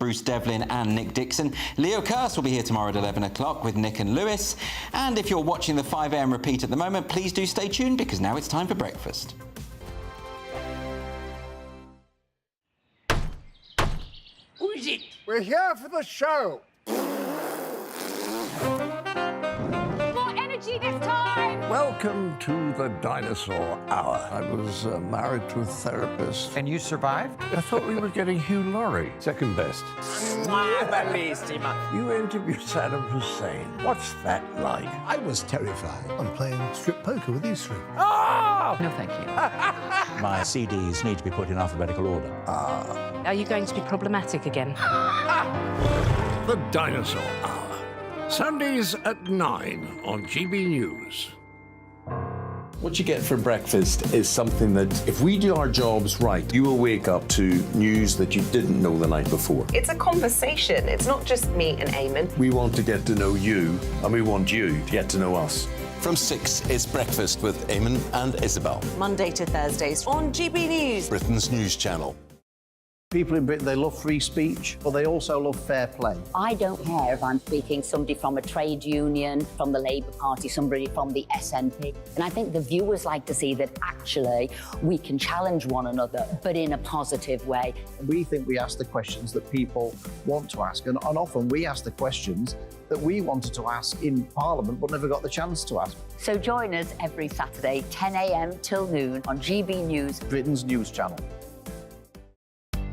Bruce Devlin and Nick Dixon. Leo Kearse will be here tomorrow at 11 o'clock with Nick and Lewis. And if you're watching the 5am repeat at the moment, please do stay tuned because now it's time for breakfast. Who is it? We're here for the show. More energy this time! Welcome to the Dinosaur Hour. I was married to a therapist. And you survived? I thought we were getting Hugh Laurie. Second best. You interviewed Saddam Hussein. What's that like? I was terrified. I'm playing strip poker with these three. Oh! No, thank you. My CDs need to be put in alphabetical order. Are you going to be problematic again? The Dinosaur Hour. Sundays at 9 on GB News. What you get for breakfast is something that, if we do our jobs right, you will wake up to news that you didn't know the night before. It's a conversation. It's not just me and Eamon. We want to get to know you, and we want you to get to know us. From 6, it's Breakfast with Eamon and Isabel. Monday to Thursdays on GB News. Britain's news channel. People in Britain, they love free speech, but they also love fair play. I don't care if I'm speaking somebody from a trade union, from the Labour Party, somebody from the SNP. And I think the viewers like to see that actually we can challenge one another, but in a positive way. We think we ask the questions that people want to ask, and often we ask the questions that we wanted to ask in Parliament but never got the chance to ask. So join us every Saturday, 10 a.m. till noon on GB News, Britain's news channel.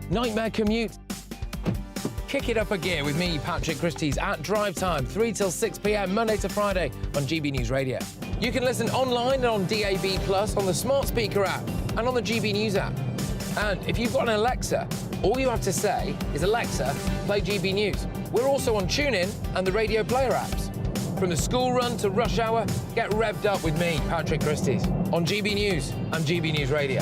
Nightmare commute. Kick it up a gear with me, Patrick Christys, at drive time, 3 till 6 p.m, Monday to Friday on GB News Radio. You can listen online and on DAB+, on the smart speaker app, and on the GB News app. And if you've got an Alexa, all you have to say is, Alexa, play GB News. We're also on TuneIn and the Radio Player apps. From the school run to rush hour, get revved up with me, Patrick Christys, on GB News and GB News Radio.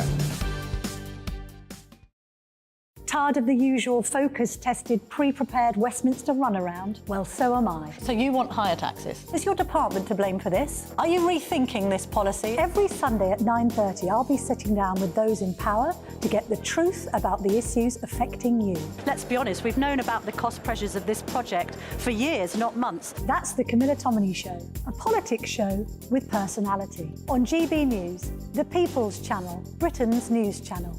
Tired of the usual focus-tested, pre-prepared Westminster runaround? Well, so am I. So you want higher taxes? Is your department to blame for this? Are you rethinking this policy? Every Sunday at 9:30, I'll be sitting down with those in power to get the truth about the issues affecting you. Let's be honest, we've known about the cost pressures of this project for years, not months. That's the Camilla Tominey Show, a politics show with personality. On GB News, the People's Channel, Britain's news channel.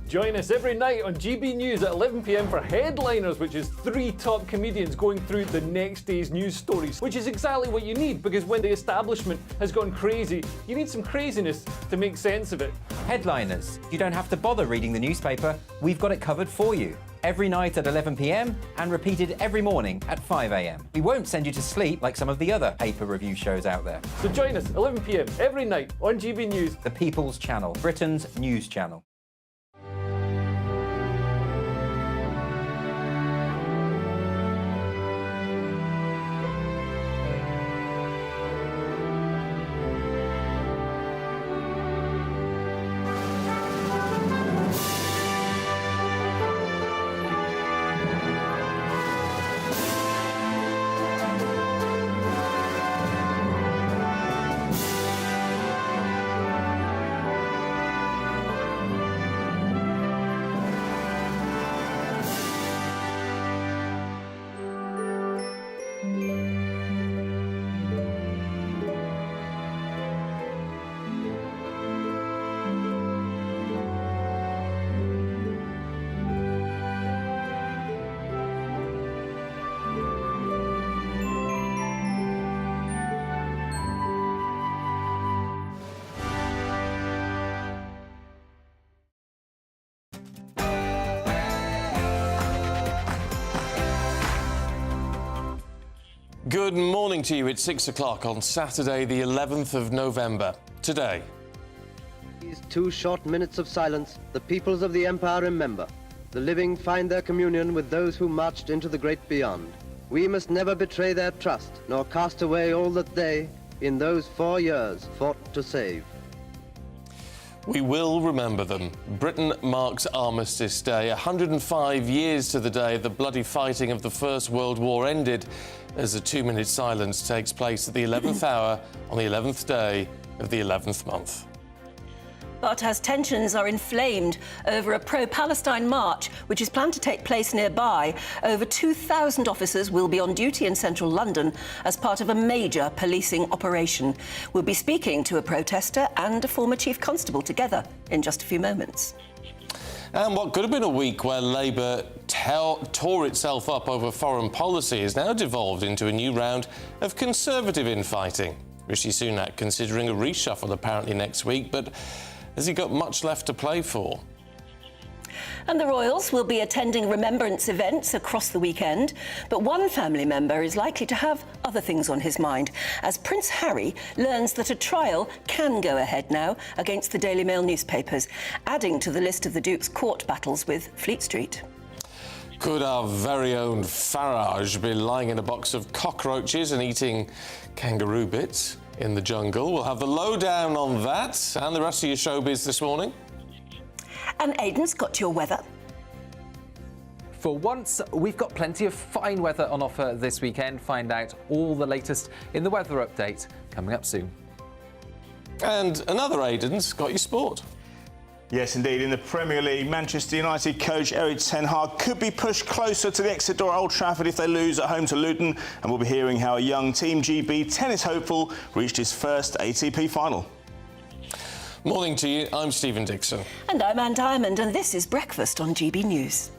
Join us every night on GB News at 11 p.m. for Headliners, which is 3 top comedians going through the next day's news stories, which is exactly what you need, because when the establishment has gone crazy, you need some craziness to make sense of it. Headliners. You don't have to bother reading the newspaper. We've got it covered for you. Every night at 11 p.m. and repeated every morning at 5 a.m. We won't send you to sleep like some of the other paper review shows out there. So join us 11 p.m. every night on GB News. The People's Channel, Britain's news channel. Good morning to you. It's 6 o'clock on Saturday, the 11th of November. Today. These 2 short minutes of silence, the peoples of the Empire remember. The living find their communion with those who marched into the great beyond. We must never betray their trust, nor cast away all that they, in those 4 years, fought to save. We will remember them. Britain marks Armistice Day, 105 years to the day the bloody fighting of the First World War ended, as a 2-minute silence takes place at the 11th hour on the 11th day of the 11th month. But as tensions are inflamed over a pro-Palestine march, which is planned to take place nearby, over 2,000 officers will be on duty in central London as part of a major policing operation. We'll be speaking to a protester and a former chief constable together in just a few moments. And what could have been a week where Labour tore itself up over foreign policy has now devolved into a new round of Conservative infighting. Rishi Sunak considering a reshuffle apparently next week, but has he got much left to play for? And the royals will be attending remembrance events across the weekend, but one family member is likely to have other things on his mind as Prince Harry learns that a trial can go ahead now against the Daily Mail newspapers, adding to the list of the Duke's court battles with Fleet Street. Could our very own Farage be lying in a box of cockroaches and eating kangaroo bits in the jungle? We'll have the lowdown on that and the rest of your showbiz this morning. And Aidan's got your weather. For once, we've got plenty of fine weather on offer this weekend. Find out all the latest in the weather update coming up soon. And another Aidan's got your sport. Yes, indeed. In the Premier League, Manchester United coach Erik ten Hag could be pushed closer to the exit door at Old Trafford if they lose at home to Luton. And we'll be hearing how a young Team GB tennis hopeful reached his first ATP final. Morning to you. I'm Stephen Dixon. And I'm Anne Diamond, and this is Breakfast on GB News.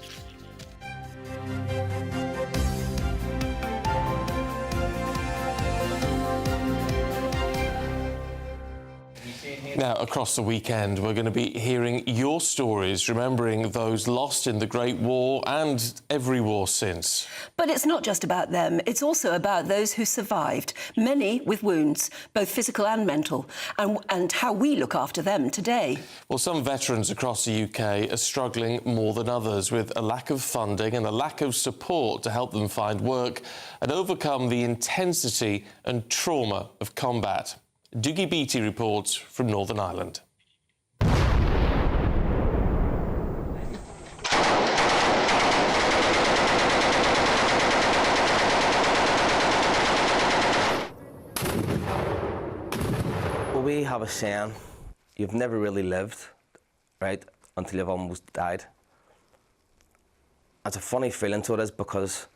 Now, across the weekend, we're going to be hearing your stories, remembering those lost in the Great War and every war since. But it's not just about them. It's also about those who survived, many with wounds, both physical and mental, and how we look after them today. Well, some veterans across the UK are struggling more than others with a lack of funding and a lack of support to help them find work and overcome the intensity and trauma of combat. Dougie Beattie reports from Northern Ireland. Well, we have a saying, you've never really lived, right, until you've almost died. It's a funny feeling to it is because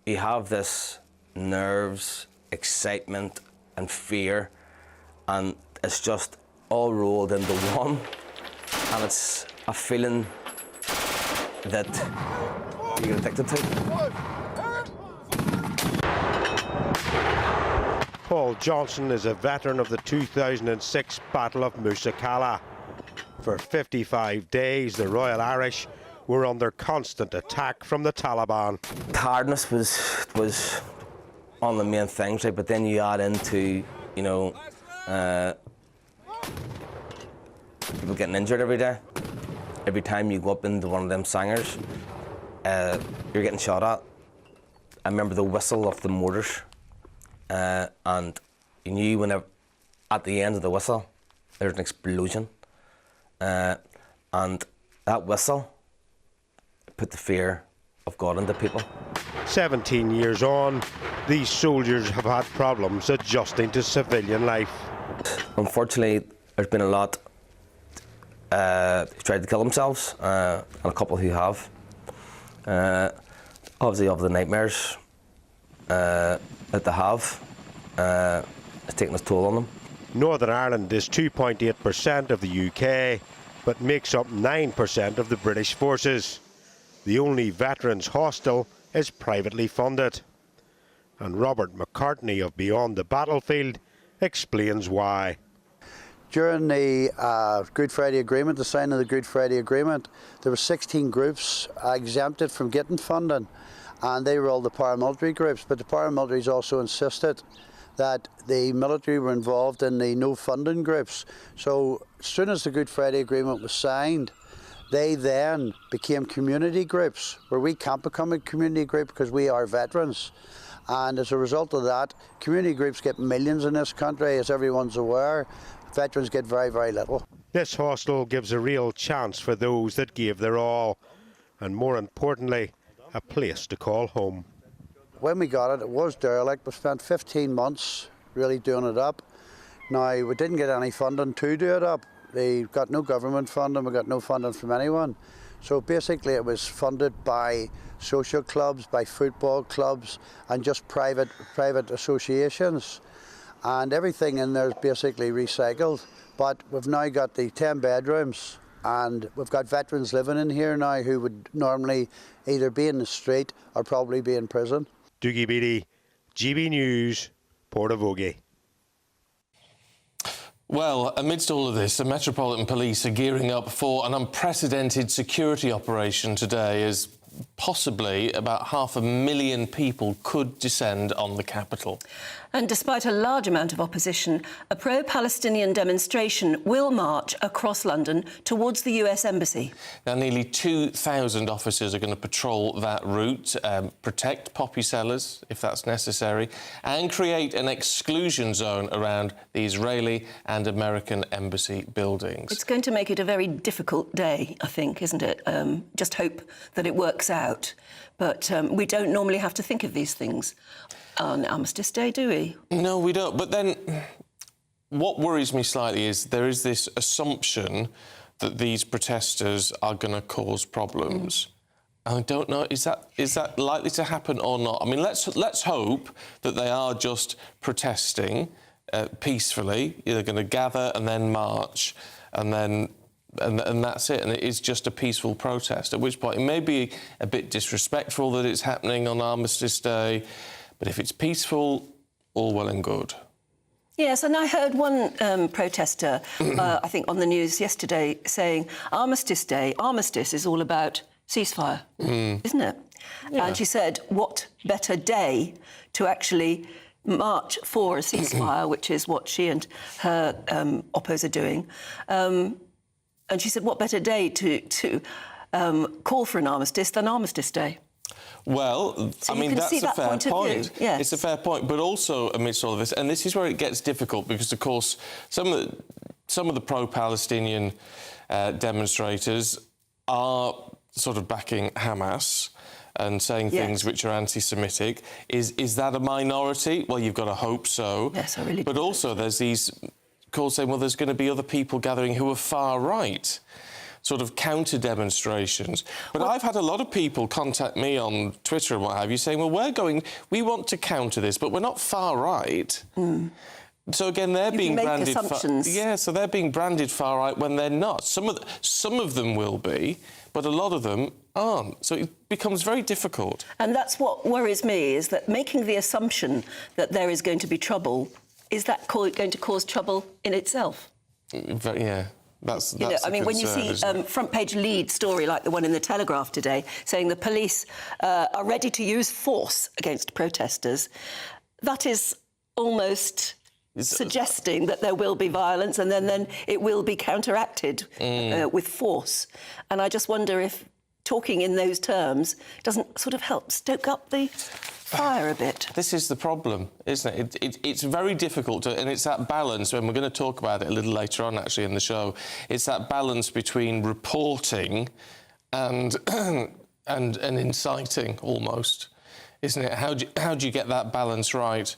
you have this nerves, excitement, and fear, and it's just all rolled into one, and it's a feeling that you're addicted to. Paul Johnson is a veteran of the 2006 Battle of Musa Qala. For 55 days, the Royal Irish were under constant attack from the Taliban. Tiredness was one of the main things, right? But then you add into, you know, people getting injured every day. Every time you go up into one of them sangers, you're getting shot at. I remember the whistle of the mortars, and you knew whenever, at the end of the whistle, there's an explosion. And that whistle put the fear of God into people. 17 years on, these soldiers have had problems adjusting to civilian life. Unfortunately, there's been a lot who've tried to kill themselves, and a couple who have. Obviously, of the nightmares that they have, it's taken its toll on them. Northern Ireland is 2.8% of the UK, but makes up 9% of the British forces. The only veterans hostel is privately funded. And Robert McCartney of Beyond the Battlefield explains why. During the Good Friday Agreement, the signing of the Good Friday Agreement, there were 16 groups exempted from getting funding, and they were all the paramilitary groups, but the paramilitaries also insisted that the military were involved in the no funding groups. So as soon as the Good Friday Agreement was signed, they then became community groups, where we can't become a community group because we are veterans. And as a result of that, community groups get millions in this country, as everyone's aware. Veterans get very, very little. This hostel gives a real chance for those that gave their all, and more importantly, a place to call home. When we got it, it was derelict. We spent 15 months really doing it up. Now, we didn't get any funding to do it up. They got no government funding, we got no funding from anyone. So basically it was funded by social clubs, by football clubs, and just private associations. And everything in there is basically recycled. But we've now got the 10 bedrooms, and we've got veterans living in here now who would normally either be in the street or probably be in prison. Doogie Beattie, GB News, Portavogie. Well, amidst all of this, the Metropolitan Police are gearing up for an unprecedented security operation today, as possibly about 500,000 people could descend on the capital. And despite a large amount of opposition, a pro-Palestinian demonstration will march across London towards the US Embassy. Now, nearly 2,000 officers are going to patrol that route, protect poppy sellers, if that's necessary, and create an exclusion zone around the Israeli and American embassy buildings. It's going to make it a very difficult day, I think, isn't it? Just hope that it works out. But we don't normally have to think of these things on Armistice Day, do we? No, we don't. But then what worries me slightly is there is this assumption that these protesters are going to cause problems. I don't know, is that likely to happen or not? I mean, let's hope that they are just protesting peacefully. They're going to gather and then march and then... And that's it, and it is just a peaceful protest, at which point it may be a bit disrespectful that it's happening on Armistice Day, but if it's peaceful, all well and good. Yes, and I heard one protester, I think on the news yesterday, saying Armistice Day, armistice is all about ceasefire, isn't it? Yeah. And she said, what better day to actually march for a ceasefire, which is what she and her oppos are doing. And she said, what better day to call for an armistice than Armistice Day? Well, So I you mean, can that's see a that fair point of point. view, yes. It's a fair point, but also amidst all of this, and this is where it gets difficult because, of course, some of the pro-Palestinian demonstrators are sort of backing Hamas and saying things which are anti-Semitic. Is that a minority? Well, you've got to hope so. Yes, I really But also there's these calls saying, well, there's going to be other people gathering who are far right, sort of counter-demonstrations. But I've had a lot of people contact me on Twitter and what have you, saying, well, we want to counter this, but we're not far right. So again, they're being branded. So they're being branded far right when they're not. Some of them will be, but a lot of them aren't. So it becomes very difficult. And that's what worries me, is that making the assumption that there is going to be trouble, is that going to cause trouble in itself? Yeah. That's I mean, when you see front-page lead story like the one in the Telegraph today, saying the police are ready to use force against protesters, that is almost suggesting that there will be violence and then it will be counteracted with force. And I just wonder if talking in those terms doesn't sort of help stoke up the fire a bit. This is the problem, isn't it? It's very difficult to, and it's that balance, and we're going to talk about it a little later on actually in the show, it's that balance between reporting and inciting almost, isn't it? How do you get that balance right?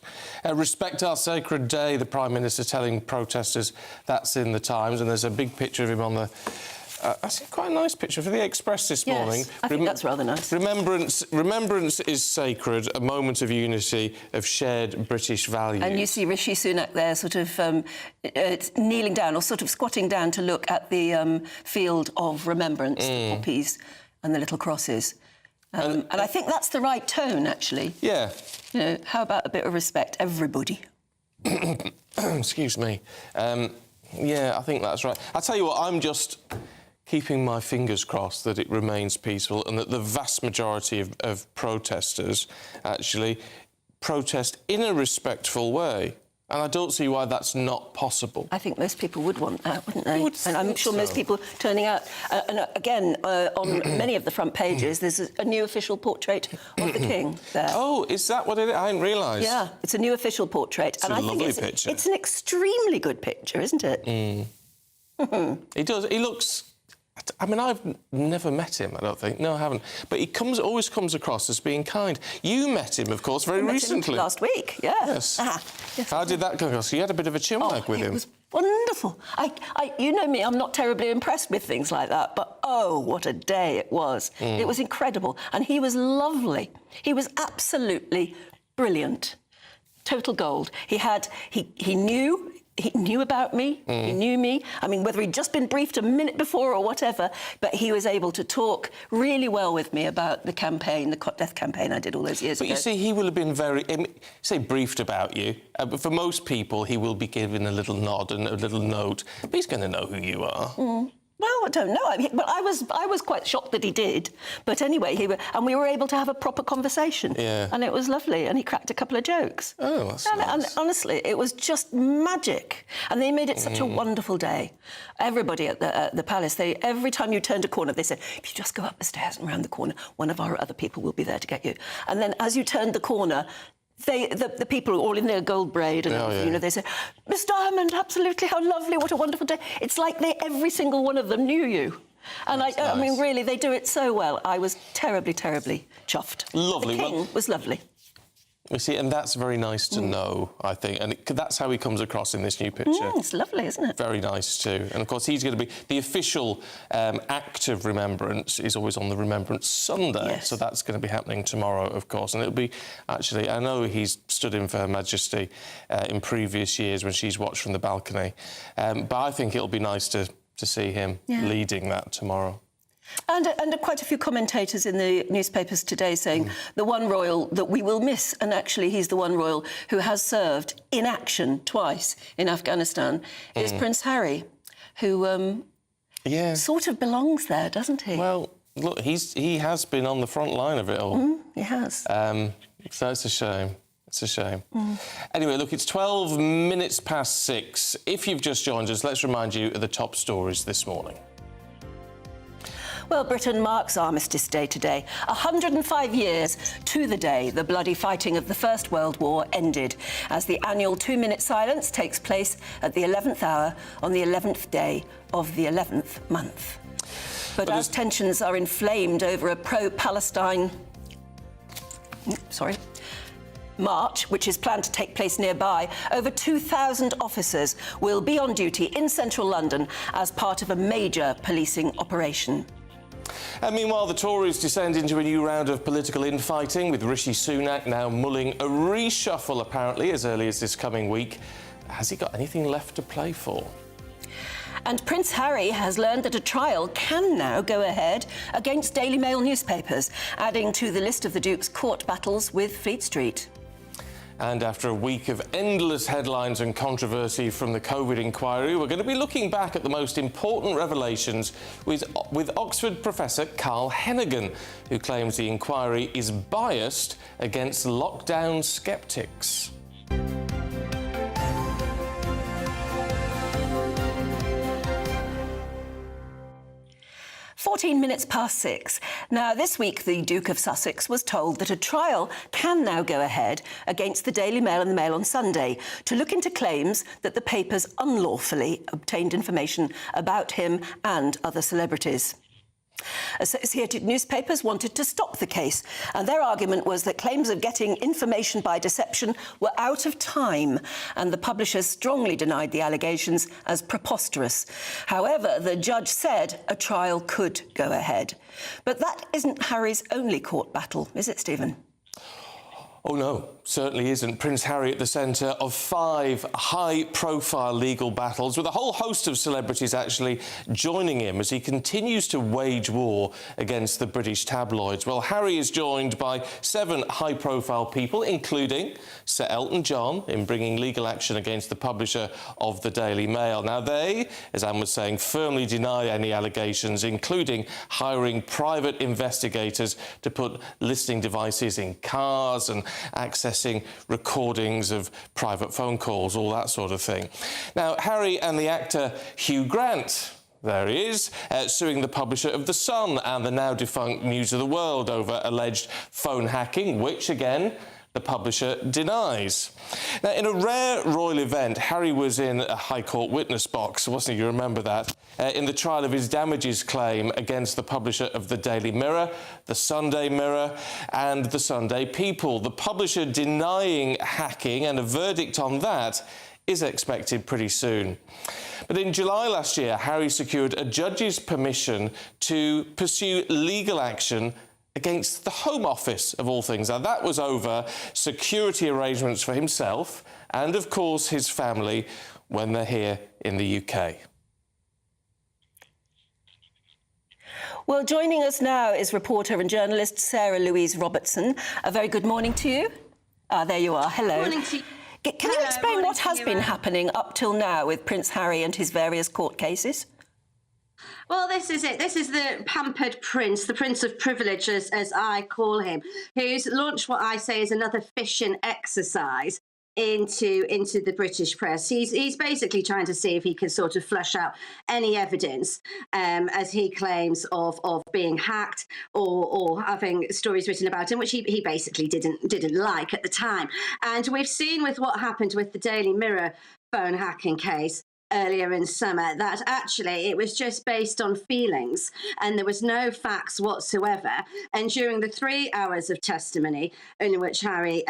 Respect our sacred day, the Prime Minister telling protesters, that's in the Times, and there's a big picture of him on the... I see quite a nice picture for the Express this morning. I think that's rather nice. Remembrance is sacred, a moment of unity, of shared British values. And you see Rishi Sunak there sort of kneeling down or sort of squatting down to look at the field of remembrance, the poppies and the little crosses. And I think that's the right tone, actually. Yeah. You know, how about a bit of respect, everybody? Excuse me. Yeah, I think that's right. I'll tell you what, I'm just keeping my fingers crossed that it remains peaceful and that the vast majority of protesters actually protest in a respectful way. And I don't see why that's not possible. I think most people would want that, wouldn't they? And I'm sure most people turning out. And again, on many of the front pages, there's a new official portrait of the King there. Oh, is that what it is? I didn't realise. Yeah, it's a new official portrait. It's a lovely picture. It's an extremely good picture, isn't it? It does. He looks... I mean, I've never met him, I don't think. No, I haven't. But he always comes across as being kind. You met him, of course, very recently. Last week, yeah. Yes. Yes. How did that go across? You had a bit of a chinwag with him. It was Wonderful. You know me, I'm not terribly impressed with things like that, but oh, what a day it was. It was incredible. And he was lovely. He was absolutely brilliant. Total gold. He knew about me, he knew me. I mean, whether he'd just been briefed a minute before or whatever, but he was able to talk really well with me about the campaign, the Cot Death campaign I did all those years ago. But you see, he will have been say, briefed about you. But for most people, he will be given a little nod and a little note. But he's going to know who you are. Well, I don't know. But I was quite shocked that he did. But anyway, and we were able to have a proper conversation. Yeah. And it was lovely. And he cracked a couple of jokes. Oh, that's nice. And honestly, it was just magic. And they made it such a wonderful day. Everybody at the palace, every time you turned a corner, they said, if you just go up the stairs and round the corner, one of our other people will be there to get you. And then as you turned the corner, the people all in their gold braid and everything, you know, they say, Miss Diamond, absolutely, how lovely, what a wonderful day. It's like every single one of them knew you. And I mean, really, they do it so well. I was terribly, terribly chuffed. Lovely. The King was lovely. You see, and that's very nice to know, I think. And that's how he comes across in this new picture. It's lovely, isn't it? Very nice, too. And, of course, he's going to be... The official act of remembrance is always on the Remembrance Sunday. Yes. So that's going to be happening tomorrow, of course. And it'll be... Actually, I know he's stood in for Her Majesty in previous years when she's watched from the balcony. But I think it'll be nice to see him leading that tomorrow. And quite a few commentators in the newspapers today saying the one royal that we will miss, and actually he's the one royal who has served in action twice in Afghanistan, is Prince Harry, who sort of belongs there, doesn't he? Well, look, he has been on the front line of it all. He has. So it's a shame. It's a shame. Anyway, look, it's 12 minutes past 6. If you've just joined us, let's remind you of the top stories this morning. Well, Britain marks Armistice Day today. 105 years to the day the bloody fighting of the First World War ended, as the annual 2-minute silence takes place at the 11th hour on the 11th day of the 11th month. But as tensions are inflamed over a pro-Palestine... march, which is planned to take place nearby, over 2,000 officers will be on duty in central London as part of a major policing operation. And meanwhile, the Tories descend into a new round of political infighting, with Rishi Sunak now mulling a reshuffle, apparently, as early as this coming week. Has he got anything left to play for? And Prince Harry has learned that a trial can now go ahead against Daily Mail newspapers, adding to the list of the Duke's court battles with Fleet Street. And after a week of endless headlines and controversy from the COVID inquiry, we're going to be looking back at the most important revelations with Oxford professor Carl Heneghan, who claims the inquiry is biased against lockdown sceptics. 14 minutes past 6. Now, this week, the Duke of Sussex was told that a trial can now go ahead against the Daily Mail and the Mail on Sunday to look into claims that the papers unlawfully obtained information about him and other celebrities. Associated newspapers wanted to stop the case, and their argument was that claims of getting information by deception were out of time, and the publishers strongly denied the allegations as preposterous. However, the judge said a trial could go ahead. But that isn't Harry's only court battle, is it, Stephen? Oh, no, certainly isn't. Prince Harry at the centre of 5 high-profile legal battles, with a whole host of celebrities actually joining him as he continues to wage war against the British tabloids. Well, Harry is joined by 7 high-profile people, including Sir Elton John, in bringing legal action against the publisher of the Daily Mail. Now, they, as Anne was saying, firmly deny any allegations, including hiring private investigators to put listening devices in cars and accessing recordings of private phone calls, all that sort of thing. Now, Harry and the actor Hugh Grant, there he is, suing the publisher of The Sun and the now-defunct News of the World over alleged phone hacking, which, again, the publisher denies. Now, in a rare royal event, Harry was in a High Court witness box, wasn't he? You remember that? In the trial of his damages claim against the publisher of the Daily Mirror, the Sunday Mirror and the Sunday People. The publisher denying hacking, and a verdict on that is expected pretty soon. But in July last year, Harry secured a judge's permission to pursue legal action against the Home Office, of all things. Now, that was over security arrangements for himself and, of course, his family when they're here in the UK. Well, joining us now is reporter and journalist Sarah Louise Robertson. A very good morning to you. There you are. Hello. Morning to you. Can you explain what has been happening up till now with Prince Harry and his various court cases? Well, this is it. This is the pampered prince, the prince of privilege, as I call him, who's launched what I say is another fishing exercise into the British press. He's basically trying to see if he can sort of flush out any evidence, as he claims, of being hacked or having stories written about him, which he basically didn't like at the time. And we've seen with what happened with the Daily Mirror phone hacking case earlier in summer that actually it was just based on feelings and there was no facts whatsoever. And during the 3 hours of testimony in which Harry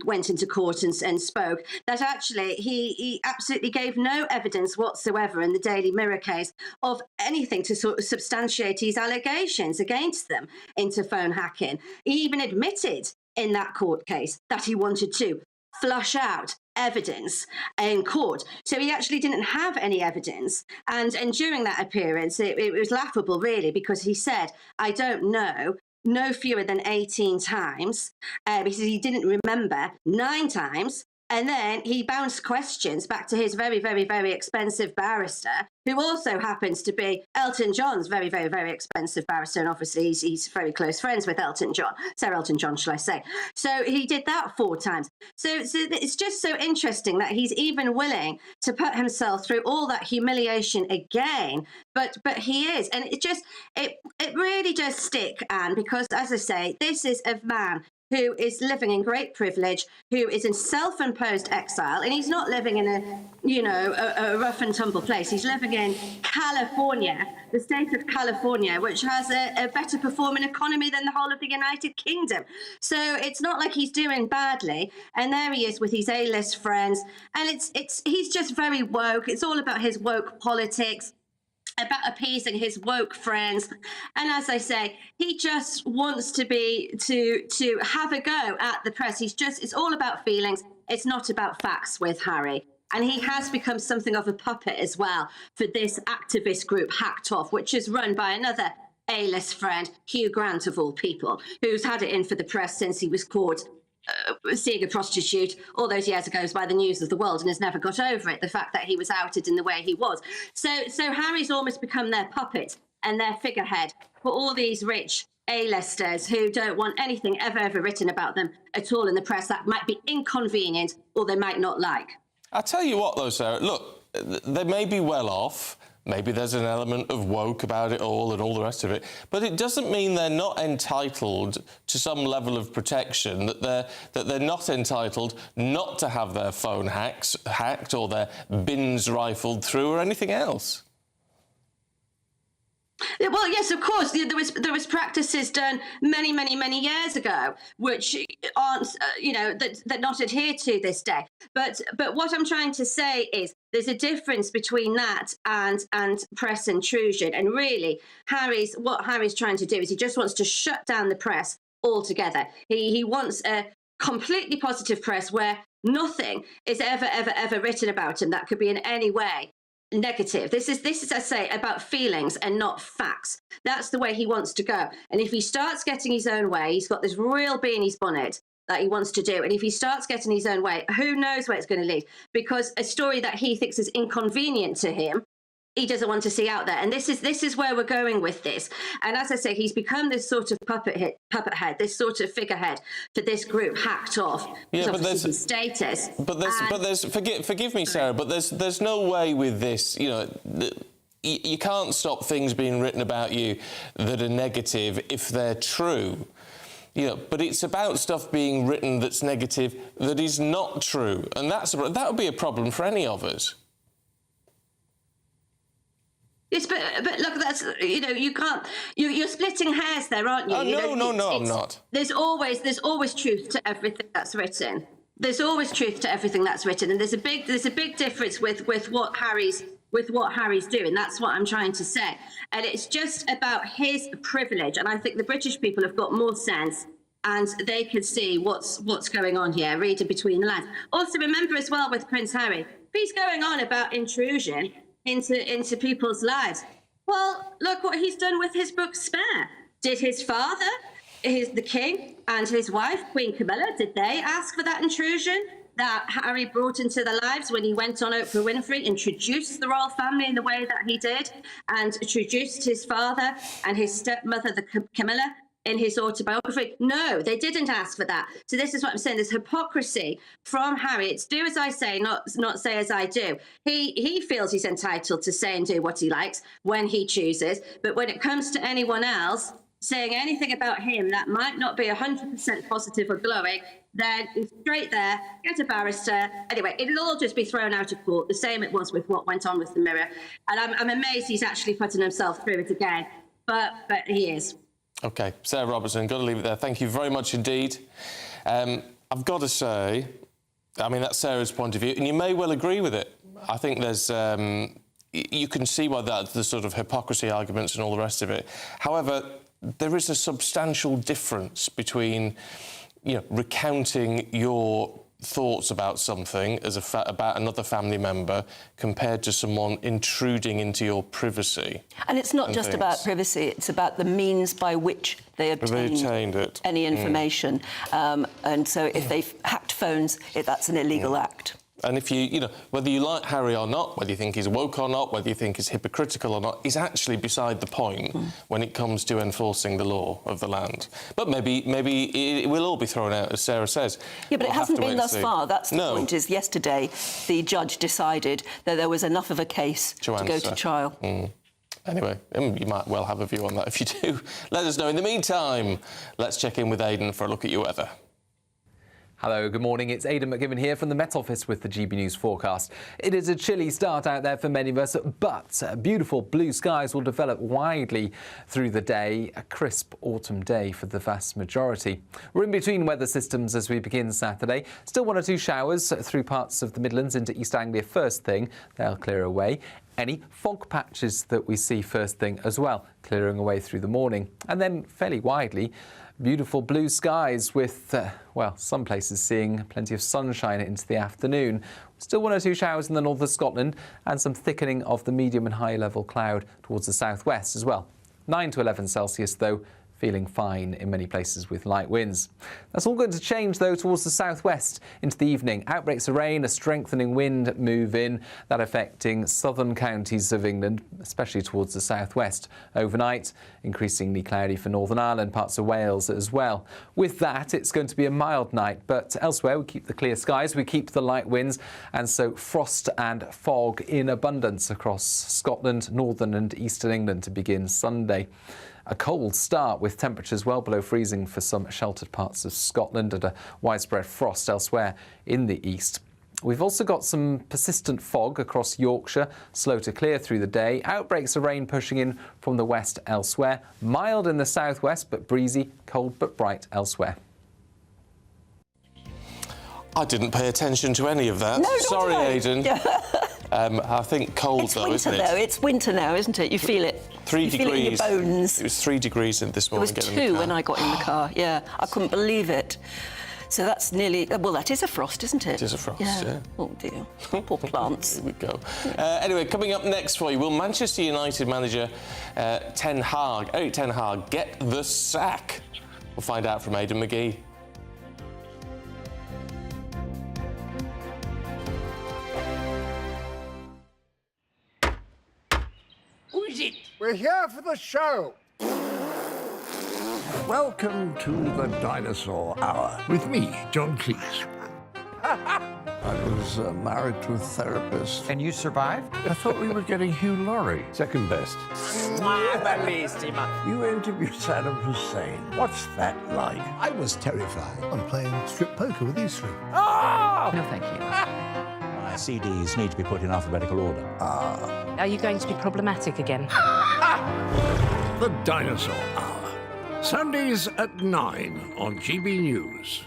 went into court and spoke, that actually he absolutely gave no evidence whatsoever in the Daily Mirror case of anything to sort of substantiate his allegations against them into phone hacking. He even admitted in that court case that he wanted to flush out evidence in court. So he actually didn't have any evidence. And during that appearance, it was laughable, really, because he said, I don't know, no fewer than 18 times, because he didn't remember 9 times. And then he bounced questions back to his very, very, very expensive barrister, who also happens to be Elton John's very, very, very expensive barrister. And obviously he's very close friends with Elton John, Sir Elton John, shall I say. So he did that 4 times. So it's just so interesting that he's even willing to put himself through all that humiliation again. But he is. And it really does stick, Anne, because, as I say, this is a man who is living in great privilege, who is in self-imposed exile, and he's not living in a rough and tumble place. He's living in California, the state of California, which has a better performing economy than the whole of the United Kingdom. So it's not like he's doing badly. And there he is with his A-list friends, and he's just very woke. It's all about his woke politics, about appeasing his woke friends. And as I say, he just wants to have a go at the press. It's all about feelings. It's not about facts with Harry. And he has become something of a puppet as well for this activist group Hacked Off, which is run by another A-list friend, Hugh Grant of all people, who's had it in for the press since he was caught seeing a prostitute all those years ago by the News of the World and has never got over it, the fact that he was outed in the way he was. So Harry's almost become their puppet and their figurehead for all these rich A-listers who don't want anything ever written about them at all in the press that might be inconvenient or they might not like. I'll tell you what, though, Sarah, look, they may be well off. Maybe there's an element of woke about it all and all the rest of it, but it doesn't mean they're not entitled to some level of protection, that they're not entitled not to have their phone hacked or their bins rifled through or anything else. Well, yes, of course. There was practices done many years ago, which aren't, they're not adhered to this day. But what I'm trying to say is there's a difference between that and press intrusion. And really, what Harry's trying to do is he just wants to shut down the press altogether. He wants a completely positive press where nothing is ever written about him that could be in any way negative. This is, I say, about feelings and not facts. That's the way he wants to go. And if he starts getting his own way, he's got this real bee in his bonnet that he wants to do. And if he starts getting his own way, who knows where it's going to lead? Because a story that he thinks is inconvenient to him, he doesn't want to see out there. And this is where we're going with this. And as I say, he's become this sort of puppet head, this sort of figurehead for this group Hacked Off. Yeah, but there's his status. But there's forgive me, Sarah, but there's no way with this, you can't stop things being written about you that are negative if they're true. But it's about stuff being written that's negative that is not true. And that would be a problem for any of us. Yes, but look, that's, you can't, you're splitting hairs there, aren't you? No, I'm not. There's always truth to everything that's written. there's always truth to everything that's written, and there's a big difference with what Harry's doing. That's what I'm trying to say, and it's just about his privilege. And I think the British people have got more sense, and they can see what's going on here, reading between the lines. Also, remember as well with Prince Harry, if he's going on about intrusion into people's lives, well, look what he's done with his book Spare. Did his father, the king, and his wife, Queen Camilla, did they ask for that intrusion that Harry brought into their lives when he went on Oprah Winfrey, introduced the royal family in the way that he did, and introduced his father and his stepmother, Camilla, in his autobiography? No, they didn't ask for that. So this is what I'm saying. There's hypocrisy from Harry. It's do as I say, not say as I do. He feels he's entitled to say and do what he likes when he chooses. But when it comes to anyone else saying anything about him that might not be 100% positive or glowing, then it's straight there, get a barrister. Anyway, it'll all just be thrown out of court, the same it was with what went on with the Mirror. And I'm amazed he's actually putting himself through it again. But he is. OK, Sarah Robertson, got to leave it there. Thank you very much indeed. I've got to say, I mean, that's Sarah's point of view, and you may well agree with it. I think there's... you can see why that's the sort of hypocrisy arguments and all the rest of it. However, there is a substantial difference between, recounting your thoughts about something as about another family member compared to someone intruding into your privacy. And it's not just about privacy, it's about the means by which they obtained any information. And so if they've hacked phones, that's an illegal act. And if whether you like Harry or not, whether you think he's woke or not, whether you think he's hypocritical or not, is actually beside the point when it comes to enforcing the law of the land. But maybe it will all be thrown out, as Sarah says. Yeah, but it hasn't been thus far. That's the point, is yesterday the judge decided that there was enough of a case to go to trial. Anyway, you might well have a view on that. If you do, let us know. In the meantime, let's check in with Aidan for a look at your weather. Hello, good morning. It's Aidan McGibbon here from the Met Office with the GB News forecast. It is a chilly start out there for many of us, but beautiful blue skies will develop widely through the day. A crisp autumn day for the vast majority. We're in between weather systems as we begin Saturday. Still 1 or 2 showers through parts of the Midlands into East Anglia first thing. They'll clear away. Any fog patches that we see first thing as well, clearing away through the morning. And then fairly widely, beautiful blue skies with, some places seeing plenty of sunshine into the afternoon. Still 1 or 2 showers in the north of Scotland and some thickening of the medium and high level cloud towards the southwest as well. 9 to 11 Celsius though, feeling fine in many places with light winds. That's all going to change though towards the southwest into the evening. Outbreaks of rain, a strengthening wind move in, that affecting southern counties of England, especially towards the southwest. Overnight, increasingly cloudy for Northern Ireland, parts of Wales as well. With that, it's going to be a mild night, but elsewhere we keep the clear skies, we keep the light winds, and so frost and fog in abundance across Scotland, northern and eastern England to begin Sunday. A cold start with temperatures well below freezing for some sheltered parts of Scotland and a widespread frost elsewhere in the east. We've also got some persistent fog across Yorkshire, slow to clear through the day. Outbreaks of rain pushing in from the west elsewhere. Mild in the southwest, but breezy, cold but bright elsewhere. I didn't pay attention to any of that. No, sorry, Aidan. I think cold, though, isn't it? It's winter now, isn't it? You feel it. 3 degrees. Feel it in your bones. It was 3 degrees this morning. It was 2 when I got in the car. Yeah, I couldn't believe it. So that's nearly... Well, that is a frost, isn't it? It is a frost, yeah. Oh, dear. Poor plants. Here we go. Anyway, coming up next for you, will Manchester United manager Eric Ten Hag get the sack? We'll find out from Aidan McGee. Who is it? We're here for the show. Welcome to the Dinosaur Hour with me, John Cleese. I was married to a therapist. And you survived? I thought we were getting Hugh Laurie. Second best. You interviewed Saddam Hussein. What's that like? I was terrified. I'm playing strip poker with these three. Oh! No, thank you. My CDs need to be put in alphabetical order. Are you going to be problematic again? The Dinosaur Hour. Sundays at 9 on GB News.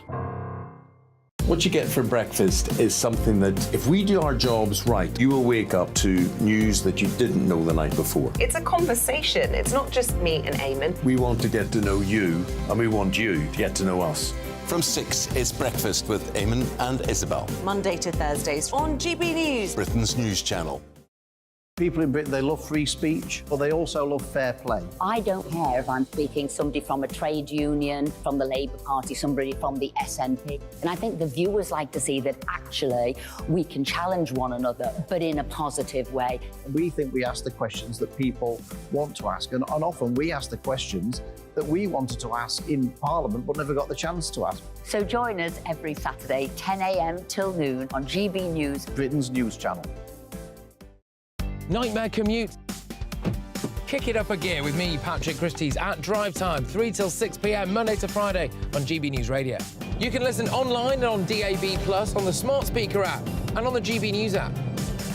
What you get for breakfast is something that, if we do our jobs right, you will wake up to news that you didn't know the night before. It's a conversation. It's not just me and Eamon. We want to get to know you, and we want you to get to know us. From 6, it's Breakfast with Eamon and Isabel. Monday to Thursdays on GB News. Britain's news channel. People in Britain, they love free speech, but they also love fair play. I don't care if I'm speaking somebody from a trade union, from the Labour Party, somebody from the SNP. And I think the viewers like to see that actually we can challenge one another, but in a positive way. We think we ask the questions that people want to ask, and often we ask the questions that we wanted to ask in Parliament but never got the chance to ask. So join us every Saturday, 10 a.m. till noon on GB News, Britain's news channel. Nightmare commute. Kick it up a gear with me, Patrick Christys, at Drive Time, 3 till 6 p.m, Monday to Friday on GB News Radio. You can listen online and on DAB+, on the smart speaker app and on the GB News app.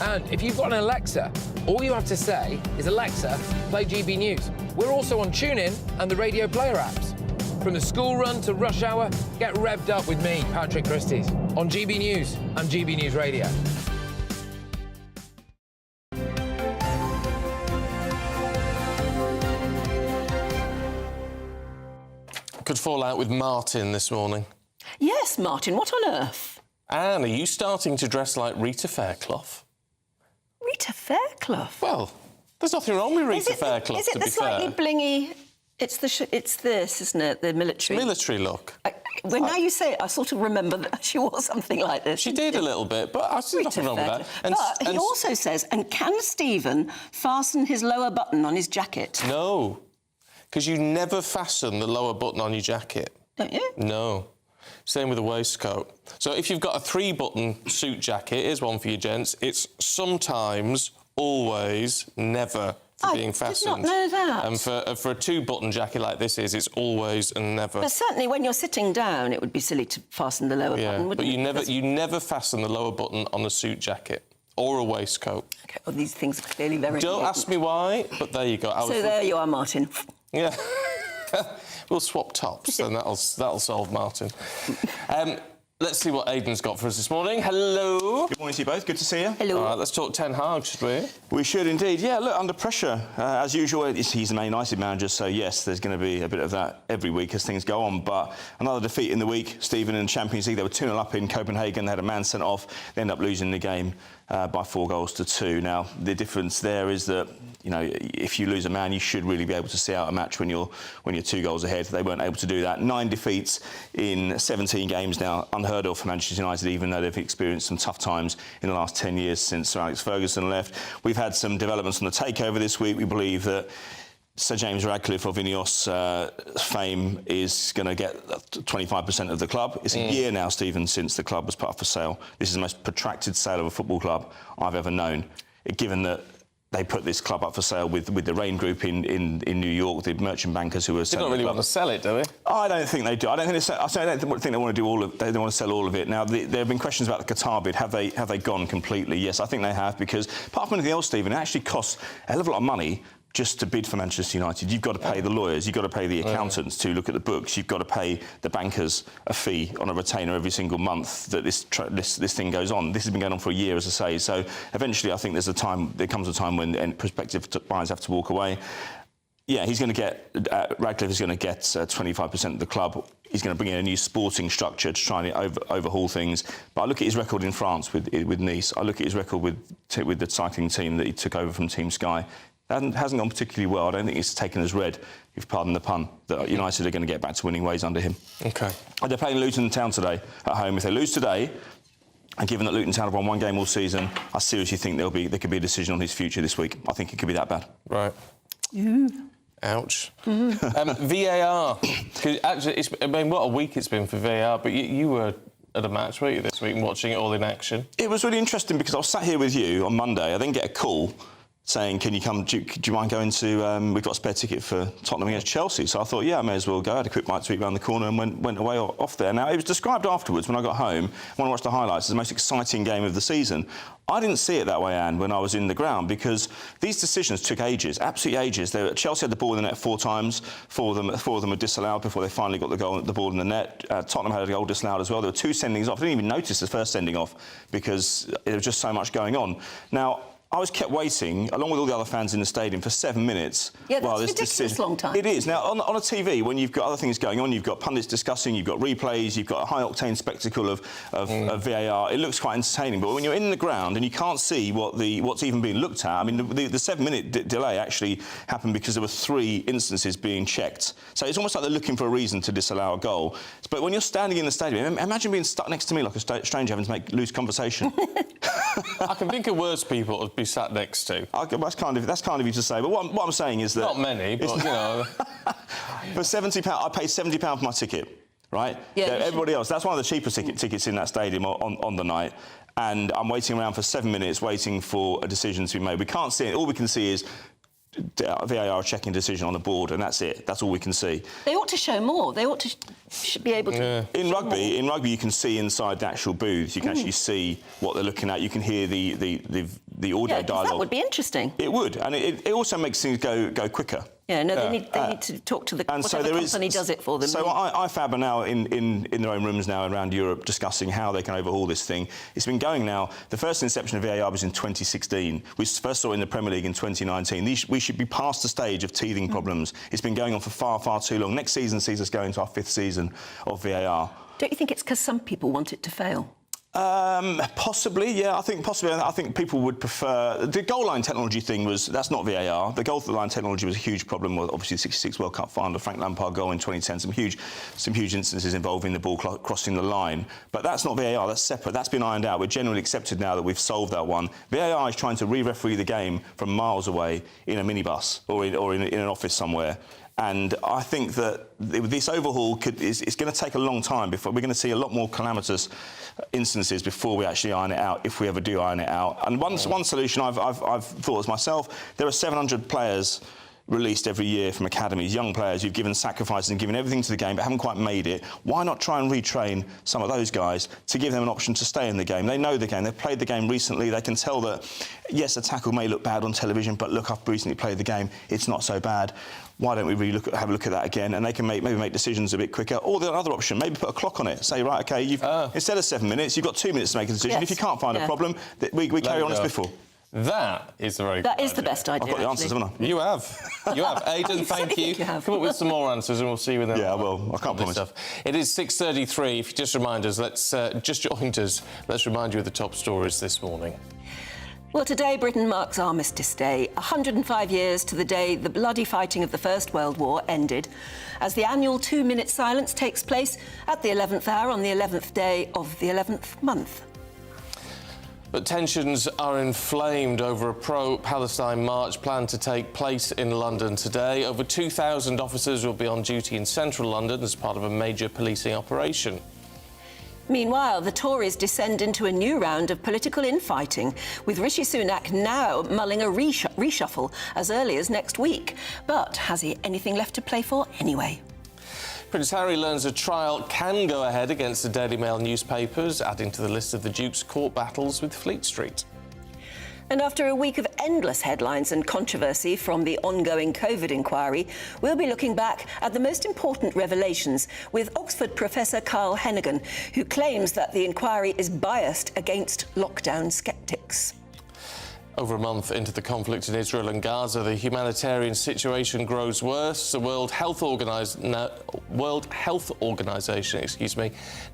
And if you've got an Alexa, all you have to say is, Alexa, play GB News. We're also on TuneIn and the Radio Player apps. From the school run to rush hour, get revved up with me, Patrick Christys, on GB News and GB News Radio. Good fallout with Martin this morning. Yes, Martin, what on earth? Anne, are you starting to dress like Rita Fairclough? Rita Fairclough? Well, there's nothing wrong with Rita Fairclough, Is it to the be slightly fair. blingy... It's this, isn't it? The military... Military look. Now you say it, I sort of remember that she wore something like this. She did a little bit, but I see nothing wrong with that. But he also says, and can Stephen fasten his lower button on his jacket? No, because you never fasten the lower button on your jacket. Don't you? No. Same with the waistcoat. So if you've got a 3-button suit jacket, here's one for you gents, it's sometimes, always, never being fastened. I did not know that. And for a 2-button jacket like this is, it's always and never. But certainly when you're sitting down, it would be silly to fasten the lower button, wouldn't but it? you never fasten the lower button on a suit jacket or a waistcoat. OK, well, these things are clearly very Don't important. ask me why, but there you go. So there you are, Martin. Yeah. We'll swap tops, and that'll solve Martin. Let's see what Aidan's got for us this morning. Hello. Good morning to you both. Good to see you. Hello. All right, let's talk Ten Hag, should we? We should indeed. Yeah, look, under pressure. As usual, he's the Man United manager, so yes, there's going to be a bit of that every week as things go on. But another defeat in the week, Stephen, in Champions League. They were 2-0 up in Copenhagen. They had a man sent off. They ended up losing the game by 4-2. Now, the difference there is that, you know, if you lose a man, you should really be able to see out a match when you're 2 goals ahead. They weren't able to do that. 9 defeats in 17 games now, unheard of for Manchester United, even though they've experienced some tough times in the last 10 years since Sir Alex Ferguson left. We've had some developments on the takeover this week. We believe that Sir James Radcliffe of Ineos fame is going to get 25% of the club. It's a year now, Stephen, since the club was put up for sale. This is the most protracted sale of a football club I've ever known, given that they put this club up for sale with the Rain Group in New York, the merchant bankers who were selling. They don't really want to sell it, do we? I don't think they do. I don't think they want to do all of. They want to sell all of it. Now, there have been questions about the Qatar bid. Have they gone completely? Yes, I think they have, because apart from anything else, Stephen, it actually costs a hell of a lot of money just to bid for Manchester United. You've got to pay the lawyers, you've got to pay the accountants to look at the books, you've got to pay the bankers a fee on a retainer every single month that this thing goes on. This has been going on for a year, as I say. So eventually, I think there comes a time when prospective buyers have to walk away. Yeah, he's going to get Radcliffe is going to get 25% of the club. He's going to bring in a new sporting structure to try and overhaul things. But I look at his record in France with Nice. I look at his record with the cycling team that he took over from Team Sky. Hasn't gone particularly well. I don't think it's taken as read, if you pardon the pun, that United are going to get back to winning ways under him. OK. And they're playing Luton Town today at home. If they lose today, and given that Luton Town have won 1 game all season, I seriously think there could be a decision on his future this week. I think it could be that bad. Right. Ouch. VAR. Actually, what a week it's been for VAR, but you were at a match, weren't you, this week, and watching it all in action? It was really interesting because I was sat here with you on Monday. I then get a call saying, can you come, do you mind going to, we've got a spare ticket for Tottenham against Chelsea. So I thought, yeah, I may as well go. I had a quick bite to eat around the corner and went away off there. Now, it was described afterwards when I got home, when I watched the highlights, as the most exciting game of the season. I didn't see it that way, Anne, when I was in the ground, because these decisions took ages, absolutely ages. Chelsea had the ball in the net 4 times. 4 of them were disallowed before they finally got the ball in the net. Tottenham had a goal disallowed as well. There were 2 sendings off. I didn't even notice the first sending off because there was just so much going on. Now, I was kept waiting, along with all the other fans in the stadium, for 7 minutes. Yeah, that's a ridiculous long time. It is. Now, on a TV, when you've got other things going on, you've got pundits discussing, you've got replays, you've got a high-octane spectacle of VAR, it looks quite entertaining. But when you're in the ground and you can't see what's even being looked at, I mean, the 7-minute delay actually happened because there were 3 instances being checked. So it's almost like they're looking for a reason to disallow a goal. But when you're standing in the stadium, imagine being stuck next to me like a stranger having to make loose conversation. I can think of worse people to be sat next to. That's kind of you to say. But what I'm saying is that not many, but you know, for £70, I paid £70 for my ticket, right? Yeah. Everybody else, that's one of the cheapest tickets in that stadium on the night. And I'm waiting around for 7 minutes, waiting for a decision to be made. We can't see it. All we can see is VAR checking decision on the board, and that's it. That's all we can see. They ought to show more. They ought to should be able to. Yeah. In rugby, you can see inside the actual booth. You can actually see what they're looking at. You can hear the audio dialogue. That would be interesting. It would, and it also makes things go quicker. Yeah, no, they need to talk to the company does it for them. So IFAB are now in their own rooms now around Europe discussing how they can overhaul this thing. It's been going now. The first inception of VAR was in 2016. We first saw it in the Premier League in 2019. We should be past the stage of teething problems. It's been going on for far, far too long. Next season sees us go into our 5th season of VAR. Don't you think it's because some people want it to fail? Possibly, yeah. I think people would prefer the goal line technology thing. That's not VAR. The goal line technology was a huge problem. Well, obviously, the '66 World Cup final, the Frank Lampard goal in 2010, some huge instances involving the ball crossing the line. But that's not VAR. That's separate. That's been ironed out. We're generally accepted now that we've solved that one. VAR is trying to re-referee the game from miles away in a minibus or in an office somewhere. And I think that this overhaul is going to take a long time before we're going to see a lot more calamitous instances before we actually iron it out, if we ever do iron it out. And one solution I've thought as myself, there are 700 players released every year from academies, young players who've given sacrifices and given everything to the game but haven't quite made it. Why not try and retrain some of those guys to give them an option to stay in the game? They know the game, they've played the game recently, they can tell that, yes, a tackle may look bad on television, but look, I've recently played the game, it's not so bad. Why don't we have a look at that again? And they can maybe make decisions a bit quicker. Or the other option, maybe put a clock on it. Say, right, OK, instead of 7 minutes, you've got 2 minutes to make a decision. Yes. If you can't find a problem, we carry on as before. That is the best idea. I've got the answers, haven't I? You have. Aidan, thank you. Come up with some more answers and we'll see you then. Yeah, well, I can't promise. It is 6:33. If you just remind us, just joined us, let's remind you of the top stories this morning. Well, today Britain marks Armistice Day, 105 years to the day the bloody fighting of the First World War ended, as the annual 2-minute silence takes place at the 11th hour on the 11th day of the 11th month. But tensions are inflamed over a pro-Palestine march planned to take place in London today. Over 2,000 officers will be on duty in central London as part of a major policing operation. Meanwhile, the Tories descend into a new round of political infighting, with Rishi Sunak now mulling a reshuffle as early as next week. But has he anything left to play for anyway? Prince Harry learns a trial can go ahead against the Daily Mail newspapers, adding to the list of the Duke's court battles with Fleet Street. And after a week of endless headlines and controversy from the ongoing COVID inquiry, we'll be looking back at the most important revelations with Oxford professor Carl Hennigan, who claims that the inquiry is biased against lockdown sceptics. Over a month into the conflict in Israel and Gaza, the humanitarian situation grows worse. The World Health Organization,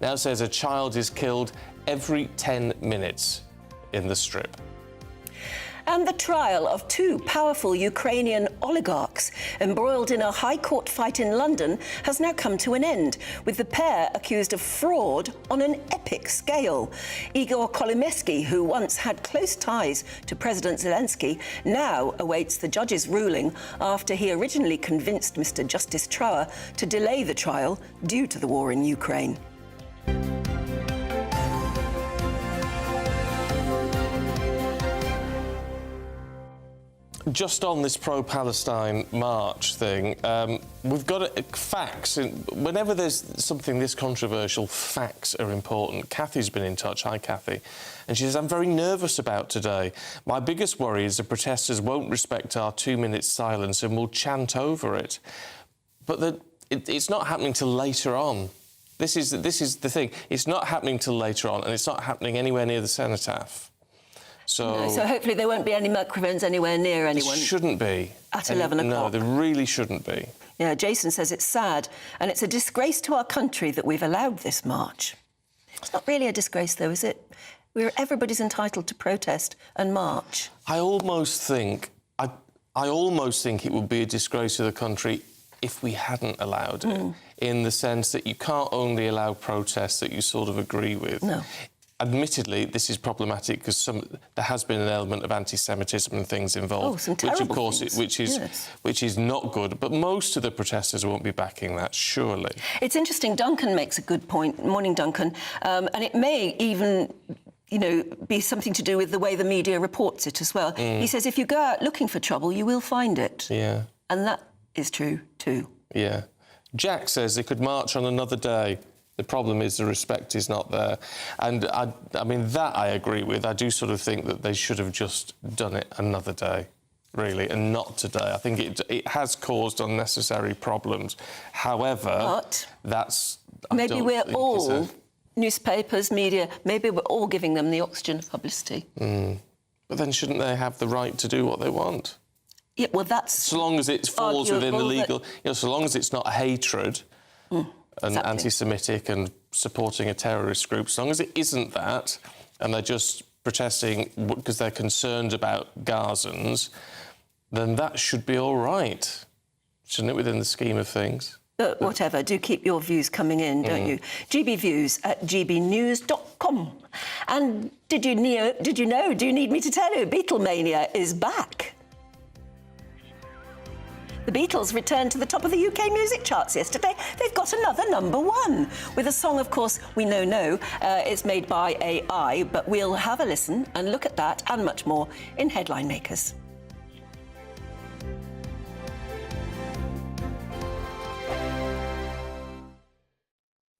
now says a child is killed every 10 minutes in the Strip. And the trial of 2 powerful Ukrainian oligarchs embroiled in a High Court fight in London has now come to an end, with the pair accused of fraud on an epic scale. Igor Kolomeski, who once had close ties to President Zelensky, now awaits the judge's ruling after he originally convinced Mr. Justice Trower to delay the trial due to the war in Ukraine. just on this pro-Palestine march thing, we've got facts. Whenever there's something this controversial, facts are important. Kathy's been in touch. Hi, Kathy. And she says, I'm very nervous about today. My biggest worry is the protesters won't respect our 2-minute silence and will chant over it. But it's not happening till later on. This is the thing. It's not happening till later on, and it's not happening anywhere near the cenotaph. So hopefully there won't be any microphones anywhere near anyone. It shouldn't be. At 11 o'clock. No, there really shouldn't be. Yeah, Jason says it's sad, and it's a disgrace to our country that we've allowed this march. It's not really a disgrace, though, is it? Everybody's entitled to protest and march. I almost think it would be a disgrace to the country if we hadn't allowed it, in the sense that you can't only allow protests that you sort of agree with. No. Admittedly, this is problematic because there has been an element of anti-Semitism and things involved, some terrible which, of course, things. which is not good. But most of the protesters won't be backing that, surely. It's interesting. Duncan makes a good point. Morning, Duncan. And it may even, be something to do with the way the media reports it as well. He says if you go out looking for trouble, you will find it. Yeah. And that is true too. Yeah. Jack says they could march on another day. The problem is the respect is not there. And I mean, that I agree with. I do sort of think that they should have just done it another day, really, and not today. I think it has caused unnecessary problems. However, maybe we're all, newspapers, media, maybe we're all giving them the oxygen of publicity. But then shouldn't they have the right to do what they want? Yeah, well, that's... So long as it falls within the legal... so long as it's not hatred... and anti-Semitic and supporting a terrorist group, as long as it isn't that, and they're just protesting because they're concerned about Gazans, then that should be all right, shouldn't it, within the scheme of things? But whatever, do keep your views coming in, don't you? gbviews@gbnews.com. And did you know, do you need me to tell you, Beatlemania is back? The Beatles returned to the top of the UK music charts yesterday. They've got another #1 with a song, of course, we know. It's made by AI, but we'll have a listen and look at that and much more in Headline Makers.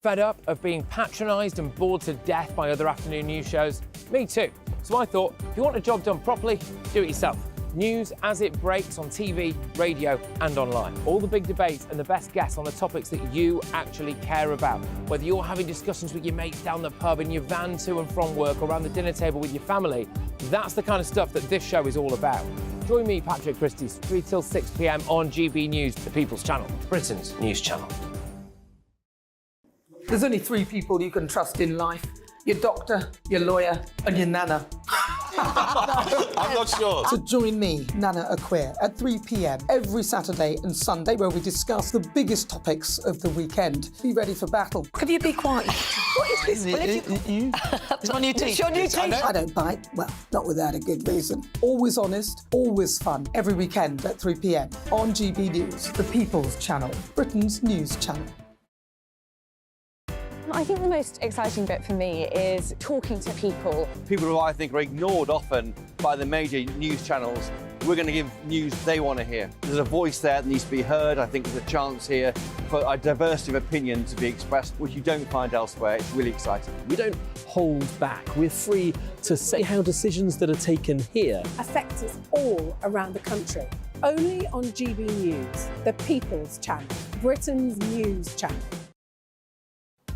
Fed up of being patronised and bored to death by other afternoon news shows? Me too. So I thought, if you want a job done properly, do it yourself. News as it breaks on TV, radio and online. All the big debates and the best guests on the topics that you actually care about. Whether you're having discussions with your mates down the pub, in your van to and from work, or around the dinner table with your family, that's the kind of stuff that this show is all about. Join me, Patrick Christys, 3 till 6 p.m. on GB News, the People's Channel, Britain's news channel. There's only 3 people you can trust in life. Your doctor, your lawyer and your nana. I'm not sure. So join me, Nana Acquare, at 3 p.m. every Saturday and Sunday, where we discuss the biggest topics of the weekend. Be ready for battle. Could you be quiet? What is this? It's my new It's t-shirt. your new t-shirt. I don't bite. Well, not without a good reason. Always honest, always fun. Every weekend at 3 p.m. on GB News, the People's Channel, Britain's news channel. I think the most exciting bit for me is talking to people. People who I think are ignored often by the major news channels. We're going to give news they want to hear. There's a voice there that needs to be heard. I think there's a chance here for a diversity of opinion to be expressed, which you don't find elsewhere. It's really exciting. We don't hold back. We're free to say how decisions that are taken here affect us all around the country. Only on GB News, the People's Channel, Britain's news channel.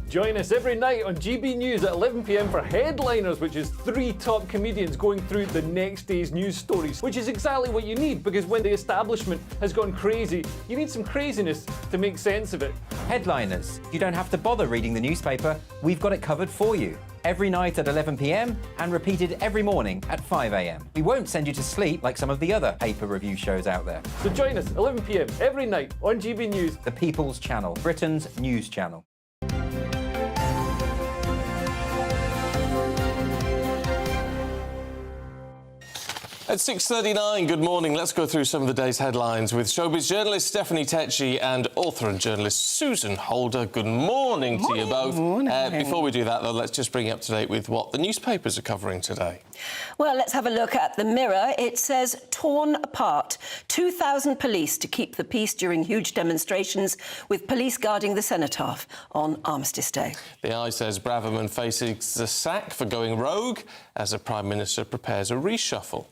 Join us every night on GB News at 11 p.m. for Headliners, which is 3 top comedians going through the next day's news stories, which is exactly what you need, because when the establishment has gone crazy, you need some craziness to make sense of it. Headliners. You don't have to bother reading the newspaper. We've got it covered for you. Every night at 11 p.m. and repeated every morning at 5 a.m. We won't send you to sleep like some of the other paper review shows out there. So join us 11 p.m. every night on GB News, the People's Channel, Britain's news channel. At 6:39, good morning. Let's go through some of the day's headlines with showbiz journalist Stephanie Tecci and author and journalist Susan Holder. Good morning to you both. Before we do that, though, let's just bring you up to date with what the newspapers are covering today. Well, let's have a look at the Mirror. It says, torn apart. 2,000 police to keep the peace during huge demonstrations, with police guarding the cenotaph on Armistice Day. The Eye says Braverman faces the sack for going rogue as the Prime Minister prepares a reshuffle.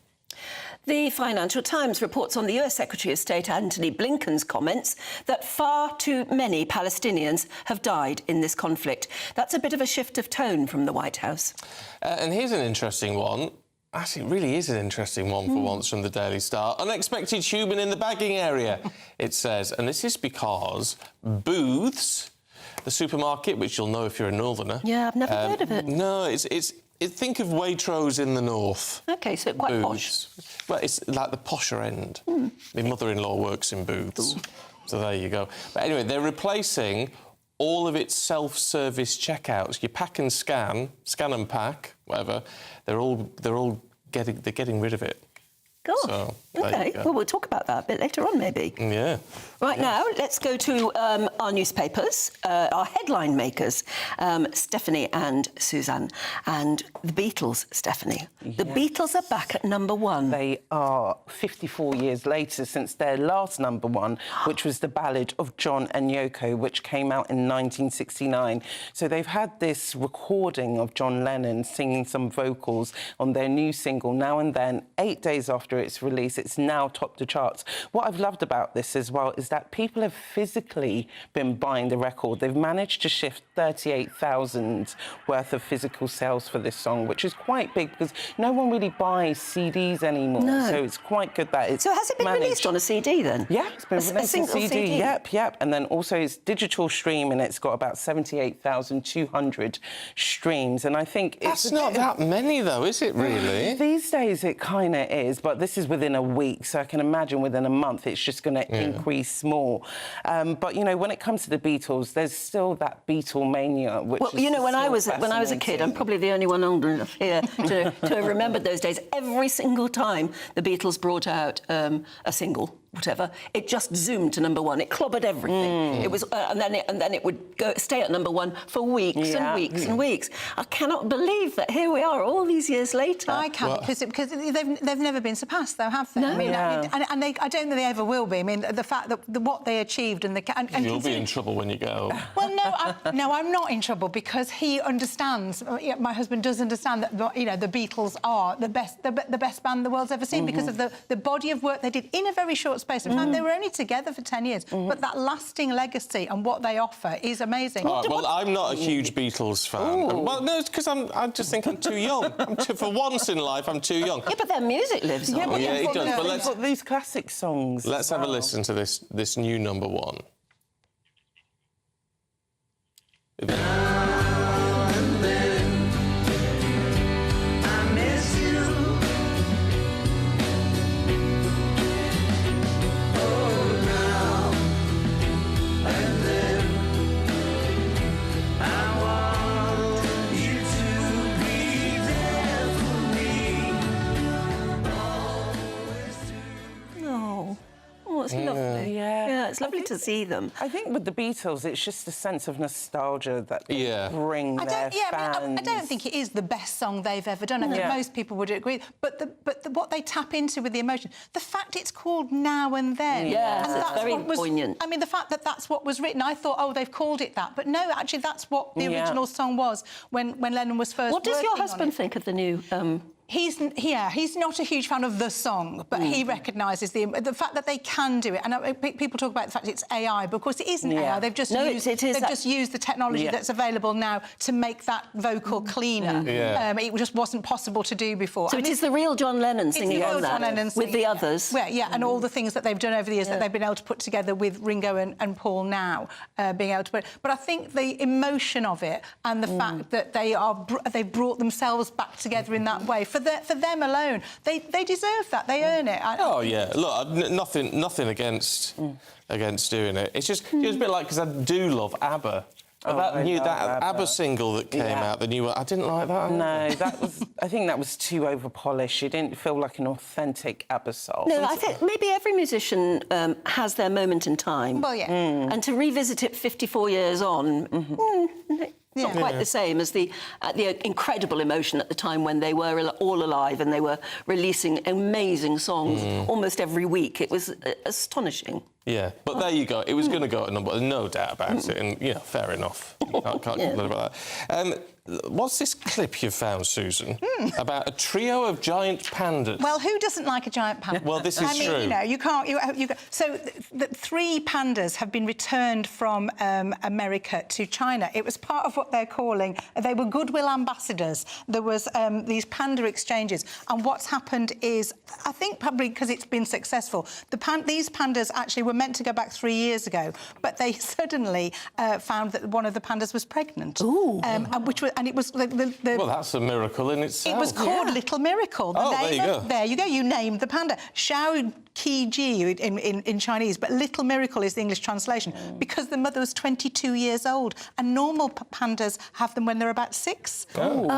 The Financial Times reports on the US Secretary of State Antony Blinken's comments that far too many Palestinians have died in this conflict. That's a bit of a shift of tone from the White House. And here's an interesting one. Actually, it really is an interesting one for once from the Daily Star. Unexpected human in the bagging area, it says. And this is because Booths, the supermarket, which you'll know if you're a northerner... Yeah, I've never heard of it. No, think of Waitrose in the north. OK, so quite posh. Well, it's like the posher end. My mother-in-law works in Booths. So there you go. But anyway, they're replacing all of its self-service checkouts. You pack and scan and pack, whatever. They're getting rid of it. Gosh. So, OK, well, we'll talk about that a bit later on, maybe. Yeah. Right now, let's go to our newspapers, our headline makers, Stephanie and Suzanne. And the Beatles, Stephanie. Yeah. The Beatles are back at #1. They are 54 years later since their last #1, which was the ballad of John and Yoko, which came out in 1969. So they've had this recording of John Lennon singing some vocals on their new single, Now and Then, 8 days after its release. It's now topped the charts. What I've loved about this as well is that people have physically been buying the record. They've managed to shift 38,000 worth of physical sales for this song, which is quite big because no one really buys CDs anymore. No. So it's quite good that it's So has it been released on a CD then? Yeah, it's been released on a CD. Yep. And then also it's digital stream and it's got about 78,200 streams. And I think That's not that many, though, is it, really? These days it kind of is, but this is within a week, so I can imagine within a month it's just going to increase more. But, you know, when it comes to the Beatles, there's still that Beatlemania, which well, is you know, when I was a fascinating. kid, I'm probably the only one older enough here to have remembered those days. Every single time the Beatles brought out a single, whatever, it just zoomed to #1. It clobbered everything. It was, and then it would stay at #1 for weeks and weeks and weeks. I cannot believe that here we are, all these years later. I can't because they've never been surpassed, though, have they? No. I mean, and I don't think they ever will be. I mean, the fact that what they achieved and You'll be in trouble when you go. Well, no, I'm not in trouble because he understands. My husband does understand that the Beatles are the best band the world's ever seen because of the body of work they did in a very short space of time. They were only together for 10 years, but that lasting legacy and what they offer is amazing. Right, well, I'm not a huge Beatles fan. Well, no, it's because I just think I'm too young. For once in life, I'm too young. Yeah, but their music lives on. Yeah, it does. But let's these classic songs. Let's have a listen to this new #1. Oh, it's lovely. Yeah, it's lovely to see them. I think with the Beatles, it's just a sense of nostalgia that they bring their fans. I don't think it is the best song they've ever done. I think most people would agree. But what they tap into with the emotion, the fact it's called Now and Then. Yes, and it's very poignant. I mean, the fact that that's what was written, I thought, oh, they've called it that. But no, actually, that's what the original song was when Lennon was first What does your working on husband think of the new... He's not a huge fan of the song, but he recognises the fact that they can do it. And people talk about the fact it's AI, but of course it isn't AI. They've just used the technology that's available now to make that vocal cleaner. It just wasn't possible to do before. So it is the real John Lennon singing on that with the others. Yeah, and all the things that they've done over the years that they've been able to put together with Ringo and Paul now, being able to put. But I think the emotion of it and the fact that they've brought themselves back together in that way for them alone, they deserve that. They earn it. Oh yeah, look, nothing against doing it. It's just a bit like because I do love ABBA. About that ABBA single that came out, the new one. I didn't like that. No, I think that was too over-polished. It didn't feel like an authentic ABBA song. No, I think maybe every musician has their moment in time. Well, yeah. And to revisit it 54 years on, it's not quite the same as the incredible emotion at the time when they were all alive and they were releasing amazing songs almost every week. It was astonishing. Yeah, but there you go. It was going to go at number, no doubt about it, and fair enough. Can't complain about that. What's this clip you found, Susan, about a trio of giant pandas? Well, who doesn't like a giant panda? Well, this is true. You can't. So, the 3 pandas have been returned from America to China. It was part of what they're calling. They were goodwill ambassadors. There was these panda exchanges, and what's happened is, I think probably because it's been successful, these pandas actually were meant to go back 3 years ago, but they suddenly found that one of the pandas was pregnant. Ooh. And it was the Well, that's a miracle in itself. It was called Little Miracle. There you go. There you go. You named the panda. Xiao Qiji in Chinese, but Little Miracle is the English translation because the mother was 22 years old, and normal pandas have them when they're about 6. So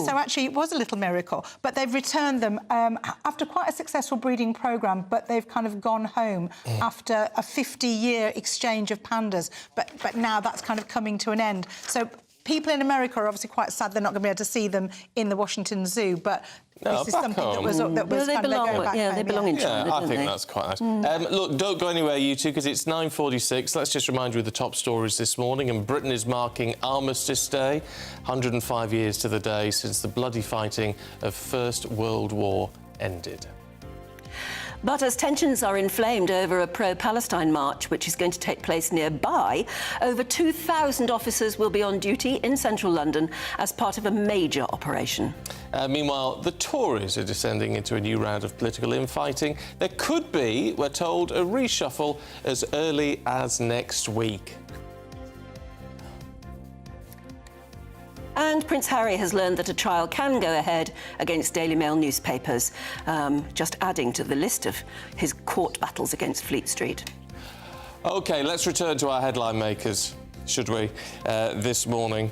actually, it was a little miracle. But they've returned them after quite a successful breeding programme, but they've kind of gone home after a 50-year exchange of pandas. But now that's kind of coming to an end. So people in America are obviously quite sad they're not going to be able to see them in the Washington Zoo, but this is something that was kind of they belong in China, I think that's quite nice. Look, don't go anywhere, you two, because it's 9:46. Let's just remind you of the top stories this morning. And Britain is marking Armistice Day, 105 years to the day since the bloody fighting of First World War ended. But as tensions are inflamed over a pro-Palestine march, which is going to take place nearby, over 2,000 officers will be on duty in central London as part of a major operation. Meanwhile, the Tories are descending into a new round of political infighting. There could be, we're told, a reshuffle as early as next week. And Prince Harry has learned that a trial can go ahead against Daily Mail newspapers, just adding to the list of his court battles against Fleet Street. OK, let's return to our headline makers, should we, this morning.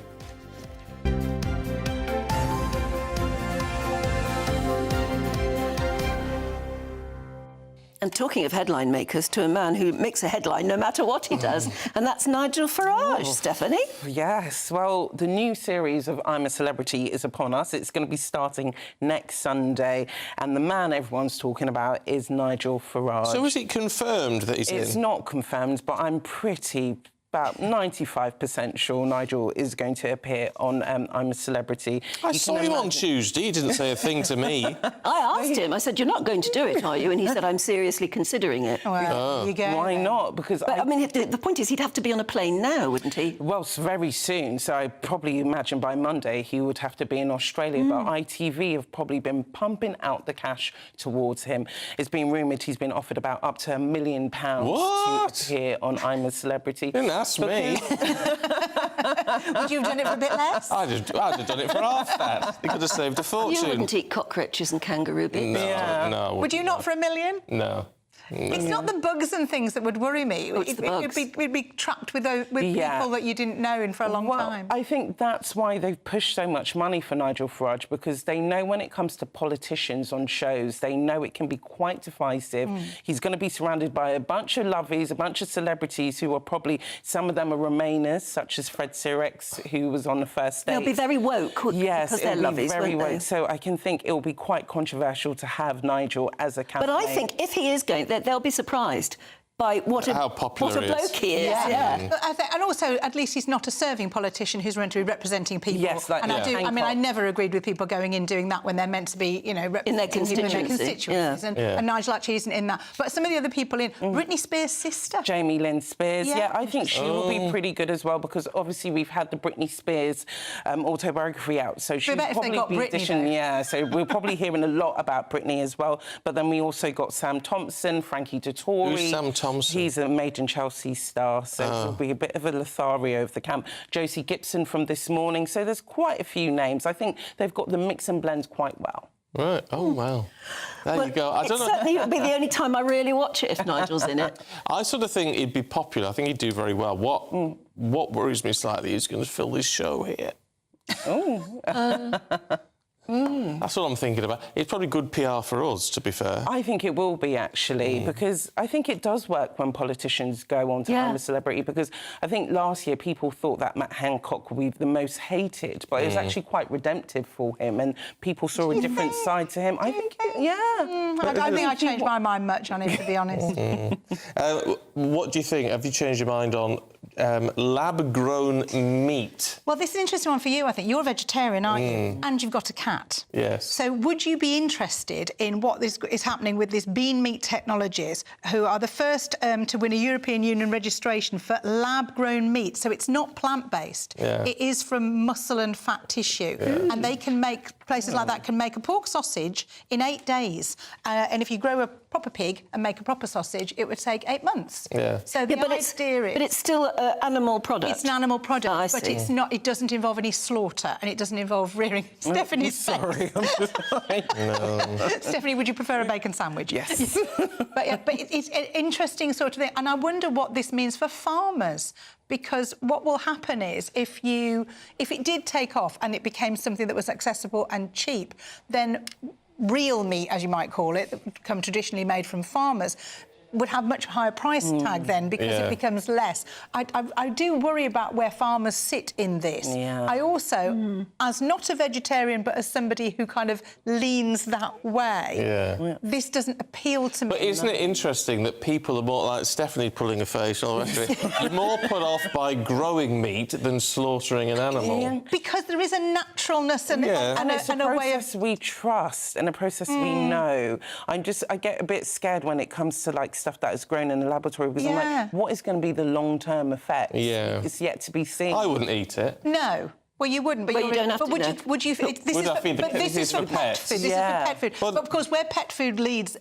And talking of headline makers, to a man who makes a headline no matter what he does, and that's Nigel Farage, Stephanie. Yes, well, the new series of I'm a Celebrity is upon us. It's going to be starting next Sunday, and the man everyone's talking about is Nigel Farage. So is it confirmed that he's in? It's not confirmed, but I'm about 95% sure Nigel is going to appear on I'm a Celebrity. I saw him on Tuesday. He didn't say a thing to me. I asked him, I said, you're not going to do it, are you? And he said, I'm seriously considering it. Well, you go. Why not? Because I mean, the point is he'd have to be on a plane now, wouldn't he? Well, very soon. So I probably imagine by Monday he would have to be in Australia. But ITV have probably been pumping out the cash towards him. It's been rumoured he's been offered about up to £1 million to appear on I'm a Celebrity. That's me. Would you have done it for a bit less? I'd have done it for half that. He could have saved a fortune. You wouldn't eat cockroaches and kangaroo bits. No. Would you not for £1 million? No. It's not the bugs and things that would worry me. We'd be trapped with people that you didn't know in for a long time. I think that's why they've pushed so much money for Nigel Farage, because they know when it comes to politicians on shows, they know it can be quite divisive. He's going to be surrounded by a bunch of lovies, a bunch of celebrities who are probably, some of them are Remainers, such as Fred Sirex, who was on the first date. They'll be very woke, because they're lovies, very won't woke. they? So I can think it'll be quite controversial to have Nigel as a candidate. But I think if he is going, they'll be surprised by how popular bloke he is. And also, at least he's not a serving politician who's meant to be representing people. Yes, I never agreed with people going in doing that when they're meant to be, representing in their constituencies. And Nigel actually isn't in that. But some of the other people in, Britney Spears' sister, Jamie Lynn Spears. Yeah, I think she will be pretty good as well, because obviously we've had the Britney Spears autobiography out, so she'll probably be dishing. Yeah, so we're probably hearing a lot about Britney as well. But then we also got Sam Thompson, Frankie Dettori. Who's Sam Thompson? He's a Made in Chelsea star, so there'll be a bit of a Lothario of the camp. Josie Gibson from This Morning. So there's quite a few names. I think they've got the mix and blends quite well. Right. Oh, wow. There you go. I don't know. Certainly would be the only time I really watch it if Nigel's in it. I sort of think he'd be popular. I think he'd do very well. What what worries me slightly is going to fill this show here. Oh. That's what I'm thinking about. It's probably good PR for us, to be fair. I think it will be, actually, because I think it does work when politicians go on to I'm a Celebrity, because I think last year people thought that Matt Hancock would be the most hated, but it was actually quite redemptive for him, and people saw a different side to him. I think, I don't think I changed my mind much on it, to be honest. What do you think? Have you changed your mind on lab-grown meat? Well, this is an interesting one for you, I think. You're a vegetarian, aren't you? And you've got a cat. Yes. So would you be interested in what is happening with this Bean Meat Technologies, who are the first to win a European Union registration for lab-grown meat? So it's not plant-based. Yeah. It is from muscle and fat tissue. Yeah. And they can make, places like that can make a pork sausage in 8 days. And if you grow a proper pig and make a proper sausage, it would take 8 months. Yeah. So the idea is... But it's still an animal product. It's an animal product, I but see. it's not. It doesn't involve any slaughter, and it doesn't involve rearing. Stephanie's sorry, I'm just No. Stephanie, would you prefer a bacon sandwich? Yes. but it's an interesting sort of thing, and I wonder what this means for farmers. Because what will happen is, if it did take off and it became something that was accessible and cheap, then real meat, as you might call it, that would come traditionally made from farmers, would have much higher price tag then, because it becomes less. I do worry about where farmers sit in this. Yeah. I also, as not a vegetarian, but as somebody who kind of leans that way, this doesn't appeal to me. But isn't it interesting that people are more like Stephanie pulling a face and all the rest of it? You're more put off by growing meat than slaughtering an animal. Yeah. Because there is a naturalness and, it's and a a way of... process we trust and a process we know. I get a bit scared when it comes to, like, stuff that is grown in a laboratory, because I'm like, what is going to be the long-term effect? Yeah. It's yet to be seen. I wouldn't eat it. No. Well, you wouldn't, but you don't have to would know. you? Would you? This is for pet food. This is for pet food. But of course, where pet food leads,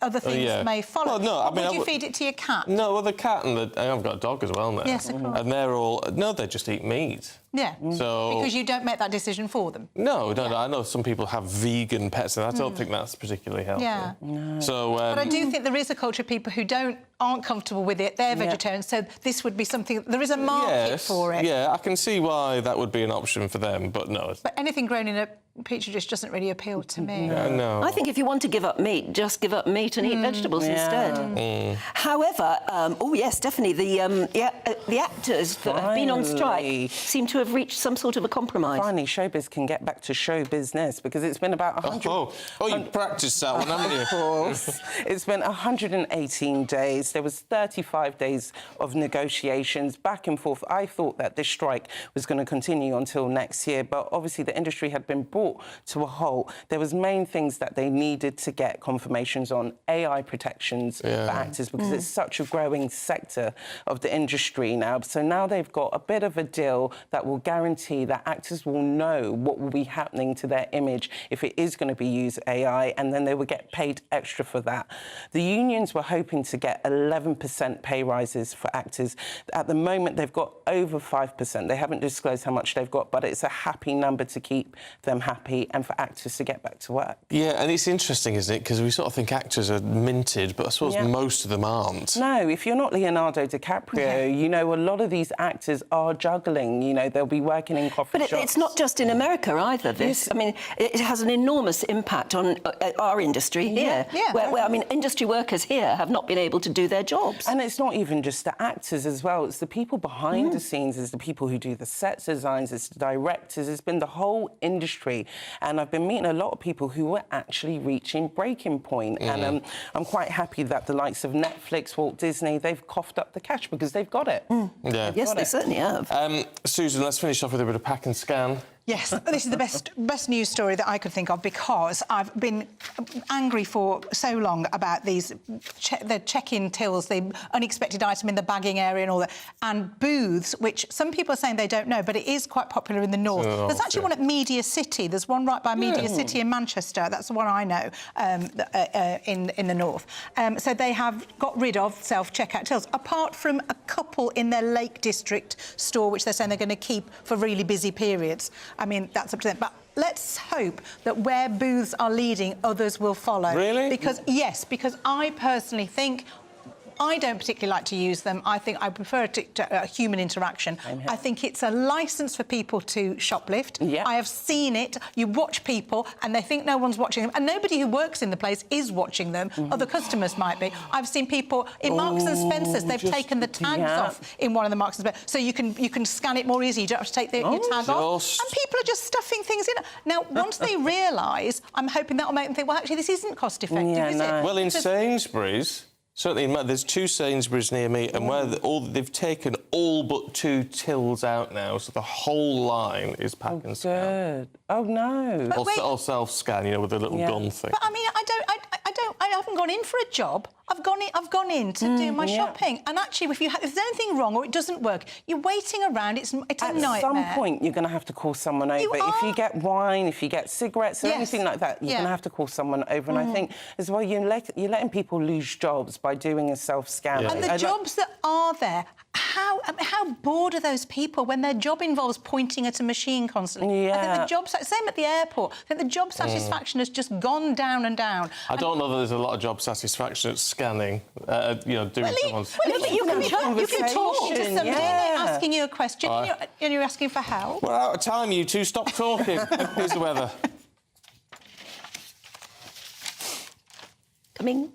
other things may follow. Well, no, I mean, would you feed it to your cat? No, well, the cat and I've got a dog as well now. Yes, of course. And they're all they just eat meat. Yeah. So because you don't make that decision for them. No. I know some people have vegan pets, and I don't think that's particularly healthy. Yeah. No. So, but I do think there is a culture of people who aren't comfortable with it. They're vegetarians, so this would be something. There is a market for it. Yeah, I can see why that would be an option for them, but no. But anything grown in a petri dish doesn't really appeal to me. No. I think if you want to give up meat, just give up meat and eat vegetables instead. However, oh yes, definitely, the actors that have been on strike seem to have reached some sort of a compromise. Finally, showbiz can get back to show business, because it's been about 100... Oh, you practiced that one, haven't you? Of course. It's been 118 days. There was 35 days of negotiations, back and forth. I thought that this strike was going to continue until next year, but obviously the industry had been brought to a halt. There was main things that they needed to get confirmations on: AI protections for actors, because it's such a growing sector of the industry now. So now they've got a bit of a deal that will guarantee that actors will know what will be happening to their image if it is going to be used AI, and then they will get paid extra for that. The unions were hoping to get 11% pay rises for actors. At the moment, they've got over 5%. They haven't disclosed how much they've got, but it's a happy number to keep them happy and for actors to get back to work. Yeah, and it's interesting, isn't it? Because we sort of think actors are minted, but I suppose most of them aren't. No, if you're not Leonardo DiCaprio, you know, a lot of these actors are juggling. You know, they'll be working in coffee shops. But it's not just in America either, this. I mean, it has an enormous impact on our industry here. Where, I mean, industry workers here have not been able to do their jobs. And it's not even just the actors as well. It's the people behind the scenes. It's the people who do the set designs. It's the directors. It's been the whole industry. And I've been meeting a lot of people who were actually reaching breaking point. And I'm quite happy that the likes of Netflix, Walt Disney, they've coughed up the cash because they've got it. Yeah. Yes, they certainly have. Susan, let's finish off with a bit of pack and scan. Yes, this is the best news story that I could think of, because I've been angry for so long about these the check-in tills, the unexpected item in the bagging area and all that, and booths, which some people are saying they don't know, but it is quite popular in the north. There's actually one at Media City. There's one right by Media City in Manchester. That's the one I know in the north. So they have got rid of self-checkout tills, apart from a couple in their Lake District store, which they're saying they're going to keep for really busy periods. I mean, that's up to them. But let's hope that where booths are leading, others will follow. Really? Because I personally think I don't particularly like to use them. I think I prefer to human interaction. I think it's a licence for people to shoplift. Yeah. I have seen it. You watch people and they think no one's watching them, and nobody who works in the place is watching them. Other customers might be. I've seen people in Marks and Spencer's. They've taken the tags off in one of the Marks and Spencer's, so you can scan it more easily. You don't have to take your tag off. And people are just stuffing things in. Now, once they realise, I'm hoping that will make them think, well, actually, this isn't cost-effective, is it? Well, in Sainsbury's, certainly, there's 2 Sainsbury's near me, and where they've taken all but 2 tills out now, so the whole line is pack and scan. Oh no! Or self-scan, you know, with a little gun thing. But I mean, I haven't gone in for a job. I've gone in to do my shopping, and actually, if there's anything wrong or it doesn't work, you're waiting around. It's a nightmare. At some point, you're going to have to call someone over. If you get wine, if you get cigarettes, or anything like that, you're going to have to call someone over. And I think as well, you're letting people lose jobs by doing a self-scan. And the jobs that are there, how bored are those people when their job involves pointing at a machine constantly? I think the job, same at the airport. I think the job satisfaction has just gone down and down. I don't know that there's a lot of job satisfaction at scanning, you know, doing someone's... Well, you can talk to somebody and they're asking you a question and you're asking for help. We're out of time, you two. Stop talking. Here's the weather. Coming.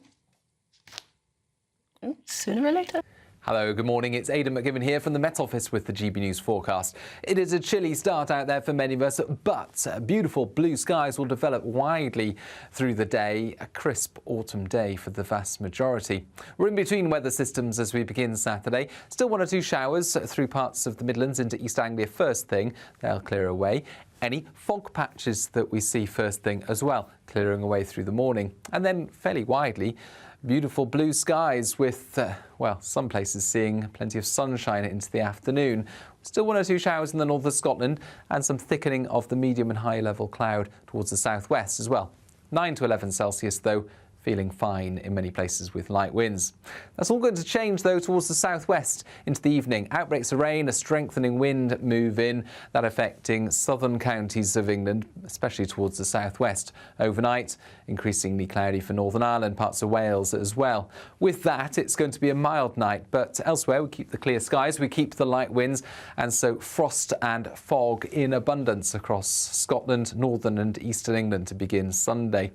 Sooner or later. Hello, good morning. It's Aidan McGibbon here from the Met Office with the GB News forecast. It is a chilly start out there for many of us, but beautiful blue skies will develop widely through the day. A crisp autumn day for the vast majority. We're in between weather systems as we begin Saturday. Still 1 or 2 showers through parts of the Midlands into East Anglia first thing. They'll clear away. Any fog patches that we see first thing as well, clearing away through the morning. And then fairly widely, beautiful blue skies with, well, some places seeing plenty of sunshine into the afternoon. Still 1 or 2 showers in the north of Scotland and some thickening of the medium and high level cloud towards the southwest as well. 9 to 11 Celsius though, feeling fine in many places with light winds. That's all going to change though towards the southwest into the evening. Outbreaks of rain, a strengthening wind move in, that affecting southern counties of England, especially towards the southwest. Overnight, increasingly cloudy for Northern Ireland, parts of Wales as well. With that, it's going to be a mild night, but elsewhere we keep the clear skies, we keep the light winds, and so frost and fog in abundance across Scotland, northern and eastern England to begin Sunday.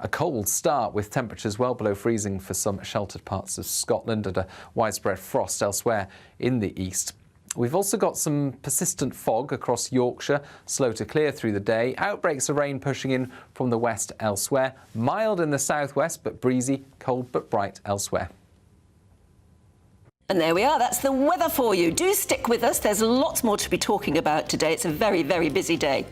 A cold start with temperatures well below freezing for some sheltered parts of Scotland and a widespread frost elsewhere in the east. We've also got some persistent fog across Yorkshire, slow to clear through the day. Outbreaks of rain pushing in from the west elsewhere. Mild in the southwest, but breezy, cold but bright elsewhere. And there we are. That's the weather for you. Do stick with us. There's lots more to be talking about today. It's a very, very busy day.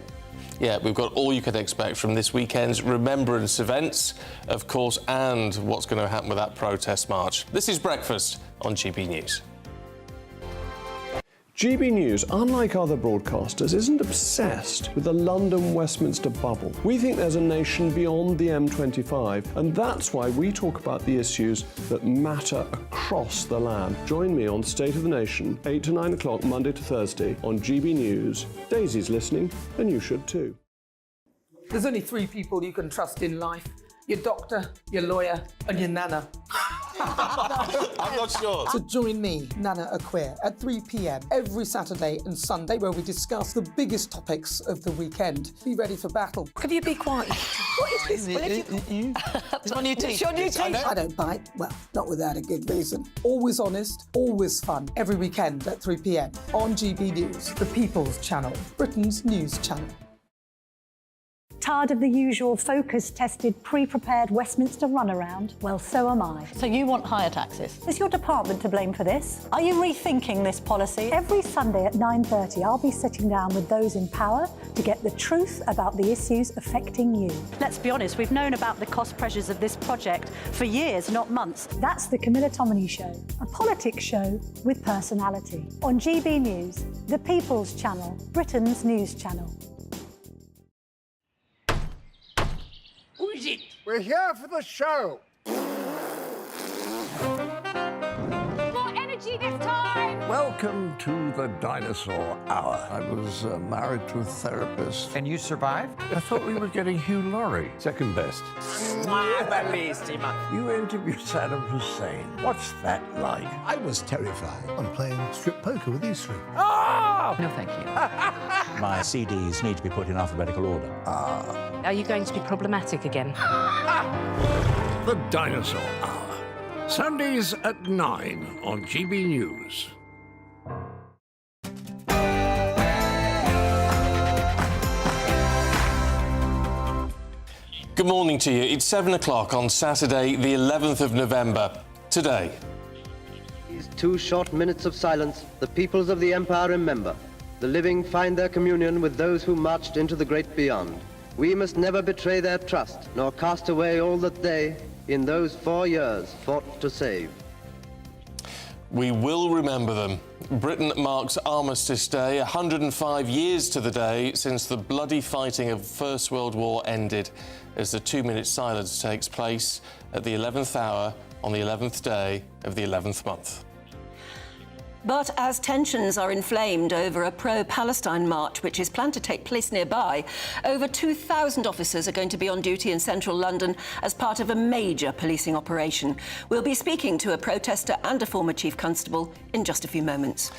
Yeah, we've got all you can expect from this weekend's remembrance events, of course, and what's going to happen with that protest march. This is Breakfast on GB News. GB News, unlike other broadcasters, isn't obsessed with the London-Westminster bubble. We think there's a nation beyond the M25, and that's why we talk about the issues that matter across the land. Join me on State of the Nation, 8 to 9 o'clock, Monday to Thursday, on GB News. Daisy's listening, and you should too. There's only 3 people you can trust in life. Your doctor, your lawyer, and your nana. I'm not sure. So join me, Nana Acquare, at 3 p.m. every Saturday and Sunday, where we discuss the biggest topics of the weekend. Be ready for battle. Could you be quiet? What is this? It's my new teeth. It's your new teeth. I don't bite. Well, not without a good reason. Always honest, always fun. Every weekend at 3 p.m. on GB News, the People's Channel, Britain's news channel. Tired of the usual focus-tested, pre-prepared Westminster runaround? Well, so am I. So you want higher taxes? Is your department to blame for this? Are you rethinking this policy? Every Sunday at 9:30, I'll be sitting down with those in power to get the truth about the issues affecting you. Let's be honest, we've known about the cost pressures of this project for years, not months. That's the Camilla Tominey Show, a politics show with personality. On GB News, the People's Channel, Britain's news channel. Who is it? We're here for the show. More energy party this time! Welcome to the dinosaur hour. I was married to a therapist. And you survived? I thought we were getting Hugh Laurie. Second best. You interviewed Saddam Hussein. What's that like? I was terrified. I'm playing strip poker with these three. Oh! No, thank you. My CDs need to be put in alphabetical order. Are you going to be problematic again? The Dinosaur Hour. Sundays at 9 on GB News. Good morning to you. It's 7 o'clock on Saturday, the 11th of November. Today. These 2 short minutes of silence, the peoples of the Empire remember. The living find their communion with those who marched into the great beyond. We must never betray their trust, nor cast away all that they, in those 4 years, fought to save. We will remember them. Britain marks Armistice Day, 105 years to the day since the bloody fighting of the First World War ended, as the 2-minute silence takes place at the 11th hour on the 11th day of the 11th month. But as tensions are inflamed over a pro-Palestine march which is planned to take place nearby, over 2,000 officers are going to be on duty in central London as part of a major policing operation. We'll be speaking to a protester and a former chief constable in just a few moments.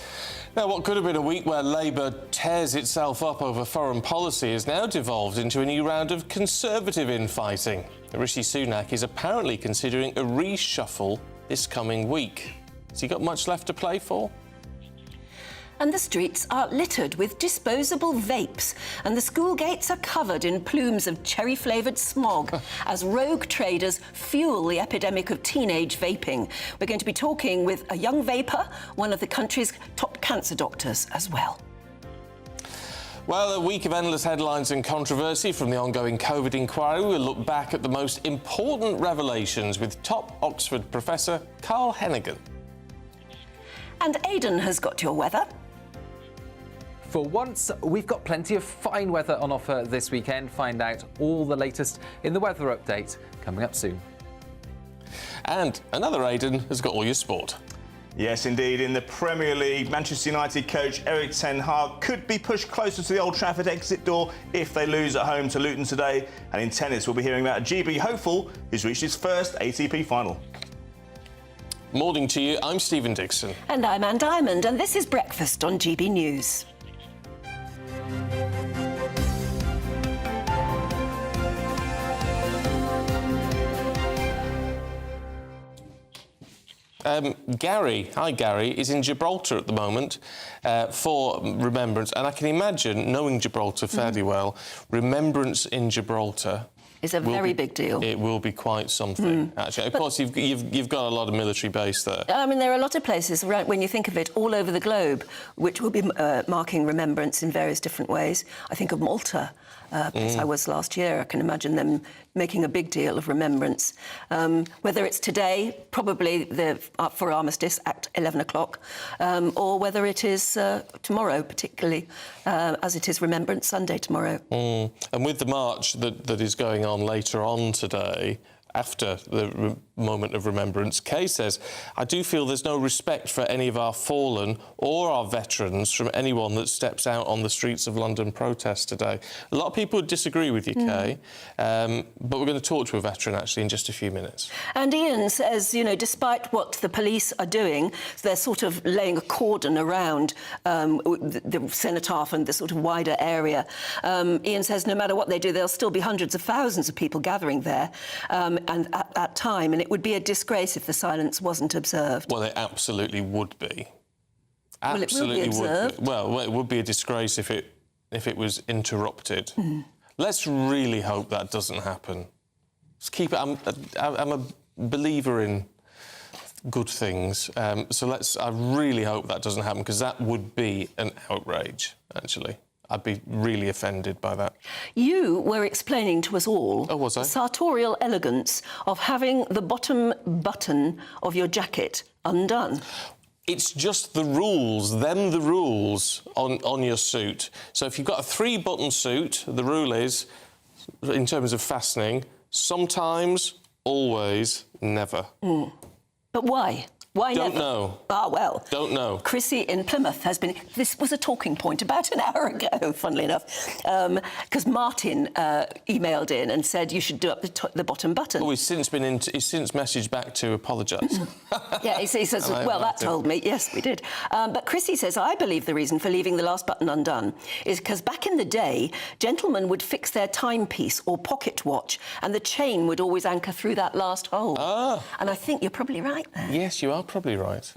Now, what could have been a week where Labour tears itself up over foreign policy has now devolved into a new round of Conservative infighting. Rishi Sunak is apparently considering a reshuffle this coming week. Has he got much left to play for? And the streets are littered with disposable vapes, and the school gates are covered in plumes of cherry-flavoured smog as rogue traders fuel the epidemic of teenage vaping. We're going to be talking with a young vaper, one of the country's top cancer doctors as well. Well, a week of endless headlines and controversy from the ongoing COVID inquiry. We'll look back at the most important revelations with top Oxford professor Carl Hennigan. And Aidan has got your weather. For once, we've got plenty of fine weather on offer this weekend. Find out all the latest in the weather update coming up soon. And another Aidan has got all your sport. Yes, indeed. In the Premier League, Manchester United coach Erik ten Hag could be pushed closer to the Old Trafford exit door if they lose at home to Luton today. And in tennis, we'll be hearing about a GB hopeful who's reached his first ATP final. Morning to you. I'm Stephen Dixon. And I'm Anne Diamond, and this is Breakfast on GB News. Gary is in Gibraltar at the moment for Remembrance, and I can imagine, knowing Gibraltar fairly well, Remembrance in Gibraltar is a very big deal. It will be quite something, actually. Of course, you've got a lot of military base there. I mean, there are a lot of places, around, when you think of it, all over the globe, which will be marking Remembrance in various different ways. I think of Malta, place I was last year. I can imagine them making a big deal of Remembrance. Whether it's today, probably for Armistice at 11 o'clock, or whether it is tomorrow, particularly, as it is Remembrance Sunday tomorrow. And with the march that is going on later on today, after the moment of remembrance, Kay says, I do feel there's no respect for any of our fallen or our veterans from anyone that steps out on the streets of London protest today. A lot of people would disagree with you, Kay, but we're going to talk to a veteran, actually, in just a few minutes. And Ian says, you know, despite what the police are doing, they're sort of laying a cordon around the cenotaph and the sort of wider area. Ian says no matter what they do, there'll still be hundreds of thousands of people gathering there and at that time, and it would be a disgrace if the silence wasn't observed. Well, it absolutely would be. Absolutely would be observed. Well, it would be a disgrace if it was interrupted. Let's really hope that doesn't happen. Let's keep it. I'm a believer in good things, so I really hope that doesn't happen, because that would be an outrage, actually. I'd be really offended by that. You were explaining to us all the sartorial elegance of having the bottom button of your jacket undone. It's just the rules, the rules on your suit. So if you've got a 3-button suit, the rule is, in terms of fastening, sometimes, always, never. But why? Why Don't never? know. Ah, well. Don't know. Chrissy in Plymouth has been... This was a talking point about an hour ago, funnily enough, because Martin emailed in and said you should do up the bottom button. Oh, he's since messaged back to apologise. Yeah, he says, well, that told me. Yes, we did. But Chrissy says, I believe the reason for leaving the last button undone is because back in the day, gentlemen would fix their timepiece or pocket watch and the chain would always anchor through that last hole. Ah. And I think you're probably right there. Yes, you are probably right.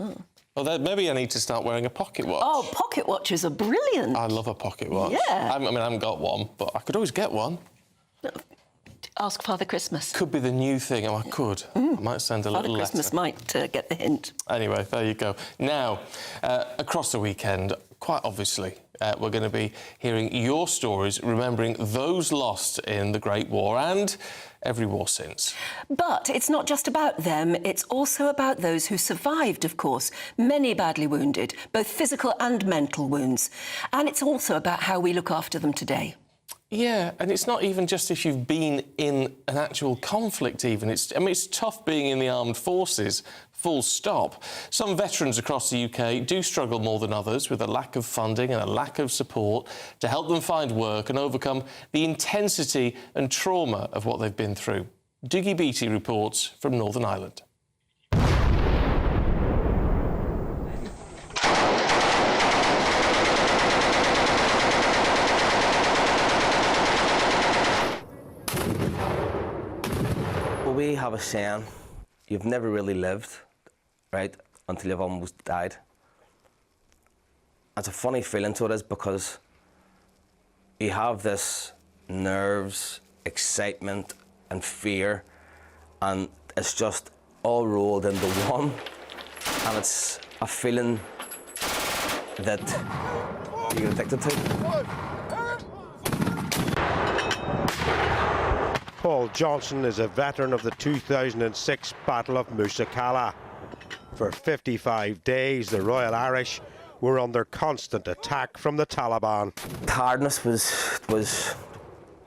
Well, maybe I need to start wearing a pocket watch. Oh, pocket watches are brilliant. I love a pocket watch. Yeah. I haven't got one, but I could always get one. Ask Father Christmas. Could be the new thing. Oh, I could. I might send a Father little Christmas letter. might get the hint. Anyway, there you go. Now, across the weekend, quite obviously, we're going to be hearing your stories, remembering those lost in the Great War and every war since. But it's not just about them, it's also about those who survived, of course. Many badly wounded, both physical and mental wounds. And it's also about how we look after them today. Yeah, and it's not even just if you've been in an actual conflict even. It's tough being in the armed forces, full stop. Some veterans across the UK do struggle more than others with a lack of funding and a lack of support to help them find work and overcome the intensity and trauma of what they've been through. Dougie Beattie reports from Northern Ireland. We have a saying, you've never really lived, right, until you've almost died. It's a funny feeling to it is because you have this nerves, excitement and fear, and it's just all rolled into one, and it's a feeling that you get addicted to. Paul Johnson is a veteran of the 2006 Battle of Musa Qala. For 55 days, the Royal Irish were under constant attack from the Taliban. Tiredness was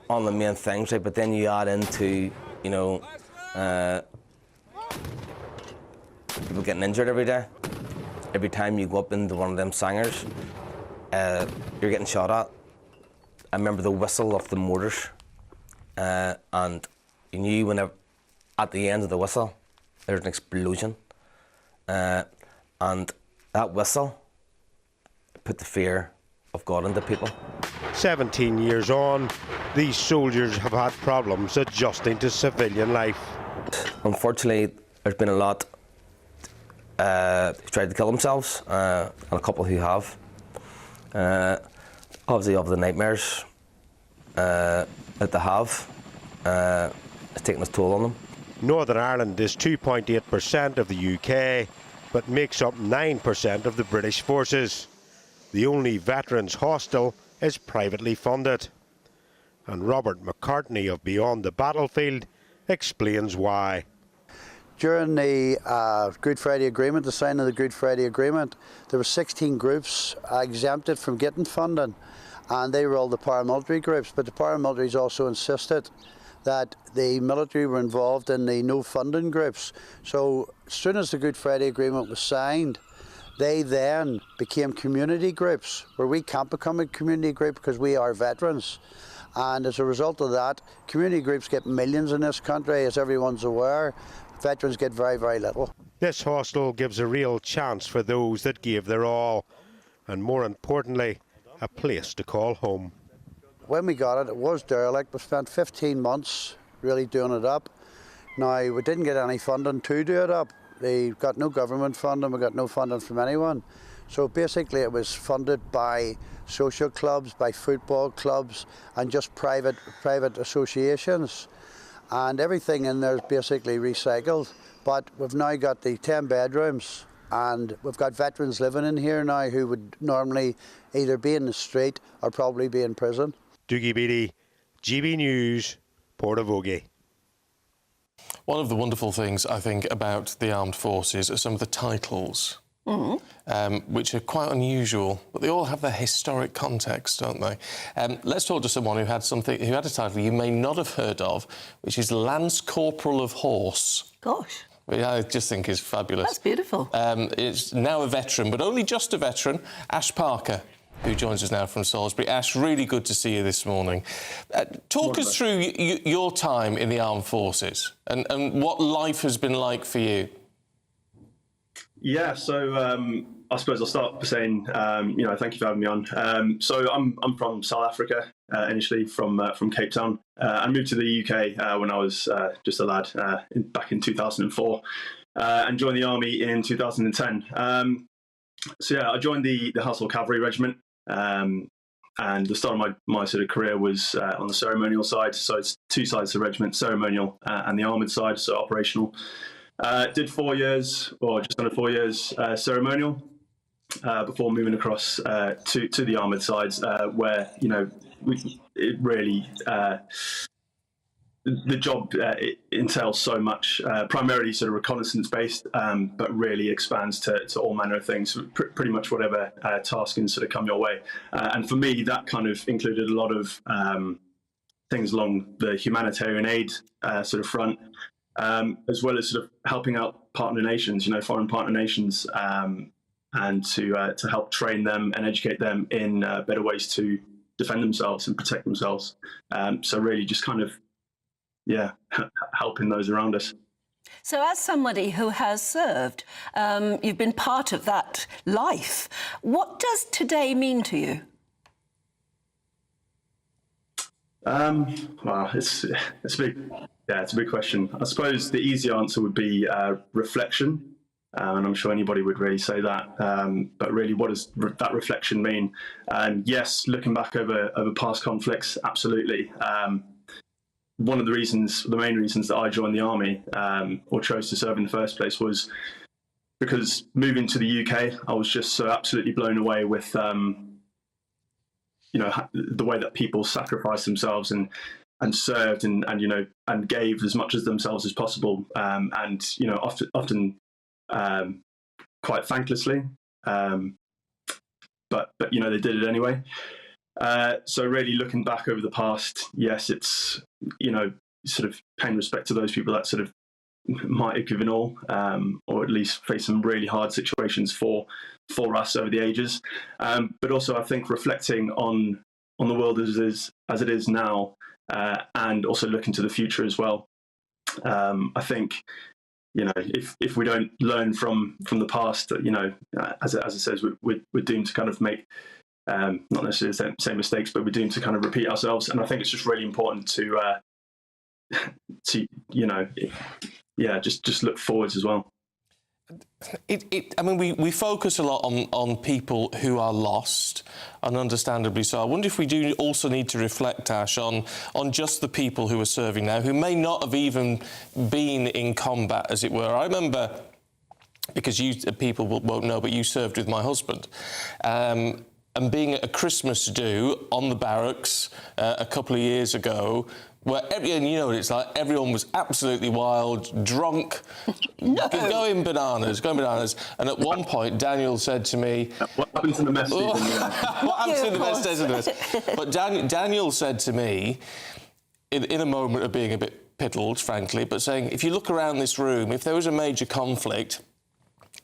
one of the main things, right? But then you add into, people getting injured every day. Every time you go up into one of them sangers, you're getting shot at. I remember the whistle of the mortars. And you knew whenever, at the end of the whistle, there's an explosion. And that whistle put the fear of God into people. 17 years on, these soldiers have had problems adjusting to civilian life. Unfortunately, there's been a lot who've tried to kill themselves, and a couple who have. Obviously, of the nightmares that they have, it's taken its toll on them. Northern Ireland is 2.8% of the UK, but makes up 9% of the British forces. The only veterans hostel is privately funded. And Robert McCartney of Beyond the Battlefield explains why. During the Good Friday Agreement, the signing of the Good Friday Agreement, there were 16 groups exempted from getting funding, and they were all the paramilitary groups. But the paramilitaries also insisted that the military were involved in the no funding groups. So as soon as the Good Friday Agreement was signed, they then became community groups, where we can't become a community group because we are veterans. And as a result of that, community groups get millions in this country, as everyone's aware. Veterans get very, very little. This hostel gives a real chance for those that gave their all, and more importantly, a place to call home. When we got it, it was derelict. We spent 15 months really doing it up. Now, we didn't get any funding to do it up. They got no government funding, we got no funding from anyone. So basically it was funded by social clubs, by football clubs, and just private associations. And everything in there is basically recycled. But we've now got the 10 bedrooms, and we've got veterans living in here now who would normally either be in the street or probably be in prison. Dougie Beattie, GB News, Portavogie. One of the wonderful things, I think, about the armed forces are some of the titles, which are quite unusual, but they all have their historic context, don't they? Let's talk to someone who had a title you may not have heard of, which is Lance Corporal of Horse. Gosh. I just think is fabulous. That's beautiful. It's now a veteran, but only just a veteran, Ash Parker, who joins us now from Salisbury. Ash, really good to see you this morning. Talk us through your time in the armed forces and what life has been like for you. Yeah, so I suppose I'll start by saying, thank you for having me on. So I'm from South Africa, initially from Cape Town. I moved to the UK when I was just a lad back in 2004 and joined the army in 2010. So yeah, I joined the Household Cavalry Regiment. And the start of my sort of career was on the ceremonial side. So it's two sides of the regiment, ceremonial and the armoured side, so operational. Did 4 years, or just under 4 years, ceremonial before moving across to the armoured sides, where it really the job it entails so much, primarily sort of reconnaissance based, but really expands to all manner of things, pretty much whatever task can sort of come your way. And for me, that kind of included a lot of things along the humanitarian aid sort of front. As well as sort of helping out partner nations, foreign partner nations, and to help train them and educate them in better ways to defend themselves and protect themselves. So really just kind of, helping those around us. So as somebody who has served, you've been part of that life. What does today mean to you? Well, it's a big, it's a big question. I suppose the easy answer would be reflection, and I'm sure anybody would really say that. But really, what does that reflection mean? Yes, looking back over past conflicts, absolutely. One of the main reasons that I joined the army or chose to serve in the first place was because moving to the UK, I was just so absolutely blown away with the way that people sacrificed themselves and served and gave as much as themselves as possible, and often quite thanklessly, but they did it anyway. So really looking back over the past, yes, it's sort of paying respect to those people that sort of might have given all, or at least faced some really hard situations for us over the ages. But also, I think reflecting on the world as it is now, and also looking to the future as well. I think if we don't learn from the past, as it says, we're doomed to kind of make not necessarily the same mistakes, but we're doomed to kind of repeat ourselves. And I think it's just really important to just look forwards as well. I mean, we focus a lot on people who are lost, and understandably so. I wonder if we do also need to reflect, Ash, on just the people who are serving now, who may not have even been in combat, as it were. I remember, because people won't know, but you served with my husband. And being at a Christmas do on the barracks a couple of years ago, where and you know what it's like, everyone was absolutely wild, drunk, going bananas. And at one point, Daniel said to me... What happened to the mess? What happened to the mess, isn't it? But Daniel said to me, in a moment of being a bit piddled, frankly, but saying, if you look around this room, if there was a major conflict,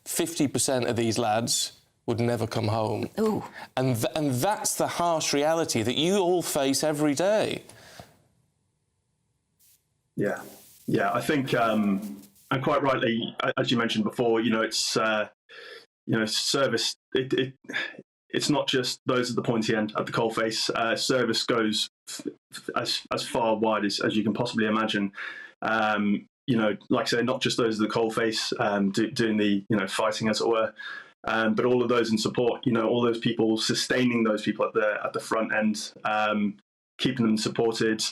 50% of these lads would never come home. Ooh. And that's the harsh reality that you all face every day. Yeah, I think, and quite rightly, as you mentioned before, it's service. It's not just those at the pointy end, at the coalface. Service goes as far wide as you can possibly imagine. Like I say, not just those at the coalface doing the fighting, as it were. But all of those in support, all those people, sustaining those people at the front end, keeping them supported.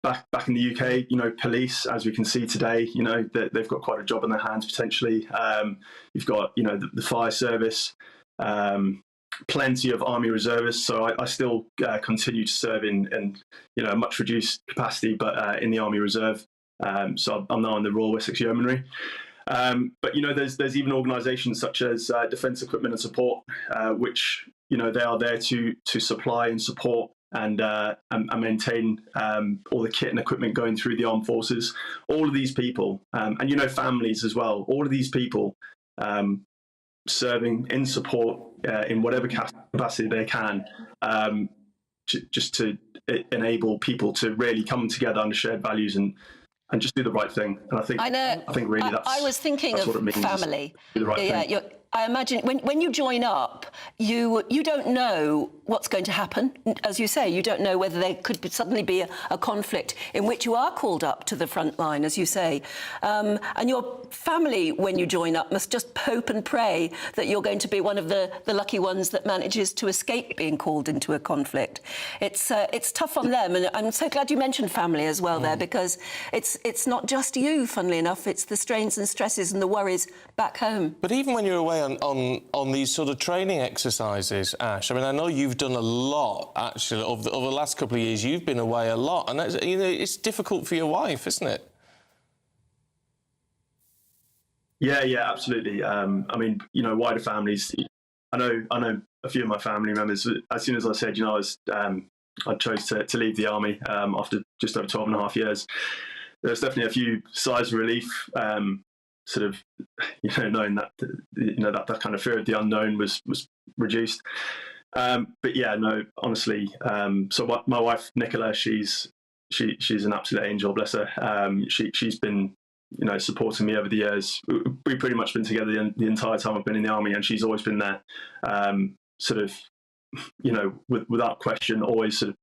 Back in the UK, police, as we can see today, they've got quite a job on their hands potentially. You've got, the fire service, plenty of army reservists. So I still continue to serve in a much reduced capacity, but in the Army Reserve. So I'm now in the Royal Wessex Yeomanry. But there's even organisations such as Defence Equipment and Support, which they are there to supply and support and maintain all the kit and equipment going through the armed forces. All of these people, and families as well. All of these people serving in support in whatever capacity they can, just to enable people to really come together under shared values and just do the right thing. And I think really I was thinking that's of what it means, family. do the right thing. I imagine when you join up, you don't know what's going to happen. As you say, you don't know whether there could suddenly be a conflict in which you are called up to the front line, as you say. And your family, when you join up, must just hope and pray that you're going to be one of the lucky ones that manages to escape being called into a conflict. It's tough on them, and I'm so glad you mentioned family as well there, because it's not just you, funnily enough, it's the strains and stresses and the worries back home. But even when you're away on these sort of training exercises, Ash, I mean, I know you've done a lot, actually, over the last couple of years. You've been away a lot, and it's difficult for your wife, isn't it? Yeah, absolutely. I mean, wider families. I know a few of my family members. As soon as I said, I chose to leave the army after just over 12 and a half years. There's definitely a few sighs of relief. Sort of, knowing that, that kind of fear of the unknown was reduced. But yeah, no, honestly. So my wife Nicola, she's an absolute angel, bless her. She's been, supporting me over the years. We've pretty much been together the entire time I've been in the army, and she's always been there, sort of, without question, always sort of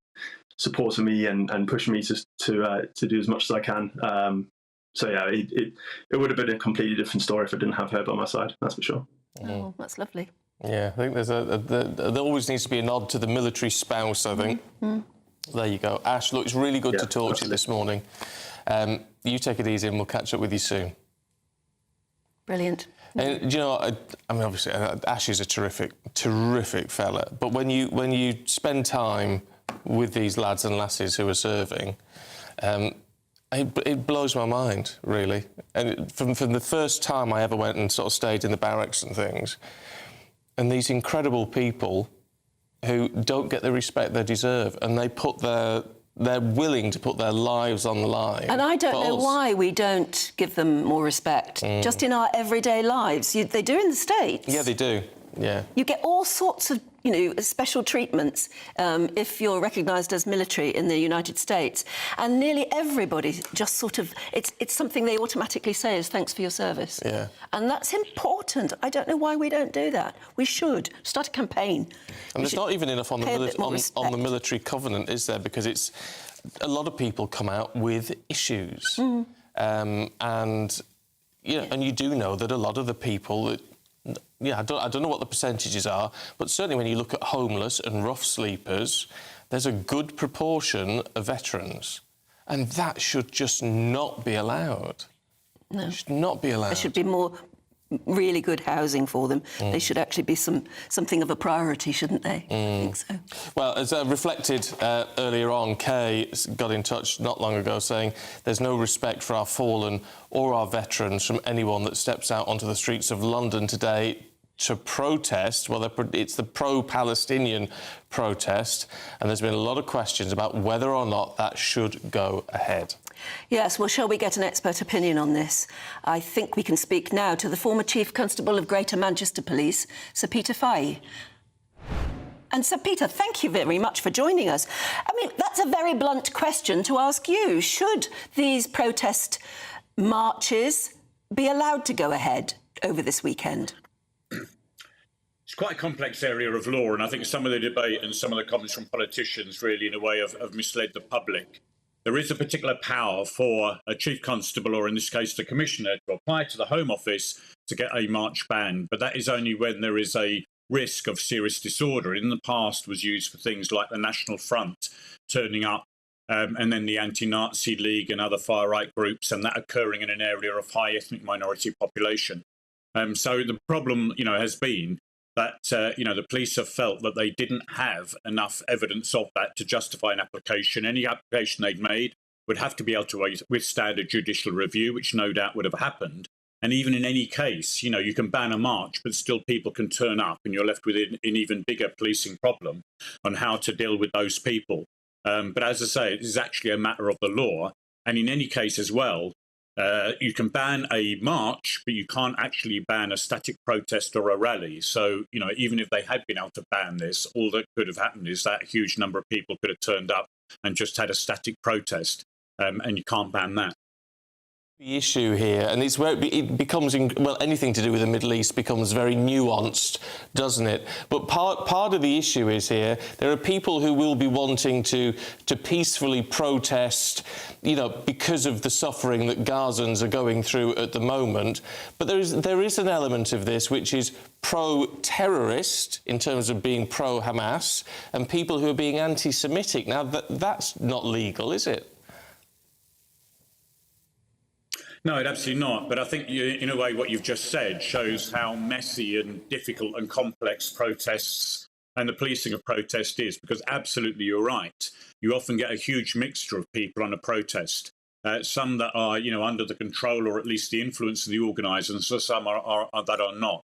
supporting me and pushing me to do as much as I can. So yeah, it would have been a completely different story if I didn't have her by my side. That's for sure. Oh, that's lovely. Yeah, I think there always needs to be a nod to the military spouse, I think. There you go. Ash, look, it's really good to talk to you this morning. You take it easy and we'll catch up with you soon. Brilliant. And I mean, obviously, Ash is a terrific fella. But when you spend time with these lads and lasses who are serving, it blows my mind, really. And from the first time I ever went and sort of stayed in the barracks and things, and these incredible people who don't get the respect they deserve, and they're willing to put their lives on the line. And I don't know why we don't give them more respect, just in our everyday lives. They do in the States. Yeah, they do. Yeah. You get all sorts of, special treatments if you're recognised as military in the United States. And nearly everybody just sort of, it's something they automatically say is thanks for your service. Yeah. And that's important. I don't know why we don't do that. We should start a campaign. And there's not even enough on the military covenant, is there? Because it's a lot of people come out with issues. And you do know that a lot of the people that, I don't know what the percentages are, but certainly when you look at homeless and rough sleepers, there's a good proportion of veterans, and that should just not be allowed. No. It should not be allowed. There should be more really good housing for them. They should actually be something of a priority, shouldn't they? I think so. Well, as reflected earlier on, Kay got in touch not long ago saying there's no respect for our fallen or our veterans from anyone that steps out onto the streets of London today to protest. Well, it's the pro-Palestinian protest, and there's been a lot of questions about whether or not that should go ahead. Yes, well, shall we get an expert opinion on this? I think we can speak now to the former Chief Constable of Greater Manchester Police, Sir Peter Fahey. And Sir Peter, thank you very much for joining us. I mean, that's a very blunt question to ask you. Should these protest marches be allowed to go ahead over this weekend? It's quite a complex area of law, and I think some of the debate and some of the comments from politicians really, in a way, have misled the public. There is a particular power for a chief constable, or in this case the commissioner, to apply to the Home Office to get a march ban, but that is only when there is a risk of serious disorder. In the past was used for things like the National Front turning up, and then the Anti-Nazi League and other far-right groups, and that occurring in an area of high ethnic minority population. So the problem, has been that, the police have felt that they didn't have enough evidence of that to justify an application. Any application they'd made would have to be able to withstand a judicial review, which no doubt would have happened. And even in any case, you know, you can ban a march, but still people can turn up, and you're left with an even bigger policing problem on how to deal with those people. But as I say, it is actually a matter of the law. And in any case as well, you can ban a march, but you can't actually ban a static protest or a rally. So, you know, even if they had been able to ban this, all that could have happened is that a huge number of people could have turned up and just had a static protest, and you can't ban that. The issue here, and it's where it becomes, anything to do with the Middle East becomes very nuanced, doesn't it? But part of the issue is here, there are people who will be wanting to peacefully protest, you know, because of the suffering that Gazans are going through at the moment. But there is an element of this which is pro-terrorist in terms of being pro-Hamas, and people who are being anti-Semitic. Now, that's not legal, is it? No, absolutely not. But I think, in a way, what you've just said shows how messy and difficult and complex protests and the policing of protest is, because absolutely you're right. You often get a huge mixture of people on a protest. Some that are, you know, under the control or at least the influence of the organisers, and some are that are not.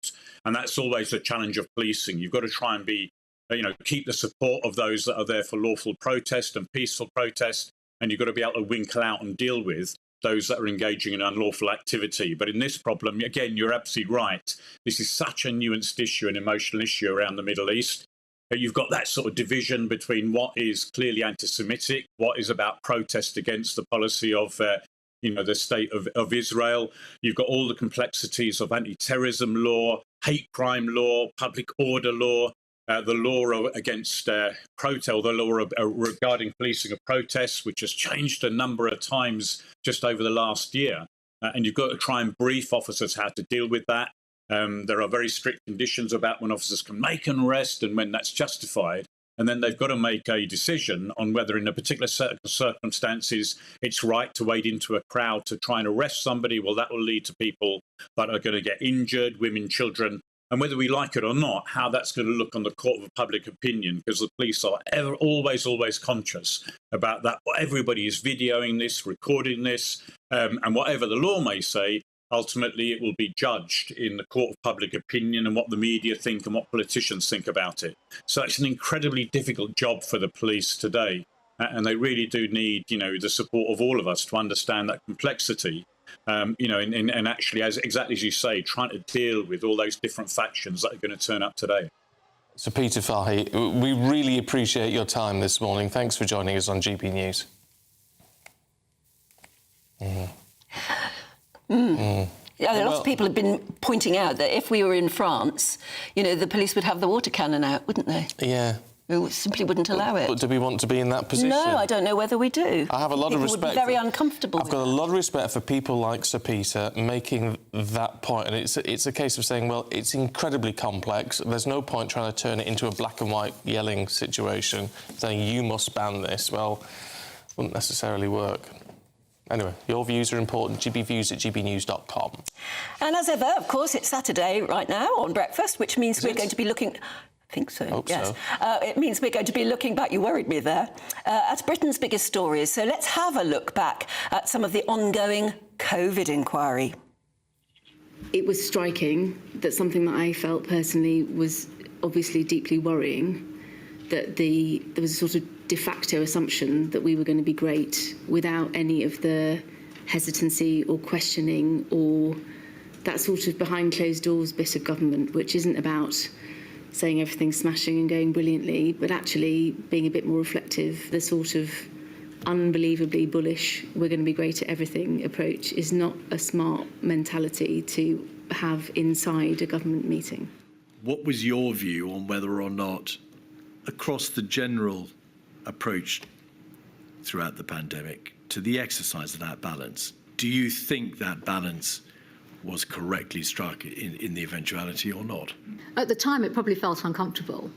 And that's always the challenge of policing. You've got to try and be, you know, keep the support of those that are there for lawful protest and peaceful protest, and you've got to be able to winkle out and deal with those that are engaging in unlawful activity. But in this problem, again, you're absolutely right. This is such a nuanced issue, an emotional issue around the Middle East. You've got that sort of division between what is clearly anti-Semitic, what is about protest against the policy of, you know, the state of Israel. You've got all the complexities of anti-terrorism law, hate crime law, public order law, the law against protest, the law regarding policing of protests, which has changed a number of times just over the last year. And you've got to try and brief officers how to deal with that. There are very strict conditions about when officers can make an arrest and when that's justified. And then they've got to make a decision on whether in a particular set of circumstances it's right to wade into a crowd to try and arrest somebody. Well, that will lead to people that are going to get injured, women, children. And whether we like it or not, how that's going to look on the court of public opinion, because the police are always conscious about that. Everybody is videoing this, recording this, and whatever the law may say, ultimately it will be judged in the court of public opinion and what the media think and what politicians think about it. So it's an incredibly difficult job for the police today, and they really do need, you know, the support of all of us to understand that complexity. You know, and actually, exactly as you say, trying to deal with all those different factions that are going to turn up today. So, Peter Fahy, we really appreciate your time this morning. Thanks for joining us on GB News. Yeah, lots of people have been pointing out that if we were in France, you know, the police would have the water cannon out, wouldn't they? Yeah. We simply wouldn't allow it. But do we want to be in that position? No, I don't know whether we do. I have a lot of respect. People would be very uncomfortable. I've got a lot of respect for people like Sir Peter making that point, and it's a case of saying, well, it's incredibly complex. There's no point trying to turn it into a black and white yelling situation, saying you must ban this. Well, wouldn't necessarily work. Anyway, your views are important. gbviews@gbnews.com. And as ever, of course, it's Saturday right now on Breakfast, which means we're going to be looking... I think so, Hope yes. so. It means we're going to be looking back, you worried me there, at Britain's biggest stories. So let's have a look back at some of the ongoing COVID inquiry. It was striking that something that I felt personally was obviously deeply worrying, that there was a sort of de facto assumption that we were going to be great without any of the hesitancy or questioning or that sort of behind closed doors bit of government, which isn't about saying everything's smashing and going brilliantly, but actually being a bit more reflective. The sort of unbelievably bullish, we're going to be great at everything approach is not a smart mentality to have inside a government meeting. What was your view on whether or not, across the general approach throughout the pandemic, to the exercise of that balance, do you think that balance was correctly struck in the eventuality or not? At the time, it probably felt uncomfortable,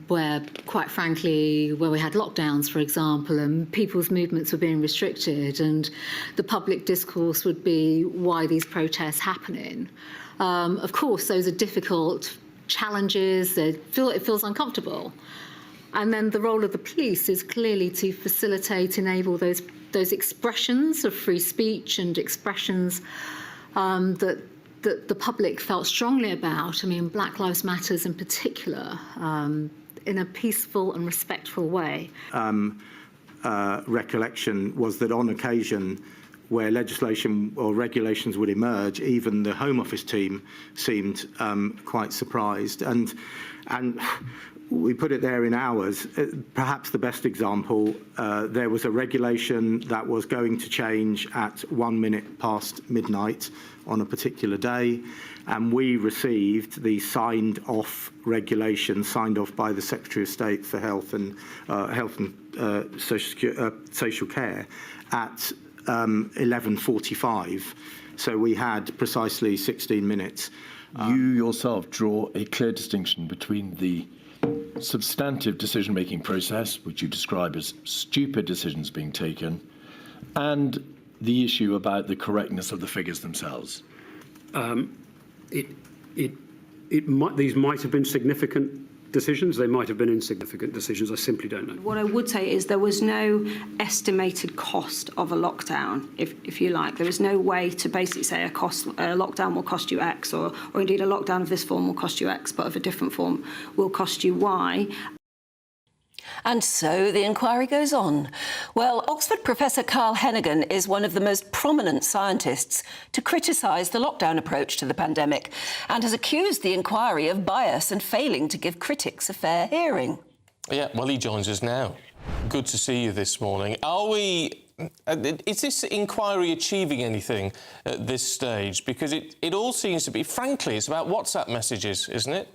where, quite frankly, where we had lockdowns, for example, and people's movements were being restricted, and the public discourse would be why these protests happening. Of course, those are difficult challenges. It feels uncomfortable. And then the role of the police is clearly to facilitate, enable those expressions of free speech and expressions that the public felt strongly about. I mean, Black Lives Matters in particular, in a peaceful and respectful way. Recollection was that on occasion where legislation or regulations would emerge, even the Home Office team seemed quite surprised. And we put it there in hours. Perhaps the best example, there was a regulation that was going to change at 1 minute past midnight on a particular day, and we received the signed off regulation, signed off by the Secretary of State for Health and Social Care at 11:45. So we had precisely 16 minutes. You yourself draw a clear distinction between the substantive decision-making process, which you describe as stupid decisions being taken, and the issue about the correctness of the figures themselves. These might have been significant decisions. They might have been insignificant decisions. I simply don't know. What I would say is there was no estimated cost of a lockdown, if you like. There was no way to basically say a lockdown will cost you X, or indeed a lockdown of this form will cost you X, but of a different form will cost you Y. And so the inquiry goes on. Well, Oxford professor Carl Heneghan is one of the most prominent scientists to criticise the lockdown approach to the pandemic and has accused the inquiry of bias and failing to give critics a fair hearing. Yeah, well, he joins us now. Good to see you this morning. Is this inquiry achieving anything at this stage? Because it all seems to be, frankly, it's about WhatsApp messages, isn't it?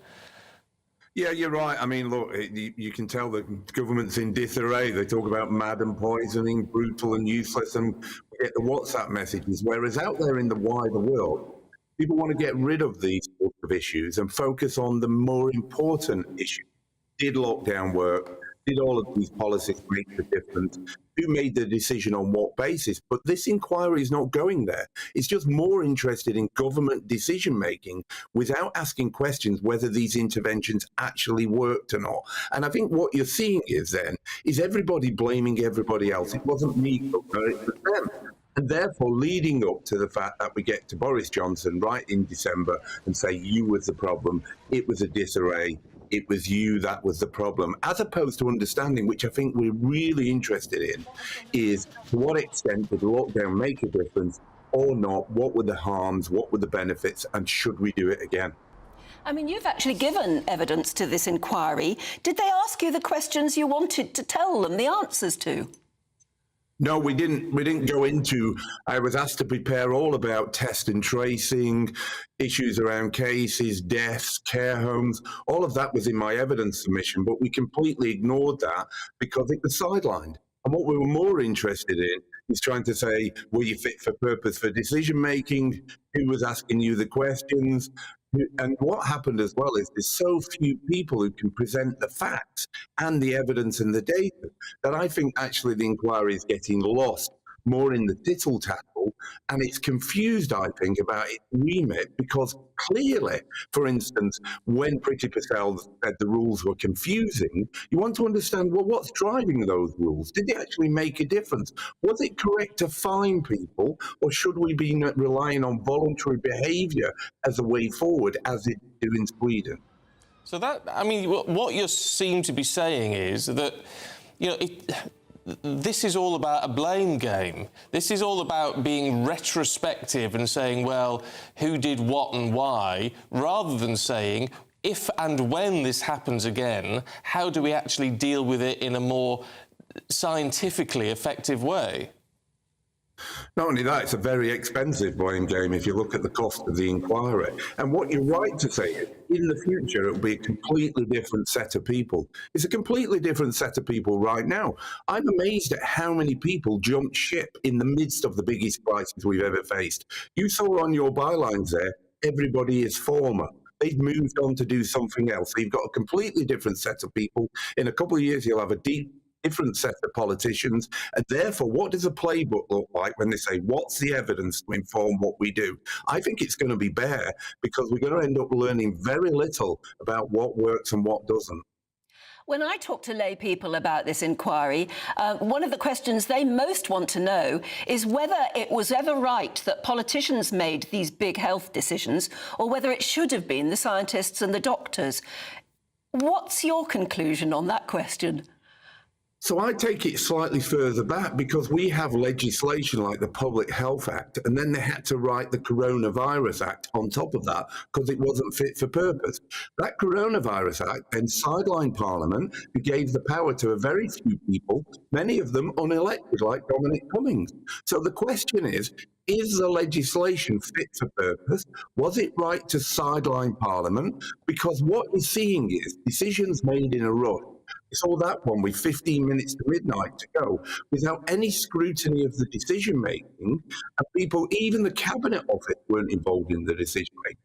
Yeah, you're right. I mean, look, you can tell the government's in disarray. They talk about mad and poisoning, brutal and useless, and we get the WhatsApp messages. Whereas out there in the wider world, people want to get rid of these sorts of issues and focus on the more important issue. Did lockdown work? Did all of these policies make the difference? Who made the decision on what basis? But this inquiry is not going there. It's just more interested in government decision-making without asking questions whether these interventions actually worked or not. And I think what you're seeing is everybody blaming everybody else. It wasn't me, it was them. And therefore, leading up to the fact that we get to Boris Johnson right in December and say, you was the problem, it was a disarray, it was you that was the problem, as opposed to understanding, which I think we're really interested in, is to what extent did lockdown make a difference or not? What were the harms? What were the benefits? And should we do it again? I mean, you've actually given evidence to this inquiry. Did they ask you the questions you wanted to tell them the answers to? No, we didn't go into. I was asked to prepare all about test and tracing, issues around cases, deaths, care homes. All of that was in my evidence submission, but we completely ignored that because it was sidelined. And what we were more interested in is trying to say, were you fit for purpose for decision making? Who was asking you the questions? And what happened as well is there's so few people who can present the facts and the evidence and the data that I think actually the inquiry is getting lost more in the tittle-tattle, and it's confused, I think, about its remit, because clearly, for instance, when Priti Patel said the rules were confusing, you want to understand, well, what's driving those rules? Did they actually make a difference? Was it correct to fine people, or should we be relying on voluntary behaviour as a way forward, as it do in Sweden? So that, I mean, what you seem to be saying is that, you know, this is all about a blame game. This is all about being retrospective and saying, well, who did what and why, rather than saying, if and when this happens again, how do we actually deal with it in a more scientifically effective way? Not only that, it's a very expensive blame game if you look at the cost of the inquiry. And what you're right to say is, in the future, it'll be a completely different set of people. It's a completely different set of people right now. I'm amazed at how many people jumped ship in the midst of the biggest crisis we've ever faced. You saw on your bylines there, everybody is former. They've moved on to do something else. So you've got a completely different set of people. In a couple of years, you'll have a different set of politicians, and therefore what does a playbook look like when they say what's the evidence to inform what we do? I think it's going to be bare, because we're going to end up learning very little about what works and what doesn't. When I talk to lay people about this inquiry, one of the questions they most want to know is whether it was ever right that politicians made these big health decisions or whether it should have been the scientists and the doctors. What's your conclusion on that question? So I take it slightly further back because we have legislation like the Public Health Act, and then they had to write the Coronavirus Act on top of that because it wasn't fit for purpose. That Coronavirus Act then sidelined Parliament, who gave the power to a very few people, many of them unelected, like Dominic Cummings. So the question is the legislation fit for purpose? Was it right to sideline Parliament? Because what you're seeing is decisions made in a rush. We saw that one with 15 minutes to midnight to go without any scrutiny of the decision making, and people, even the Cabinet Office, weren't involved in the decision making.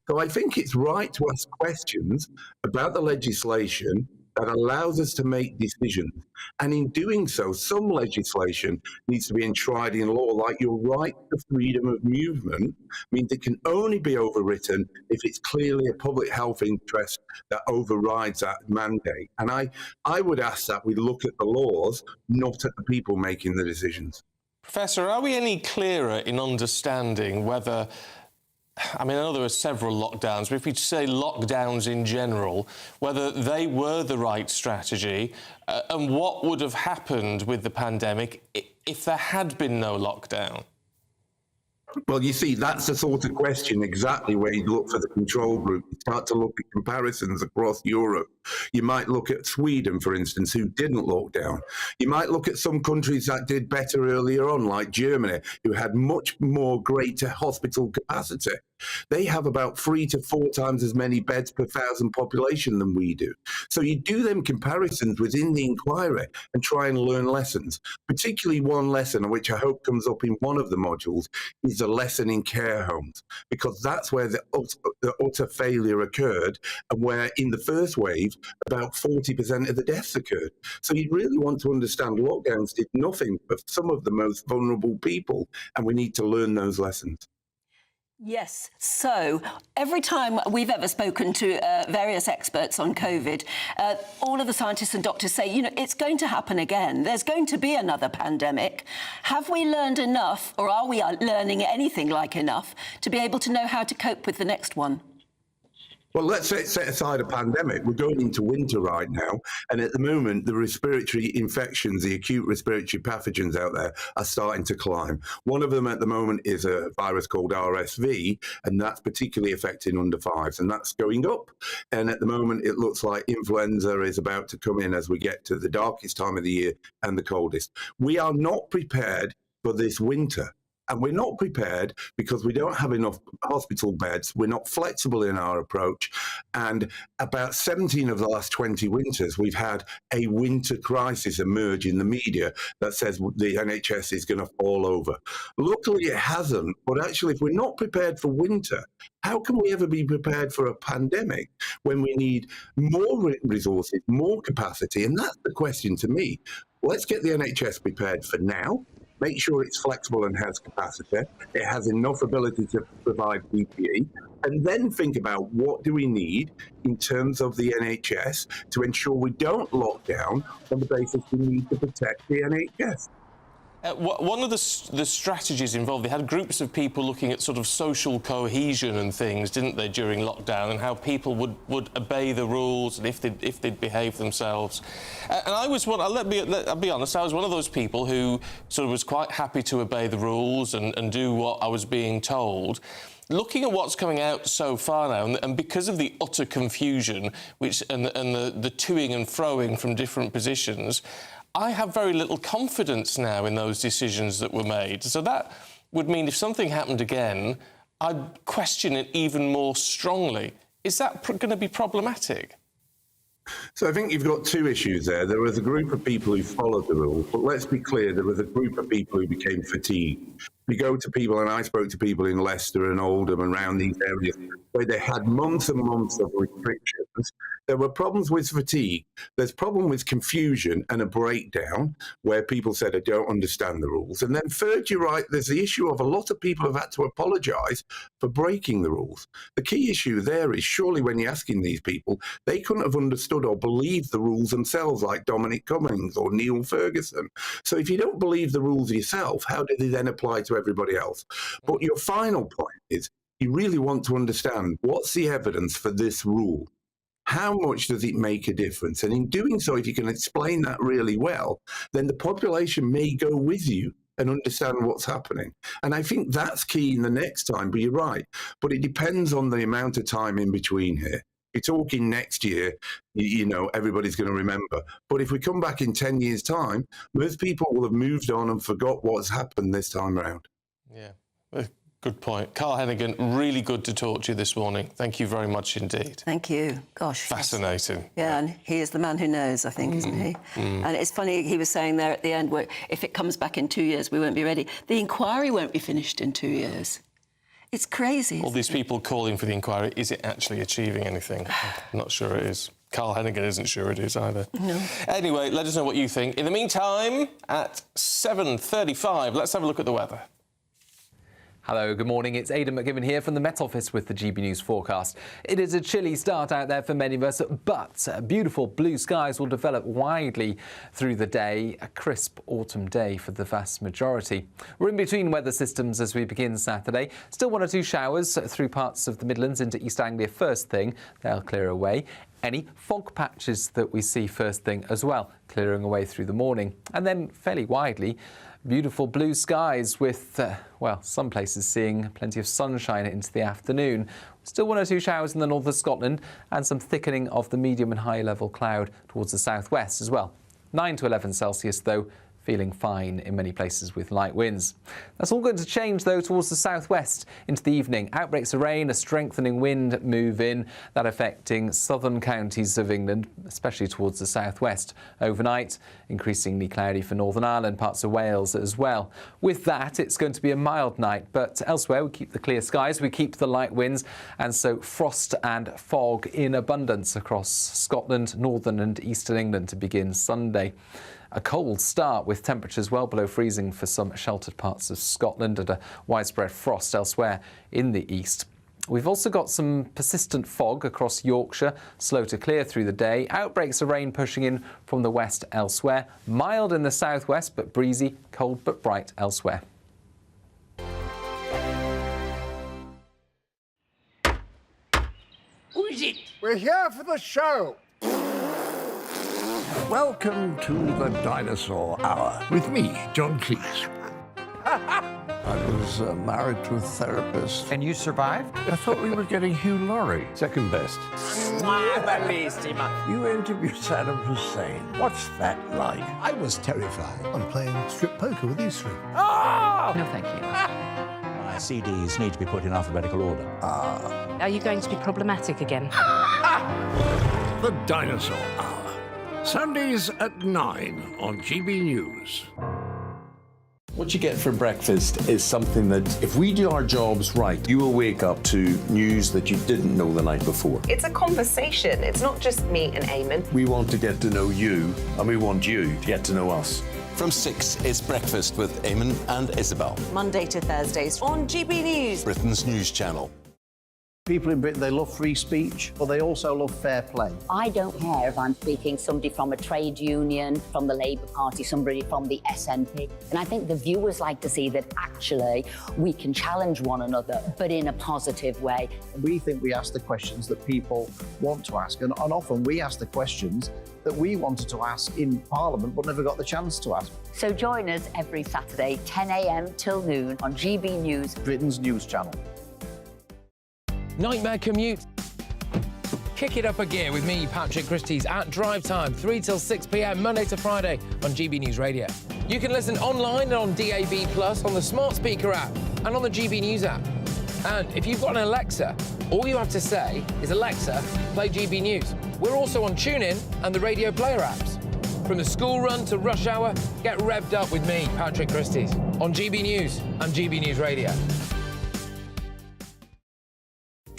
So I think it's right to ask questions about the legislation that allows us to make decisions. And in doing so, some legislation needs to be enshrined in law, like your right to freedom of movement means it can only be overwritten if it's clearly a public health interest that overrides that mandate. And I would ask that we look at the laws, not at the people making the decisions. Professor, are we any clearer in understanding whether, I mean, I know there are several lockdowns, but if we say lockdowns in general, whether they were the right strategy and what would have happened with the pandemic if there had been no lockdown? Well, you see, that's the sort of question exactly where you look for the control group. You start to look at comparisons across Europe. You might look at Sweden, for instance, who didn't lock down. You might look at some countries that did better earlier on, like Germany, who had much more greater hospital capacity. They have about 3 to 4 times as many beds per 1,000 population than we do. So you do them comparisons within the inquiry and try and learn lessons. Particularly one lesson, which I hope comes up in one of the modules, is a lesson in care homes, because that's where the utter failure occurred and where in the first wave, about 40% of the deaths occurred. So you really want to understand lockdowns did nothing for some of the most vulnerable people, and we need to learn those lessons. Yes. So every time we've ever spoken to various experts on COVID, all of the scientists and doctors say, you know, it's going to happen again. There's going to be another pandemic. Have we learned enough, or are we learning anything like enough to be able to know how to cope with the next one? Well, let's set aside a pandemic. We're going into winter right now. And at the moment, the respiratory infections, the acute respiratory pathogens out there are starting to climb. One of them at the moment is a virus called RSV, and that's particularly affecting under 5s, and that's going up. And at the moment, it looks like influenza is about to come in as we get to the darkest time of the year and the coldest. We are not prepared for this winter. And we're not prepared because we don't have enough hospital beds. We're not flexible in our approach. And about 17 of the last 20 winters, we've had a winter crisis emerge in the media that says the NHS is going to fall over. Luckily, it hasn't. But actually, if we're not prepared for winter, how can we ever be prepared for a pandemic when we need more resources, more capacity? And that's the question to me. Let's get the NHS prepared for now. Make sure it's flexible and has capacity. It has enough ability to provide PPE. And then think about what do we need in terms of the NHS to ensure we don't lock down on the basis we need to protect the NHS. One of the strategies involved, they had groups of people looking at sort of social cohesion and things, didn't they, during lockdown, and how people would obey the rules and if they'd behave themselves. And I was one, I'll be honest, I was one of those people who sort of was quite happy to obey the rules and do what I was being told. Looking at what's coming out so far now, and because of the utter confusion and the toing and froing from different positions, I have very little confidence now in those decisions that were made. So that would mean if something happened again, I'd question it even more strongly. Is that going to be problematic? So I think you've got two issues there. There was a group of people who followed the rules, but let's be clear, there was a group of people who became fatigued. We go to people, and I spoke to people in Leicester and Oldham and around these areas where they had months and months of restrictions, There were problems with fatigue. There's problem with confusion and a breakdown where people said, I don't understand the rules. And then third, you're right, there's the issue of a lot of people have had to apologise for breaking the rules. The key issue there is surely when you're asking these people, they couldn't have understood or believed the rules themselves, like Dominic Cummings or Neil Ferguson. So if you don't believe the rules yourself, how do they then apply to everybody else? But your final point is, you really want to understand what's the evidence for this rule? How much does it make a difference? And in doing so, if you can explain that really well, then the population may go with you and understand what's happening. And I think that's key in the next time, but you're right. But it depends on the amount of time in between here. You're talking next year, you know, everybody's going to remember. But if we come back in 10 years' time, most people will have moved on and forgot what's happened this time around. Yeah. Good point. Carl Hennigan, really good to talk to you this morning. Thank you very much indeed. Thank you. Gosh. Fascinating. Yeah, and he is the man who knows, I think, isn't he? And it's funny, he was saying there at the end, where if it comes back in 2 years, we won't be ready. The inquiry won't be finished in 2 years. It's crazy. All these people calling for the inquiry, is it actually achieving anything? I'm not sure it is. Carl Hennigan isn't sure it is either. No. Anyway, let us know what you think. In the meantime, at 7:35, let's have a look at the weather. Hello, good morning. It's Aidan McGibbon here from the Met Office with the GB News forecast. It is a chilly start out there for many of us, but beautiful blue skies will develop widely through the day. A crisp autumn day for the vast majority. We're in between weather systems as we begin Saturday. Still 1 or 2 showers through parts of the Midlands into East Anglia first thing. They'll clear away. Any fog patches that we see first thing as well, clearing away through the morning. And then fairly widely, beautiful blue skies with, well, some places seeing plenty of sunshine into the afternoon. Still 1 or 2 showers in the north of Scotland and some thickening of the medium and high level cloud towards the southwest as well. 9 to 11 Celsius though, feeling fine in many places with light winds. That's all going to change though towards the southwest into the evening. Outbreaks of rain, a strengthening wind move in, that affecting southern counties of England, especially towards the southwest. Overnight, increasingly cloudy for Northern Ireland, parts of Wales as well. With that, it's going to be a mild night, but elsewhere we keep the clear skies, we keep the light winds, and so frost and fog in abundance across Scotland, northern and eastern England to begin Sunday. A cold start with temperatures well below freezing for some sheltered parts of Scotland and a widespread frost elsewhere in the east. We've also got some persistent fog across Yorkshire, slow to clear through the day. Outbreaks of rain pushing in from the west elsewhere. Mild in the southwest but breezy, cold but bright elsewhere. Who is it? We're here for the show. Welcome to the Dinosaur Hour with me, John Cleese. I was married to a therapist. And you survived? I thought we were getting Hugh Laurie. Second best. You interviewed Saddam Hussein. What's that like? I was terrified. I'm playing strip poker with these three. No, thank you. My CDs need to be put in alphabetical order. Are you going to be problematic again? The Dinosaur Hour. Sundays at 9 on GB News. What you get for breakfast is something that, if we do our jobs right, you will wake up to news that you didn't know the night before. It's a conversation. It's not just me and Eamon. We want to get to know you, and we want you to get to know us. From 6, it's Breakfast with Eamon and Isabel. Monday to Thursdays on GB News. Britain's news channel. People in Britain, they love free speech, but they also love fair play. I don't care if I'm speaking somebody from a trade union, from the Labour Party, somebody from the SNP. And I think the viewers like to see that actually we can challenge one another, but in a positive way. We think we ask the questions that people want to ask, and often we ask the questions that we wanted to ask in Parliament but never got the chance to ask. So join us every Saturday, 10 a.m. till noon on GB News, Britain's news channel. Nightmare commute? Kick it up a gear with me, Patrick Christys, at Drive Time, 3 till 6 p.m, Monday to Friday on GB News Radio. You can listen online and on DAB+, on the smart speaker app, and on the GB News app. And if you've got an Alexa, all you have to say is, Alexa, play GB News. We're also on TuneIn and the Radio Player apps. From the school run to rush hour, get revved up with me, Patrick Christys, on GB News and GB News Radio.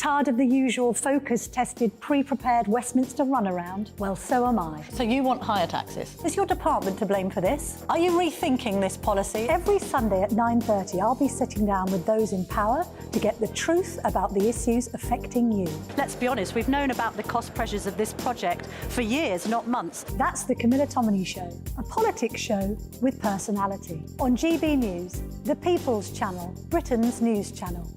Tired of the usual focus-tested, pre-prepared Westminster runaround? Well, so am I. So you want higher taxes? Is your department to blame for this? Are you rethinking this policy? Every Sunday at 9:30, I'll be sitting down with those in power to get the truth about the issues affecting you. Let's be honest, we've known about the cost pressures of this project for years, not months. That's the Camilla Tominey Show, a politics show with personality. On GB News, the People's Channel, Britain's news channel.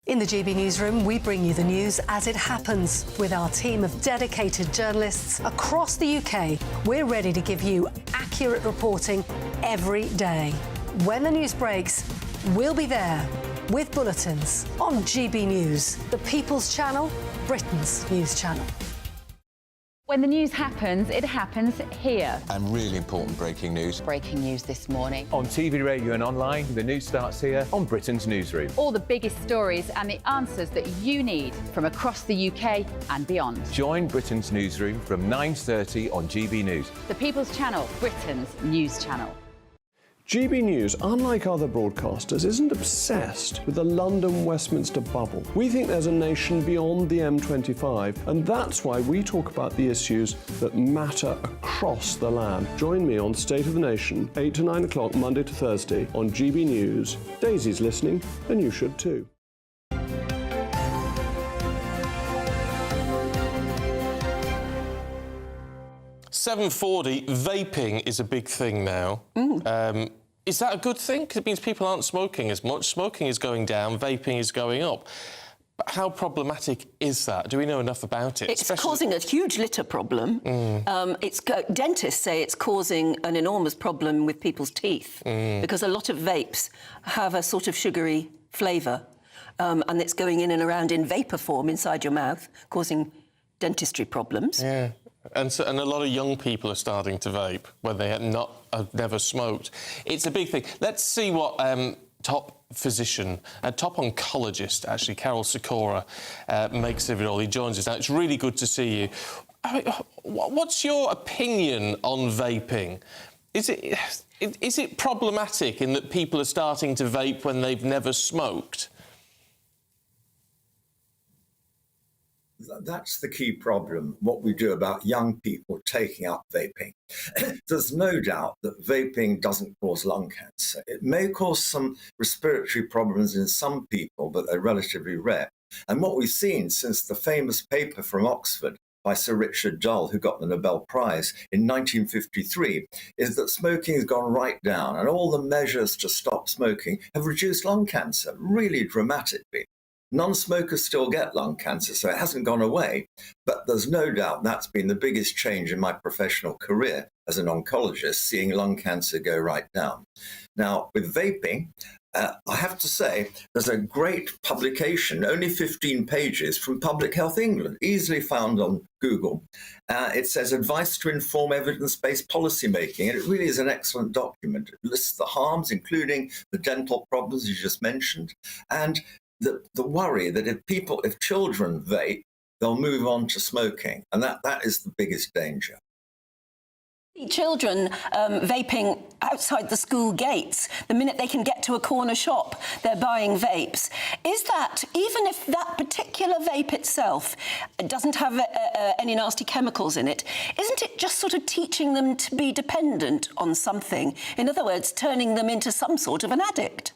In the GB Newsroom, we bring you the news as it happens. With our team of dedicated journalists across the UK, we're ready to give you accurate reporting every day. When the news breaks, we'll be there with bulletins on GB News, the People's Channel, Britain's news channel. When the news happens, it happens here. And really important breaking news. Breaking news this morning. On TV, radio and online, the news starts here on Britain's Newsroom. All the biggest stories and the answers that you need from across the UK and beyond. Join Britain's Newsroom from 9:30 on GB News. The People's Channel, Britain's news channel. GB News, unlike other broadcasters, isn't obsessed with the London-Westminster bubble. We think there's a nation beyond the M25, and that's why we talk about the issues that matter across the land. Join me on State of the Nation, 8 to 9 o'clock, Monday to Thursday, on GB News. Daisy's listening, and you should too. 7:40, vaping is a big thing now. Is that a good thing? Because it means people aren't smoking as much. Smoking is going down, vaping is going up. But how problematic is that? Do we know enough about it? It's causing a huge litter problem. Dentists say it's causing an enormous problem with people's teeth because a lot of vapes have a sort of sugary flavour and it's going in and around in vapour form inside your mouth, causing dentistry problems. Yeah. And a lot of young people are starting to vape when they have never smoked. It's a big thing. Let's see what top physician, top oncologist, actually, Carol Sikora, makes of it all. He joins us now. It's really good to see you. What's your opinion on vaping? Is it problematic in that people are starting to vape when they've never smoked? That's the key problem, what we do about young people taking up vaping. There's no doubt that vaping doesn't cause lung cancer. It may cause some respiratory problems in some people, but they're relatively rare. And what we've seen since the famous paper from Oxford by Sir Richard Dull, who got the Nobel Prize in 1953, is that smoking has gone right down, and all the measures to stop smoking have reduced lung cancer really dramatically. Non-smokers still get lung cancer, so it hasn't gone away, but there's no doubt that's been the biggest change in my professional career as an oncologist, seeing lung cancer go right down. Now, with vaping, I have to say, there's a great publication, only 15 pages, from Public Health England, easily found on Google. It says, Advice to Inform Evidence-Based Policy Making, and it really is an excellent document. It lists the harms, including the dental problems you just mentioned, and the worry that if children vape, they'll move on to smoking, and that is the biggest danger. Children vaping outside the school gates, the minute they can get to a corner shop, they're buying vapes. Is that, even if that particular vape itself doesn't have any nasty chemicals in it, isn't it just sort of teaching them to be dependent on something? In other words, turning them into some sort of an addict?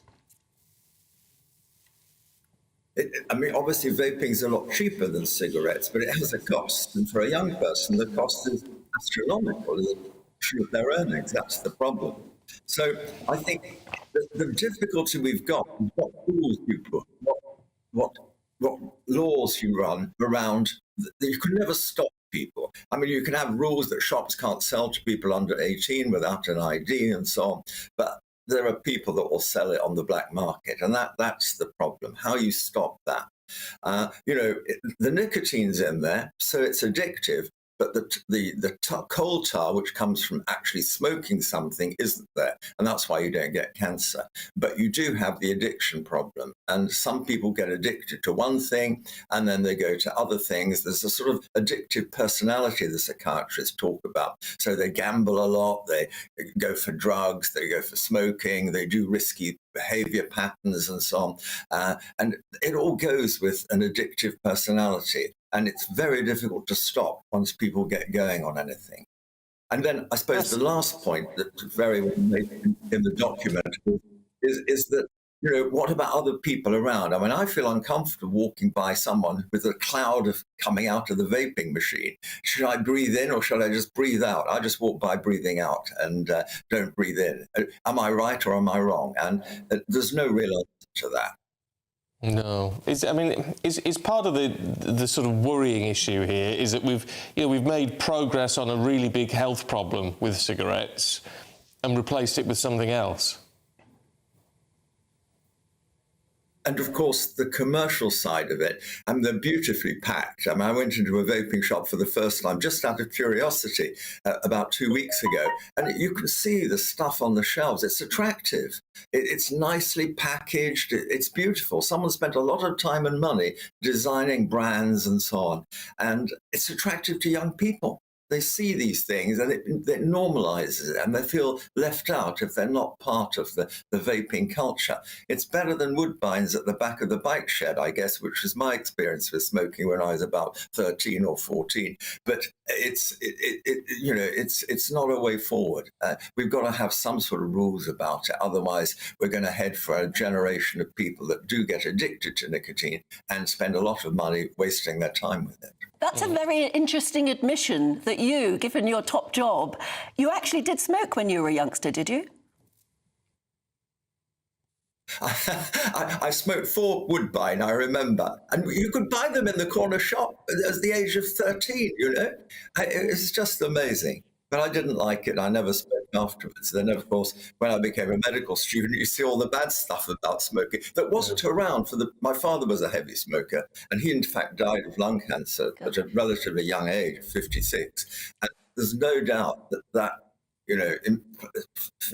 Obviously, vaping is a lot cheaper than cigarettes, but it has a cost. And for a young person, the cost is astronomical, of their earnings. That's the problem. So I think the difficulty we've got is what rules you put, what laws you run around. You can never stop people. You can have rules that shops can't sell to people under 18 without an ID and so on, but there are people that will sell it on the black market, and that's the problem. How you stop that? The nicotine's in there, so it's addictive, but the coal tar, which comes from actually smoking something, isn't there. And that's why you don't get cancer. But you do have the addiction problem. And some people get addicted to one thing, and then they go to other things. There's a sort of addictive personality the psychiatrists talk about. So they gamble a lot, they go for drugs, they go for smoking, they do risky behavior patterns and so on. And it all goes with an addictive personality. And it's very difficult to stop once people get going on anything. And then I suppose the last point that's very well made in the document is that, you know, what about other people around? I mean, I feel uncomfortable walking by someone with a cloud of coming out of the vaping machine. Should I breathe in or should I just breathe out? I just walk by breathing out and don't breathe in. Am I right or am I wrong? And there's no real answer to that. No, it's part of the sort of worrying issue here is that we've made progress on a really big health problem with cigarettes and replaced it with something else. And of course, the commercial side of it, and they're beautifully packed. I mean, I went into a vaping shop for the first time, just out of curiosity, about 2 weeks ago. And you can see the stuff on the shelves. It's attractive. It's nicely packaged. It's beautiful. Someone spent a lot of time and money designing brands and so on. And it's attractive to young people. They see these things and it normalizes it, and they feel left out if they're not part of the vaping culture. It's better than Woodbines at the back of the bike shed, I guess, which was my experience with smoking when I was about 13 or 14. But it's not a way forward. We've got to have some sort of rules about it. Otherwise, we're going to head for a generation of people that do get addicted to nicotine and spend a lot of money wasting their time with it. That's a very interesting admission that you, given your top job, you actually did smoke when you were a youngster, did you? I smoked 4 Woodbine, I remember. And you could buy them in the corner shop at the age of 13, you know? It's just amazing. But I didn't like it. I never smoked afterwards. Then, of course, when I became a medical student, you see all the bad stuff about smoking that wasn't around for my father was a heavy smoker, and he, in fact, died of lung cancer at a relatively young age, 56. And there's no doubt that you know,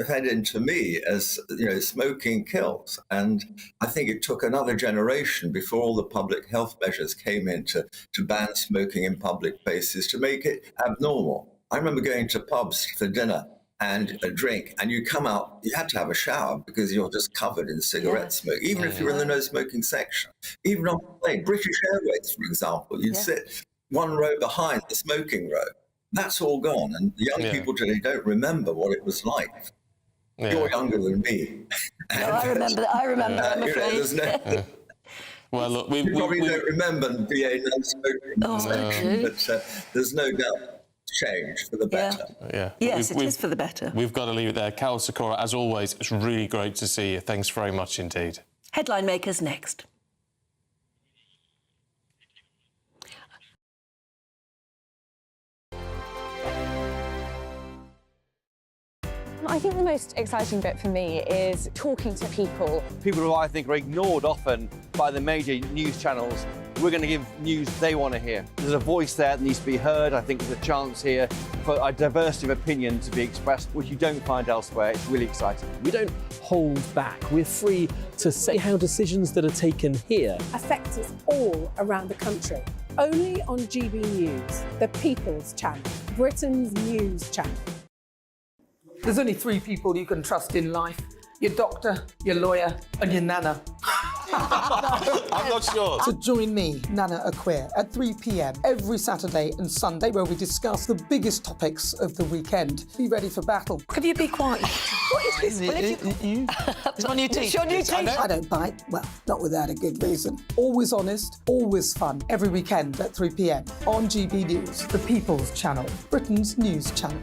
fed into me as, you know, smoking kills. And I think it took another generation before all the public health measures came in to ban smoking in public places to make it abnormal. I remember going to pubs for dinner and a drink, and you come out, you had to have a shower because you're just covered in cigarette smoke, even if you're in the no smoking section. Even on the plane, British Airways, for example, you'd sit one row behind the smoking row. That's all gone, and the young people today don't remember what it was like. You're younger than me. No, I remember, I'm afraid. You know, well, look, you probably don't remember the BA non-smoking section, but there's no doubt change for the better. Yes, it is for the better. We've got to leave it there. Carol Sikora, as always, it's really great to see you. Thanks very much indeed. Headline makers next. I think the most exciting bit for me is talking to people. People who I think are ignored often by the major news channels. We're going to give news they want to hear. There's a voice there that needs to be heard. I think there's a chance here for a diversity of opinion to be expressed, which you don't find elsewhere. It's really exciting. We don't hold back. We're free to say how decisions that are taken here affect us all around the country. Only on GB News, the People's Channel, Britain's news channel. There's only 3 people you can trust in life: your doctor, your lawyer, and your nana. I'm not sure. So join me, Nana Acquia, at 3 p.m. every Saturday and Sunday, where we discuss the biggest topics of the weekend. Be ready for battle. Could you be quiet? What is this? It's my new teeth. It's your new teeth. I don't bite. Well, not without a good reason. Always honest, always fun. Every weekend at 3 p.m. on GB News, the People's Channel, Britain's news channel.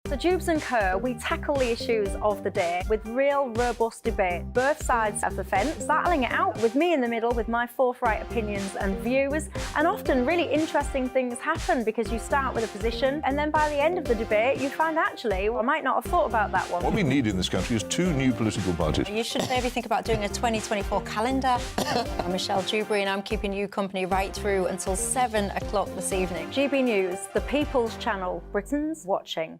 So Jubes and Kerr, we tackle the issues of the day with real, robust debate. Both sides of the fence, battling it out with me in the middle with my forthright opinions and views. And often really interesting things happen because you start with a position and then by the end of the debate you find actually, well, I might not have thought about that one. What we need in this country is 2 new political parties. You should maybe think about doing a 2024 calendar. I'm Michelle Dewberry and I'm keeping you company right through until 7 o'clock this evening. GB News, the People's Channel, Britain's watching.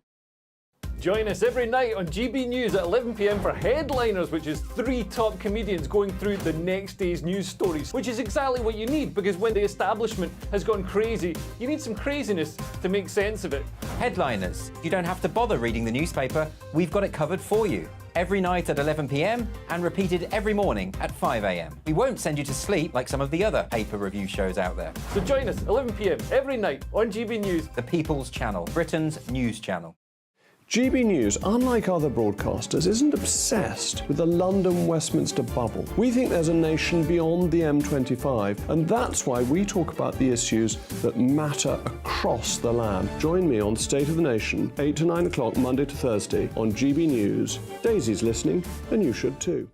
Join us every night on GB News at 11 p.m. for Headliners, which is 3 top comedians going through the next day's news stories, which is exactly what you need, because when the establishment has gone crazy, you need some craziness to make sense of it. Headliners. You don't have to bother reading the newspaper. We've got it covered for you. Every night at 11 p.m. and repeated every morning at 5 a.m. We won't send you to sleep like some of the other paper review shows out there. So join us 11 p.m. every night on GB News. The People's Channel, Britain's news channel. GB News, unlike other broadcasters, isn't obsessed with the London-Westminster bubble. We think there's a nation beyond the M25, and that's why we talk about the issues that matter across the land. Join me on State of the Nation, 8 to 9 o'clock, Monday to Thursday, on GB News. Daisy's listening, and you should too.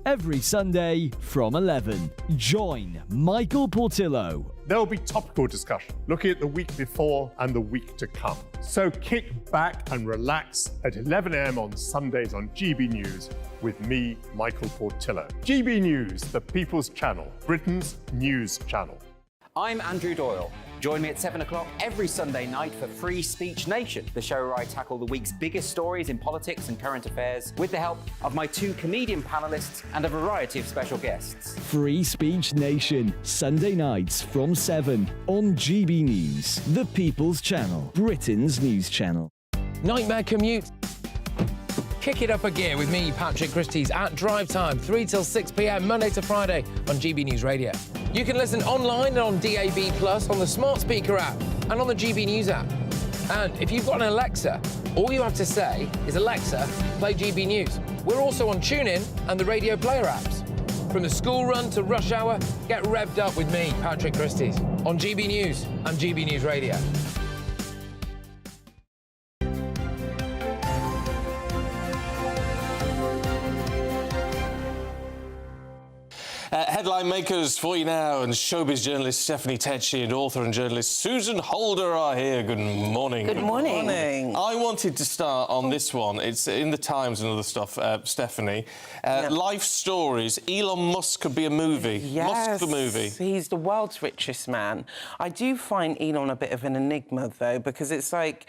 Every Sunday from 11, join Michael Portillo. There will be topical discussion, looking at the week before and the week to come. So kick back and relax at 11 a.m. on Sundays on GB News with me, Michael Portillo. GB News, the People's Channel, Britain's news channel. I'm Andrew Doyle. Join me at 7 o'clock every Sunday night for Free Speech Nation, the show where I tackle the week's biggest stories in politics and current affairs with the help of my 2 comedian panellists and a variety of special guests. Free Speech Nation, Sunday nights from 7 on GB News, the People's Channel, Britain's news channel. Nightmare commute. Kick it up a gear with me, Patrick Christys, at Drive Time, 3 till 6 p.m, Monday to Friday on GB News Radio. You can listen online and on DAB+, on the smart speaker app, and on the GB News app. And if you've got an Alexa, all you have to say is, Alexa, play GB News. We're also on TuneIn and the Radio Player apps. From the school run to rush hour, get revved up with me, Patrick Christys, on GB News and GB News Radio. Headline makers for you now, and showbiz journalist Stephanie Tetchy and author and journalist Susan Holder are here. Good morning. Good morning. I wanted to start on this one. It's in the Times and other stuff, Stephanie. Life stories. Elon Musk could be a movie. Yes, Musk the movie. He's the world's richest man. I do find Elon a bit of an enigma, though, because it's like,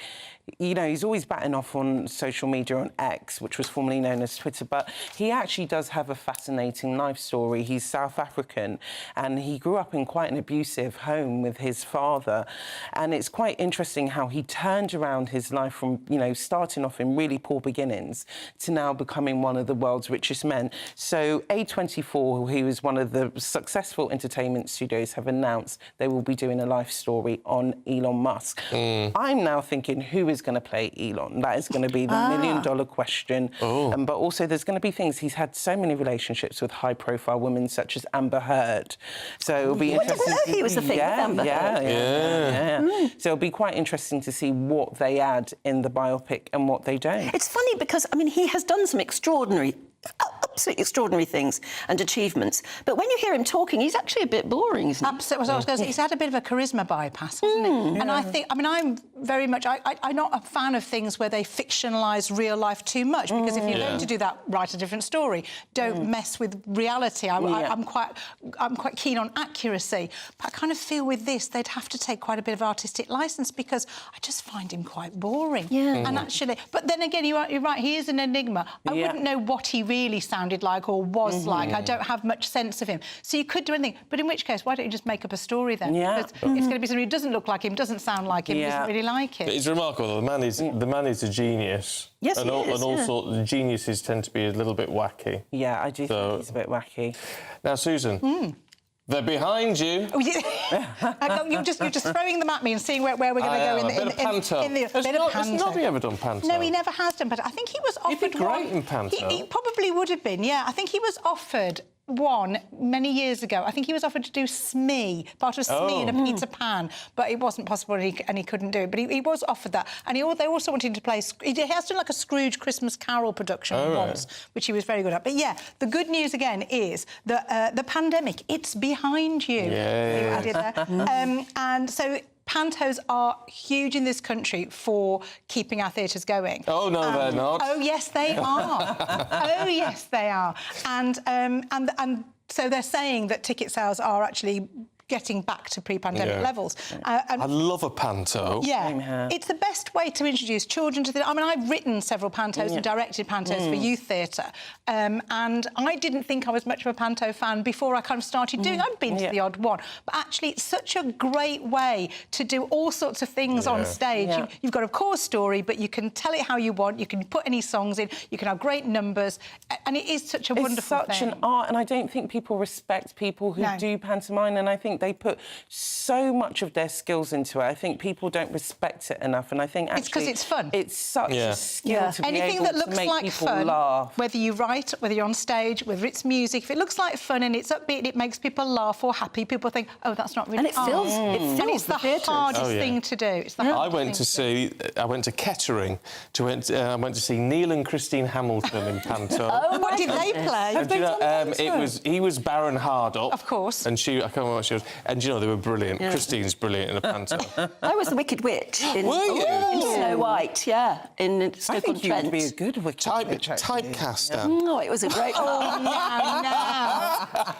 you know, he's always batting off on social media on X, which was formerly known as Twitter, but he actually does have a fascinating life story. He's South African, and he grew up in quite an abusive home with his father, and it's quite interesting how he turned around his life from, you know, starting off in really poor beginnings to now becoming one of the world's richest men. So A24, who is one of the successful entertainment studios, have announced they will be doing a life story on Elon Musk. I'm now thinking, who is going to play Elon? That is going to be the million-dollar question. But also, there's going to be things. He's had so many relationships with high-profile women, such as Amber Heard. So it'll be interesting. I didn't know he was a thing with Amber Heard. So it'll be quite interesting to see what they add in the biopic and what they don't. It's funny because, I mean, he has done some absolutely extraordinary things and achievements. But when you hear him talking, he's actually a bit boring, isn't he? Absolutely. I was going to say, he's had a bit of a charisma bypass, hasn't he? And I think, I mean, I'm very much, I'm not a fan of things where they fictionalise real life too much, because if you're going to do that, write a different story. Don't mess with reality. I'm quite keen on accuracy. But I kind of feel with this, they'd have to take quite a bit of artistic licence, because I just find him quite boring. And actually, but then again, you're right, he is an enigma. I wouldn't know what he really sounded like or was like. I don't have much sense of him. So you could do anything. But in which case, why don't you just make up a story then? Because it's going to be somebody who doesn't look like him, doesn't sound like him, doesn't really like it. It's remarkable. The man is a genius. Yes, and he is, all sorts of geniuses tend to be a little bit wacky. Yeah, I do think he's a bit wacky. Now, Susan, they're behind you. Oh, yeah. You're just throwing them at me and seeing where we're going to go in the panto. Has Nobby ever done panto? No, he never has done. But I think he was offered. He'd be great in panto. He probably would have been. Yeah, I think he was offered One many years ago. I think he was offered to do Smee, part of Smee in a Peter Pan, but it wasn't possible and he couldn't do it. But he was offered that. And they also wanted him to play... He has done like a Scrooge Christmas Carol production once, which he was very good at. But yeah, the good news again is that the pandemic, it's behind you. Yeah. I did that. And so... Pantos are huge in this country for keeping our theatres going. Oh, no, they're not. Oh, yes, they are. Oh, yes, they are. And so they're saying that ticket sales are actually getting back to pre-pandemic levels. I love a panto. Yeah, it's the best way to introduce children to the... I mean, I've written several pantos and directed pantos for youth theatre, and I didn't think I was much of a panto fan before I kind of started doing... I've been to the odd one, but actually it's such a great way to do all sorts of things on stage. You've got a core story, but you can tell it how you want, you can put any songs in, you can have great numbers, and it is such a wonderful thing. It's such an art, and I don't think people respect people who do pantomime, and I think they put so much of their skills into it. I think people don't respect it enough, and I think actually... It's because it's fun. It's such a skill to be Anything able that looks to make like people fun, laugh. whether you write, whether you're on stage, whether it's music, if it looks like fun and it's upbeat, it makes people laugh or happy, people think, oh, that's not really And it fills, And it's the hardest thing to do. It's the hardest I went to Kettering. I went to see Neil and Christine Hamilton in panto. What did they play? He was Baron Hardock. Of course. And she, I can't remember what she was. And, you know, they were brilliant. Christine's brilliant in a panto. I was the Wicked Witch in, Were you? in Snow White, in I Stoke-on-Trent. think you would be a good Wicked Witch. Typecast, No, it was a great part.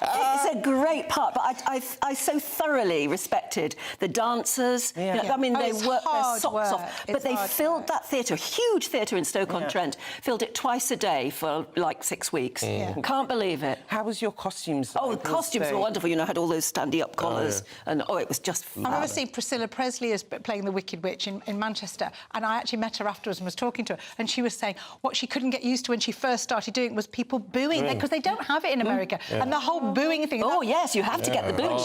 It's a great part, but I so thoroughly respected the dancers. You know, I mean, they worked their socks off. But they filled that theatre, a huge theatre in Stoke-on-Trent, filled it twice a day for like 6 weeks. Can't believe it. How was your costumes? Oh, the costumes were wonderful. You know, had all those standy-up collars. And, it was just fab. I remember seeing Priscilla Presley as playing the Wicked Witch in Manchester, and I actually met her afterwards and was talking to her, and she was saying what she couldn't get used to when she first started doing it was people booing, because they don't have it in America. And the whole booing thing... Oh, yes, you have to get the booing.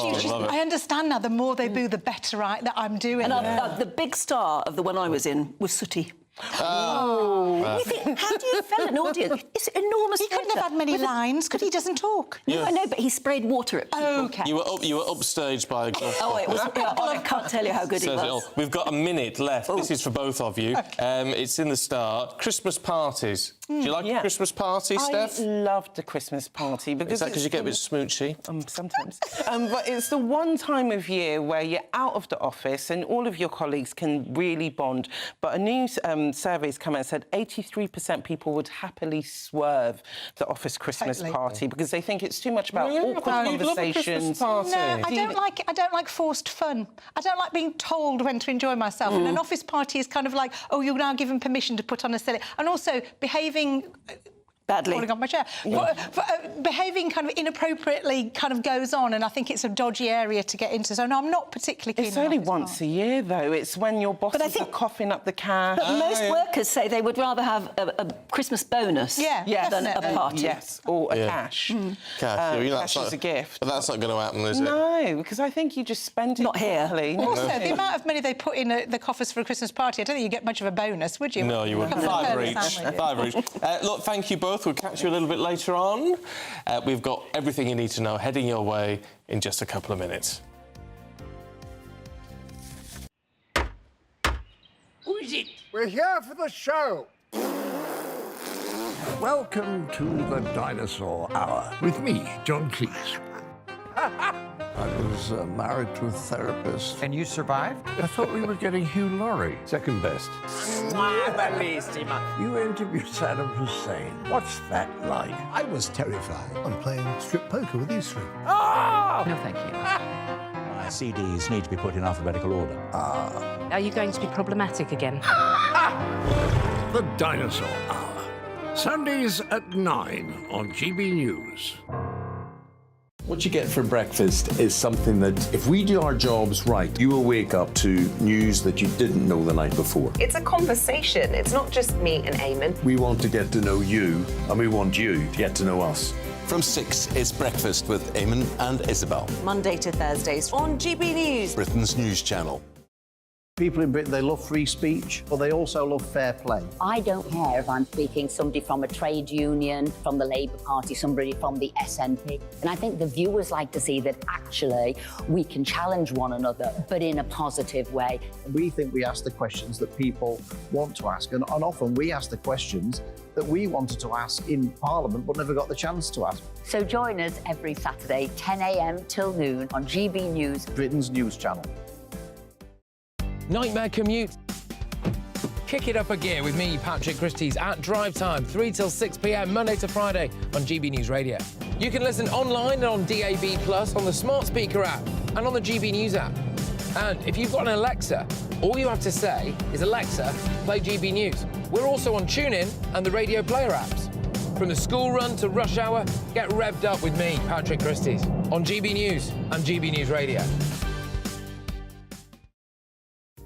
I understand now, the more they boo, the better that I'm doing. And the big star of the one I was in was Sooty. You think, how do you fill an audience? It's enormous. He couldn't have had many lines, because he doesn't talk. No, I know, but he sprayed water at people. OK. You were upstaged by a golf. Oh, it was... I can't tell you how good it was. We've got a minute left. This is for both of you. It's in the start. Christmas parties. Do you like a Christmas party, Steph? I loved the Christmas party. Because is that because you get a bit smoochy? Sometimes. But it's the one time of year where you're out of the office and all of your colleagues can really bond. But a new survey's come out and said 83% people would happily swerve the office Christmas party because they think it's too much about awkward conversations. No, I don't like forced fun. I don't like being told when to enjoy myself. And an office party is kind of like, oh, you're now given permission to put on a silly... And also, behaving... badly. Falling off my chair. Behaving kind of inappropriately kind of goes on, and I think it's a dodgy area to get into. So, no, I'm not particularly keen. It's only once a year, though. It's when your bosses are coughing up the cash. But most workers say they would rather have a Christmas bonus than a party. Yes, or a cash. Cash is a gift. But that's not going to happen, is it? No, because I think you just spend it properly. Also, the amount of money they put in the coffers for a Christmas party, I don't think you get much of a bonus, would you? No, you wouldn't. Five each. Look, thank you both. We'll catch you a little bit later on. We've got everything you need to know heading your way in just a couple of minutes. Who is it? We're here for the show. Welcome to the Dinosaur Hour with me, John Cleese. I was married to a therapist. And you survived? I thought we were getting Hugh Laurie. Second best. You interviewed Saddam Hussein. What's that like? I was terrified. I'm playing strip poker with you three. Oh! No, thank you. My CDs need to be put in alphabetical order. Are you going to be problematic again? The Dinosaur Hour. Sundays at 9 on GB News. What you get for breakfast is something that, if we do our jobs right, you will wake up to news that you didn't know the night before. It's a conversation. It's not just me and Eamon. We want to get to know you, and we want you to get to know us. From 6, it's Breakfast with Eamon and Isabel. Monday to Thursdays on GB News. Britain's news channel. People in Britain, they love free speech, but they also love fair play. I don't care if I'm speaking somebody from a trade union, from the Labour Party, somebody from the SNP. And I think the viewers like to see that actually we can challenge one another, but in a positive way. We think we ask the questions that people want to ask, and often we ask the questions that we wanted to ask in Parliament but never got the chance to ask. So join us every Saturday, 10 a.m. till noon on GB News, Britain's news channel. Nightmare commute? Kick it up a gear with me, Patrick Christys, at Drive Time, 3 till 6 p.m, Monday to Friday on GB News Radio. You can listen online and on DAB+, on the smart speaker app and on the GB News app. And if you've got an Alexa, all you have to say is, Alexa, play GB News. We're also on TuneIn and the Radio Player apps. From the school run to rush hour, get revved up with me, Patrick Christys, on GB News and GB News Radio.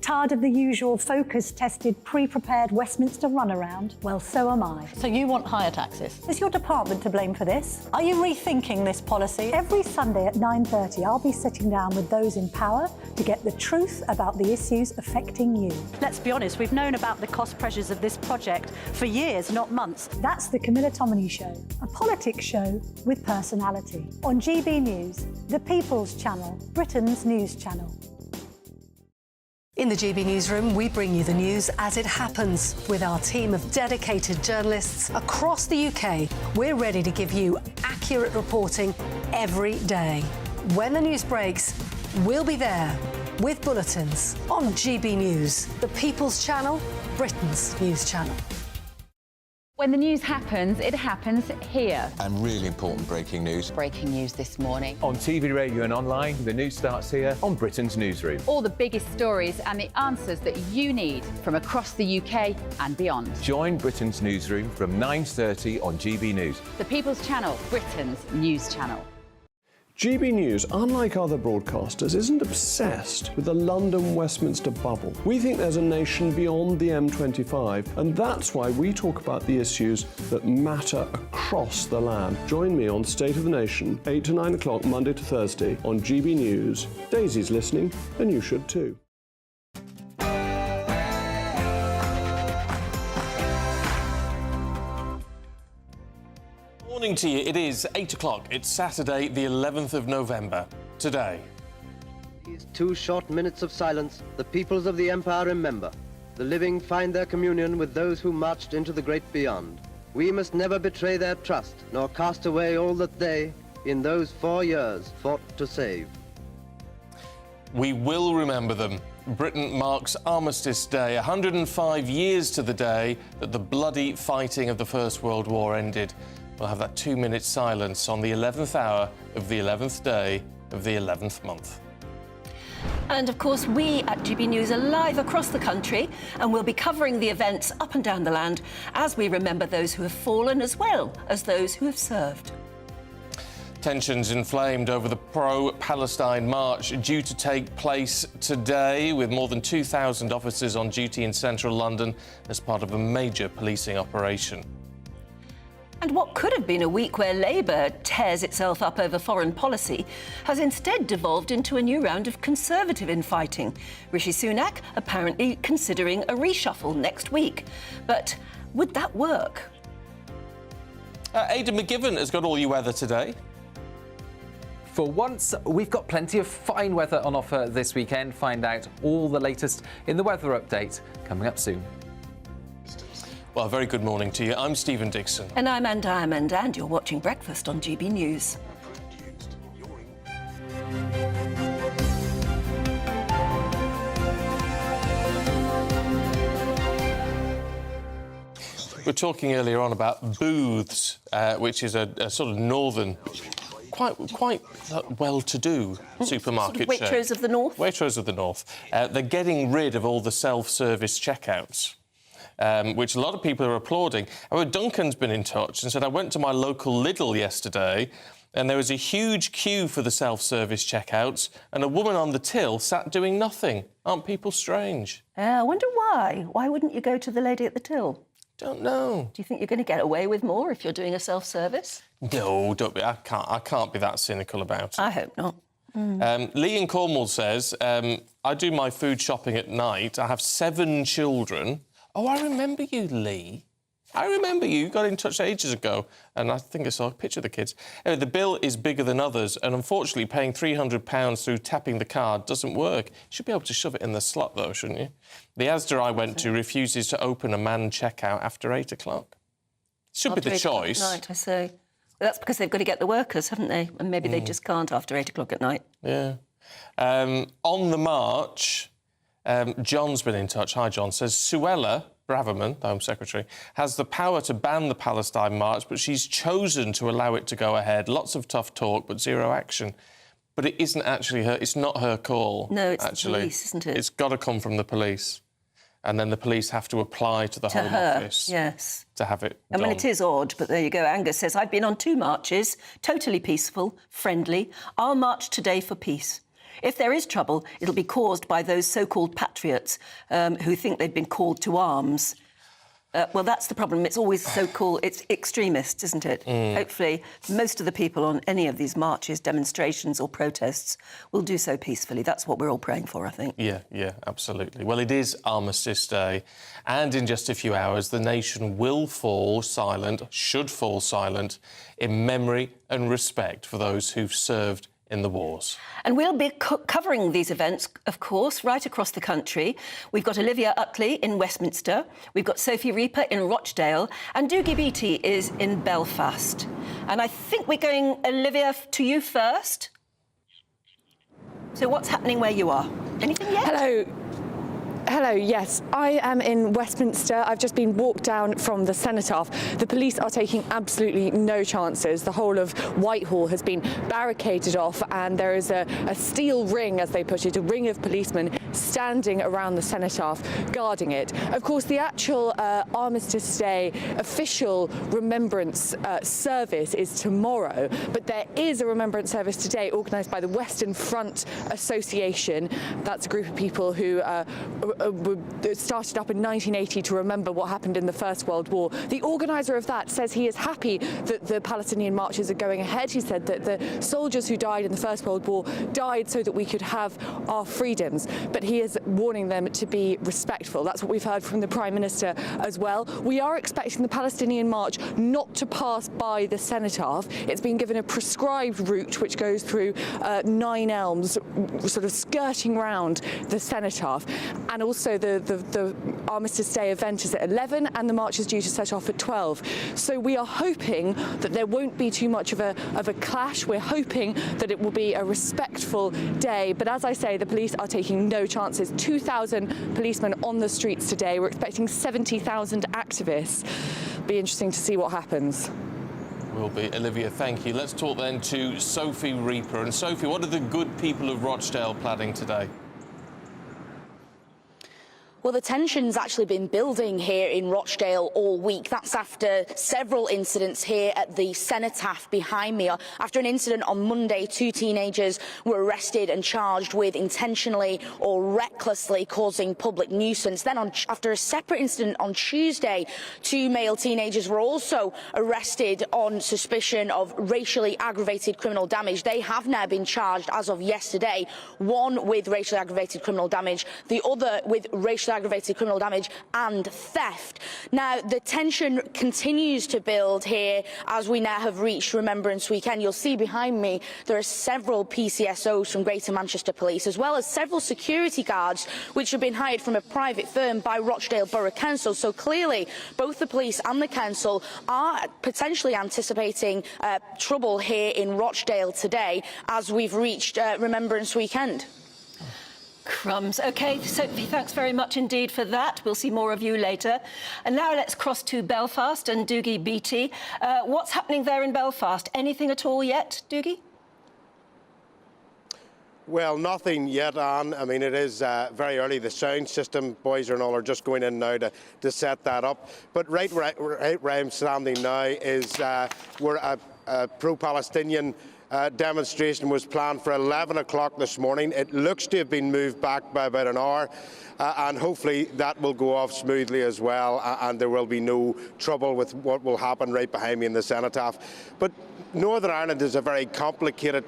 Tired of the usual focus-tested, pre-prepared Westminster runaround? Well, so am I. So you want higher taxes? Is your department to blame for this? Are you rethinking this policy? Every Sunday at 9:30, I'll be sitting down with those in power to get the truth about the issues affecting you. Let's be honest, we've known about the cost pressures of this project for years, not months. That's the Camilla Tominey Show, a politics show with personality. On GB News, the People's Channel, Britain's news channel. In the GB Newsroom, we bring you the news as it happens. With our team of dedicated journalists across the UK, we're ready to give you accurate reporting every day. When the news breaks, we'll be there with bulletins on GB News, the People's Channel, Britain's news channel. When the news happens, it happens here. And really important breaking news. Breaking news this morning. On TV, radio and online, the news starts here on Britain's Newsroom. All the biggest stories and the answers that you need from across the UK and beyond. Join Britain's Newsroom from 9:30 on GB News. The People's Channel, Britain's news channel. GB News, unlike other broadcasters, isn't obsessed with the London-Westminster bubble. We think there's a nation beyond the M25, and that's why we talk about the issues that matter across the land. Join me on State of the Nation, 8 to 9 o'clock, Monday to Thursday, on GB News. Daisy's listening, and you should too. Morning to you. It is 8 o'clock. It's Saturday, the 11th of November. Today. These 2 short minutes of silence, the peoples of the Empire remember. The living find their communion with those who marched into the great beyond. We must never betray their trust, nor cast away all that they, in those 4 years, fought to save. We will remember them. Britain marks Armistice Day, 105 years to the day that the bloody fighting of the First World War ended. We'll have that 2-minute silence on the 11th hour of the 11th day of the 11th month. And of course, we at GB News are live across the country, and we'll be covering the events up and down the land as we remember those who have fallen as well as those who have served. Tensions inflamed over the pro-Palestine march due to take place today, with more than 2,000 officers on duty in central London as part of a major policing operation. And what could have been a week where Labour tears itself up over foreign policy has instead devolved into a new round of Conservative infighting. Rishi Sunak apparently considering a reshuffle next week. But would that work? Aidan McGivern has got all your weather today. For once, we've got plenty of fine weather on offer this weekend. Find out all the latest in the weather update coming up soon. Well, very good morning to you. I'm Stephen Dixon. And I'm Anne Diamond, and you're watching Breakfast on GB News. We were talking earlier on about Booths, which is a sort of northern, quite well-to-do supermarket sort of Waitrose chain. of the North? Waitrose of the North. They're getting rid of all the self-service checkouts. Which a lot of people are applauding. However, Duncan's been in touch and said, I went to my local Lidl yesterday and there was a huge queue for the self-service checkouts and a woman on the till sat doing nothing. Aren't people strange? I wonder why. Why wouldn't you go to the lady at the till? Don't know. Do you think you're going to get away with more if you're doing a self-service? No, don't be. I can't be that cynical about it. I hope not. Lee in Cornwall says, I do my food shopping at night. I have 7 children. Oh, I remember you, Lee. I remember you got in touch ages ago, and I think I saw a picture of the kids. Anyway, the bill is bigger than others, and unfortunately paying £300 through tapping the card doesn't work. You should be able to shove it in the slot, though, shouldn't you? The Asda I went to refuses to open a manned checkout after 8 o'clock. Should be the choice. At night, I say. Well, that's because they've got to get the workers, haven't they? And maybe they just can't after 8 o'clock at night. Yeah. On the march, John's been in touch. Hi, John. Says Suella Braverman, the Home Secretary, has the power to ban the Palestine March, but she's chosen to allow it to go ahead. Lots of tough talk, but zero action. But it isn't actually her... It's not her call, No, it's actually. the police, isn't it? It's got to come from the police. And then the police have to apply to the Home Office yes. to have it I mean, done. it is odd, but there you go. Angus says, I've been on 2 marches, totally peaceful, friendly. I'll march today for peace. If there is trouble, it'll be caused by those so-called patriots who think they've been called to arms. Well, that's the problem. It's always so-called... It's extremists, isn't it? Hopefully, most of the people on any of these marches, demonstrations or protests will do so peacefully. That's what we're all praying for, I think. Yeah, absolutely. Well, it is Armistice Day, and in just a few hours, the nation will fall silent, should fall silent, in memory and respect for those who've served in the wars. And we'll be covering these events, of course, right across the country. We've got Olivia Utley in Westminster, we've got Sophie Reaper in Rochdale, and Doogie Beattie is in Belfast. And I think we're going, Olivia, to you first. So what's happening where you are? Anything yet? Hello, yes. I am in Westminster. I've just been walked down from the Cenotaph. The police are taking absolutely no chances. The whole of Whitehall has been barricaded off, and there is a steel ring, as they put it, a ring of policemen standing around the Cenotaph, guarding it. Of course, the actual Armistice Day official remembrance service is tomorrow, but there is a remembrance service today organised by the Western Front Association. That's a group of people who started up in 1980 to remember what happened in the First World War. The organiser of that says he is happy that the Palestinian marches are going ahead. He said that the soldiers who died in the First World War died so that we could have our freedoms, but he is warning them to be respectful. That's what we've heard from the Prime Minister as well. We are expecting the Palestinian march not to pass by the Cenotaph. It's been given a prescribed route which goes through 9 Elms, sort of skirting round the Cenotaph. And also the Armistice Day event is at 11 and the march is due to set off at 12. So we are hoping that there won't be too much of a clash. We're hoping that it will be a respectful day. But as I say, the police are taking no chances. 2,000 policemen on the streets today. We're expecting 70,000 activists. Be interesting to see what happens. Will be. Olivia, thank you. Let's talk then to Sophie Reaper. And Sophie, what are the good people of Rochdale planning today? Well, the tension's actually been building here in Rochdale all week. That's after several incidents here at the Cenotaph behind me. After an incident on Monday, 2 teenagers were arrested and charged with intentionally or recklessly causing public nuisance. Then after a separate incident on Tuesday, 2 male teenagers were also arrested on suspicion of racially aggravated criminal damage. They have now been charged as of yesterday, one with racially aggravated criminal damage, the other with racially aggravated criminal damage and theft. Now, the tension continues to build here as we now have reached Remembrance Weekend. You'll see behind me there are several PCSOs from Greater Manchester Police, as well as several security guards which have been hired from a private firm by Rochdale Borough Council. So clearly, both the police and the council are potentially anticipating trouble here in Rochdale today as we've reached Remembrance Weekend. Crumbs. OK, Sophie, thanks very much indeed for that. We'll see more of you later. And now let's cross to Belfast and Doogie Beattie. What's happening there in Belfast? Anything at all yet, Doogie? Well, nothing yet, Anne. I mean, it is very early. The sound system, boys and all, are just going in now to set that up. But right where I'm standing now is where a pro-Palestinian demonstration was planned for 11 o'clock this morning. It looks to have been moved back by about an hour, and hopefully that will go off smoothly as well, and there will be no trouble with what will happen right behind me in the Cenotaph. But Northern Ireland is a very complicated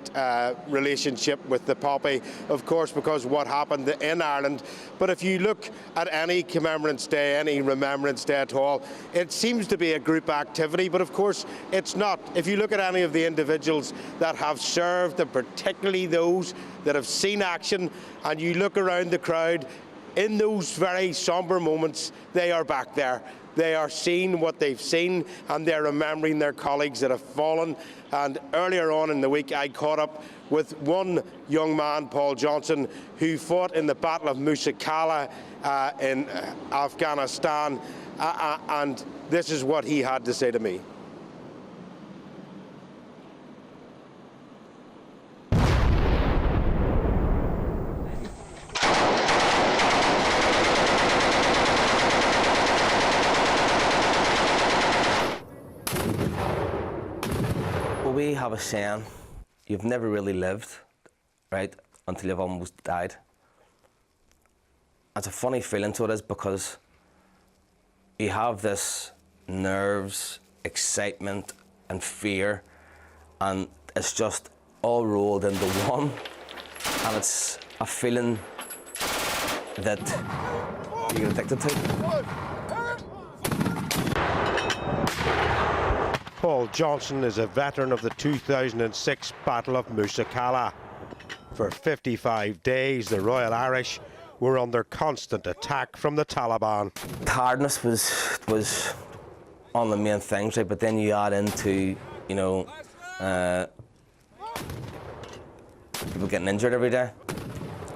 relationship with the poppy, of course, because what happened in Ireland. But if you look at any Commemorance Day, any Remembrance Day at all, it seems to be a group activity, but of course it's not. If you look at any of the individuals that have served, and particularly those that have seen action, and you look around the crowd, in those very sombre moments, they are back there. They are seeing what they've seen, and they're remembering their colleagues that have fallen. And earlier on in the week, I caught up with one young man, Paul Johnson, who fought in the Battle of Musa Qala in Afghanistan, and this is what he had to say to me. We have a saying, you've never really lived, right, until you've almost died. It's a funny feeling to it is, because you have this nerves, excitement and fear, and it's just all rolled into one, and it's a feeling that you get addicted to. Paul Johnson is a veteran of the 2006 Battle of Musa Qala. For 55 days, the Royal Irish were under constant attack from the Taliban. Tiredness was one of the main things, right? But then you add into, you know, people getting injured every day.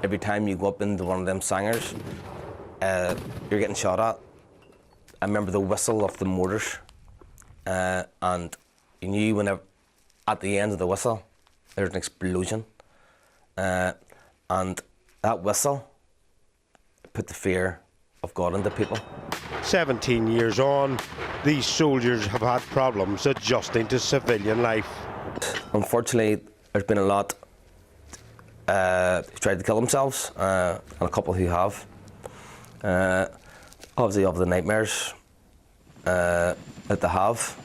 Every time you go up into one of them sangers, you're getting shot at. I remember the whistle of the mortars. And you knew whenever, at the end of the whistle, there's an explosion. And that whistle put the fear of God into people. 17 years on, these soldiers have had problems adjusting to civilian life. Unfortunately, there's been a lot who've tried to kill themselves, and a couple who have. Obviously, of the nightmares that they have,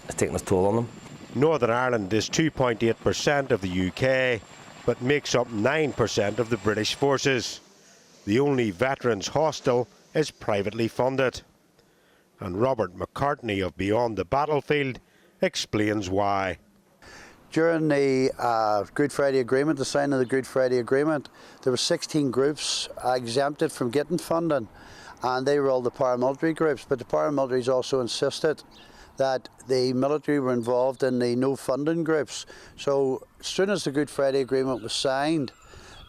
it's taken its toll on them. Northern Ireland is 2.8% of the UK, but makes up 9% of the British forces. The only veterans hostel is privately funded. And Robert McCartney of Beyond the Battlefield explains why. During the Good Friday Agreement, the signing of the Good Friday Agreement, there were 16 groups exempted from getting funding, and they were all the paramilitary groups. But the paramilitaries also insisted that the military were involved in the no funding groups. So as soon as the Good Friday Agreement was signed,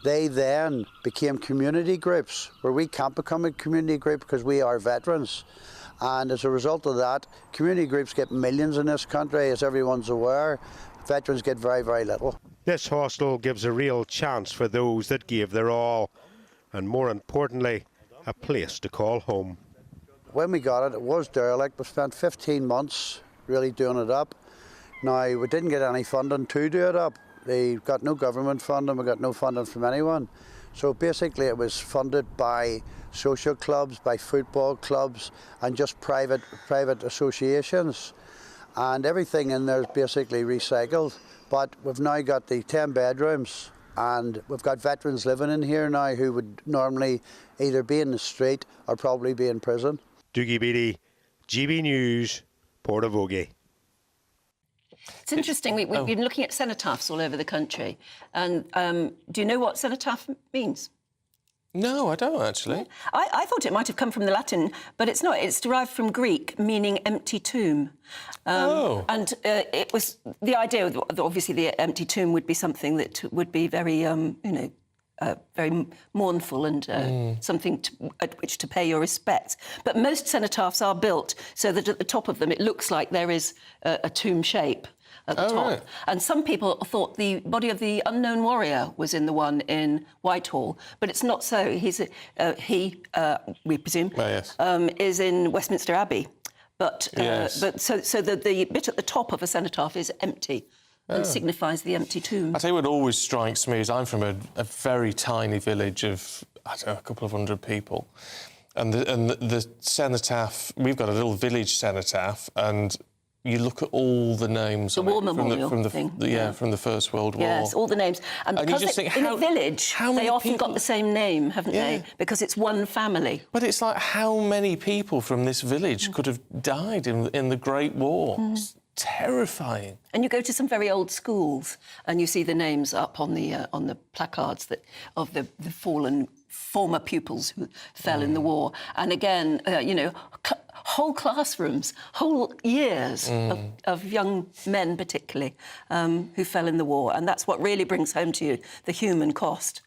they then became community groups, where we can't become a community group because we are veterans. And as a result of that, community groups get millions in this country, as everyone's aware. Veterans get very, very little. This hostel gives a real chance for those that gave their all, and more importantly, a place to call home. When we got it, it was derelict. We spent 15 months really doing it up. Now, we didn't get any funding to do it up. They got no government funding, we got no funding from anyone. So basically it was funded by social clubs, by football clubs, and just private associations. And everything in there is basically recycled. But we've now got the 10 bedrooms, and we've got veterans living in here now who would normally either be in the street or probably be in prison. Dougie Beattie, GB News, Portavogie. It's interesting, we've been looking at cenotaphs all over the country. And do you know what cenotaph means? No, I don't actually. Yeah. I thought it might have come from the Latin, but it's not. It's derived from Greek, meaning empty tomb. And it was the idea that obviously the empty tomb would be something that would be very, very mournful and something at which to pay your respects. But most cenotaphs are built so that at the top of them it looks like there is a tomb shape at the top. Right. And some people thought the body of the unknown warrior was in the one in Whitehall, but it's not so. We presume, is in Westminster Abbey. But so the bit at the top of a cenotaph is empty. And signifies the empty tomb. I tell you what always strikes me is I'm from a very tiny village of, I don't know, a couple of hundred people. And the cenotaph, we've got a little village cenotaph, and you look at all the names The on war it memorial from the thing. from the First World War. Yes, all the names. And you because just think, in how- a village, how many they often people- got the same name, haven't they? Because it's one family. But it's like how many people from this village could have died in the Great War? It's terrifying. And you go to some very old schools and you see the names up on the placards of the fallen former pupils who fell in the war. And again, whole classrooms, whole years of young men particularly who fell in the war. And that's what really brings home to you the human cost.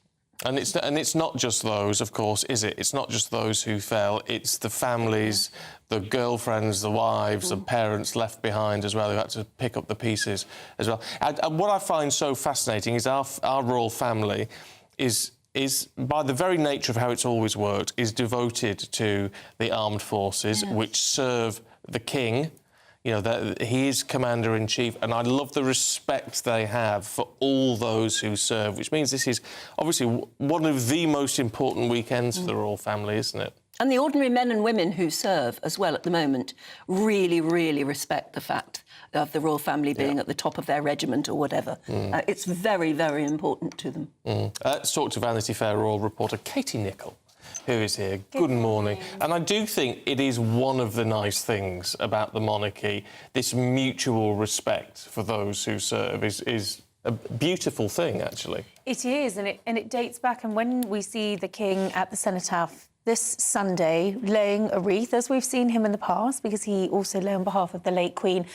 And it's not just those, of course, is it? It's not just those who fell. It's the families, the girlfriends, the wives, the parents left behind as well, who had to pick up the pieces as well. And what I find so fascinating is our royal family is by the very nature of how it's always worked, is devoted to the armed forces, which serve the king. You know, that he is Commander-in-Chief, and I love the respect they have for all those who serve, which means this is obviously one of the most important weekends for the royal family, isn't it? And the ordinary men and women who serve as well at the moment really, really respect the fact of the royal family being at the top of their regiment or whatever. It's very, very important to them. Let's talk to Vanity Fair royal reporter Katie Nicholl, who is here. Good morning. And I do think it is one of the nice things about the monarchy. This mutual respect for those who serve is a beautiful thing, actually. It is, and it dates back. And when we see the King at the Cenotaph this Sunday laying a wreath, as we've seen him in the past, because he also lay on behalf of the late Queen,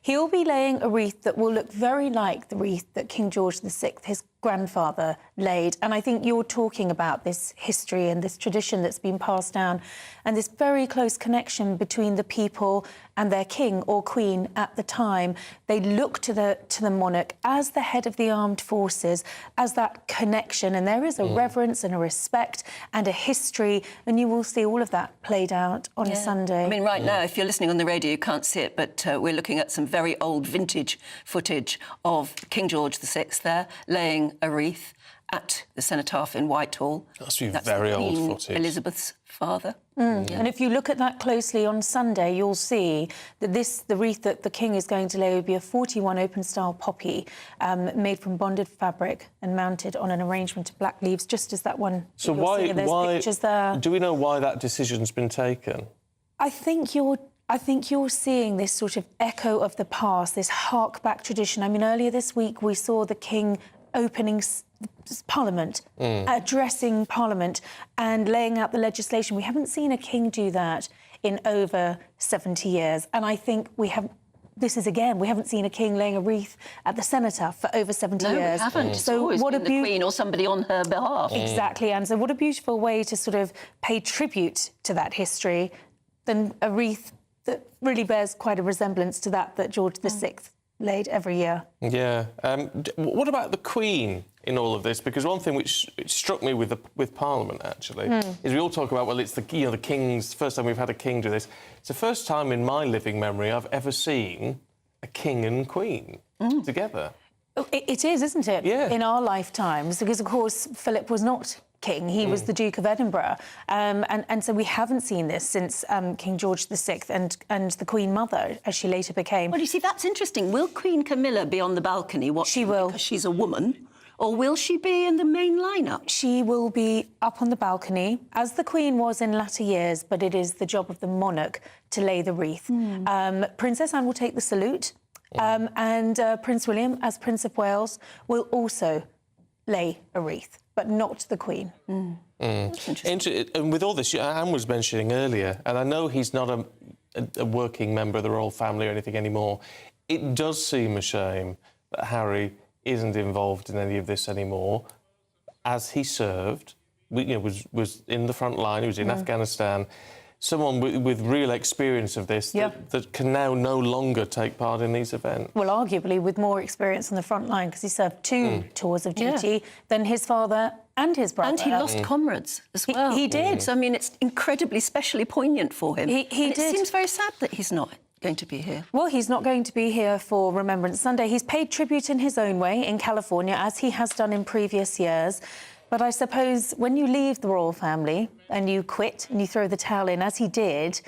he'll be laying a wreath that will look very like the wreath that King George VI, his grandfather, laid. And I think you're talking about this history and this tradition that's been passed down and this very close connection between the people and their king or queen at the time. They look to the monarch as the head of the armed forces, as that connection, and there is a reverence and a respect and a history, and you will see all of that played out on a Sunday. I mean, right now, if you're listening on the radio, you can't see it, but we're looking at some very old vintage footage of King George VI there, laying a wreath at the Cenotaph in Whitehall. That's very old Queen footage. Elizabeth's father. And if you look at that closely on Sunday, you'll see that the wreath that the King is going to lay will be a 41 open-style poppy made from bonded fabric and mounted on an arrangement of black leaves, just as that one. So why pictures there. Do we know why that decision's been taken? I think you're seeing this sort of echo of the past, this hark-back tradition. I mean, earlier this week we saw the King opening Parliament, addressing Parliament and laying out the legislation. We haven't seen a king do that in over 70 years. And I think we haven't seen a king laying a wreath at the Cenotaph for over 70 years. No, we haven't. It's always been the Queen or somebody on her behalf. Exactly, and so what a beautiful way to sort of pay tribute to that history than a wreath that really bears quite a resemblance to that George VI laid every year. Yeah. What about the Queen in all of this? Because one thing which struck me with Parliament, actually, is we all talk about, well, it's the King's first time we've had a king do this. It's the first time in my living memory I've ever seen a king and queen together. It is, isn't it? Yeah. In our lifetimes, because, of course, Philip was not king. He was the Duke of Edinburgh. And so we haven't seen this since King George VI and the Queen Mother, as she later became. Well, you see, that's interesting. Will Queen Camilla be on the balcony watching? She will. Because she's a woman. Or will she be in the main lineup? She will be up on the balcony, as the Queen was in latter years, but it is the job of the monarch to lay the wreath. Princess Anne will take the salute, and Prince William, as Prince of Wales, will also lay a wreath, but not the Queen. And with all this, Anne was mentioning earlier, and I know he's not a working member of the royal family or anything anymore, it does seem a shame that Harry isn't involved in any of this anymore, as he served, was in the front line, he was in Afghanistan. Someone with real experience of this that can now no longer take part in these events. Well, arguably with more experience on the front line, because he served 2 tours of duty than his father and his brother. And he lost comrades as well. He did. So, I mean, it's incredibly, especially poignant for him. He did. It seems very sad that he's not going to be here. Well, he's not going to be here for Remembrance Sunday. He's paid tribute in his own way in California, as he has done in previous years. But I suppose when you leave the royal family and you quit and you throw the towel in, as he did,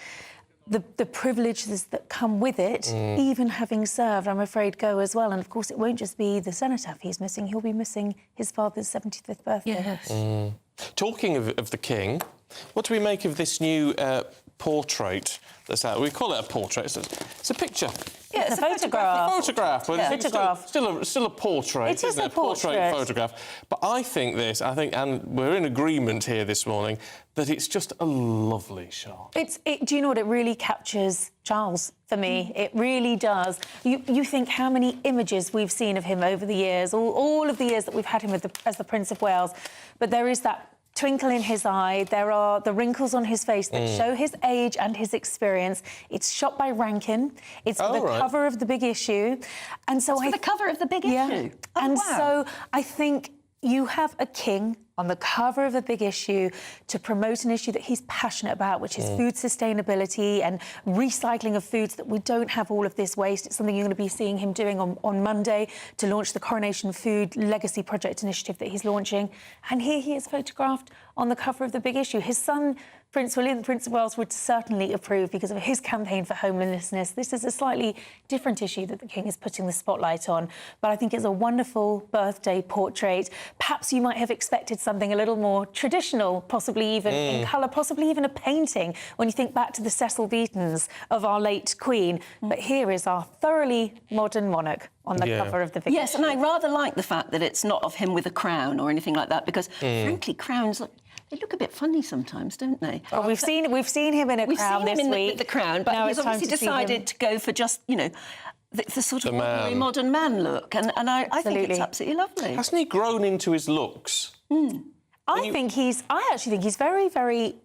the privileges that come with it, even having served, I'm afraid, go as well. And of course, it won't just be the cenotaph he's missing, he'll be missing his father's 75th birthday. Yes. Talking of the King, what do we make of this new portrait that's out? We call it a portrait. It's a picture. Yeah, it's a photograph. Photograph. Well, it's still a portrait. It is a portrait. Photograph. But I think, and we're in agreement here this morning, that it's just a lovely shot. Do you know what? It really captures Charles for me. It really does. You think how many images we've seen of him over the years, all of the years that we've had him as the Prince of Wales, but there is that twinkle in his eye. There are the wrinkles on his face that show his age and his experience. It's shot by Rankin. It's for the cover of the big issue. And so the cover of the big issue? Oh, and wow. so I think you have a king on the cover of a big issue to promote an issue that he's passionate about, which is food sustainability and recycling of foods, that we don't have all of this waste. It's something you're going to be seeing him doing on Monday to launch the Coronation Food Legacy Project initiative that he's launching. And here he is photographed on the cover of the big issue. His son, Prince William, the Prince of Wales, would certainly approve because of his campaign for homelessness. This is a slightly different issue that the King is putting the spotlight on, but I think it's a wonderful birthday portrait. Perhaps you might have expected something a little more traditional, possibly even in colour, possibly even a painting, when you think back to the Cecil Beatons of our late Queen. But here is our thoroughly modern monarch on the cover of the big Yes, issue. and I rather like the fact that it's not of him with a crown or anything like that, because, frankly, crowns... They look a bit funny sometimes, don't they? Oh, we've seen him in a crown this week. With the crown, but now he's obviously decided to go for just, the sort of ordinary modern man look, and I think it's absolutely lovely. Hasn't he grown into his looks? I actually think he's very, very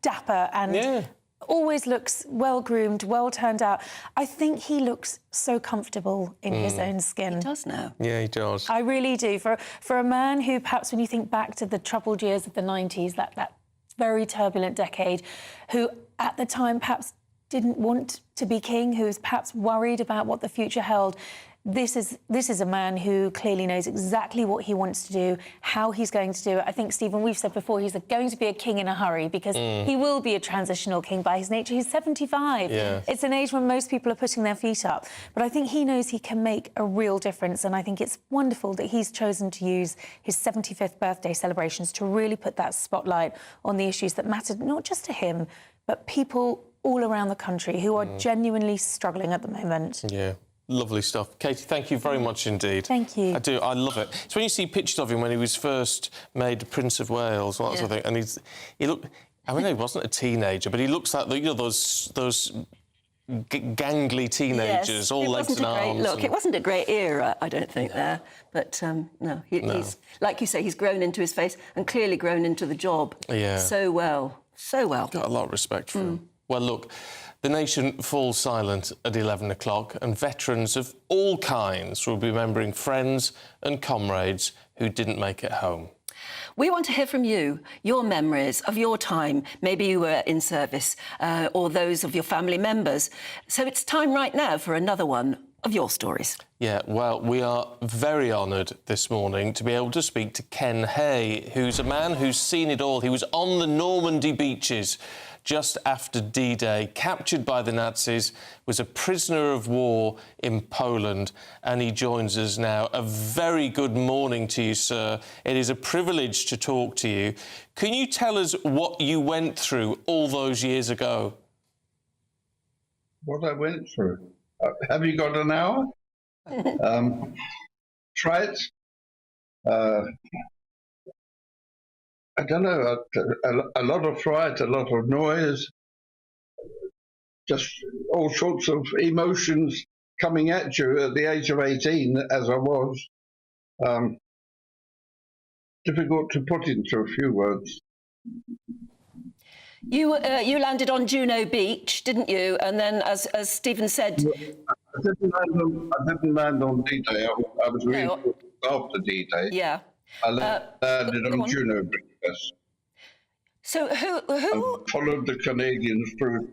dapper and always looks well-groomed, well-turned out. I think he looks so comfortable in his own skin. He does now. Yeah, he does. I really do. For a man who, perhaps when you think back to the troubled years of the 90s, that very turbulent decade, who at the time perhaps didn't want to be king, who was perhaps worried about what the future held, this is a man who clearly knows exactly what he wants to do, how he's going to do it. I think, Stephen, we've said before, he's going to be a king in a hurry because he will be a transitional king by his nature. He's 75. Yes. It's an age when most people are putting their feet up. But I think he knows he can make a real difference, and I think it's wonderful that he's chosen to use his 75th birthday celebrations to really put that spotlight on the issues that mattered not just to him, but people all around the country who are genuinely struggling at the moment. Yeah. Lovely stuff. Katie, thank you very much indeed. Thank you. I do. I love it. It's when you see pictures of him when he was first made Prince of Wales, all that sort of thing, and he looked... I mean, he wasn't a teenager, but he looks like those gangly teenagers, all legs and arms. Look, it wasn't a great era, I don't think, there. But, no, he's... Like you say, he's grown into his face and clearly grown into the job. Yeah. So well. So well. Got a lot of respect for him. Well, look... The nation falls silent at 11 o'clock, and veterans of all kinds will be remembering friends and comrades who didn't make it home. We want to hear from you, your memories of your time. Maybe you were in service, or those of your family members. So it's time right now for another one of your stories. Yeah, well, we are very honoured this morning to be able to speak to Ken Hay, who's a man who's seen it all. He was on the Normandy beaches just after D-Day, captured by the Nazis, was a prisoner of war in Poland, and he joins us now. A very good morning to you, sir. It is a privilege to talk to you. Can you tell us what you went through all those years ago? What I went through? Have you got an hour? Try it. I don't know, a lot of fright, a lot of noise, just all sorts of emotions coming at you at the age of 18, as I was. Difficult to put into a few words. You landed on Juno Beach, didn't you? And then, as Stephen said... I didn't land on D-Day. I was really after D-Day. Yeah. I landed on Juno Beach. Yes. So who I followed the Canadians through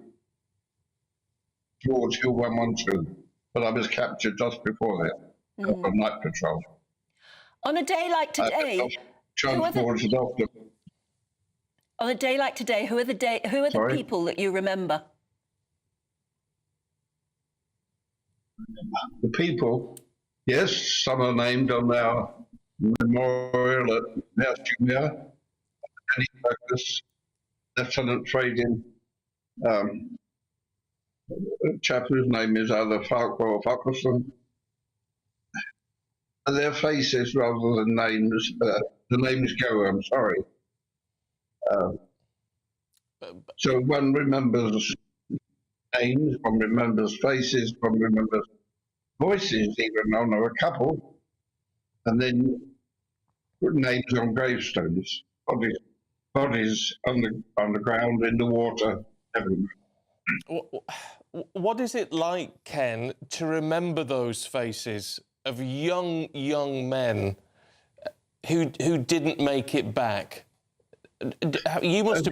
towards Hill 112, but I was captured just before that on night patrol. On a day like today, transported after. On a day like today, who are the people that you remember? the people, yes, some are named on our memorial at Mountstuart, Danny Douglas, Lieutenant Trading, a chap whose name is either Farquhar or Farquharson. And their faces rather than names, the names go, I'm sorry. So one remembers names, one remembers faces, one remembers voices, even on a couple, and then names on gravestones, bodies on the ground, in the water, everywhere. What is it like, Ken, to remember those faces of young men who didn't make it back? You must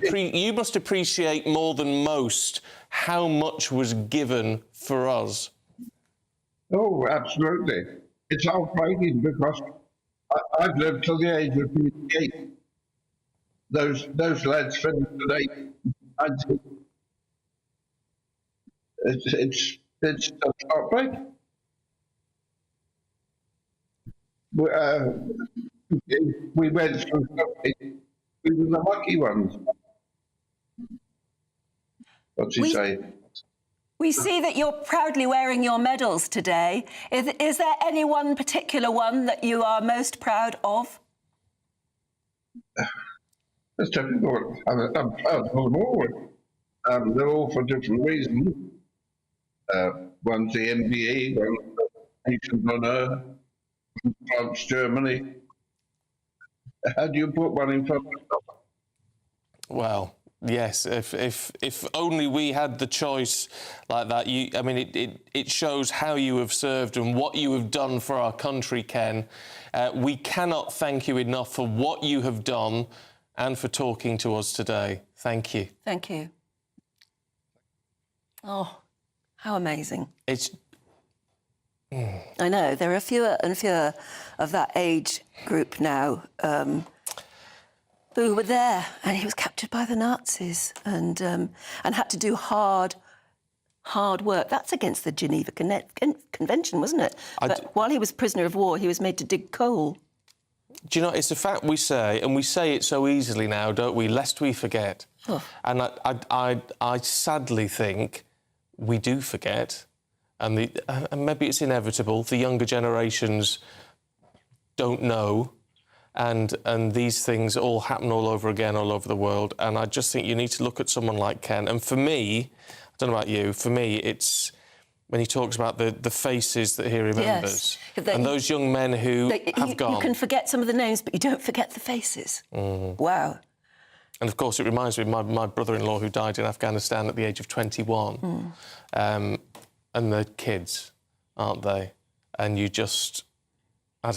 appreciate more than most how much was given for us. Oh, absolutely. It's heartbreaking because I've lived till the age of 58. Those lads finished at 18. It's just heartbreaking. We went through something. We were the lucky ones. What's he say? We see that you're proudly wearing your medals today. Is there any one particular one that you are most proud of? That's difficult. I'm proud of them all. They're all for different reasons. One's the MBE, one's the Nations on Earth, one's France, Germany. How do you put one in front of another? Well, yes. If only we had the choice like that. I mean, it shows how you have served and what you have done for our country, Ken. We cannot thank you enough for what you have done and for talking to us today. Thank you. Thank you. Oh, how amazing. I know, there are fewer and fewer of that age group now who were there, and he was captured by the Nazis and had to do hard work. That's against the Geneva Convention, wasn't it? But while he was prisoner of war, he was made to dig coal. Do you know, it's a fact we say, and we say it so easily now, don't we, lest we forget. Oh. And I sadly think we do forget. And maybe it's inevitable. The younger generations don't know, and these things all happen all over again, all over the world. And I just think you need to look at someone like Ken. And for me, I don't know about you, for me, it's when he talks about the faces that he remembers, and those young men who have gone. You can forget some of the names, but you don't forget the faces. Wow. And of course, it reminds me of my brother-in-law who died in Afghanistan at the age of 21. And they're kids, aren't they? And you just...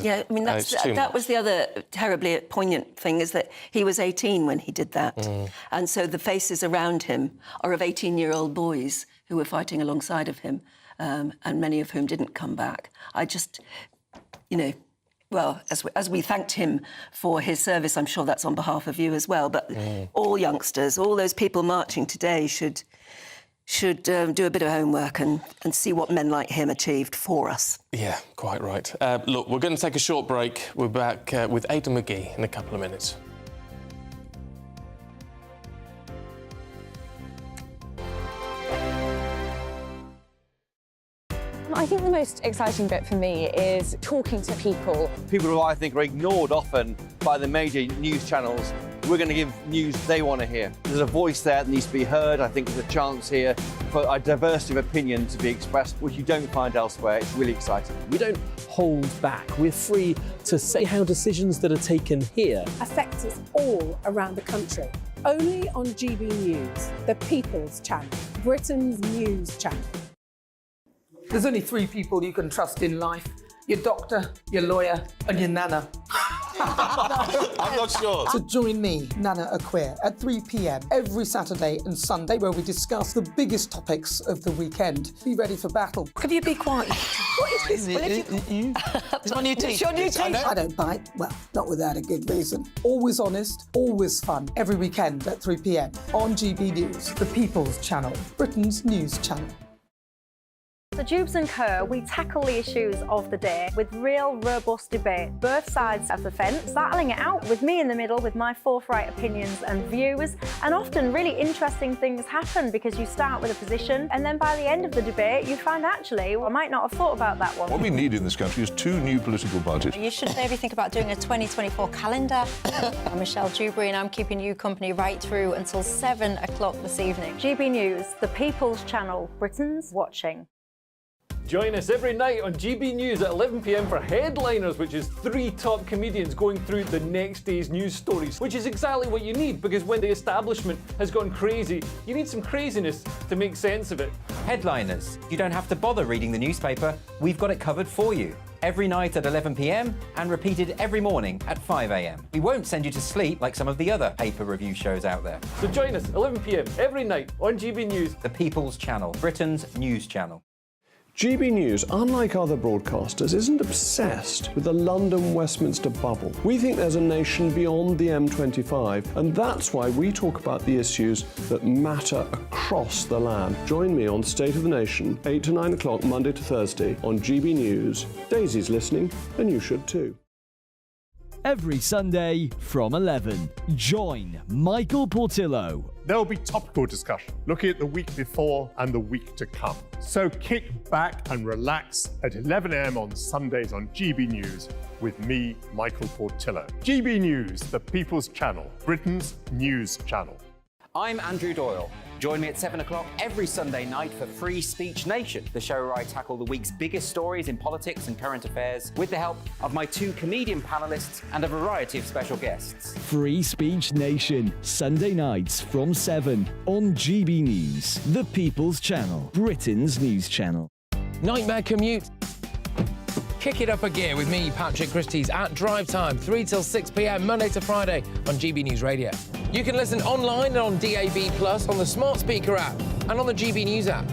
Yeah, I mean, that was the other terribly poignant thing, is that he was 18 when he did that. And so the faces around him are of 18-year-old boys who were fighting alongside of him, and many of whom didn't come back. I just, you know, well, as we thanked him for his service, I'm sure that's on behalf of you as well, but all youngsters, all those people marching today should do a bit of homework and see what men like him achieved for us. Yeah, quite right. Look, we're going to take a short break. We're back with Aidan McGee in a couple of minutes. I think the most exciting bit for me is talking to people. People who I think are ignored often by the major news channels. We're going to give news they want to hear. There's a voice there that needs to be heard. I think there's a chance here for a diversity of opinion to be expressed, which you don't find elsewhere. It's really exciting. We don't hold back. We're free to say how decisions that are taken here affect us all around the country. Only on GB News, the People's Channel, Britain's news channel. There's only three people you can trust in life: your doctor, your lawyer, and your nana. I'm not sure. So join me, Nana Acquia, at 3 p.m. every Saturday and Sunday, where we discuss the biggest topics of the weekend. Be ready for battle. Could you be quiet? What is this? It's my new t-shirt. It's your new t-shirt. I don't bite. Well, not without a good reason. Always honest, always fun. Every weekend at 3 p.m. on GB News, the People's Channel, Britain's news channel. So Jubes and Kerr, we tackle the issues of the day with real robust debate, both sides of the fence, battling it out with me in the middle with my forthright opinions and views. And often really interesting things happen because you start with a position and then by the end of the debate you find actually, well, I might not have thought about that one. What we need in this country is 2 new political parties. You should maybe think about doing a 2024 calendar. I'm Michelle Dewberry and I'm keeping you company right through until 7 o'clock this evening. GB News, the People's Channel, Britain's watching. Join us every night on GB News at 11 p.m. for Headliners, which is 3 top comedians going through the next day's news stories, which is exactly what you need, because when the establishment has gone crazy, you need some craziness to make sense of it. Headliners. You don't have to bother reading the newspaper. We've got it covered for you. Every night at 11 p.m. and repeated every morning at 5 a.m. We won't send you to sleep like some of the other paper review shows out there. So join us 11 p.m. every night on GB News. The People's Channel, Britain's news channel. GB News, unlike other broadcasters, isn't obsessed with the London-Westminster bubble. We think there's a nation beyond the M25, and that's why we talk about the issues that matter across the land. Join me on State of the Nation, 8 to 9 o'clock, Monday to Thursday, on GB News. Daisy's listening, and you should too. Every Sunday from 11, join Michael Portillo. There'll be topical discussion, looking at the week before and the week to come. So kick back and relax at 11 a.m. on Sundays on GB News with me, Michael Portillo. GB News, the People's Channel, Britain's news channel. I'm Andrew Doyle. Join me at 7 o'clock every Sunday night for Free Speech Nation, the show where I tackle the week's biggest stories in politics and current affairs with the help of my 2 comedian panellists and a variety of special guests. Free Speech Nation, Sunday nights from 7 on GB News, the People's Channel, Britain's news channel. Nightmare commute. Kick it up a gear with me, Patrick Christys, at drive time, 3 till 6 p.m, Monday to Friday on GB News Radio. You can listen online and on DAB+, on the smart speaker app, and on the GB News app.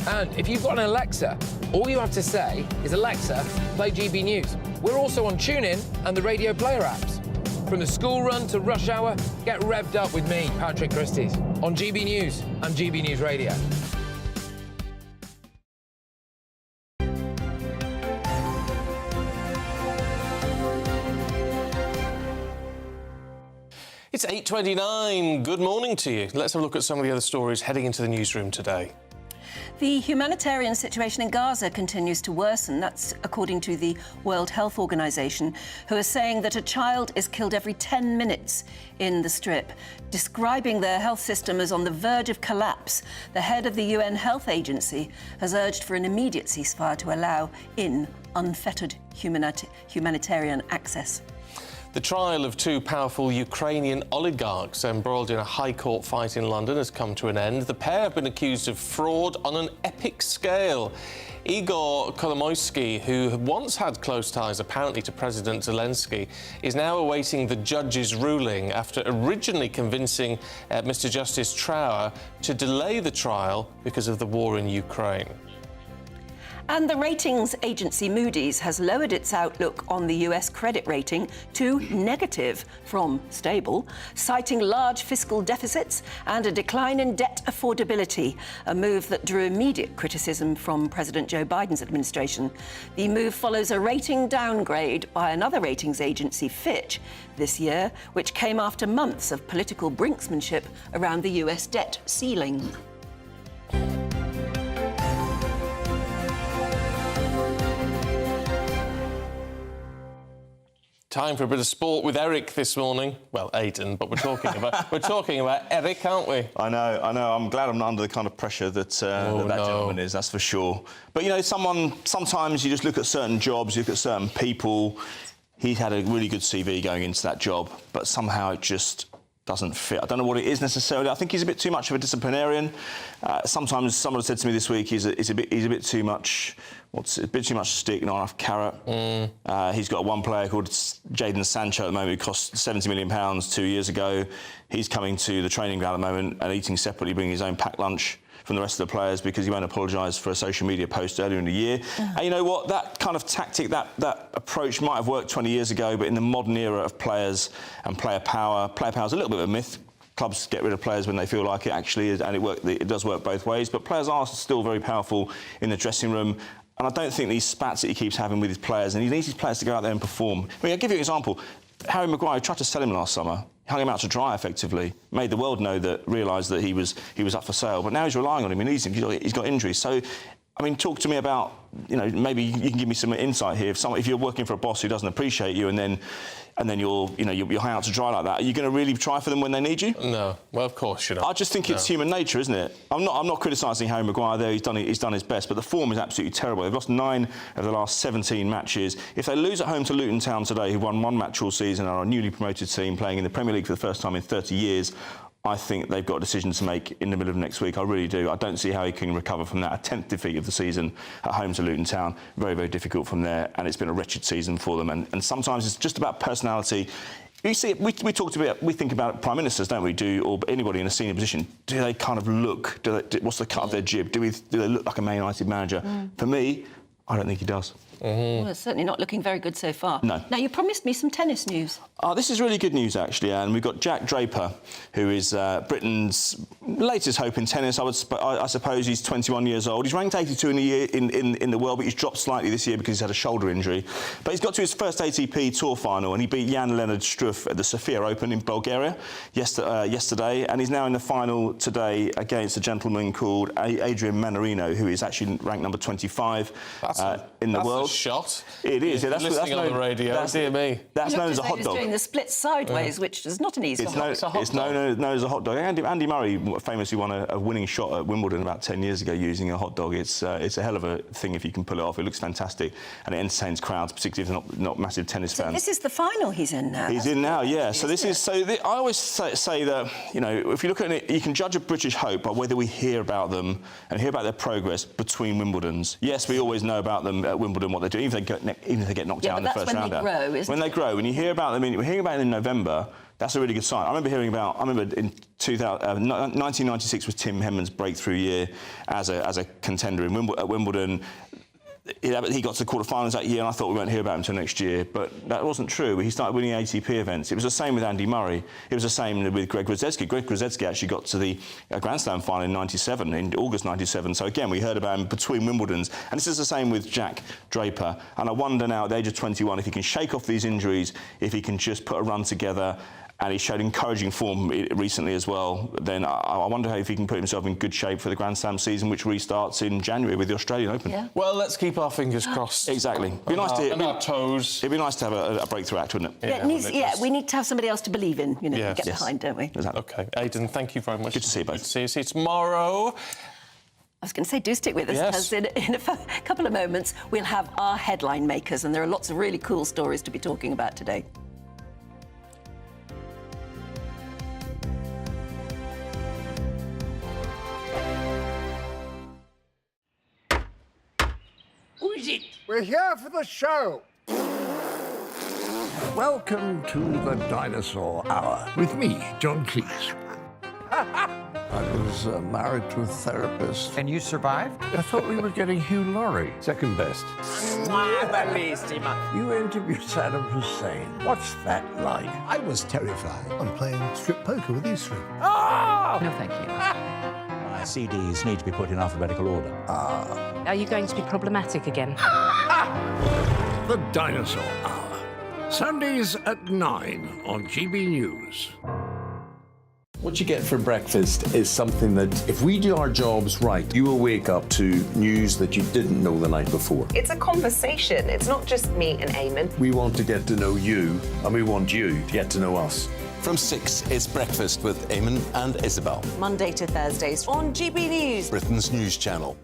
And if you've got an Alexa, all you have to say is, Alexa, play GB News. We're also on TuneIn and the Radio Player apps. From the school run to rush hour, get revved up with me, Patrick Christys, on GB News and GB News Radio. It's 8:29. Good morning to you. Let's have a look at some of the other stories heading into the newsroom today. The humanitarian situation in Gaza continues to worsen. That's according to the World Health Organization, who are saying that a child is killed every 10 minutes in the Strip. Describing their health system as on the verge of collapse, the head of the UN Health Agency has urged for an immediate ceasefire to allow in unfettered humanitarian access. The trial of 2 powerful Ukrainian oligarchs embroiled in a High Court fight in London has come to an end. The pair have been accused of fraud on an epic scale. Igor Kolomoisky, who once had close ties apparently to President Zelensky, is now awaiting the judge's ruling after originally convincing Mr. Justice Trower to delay the trial because of the war in Ukraine. And the ratings agency Moody's has lowered its outlook on the US credit rating to negative from stable, citing large fiscal deficits and a decline in debt affordability, a move that drew immediate criticism from President Joe Biden's administration. The move follows a rating downgrade by another ratings agency, Fitch, this year, which came after months of political brinksmanship around the US debt ceiling. Time for a bit of sport with Eric this morning. Well, Aidan, but we're talking about Eric, aren't we? I know. I'm glad I'm not under the kind of pressure that gentleman is. That's for sure. But you know, sometimes you just look at certain jobs, you look at certain people. He's had a really good CV going into that job, but somehow it just doesn't fit. I don't know what it is necessarily. I think he's a bit too much of a disciplinarian. Sometimes someone said to me this week he's a bit too much. A bit too much stick, not enough carrot. He's got one player called Jadon Sancho at the moment who cost £70 million 2 years ago. He's coming to the training ground at the moment and eating separately, bringing his own packed lunch from the rest of the players because he won't apologise for a social media post earlier in the year. And you know what? That kind of tactic, that approach might have worked 20 years ago, but in the modern era of players and player power is a little bit of a myth. clubs get rid of players when they feel like it actually is, and it does work both ways. But players are still very powerful in the dressing room. And I don't think these spats that he keeps having with his players, and he needs his players to go out there and perform. I mean, I'll give you an example. Harry Maguire tried to sell him last summer, hung him out to dry effectively, made the world realise that he was up for sale. But now he's relying on him, he needs him, he's got injuries. So, I mean, talk to me about, maybe you can give me some insight here. If you're working for a boss who doesn't appreciate you, and then you're hung out to dry like that, are you going to really try for them when they need you? No. Well, of course you don't. I just think it's human nature, isn't it? I'm not criticising Harry Maguire there. He's done his best, but the form is absolutely terrible. They've lost 9 of the last 17 matches. If they lose at home to Luton Town today, who won 1 match all season, and are a newly promoted team playing in the Premier League for the first time in 30 years, I think they've got a decision to make in the middle of next week. I really do. I don't see how he can recover from that. A 10th defeat of the season at home to Luton Town. Very, very difficult from there, and it's been a wretched season for them. And sometimes it's just about personality. You see, we think about prime ministers, don't we? Or anybody in a senior position. Do they kind of look? What's the cut of their jib? Do they look like a Man United manager? For me, I don't think he does. Well, it's certainly not looking very good so far. No. Now, you promised me some tennis news. This is really good news, actually, and we've got Jack Draper, who is Britain's latest hope in tennis. I suppose he's 21 years old. He's ranked 82 in the world, but he's dropped slightly this year because he's had a shoulder injury. But he's got to his first ATP Tour final, and he beat Jan-Lennard Struff at the Sofia Open in Bulgaria yesterday, and he's now in the final today against a gentleman called Adrian Manarino, who is actually ranked number 25 in the world. Shot. It is. That's listening on the radio. Dear me. That's known as a hot dog. He's doing the split sideways, which is not an easy one. It's known as a hot dog. Andy Murray famously won a winning shot at Wimbledon about 10 years ago using a hot dog. It's a hell of a thing if you can pull it off. It looks fantastic, and it entertains crowds, particularly if they're not massive tennis fans. This is the final he's in now. He's in now, yeah. So this is. I always say that if you look at it, you can judge a British hope by whether we hear about them and hear about their progress between Wimbledons. Yes, we always know about them at Wimbledon, what they do, even if they get knocked out in the first round. When they grow, when you hear about them, we're hearing about them in November. That's a really good sign. I remember in 1996 was Tim Henman's breakthrough year as a contender at Wimbledon. He got to the quarterfinals that year, and I thought we won't hear about him until next year. But that wasn't true. He started winning ATP events. It was the same with Andy Murray. It was the same with Greg Rusedski. Greg Rusedski actually got to the Grand Slam final in '97, in August '97. So again, we heard about him between Wimbledons. And this is the same with Jack Draper. And I wonder now, at the age of 21, if he can shake off these injuries, if he can just put a run together. And he showed encouraging form recently as well. Then I wonder if he can put himself in good shape for the Grand Slam season, which restarts in January with the Australian Open. Yeah. Well, let's keep our fingers crossed. Exactly. Our toes. It'd be nice to have a breakthrough act, wouldn't it? We need to have somebody else to believe in, get behind, don't we? Exactly. OK. Aidan, thank you very much. Good to see you both. Good to see you tomorrow. I was going to say, do stick with us, because in a couple of moments, we'll have our headline makers, and there are lots of really cool stories to be talking about today. Who is it? We're here for the show. Welcome to the Dinosaur Hour with me, John Cleese. I was married to a therapist. And you survived? I thought we were getting Hugh Laurie. Second best. You interviewed Saddam Hussein. What's that like? I was terrified. I'm playing strip poker with these three. Oh! No, thank you. My CDs need to be put in alphabetical order. Are you going to be problematic again? The Dinosaur Hour. Sundays at 9 on GB News. What you get for breakfast is something that, if we do our jobs right, you will wake up to news that you didn't know the night before. It's a conversation. It's not just me and Eamon. We want to get to know you, and we want you to get to know us. From 6, it's Breakfast with Eamon and Isabel. Monday to Thursdays on GB News. Britain's news channel.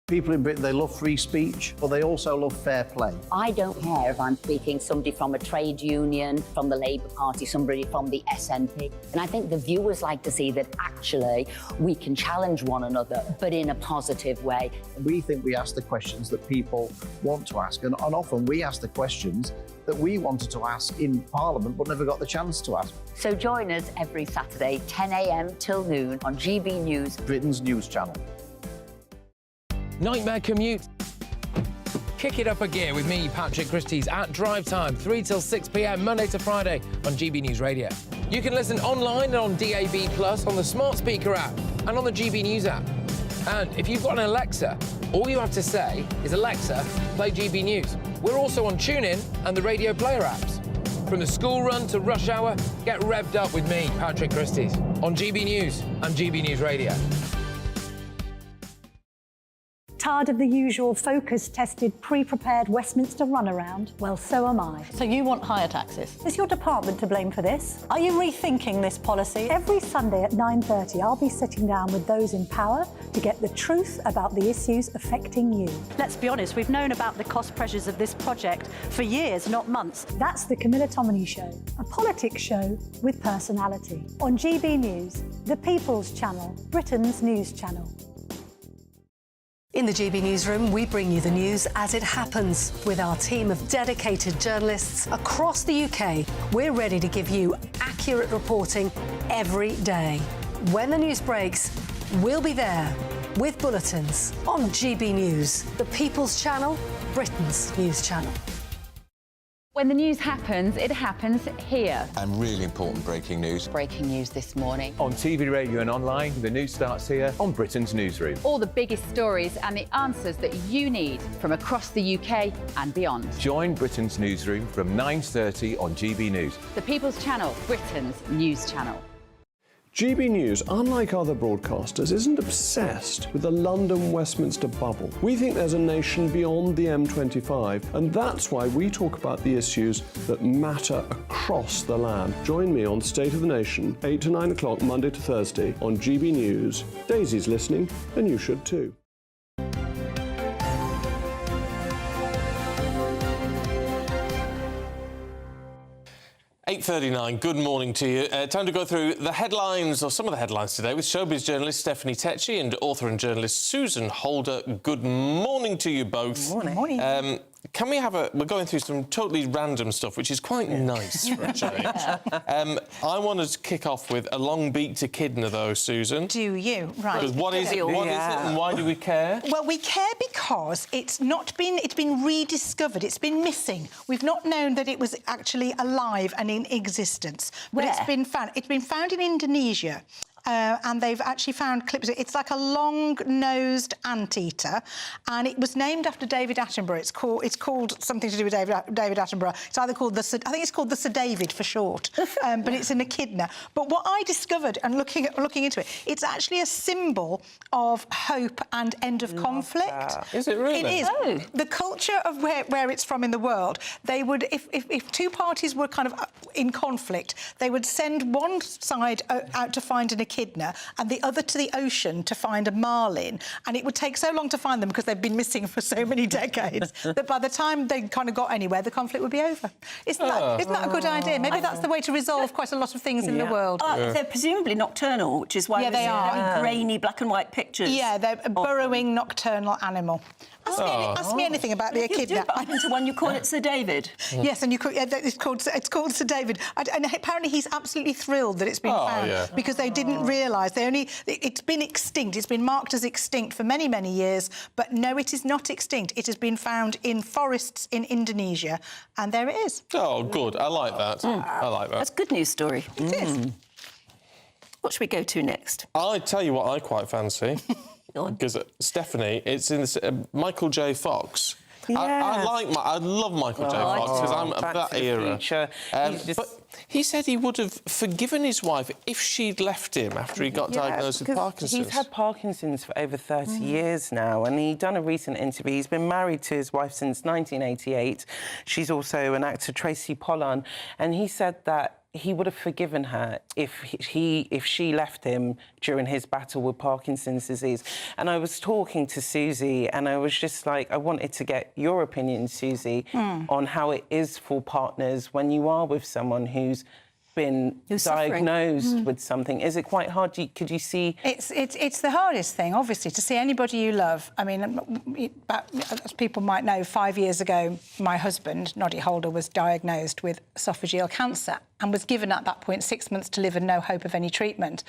People in Britain, they love free speech, but they also love fair play. I don't care if I'm speaking somebody from a trade union, from the Labour Party, somebody from the SNP. And I think the viewers like to see that actually we can challenge one another, but in a positive way. We think we ask the questions that people want to ask, and often we ask the questions that we wanted to ask in Parliament but never got the chance to ask. So join us every Saturday, 10 a.m. till noon on GB News, Britain's news channel. Nightmare commute. Kick it up a gear with me, Patrick Christys, at Drive Time, 3 till 6 p.m, Monday to Friday on GB News Radio. You can listen online and on DAB+, on the smart speaker app and on the GB News app. And if you've got an Alexa, all you have to say is, Alexa, play GB News. We're also on TuneIn and the Radio Player apps. From the school run to rush hour, get revved up with me, Patrick Christys, on GB News and GB News Radio. Tired of the usual focus-tested, pre-prepared Westminster runaround? Well, so am I. So you want higher taxes? Is your department to blame for this? Are you rethinking this policy? Every Sunday at 9:30, I'll be sitting down with those in power to get the truth about the issues affecting you. Let's be honest, we've known about the cost pressures of this project for years, not months. That's the Camilla Tominey Show, a politics show with personality. On GB News, the People's Channel, Britain's news channel. In the GB Newsroom, we bring you the news as it happens. With our team of dedicated journalists across the UK, we're ready to give you accurate reporting every day. When the news breaks, we'll be there with bulletins on GB News, the People's Channel, Britain's news channel. When the news happens, it happens here. And really important breaking news. Breaking news this morning. On TV, radio and online, the news starts here on Britain's Newsroom. All the biggest stories and the answers that you need from across the UK and beyond. Join Britain's Newsroom from 9:30 on GB News. The People's Channel, Britain's news channel. GB News, unlike other broadcasters, isn't obsessed with the London-Westminster bubble. We think there's a nation beyond the M25, and that's why we talk about the issues that matter across the land. Join me on State of the Nation, 8 to 9 o'clock, Monday to Thursday, on GB News. Daisy's listening, and you should too. 8:39, good morning to you. Time to go through the headlines, or some of the headlines today, with showbiz journalist Stephanie Tecci and author and journalist Susan Holder. Good morning to you both. Morning. Morning. Can we have we're going through some totally random stuff, which is quite nice for a change. I wanted to kick off with a long-beaked echidna, though, Susan. Do you? Right. Because what is it and why do we care? Well, we care because it's been rediscovered. It's been missing. We've not known that it was actually alive and in existence. But it's been found. It's been found in Indonesia. And they've actually found clips. It's like a long-nosed anteater, and it was named after David Attenborough. It's called something to do with David Attenborough. It's either called I think it's called the Sir David for short, but it's an echidna. But what I discovered, and looking into it, it's actually a symbol of hope and end of conflict. Is it really? It is. Oh. The culture of where it's from in the world, they would, if two parties were kind of in conflict, they would send one side out to find an echidna and the other to the ocean to find a marlin, and it would take so long to find them because they've been missing for so many decades that by the time they kind of got anywhere, the conflict would be over. Isn't that a good idea? Maybe that's the way to resolve quite a lot of things in the world. They're presumably nocturnal, which is why they are very grainy black and white pictures. Yeah, they're a burrowing nocturnal animal. Ask me anything about the echidna. If you do bump into one, you call it Sir David. Yes, and it's called Sir David. And apparently he's absolutely thrilled that it's been found because they didn't realise it's been extinct. It's been marked as extinct for many, many years. But no, it is not extinct. It has been found in forests in Indonesia, and there it is. Oh, good. I like that. I like that. That's a good news story. It is. What should we go to next? I tell you what I quite fancy. Because Stephanie, it's in this, Michael J. Fox. Yes. I love Michael J. Fox because I'm of that era. But he said he would have forgiven his wife if she'd left him after he got diagnosed with Parkinson's. He's had Parkinson's for over 30 years now, and he'd done a recent interview. He's been married to his wife since 1988. She's also an actor, Tracy Pollan, and he said that he would have forgiven her if she left him during his battle with Parkinson's disease. And I was talking to Susie, and I was just like, I wanted to get your opinion, Susie, on how it is for partners when you are with someone who's been diagnosed with something. Is it quite hard? Could you see? It's the hardest thing, obviously, to see anybody you love. I mean, as people might know, 5 years ago, my husband, Noddy Holder, was diagnosed with esophageal cancer and was given at that point 6 months to live and no hope of any treatment.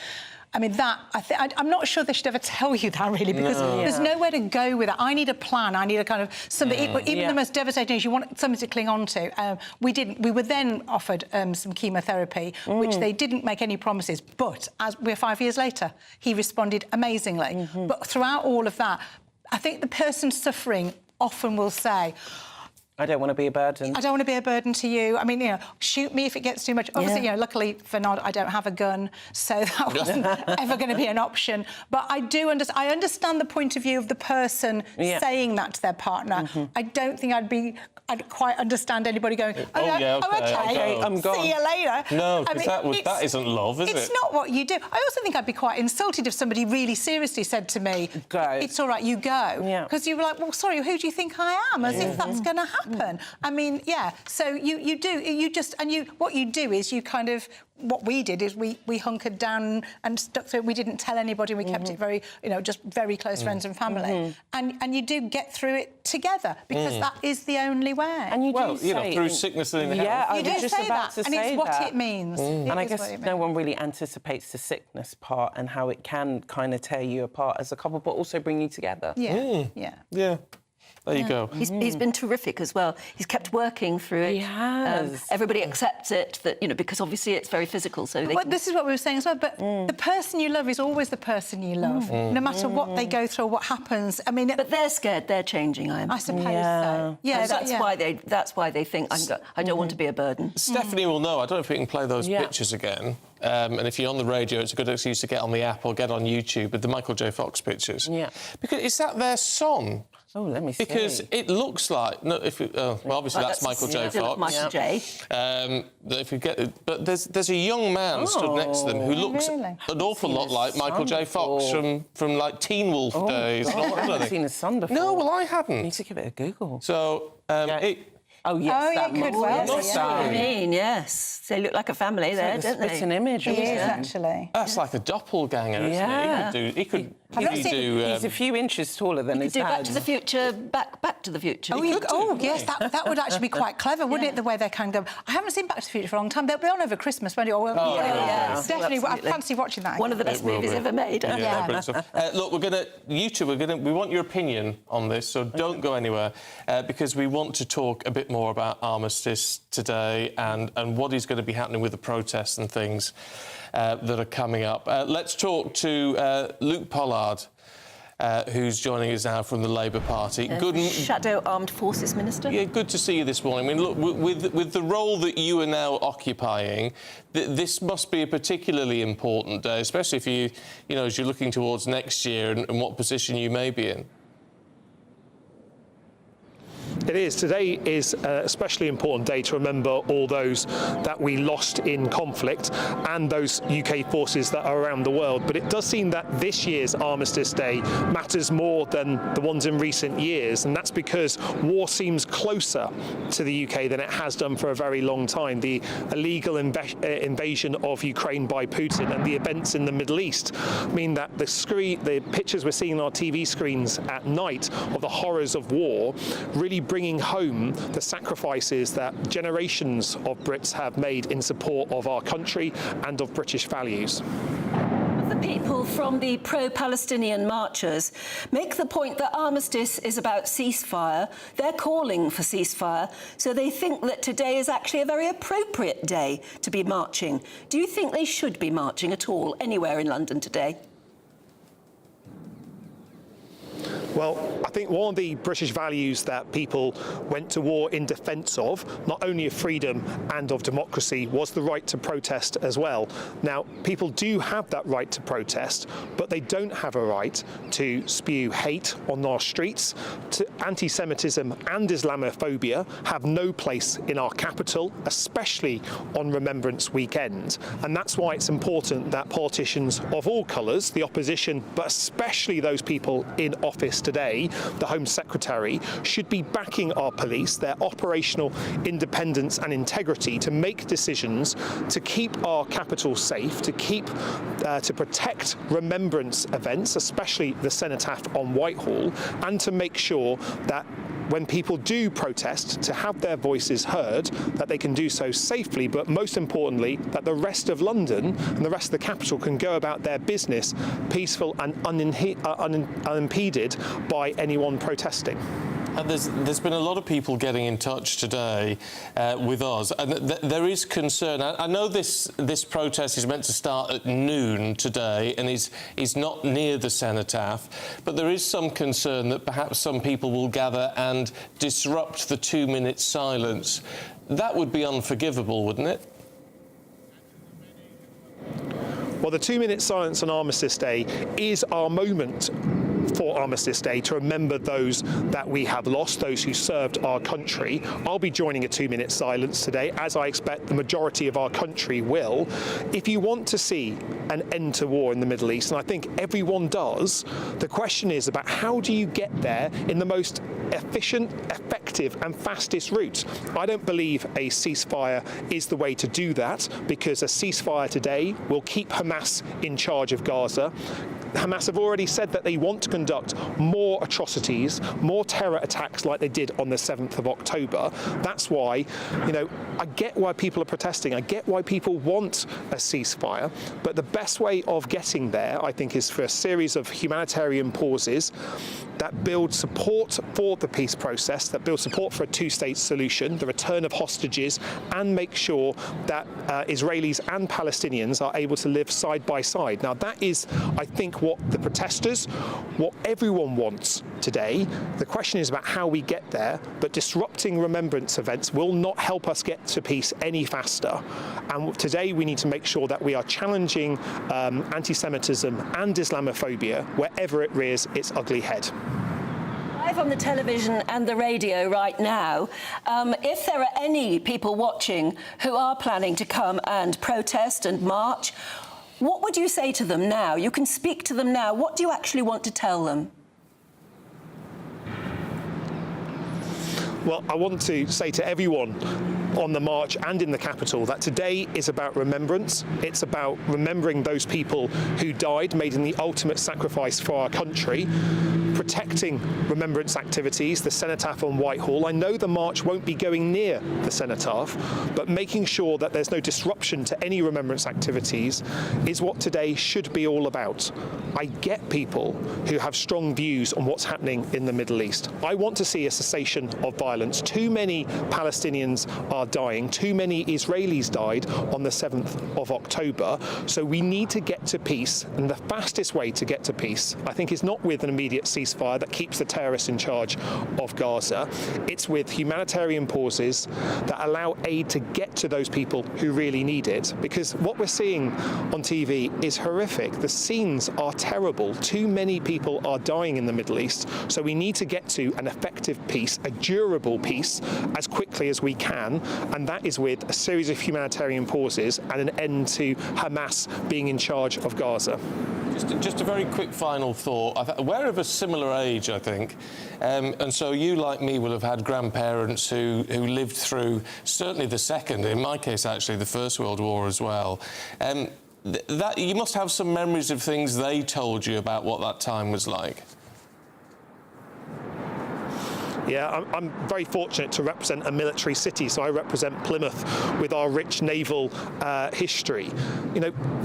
I mean, I'm not sure they should ever tell you that, really, because there's nowhere to go with it. I need a plan. I need a kind of something. Even the most devastating news, you want something to cling on to. We didn't. We were then offered some chemotherapy, which they didn't make any promises. But as we're 5 years later, he responded amazingly. But throughout all of that, I think the person suffering often will say, I don't want to be a burden. I don't want to be a burden to you. I mean, you know, shoot me if it gets too much. Obviously, you know, luckily for Nod, I don't have a gun, so that wasn't ever going to be an option. But I do understand. I understand the point of view of the person saying that to their partner. I don't think I'd quite understand anybody going, okay, I'm gone. See you later. No, because that isn't love, is it? It's not what you do. I also think I'd be quite insulted if somebody really seriously said to me, it's all right, you go. Because you were like, well, sorry, who do you think I am? As if that's going to happen. I mean, so you do, what you do is you kind of, what we did is we hunkered down and stuck through it. We didn't tell anybody. We kept it very, you know, just very close friends and family. And you do get through it together because that is the only way. And you do you know, through sickness and health. Yeah, you do just say about that, to and say it's what that. it means. And I guess no one really anticipates the sickness part and how it can kind of tear you apart as a couple, but also bring you together. Yeah. There you go. He's been terrific as well. He's kept working through it. He has. Everybody accepts it, that, you know, because obviously it's very physical. So this is what we were saying as well, but the person you love is always the person you love, no matter what they go through or what happens. I mean... But they're scared they're changing, I suppose so. Yeah, that's why they think, I don't want to be a burden. Stephanie will know. I don't know if we can play those pictures again. And if you're on the radio, it's a good excuse to get on the app or get on YouTube with the Michael J. Fox pictures. Yeah. Because is that their son? Oh, let me see. Because it looks like... No, well, obviously that's Michael J. Fox. Michael J. If you get... But there's a young man stood next to them who looks an awful lot like Michael J. Fox from like Teen Wolf days. I haven't seen his son before. No, well, I hadn't. I need to give it a Google. So, Oh, yes, that could well. That's what I mean, yes. They look like a family there, don't they? It's an image. He is, actually. That's like a doppelganger, isn't it? He could do... He's a few inches taller than his dad. Back to the Future, back to the Future. Yes, that would actually be quite clever, wouldn't it, the way they can go... I haven't seen Back to the Future for a long time. They'll be on over Christmas, won't it? Definitely, I fancy watching that. One of the best movies ever made. Look, we want your opinion on this, so don't go anywhere, because we want to talk a bit more about Armistice today and what is going to be happening with the protests and things that are coming up. Let's talk to Luke Pollard, who's joining us now from the Labour Party. Shadow Armed Forces Minister. Yeah, good to see you this morning. I mean, look, with the role that you are now occupying, this must be a particularly important day, especially if you know, as you're looking towards next year and what position you may be in. It is. Today is an especially important day to remember all those that we lost in conflict and those UK forces that are around the world. But it does seem that this year's Armistice Day matters more than the ones in recent years, and that's because war seems closer to the UK than it has done for a very long time. The illegal invasion of Ukraine by Putin and the events in the Middle East mean that the pictures we're seeing on our TV screens at night of the horrors of war really bringing home the sacrifices that generations of Brits have made in support of our country and of British values. The people from the pro-Palestinian marchers make the point that Armistice is about ceasefire. They're calling for ceasefire, so they think that today is actually a very appropriate day to be marching. Do you think they should be marching at all anywhere in London today? Well, I think one of the British values that people went to war in defence of, not only of freedom and of democracy, was the right to protest as well. Now, people do have that right to protest, but they don't have a right to spew hate on our streets. Anti-Semitism and Islamophobia have no place in our capital, especially on Remembrance Weekend. And that's why it's important that politicians of all colours, the opposition, but especially those people in office today, the Home Secretary, should be backing our police, their operational independence and integrity to make decisions to keep our capital safe, to protect remembrance events, especially the Cenotaph on Whitehall, and to make sure that when people do protest, to have their voices heard, that they can do so safely, but most importantly, that the rest of London and the rest of the capital can go about their business peaceful and unimpeded by anyone protesting. And there's been a lot of people getting in touch today with us, and there is concern. I know this protest is meant to start at noon today and is not near the cenotaph, but there is some concern that perhaps some people will gather and disrupt the 2-minute silence. That would be unforgivable, wouldn't it? Well, the 2-minute silence on Armistice Day is our moment for Armistice Day to remember those that we have lost, those who served our country. I'll be joining a 2-minute silence today, as I expect the majority of our country will. If you want to see an end to war in the Middle East, and I think everyone does, the question is about how do you get there in the most efficient, effective and fastest route. I don't believe a ceasefire is the way to do that, because a ceasefire today will keep Hamas in charge of Gaza. Hamas have already said that they want to conduct more atrocities, more terror attacks like they did on the 7th of October. That's why, I get why people are protesting. I get why people want a ceasefire. But the best way of getting there, I think, is for a series of humanitarian pauses that build support for the peace process, that build support for a two-state solution, the return of hostages, and make sure that Israelis and Palestinians are able to live side by side. Now, that is, I think, what the protesters, what everyone wants today. The question is about how we get there, but disrupting remembrance events will not help us get to peace any faster. And today we need to make sure that we are challenging anti-Semitism and Islamophobia wherever it rears its ugly head. Live on the television and the radio right now, if there are any people watching who are planning to come and protest and march, what would you say to them now? You can speak to them now. What do you actually want to tell them? Well, I want to say to everyone on the march and in the capital that today is about remembrance. It's about remembering those people who died, making the ultimate sacrifice for our country, protecting remembrance activities, the cenotaph on Whitehall. I know the march won't be going near the cenotaph, but making sure that there's no disruption to any remembrance activities is what today should be all about. I get people who have strong views on what's happening in the Middle East. I want to see a cessation of violence. Too many Palestinians are dying. Too many Israelis died on the 7th of October. So we need to get to peace. And the fastest way to get to peace, I think, is not with an immediate ceasefire that keeps the terrorists in charge of Gaza. It's with humanitarian pauses that allow aid to get to those people who really need it. Because what we're seeing on TV is horrific. The scenes are terrible. Too many people are dying in the Middle East. So we need to get to an effective peace, a durable peace, as quickly as we can, and that is with a series of humanitarian pauses and an end to Hamas being in charge of Gaza. Just a very quick final thought. We're of a similar age, I think, and so you, like me, will have had grandparents who lived through certainly the second, in my case, actually, the First World War as well. That you must have some memories of things they told you about what that time was like. Yeah, I'm very fortunate to represent a military city, so I represent Plymouth with our rich naval history.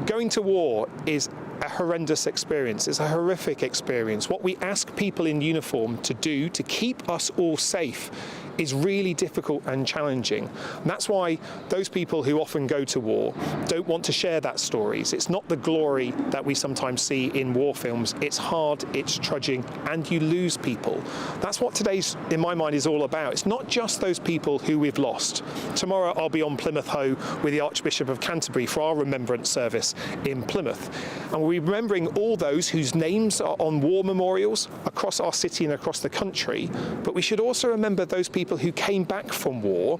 Going to war is a horrendous experience. It's a horrific experience. What we ask people in uniform to do to keep us all safe is really difficult and challenging. And that's why those people who often go to war don't want to share that stories. It's not the glory that we sometimes see in war films. It's hard, it's trudging, and you lose people. That's what today's, in my mind, is all about. It's not just those people who we've lost. Tomorrow I'll be on Plymouth Hoe with the Archbishop of Canterbury for our remembrance service in Plymouth. And we're remembering all those whose names are on war memorials across our city and across the country. But we should also remember those people who came back from war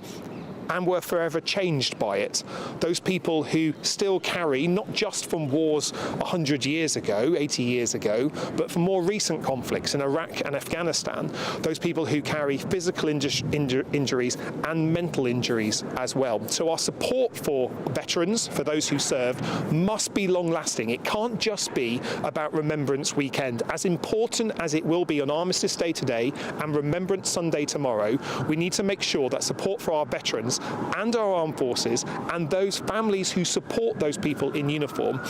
and were forever changed by it. Those people who still carry, not just from wars 100 years ago, 80 years ago, but from more recent conflicts in Iraq and Afghanistan, those people who carry physical injuries and mental injuries as well. So our support for veterans, for those who served, must be long-lasting. It can't just be about Remembrance Weekend. As important as it will be on Armistice Day today and Remembrance Sunday tomorrow, we need to make sure that support for our veterans and our armed forces and those families who support those people in uniform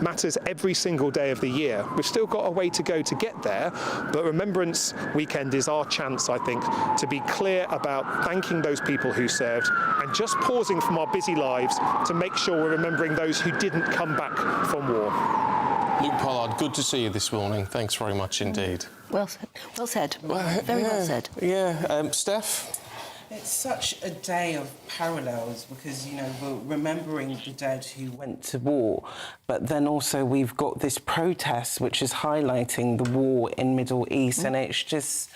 matters every single day of the year. We've still got a way to go to get there, but Remembrance Weekend is our chance, I think, to be clear about thanking those people who served and just pausing from our busy lives to make sure we're remembering those who didn't come back from war. Luke Pollard, good to see you this morning. Thanks very much indeed. Well said. Well said. Very well said. Yeah. Steph? It's such a day of parallels because, you know, we're remembering the dead who went to war, but then also we've got this protest which is highlighting the war in Middle East, and it's just...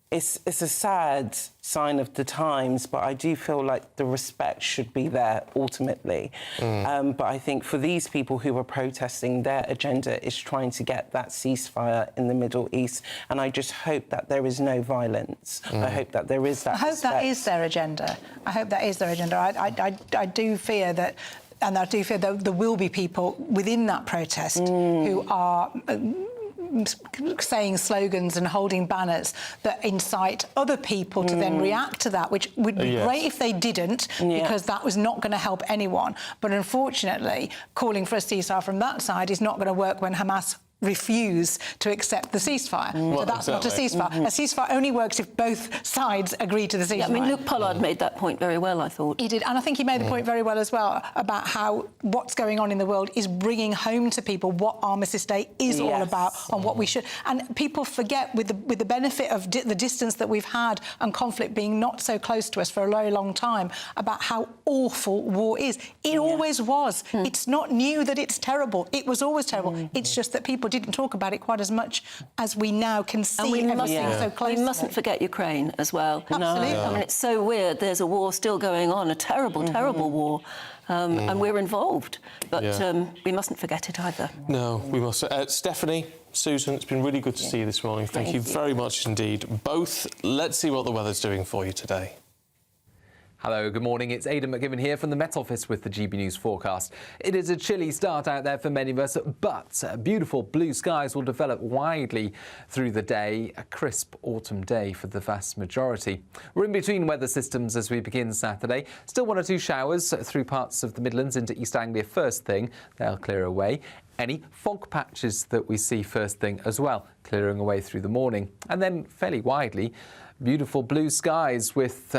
It's a sad sign of the times, but I do feel like the respect should be there ultimately. But I think for these people who are protesting, their agenda is trying to get that ceasefire in the Middle East, and I just hope that there is no violence. I hope that there is that I hope respect. that is their agenda. I hope that is their agenda. I do fear that... And I do fear that there will be people within that protest who are... saying slogans and holding banners that incite other people to then react to that, which would be great if they didn't, because that was not going to help anyone. But unfortunately, calling for a ceasefire from that side is not going to work when Hamas refuse to accept the ceasefire. So that's not a ceasefire. A ceasefire only works if both sides agree to the ceasefire. Yeah, I mean, Luke Pollard made that point very well, I thought. He did, and I think he made the point very well as well about how what's going on in the world is bringing home to people what Armistice Day is all about and what we should... And people forget, with the benefit of the distance that we've had and conflict being not so close to us for a very long time, about how awful war is. It always was. It's not new that it's terrible. It was always terrible. It's just that people didn't talk about it quite as much as we now can see everything so close. We mustn't forget Ukraine as well. Absolutely. I mean, it's so weird. There's a war still going on, a terrible, terrible war, and we're involved. But we mustn't forget it either. No, we must. Stephanie, Susan, it's been really good to see you this morning. Thank you very much indeed. Both. Let's see what the weather's doing for you today. Hello, good morning. It's Aidan McGibbon here from the Met Office with the GB News forecast. It is a chilly start out there for many of us, but beautiful blue skies will develop widely through the day. A crisp autumn day for the vast majority. We're in between weather systems as we begin Saturday. Still 1 or 2 showers through parts of the Midlands into East Anglia first thing. They'll clear away. Any fog patches that we see first thing as well, clearing away through the morning. And then fairly widely, beautiful blue skies with,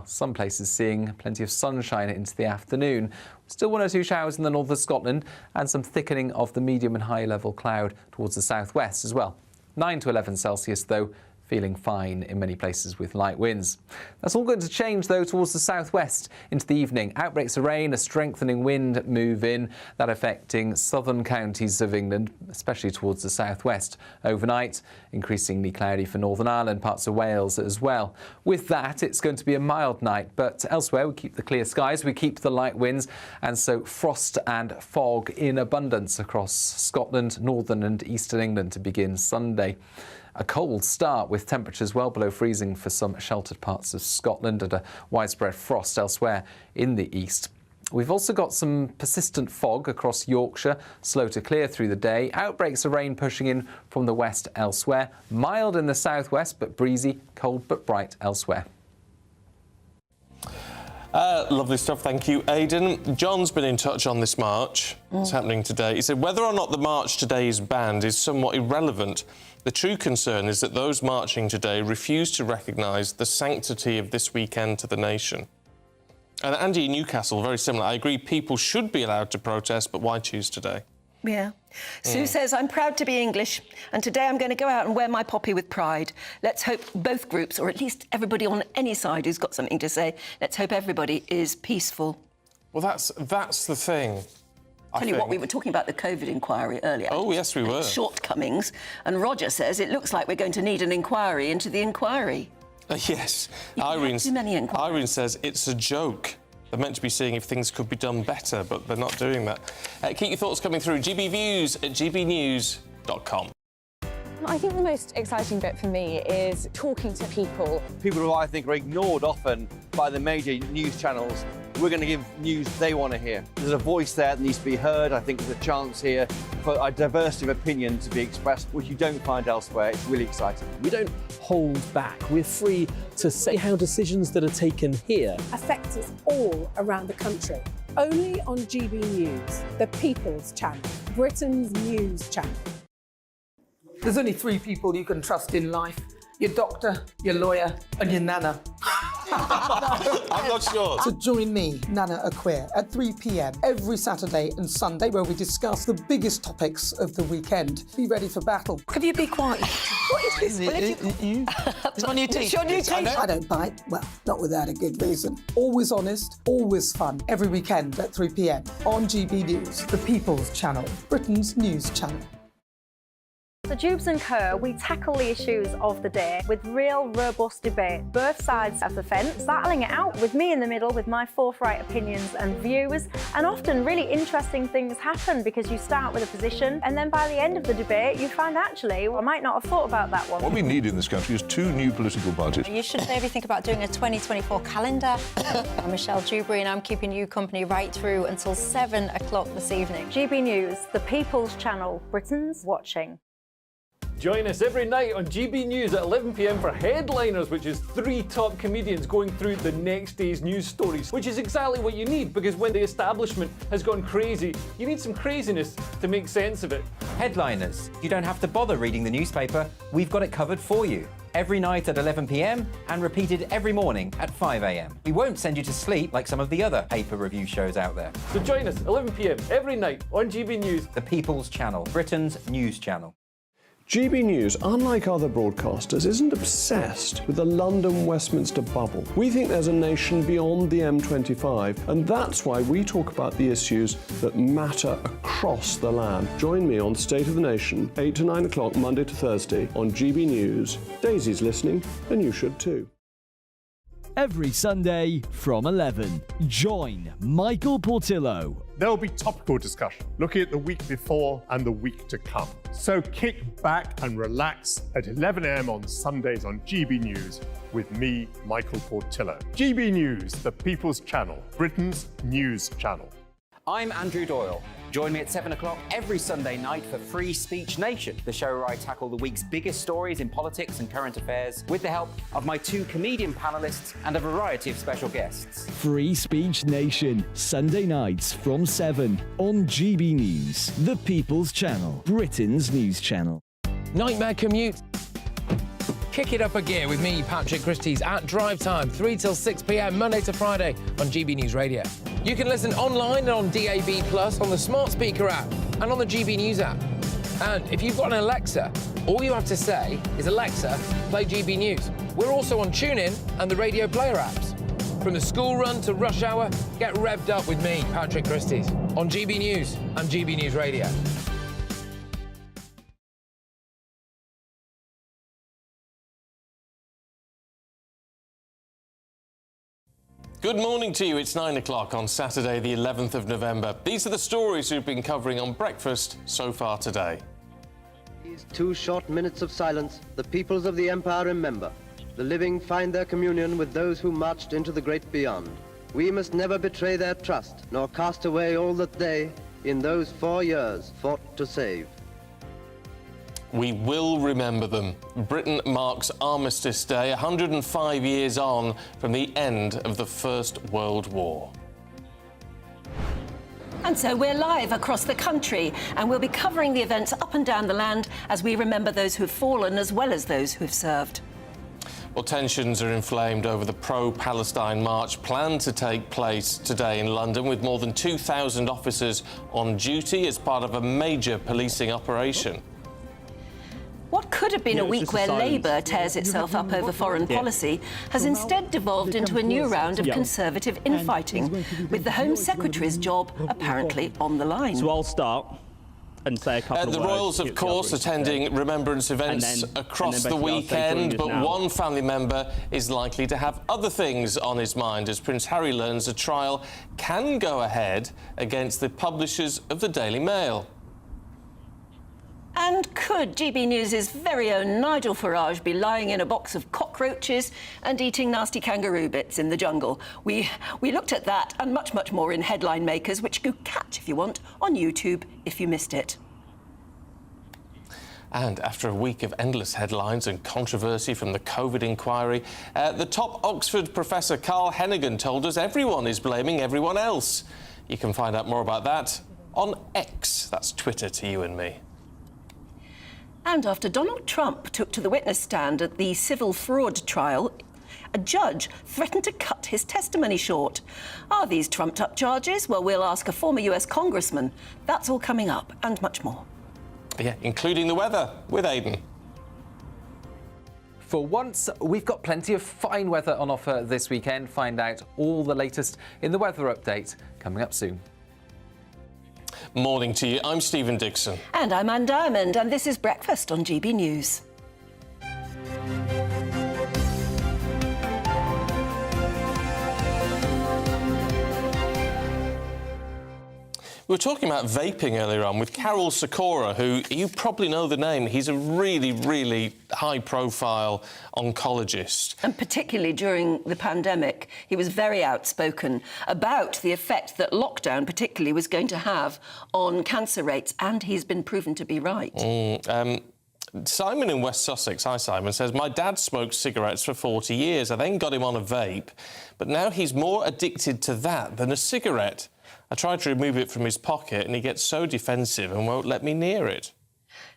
some places seeing plenty of sunshine into the afternoon. Still 1 or 2 showers in the north of Scotland and some thickening of the medium and high level cloud towards the southwest as well. 9 to 11 Celsius though, feeling fine in many places with light winds. That's all going to change though towards the southwest into the evening. Outbreaks of rain, a strengthening wind move in, that affecting southern counties of England, especially towards the southwest. Overnight, increasingly cloudy for Northern Ireland, parts of Wales as well. With that, it's going to be a mild night, but elsewhere we keep the clear skies, we keep the light winds, and so frost and fog in abundance across Scotland, northern and eastern England to begin Sunday. A cold start with temperatures well below freezing for some sheltered parts of Scotland and a widespread frost elsewhere in the east. We've also got some persistent fog across Yorkshire, slow to clear through the day. Outbreaks of rain pushing in from the west elsewhere. Mild in the southwest, but breezy, cold but bright elsewhere. Lovely stuff, thank you, Aidan. John's been in touch on this march. It's happening today. He said whether or not the march today is banned is somewhat irrelevant. The true concern is that those marching today refuse to recognise the sanctity of this weekend to the nation. And Andy in Newcastle, very similar. I agree people should be allowed to protest, but why choose today? Yeah. Sue says, I'm proud to be English, and today I'm going to go out and wear my poppy with pride. Let's hope both groups, or at least everybody on any side who's got something to say, let's hope everybody is peaceful. Well, that's the thing. Tell you what, we were talking about the COVID inquiry earlier. Oh, yes, we were. Shortcomings. And Roger says it looks like we're going to need an inquiry into the inquiry. Yes. Too many inquiries. Irene says it's a joke. They're meant to be seeing if things could be done better, but they're not doing that. Keep your thoughts coming through. gbviews@gbnews.com. I think the most exciting bit for me is talking to people. People who I think are ignored often by the major news channels. We're going to give news they want to hear. There's a voice there that needs to be heard. I think there's a chance here for a diversity of opinion to be expressed, which you don't find elsewhere. It's really exciting. We don't hold back. We're free to say how decisions that are taken here affect us all around the country. Only on GB News, the People's Channel, Britain's news channel. There's only 3 people you can trust in life: your doctor, your lawyer, and your nana. I'm not sure. So join me, Nana Acquia, at 3 p.m. every Saturday and Sunday, where we discuss the biggest topics of the weekend. Be ready for battle. Could you be quiet? What is this? It's my new It's your new t-shirt. I don't bite. Well, not without a good reason. Always honest, always fun. Every weekend at 3 p.m. on GB News, the People's Channel, Britain's news channel. So Jubes and Kerr, we tackle the issues of the day with real, robust debate, both sides of the fence, battling it out with me in the middle with my forthright opinions and views. And often really interesting things happen because you start with a position and then by the end of the debate you find actually, I might not have thought about that one. What we need in this country is 2 new political parties. You should maybe think about doing a 2024 calendar. I'm Michelle Dewberry and I'm keeping you company right through until 7 o'clock this evening. GB News, the People's Channel, Britain's watching. Join us every night on GB News at 11 p.m. for Headliners, which is 3 top comedians going through the next day's news stories, which is exactly what you need, because when the establishment has gone crazy, you need some craziness to make sense of it. Headliners. You don't have to bother reading the newspaper. We've got it covered for you. Every night at 11 p.m. and repeated every morning at 5 a.m. We won't send you to sleep like some of the other paper review shows out there. So join us 11 p.m. every night on GB News. The People's Channel, Britain's news channel. GB News, unlike other broadcasters, isn't obsessed with the London-Westminster bubble. We think there's a nation beyond the M25, and that's why we talk about the issues that matter across the land. Join me on State of the Nation, 8 to 9 o'clock, Monday to Thursday, on GB News. Daisy's listening, and you should too. Every Sunday from 11, join Michael Portillo. There will be topical discussion, looking at the week before and the week to come. So kick back and relax at 11 a.m. on Sundays on GB News with me, Michael Portillo. GB News, the People's Channel, Britain's news channel. I'm Andrew Doyle. Join me at 7 o'clock every Sunday night for Free Speech Nation, the show where I tackle the week's biggest stories in politics and current affairs with the help of my 2 comedian panellists and a variety of special guests. Free Speech Nation, Sunday nights from 7 on GB News, the People's Channel, Britain's news channel. Nightmare commute. Kick it up a gear with me, Patrick Christys, at Drive Time, 3 till 6 p.m, Monday to Friday on GB News Radio. You can listen online and on DAB+, on the smart speaker app, and on the GB News app. And if you've got an Alexa, all you have to say is, Alexa, play GB News. We're also on TuneIn and the Radio Player apps. From the school run to rush hour, get revved up with me, Patrick Christys, on GB News and GB News Radio. Good morning to you. It's 9 o'clock on Saturday, the 11th of November. These are the stories we've been covering on Breakfast so far today. These 2 short minutes of silence, the peoples of the Empire remember. The living find their communion with those who marched into the great beyond. We must never betray their trust, nor cast away all that they, in those 4 years, fought to save. We will remember them. Britain marks Armistice Day, 105 years on from the end of the First World War. And so we're live across the country, and we'll be covering the events up and down the land as we remember those who've fallen as well as those who've served. Well, tensions are inflamed over the pro-Palestine march planned to take place today in London, with more than 2,000 officers on duty as part of a major policing operation. What could have been a week where Labour tears itself up over foreign policy has instead devolved into a new round of Conservative infighting, with the Home Secretary's job apparently on the line. So I'll start. and say a couple of The words. Royals, of course, attending remembrance events across the weekend, but one family member is likely to have other things on his mind as Prince Harry learns a trial can go ahead against the publishers of the Daily Mail. And could GB News' very own Nigel Farage be lying in a box of cockroaches and eating nasty kangaroo bits in the jungle? We looked at that and much, much more in Headline Makers, which you catch, if you want, on YouTube if you missed it. And after a week of endless headlines and controversy from the COVID inquiry, the top Oxford professor Carl Hennigan told us everyone is blaming everyone else. You can find out more about that on X. That's Twitter to you and me. And after Donald Trump took to the witness stand at the civil fraud trial, a judge threatened to cut his testimony short. Are these trumped-up charges? Well, we'll ask a former US congressman. That's all coming up, and much more. Yeah, including the weather with Aidan. For once, we've got plenty of fine weather on offer this weekend. Find out all the latest in the weather update coming up soon. Morning to you. I'm Stephen Dixon. And I'm Anne Diamond, and this is Breakfast on GB News. We were talking about vaping earlier on with Karol Sikora, who you probably know the name. He's a really, really high-profile oncologist. And particularly during the pandemic, he was very outspoken about the effect that lockdown particularly was going to have on cancer rates, and he's been proven to be right. Simon in West Sussex, hi Simon, says, my dad smoked cigarettes for 40 years. I then got him on a vape, but now he's more addicted to that than a cigarette. I tried to remove it from his pocket and he gets so defensive and won't let me near it.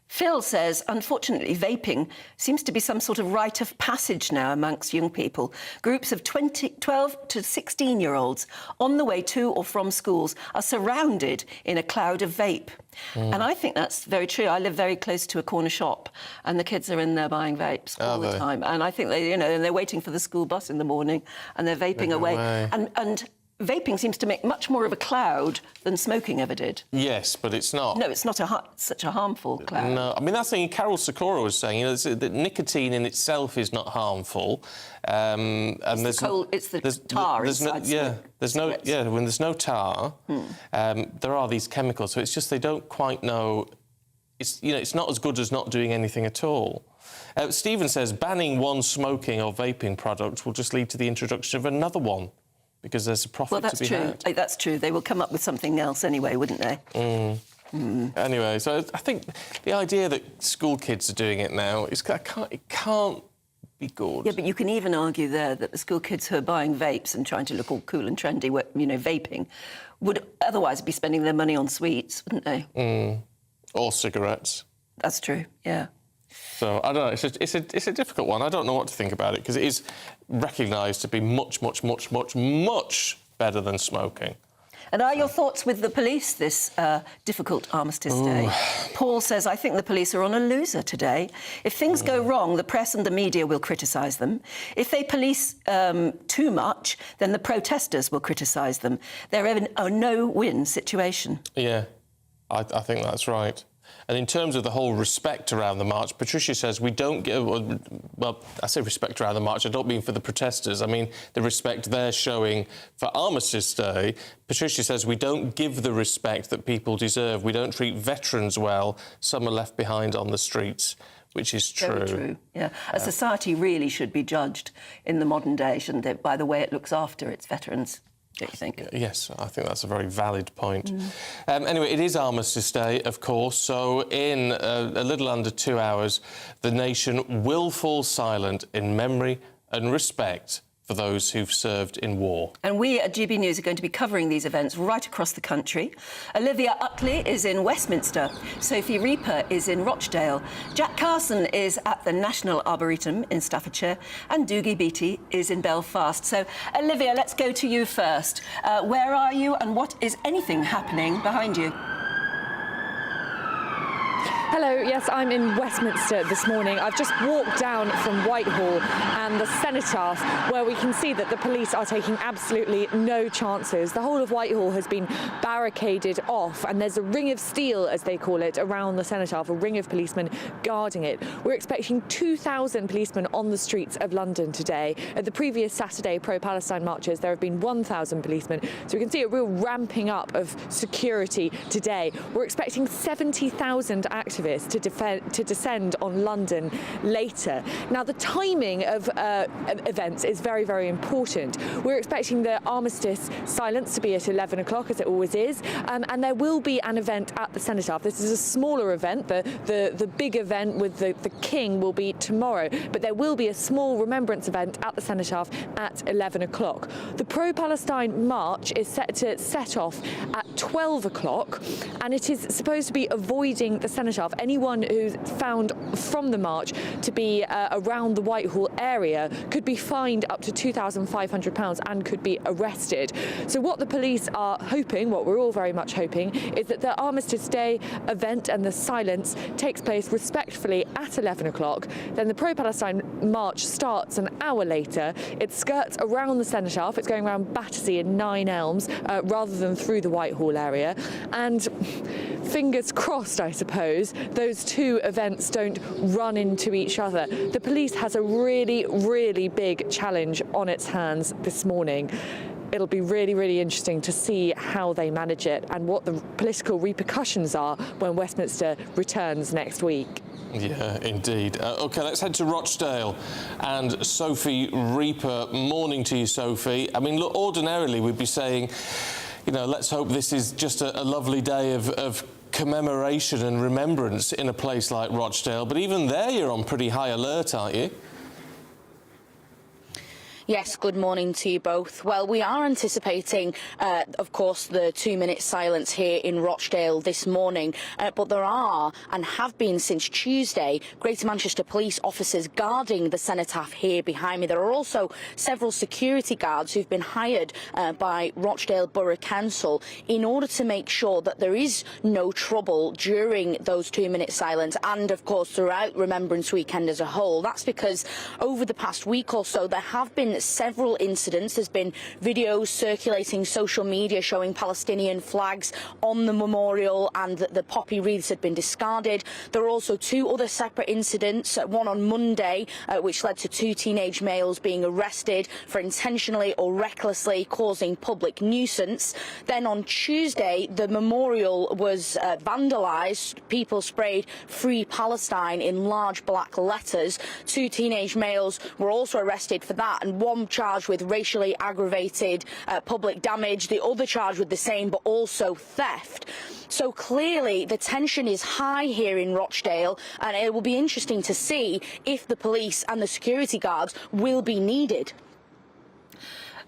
Phil says, unfortunately, vaping seems to be some sort of rite of passage now amongst young people. Groups of 12 to 16-year-olds on the way to or from schools are surrounded in a cloud of vape. And I think that's very true. I live very close to a corner shop and the kids are in there buying vapes all the time. And I think they, and they're waiting for the school bus in the morning and they're vaping away. And vaping seems to make much more of a cloud than smoking ever did. Yes, but it's not. No, it's not such a harmful cloud. No, I mean, that's the thing Karol Sikora was saying, that nicotine in itself is not harmful. And it's the tar inside when there's no tar, there are these chemicals, so it's just they don't quite know. It's not as good as not doing anything at all. Stephen says banning one smoking or vaping product will just lead to the introduction of another one, because there's a profit to be had. That's true. They will come up with something else anyway, wouldn't they? Anyway, so I think the idea that school kids are doing it now, it can't be good. Yeah, but you can even argue there that the school kids who are buying vapes and trying to look all cool and trendy, vaping, would otherwise be spending their money on sweets, wouldn't they? Or cigarettes. That's true, yeah. So, I don't know, it's a difficult one. I don't know what to think about it, because it is recognised to be much, much, much, much, much better than smoking. And are your thoughts with the police this difficult Armistice Day? Paul says, I think the police are on a loser today. If things go wrong, the press and the media will criticise them. If they police too much, then the protesters will criticise them. They're in a no-win situation. Yeah, I think that's right. And in terms of the whole respect around the march, Patricia says we don't give... Well, I say respect around the march, I don't mean for the protesters. I mean the respect they're showing for Armistice Day. Patricia says we don't give the respect that people deserve. We don't treat veterans well. Some are left behind on the streets, which is true. Very true, yeah. A society really should be judged in the modern day, shouldn't it, by the way it looks after its veterans. Don't you think? Yes, I think that's a very valid point. Anyway, it is Armistice Day, of course, so in a little under 2 hours, the nation will fall silent in memory and respect for those who've served in war. And we at GB News are going to be covering these events right across the country. Olivia Utley is in Westminster, Sophie Reaper is in Rochdale, Jack Carson is at the National Arboretum in Staffordshire, and Doogie Beattie is in Belfast. So, Olivia, let's go to you first. Where are you and what is anything happening behind you? Hello, yes, I'm in Westminster this morning. I've just walked down from Whitehall and the Cenotaph, where we can see that the police are taking absolutely no chances. The whole of Whitehall has been barricaded off, and there's a ring of steel, as they call it, around the Cenotaph, a ring of policemen guarding it. We're expecting 2,000 policemen on the streets of London today. At the previous Saturday pro-Palestine marches, there have been 1,000 policemen, so we can see a real ramping up of security today. We're expecting 70,000 activists to descend on London later. Now, the timing of events is very, very important. We're expecting the armistice silence to be at 11 o'clock, as it always is, and there will be an event at the Cenotaph. This is a smaller event. The big event with the King will be tomorrow, but there will be a small remembrance event at the Cenotaph at 11 o'clock. The pro-Palestine march is set to set off at 12 o'clock, and it is supposed to be avoiding the Cenotaph. Anyone who's found from the march to be around the Whitehall area could be fined up to £2,500 and could be arrested. So what the police are hoping, what we're all very much hoping, is that the Armistice Day event and the silence takes place respectfully at 11 o'clock. Then the pro-Palestine march starts an hour later. It skirts around the Cenotaph. It's going around Battersea and Nine Elms rather than through the Whitehall area. And fingers crossed, I suppose, those two events don't run into each other. The police has a really, really big challenge on its hands this morning. It'll be really, really interesting to see how they manage it and what the political repercussions are when Westminster returns next week. Yeah, indeed. OK, let's head to Rochdale and Sophie Reaper. Morning to you, Sophie. I mean, look, ordinarily we'd be saying, you know, let's hope this is just a lovely day of commemoration and remembrance in a place like Rochdale, but even there you're on pretty high alert, aren't you? Yes, good morning to you both. Well, we are anticipating, of course, the 2-minute silence here in Rochdale this morning, but there are, and have been since Tuesday, Greater Manchester police officers guarding the Cenotaph here behind me. There are also several security guards who've been hired by Rochdale Borough Council in order to make sure that there is no trouble during those 2-minute silence and, of course, throughout Remembrance Weekend as a whole. That's because over the past week or so, there have been several incidents. There's been videos circulating social media showing Palestinian flags on the memorial and that the poppy wreaths had been discarded. There are also two other separate incidents, one on Monday, which led to 2 teenage males being arrested for intentionally or recklessly causing public nuisance. Then on Tuesday, the memorial was vandalised. People sprayed Free Palestine in large black letters. 2 teenage males were also arrested for that, and one charged with racially aggravated public damage, the other charged with the same but also theft. So clearly the tension is high here in Rochdale, and it will be interesting to see if the police and the security guards will be needed.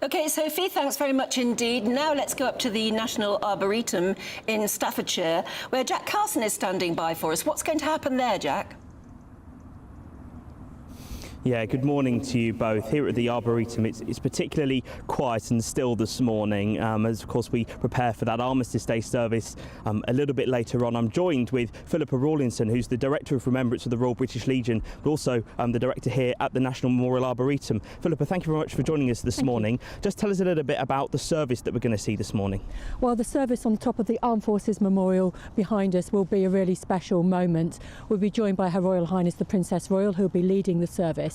OK, Sophie, thanks very much indeed. Now let's go up to the National Arboretum in Staffordshire, where Jack Carson is standing by for us. What's going to happen there, Jack? Yeah, good morning to you both. Here at the Arboretum, it's particularly quiet and still this morning, as of course we prepare for that Armistice Day service a little bit later on. I'm joined with Philippa Rawlinson, who's the Director of Remembrance of the Royal British Legion, but also the Director here at the National Memorial Arboretum. Philippa, thank you very much for joining us this morning. Just tell us a little bit about the service that we're going to see this morning. Well, the service on top of the Armed Forces Memorial behind us will be a really special moment. We'll be joined by Her Royal Highness the Princess Royal, who'll be leading the service.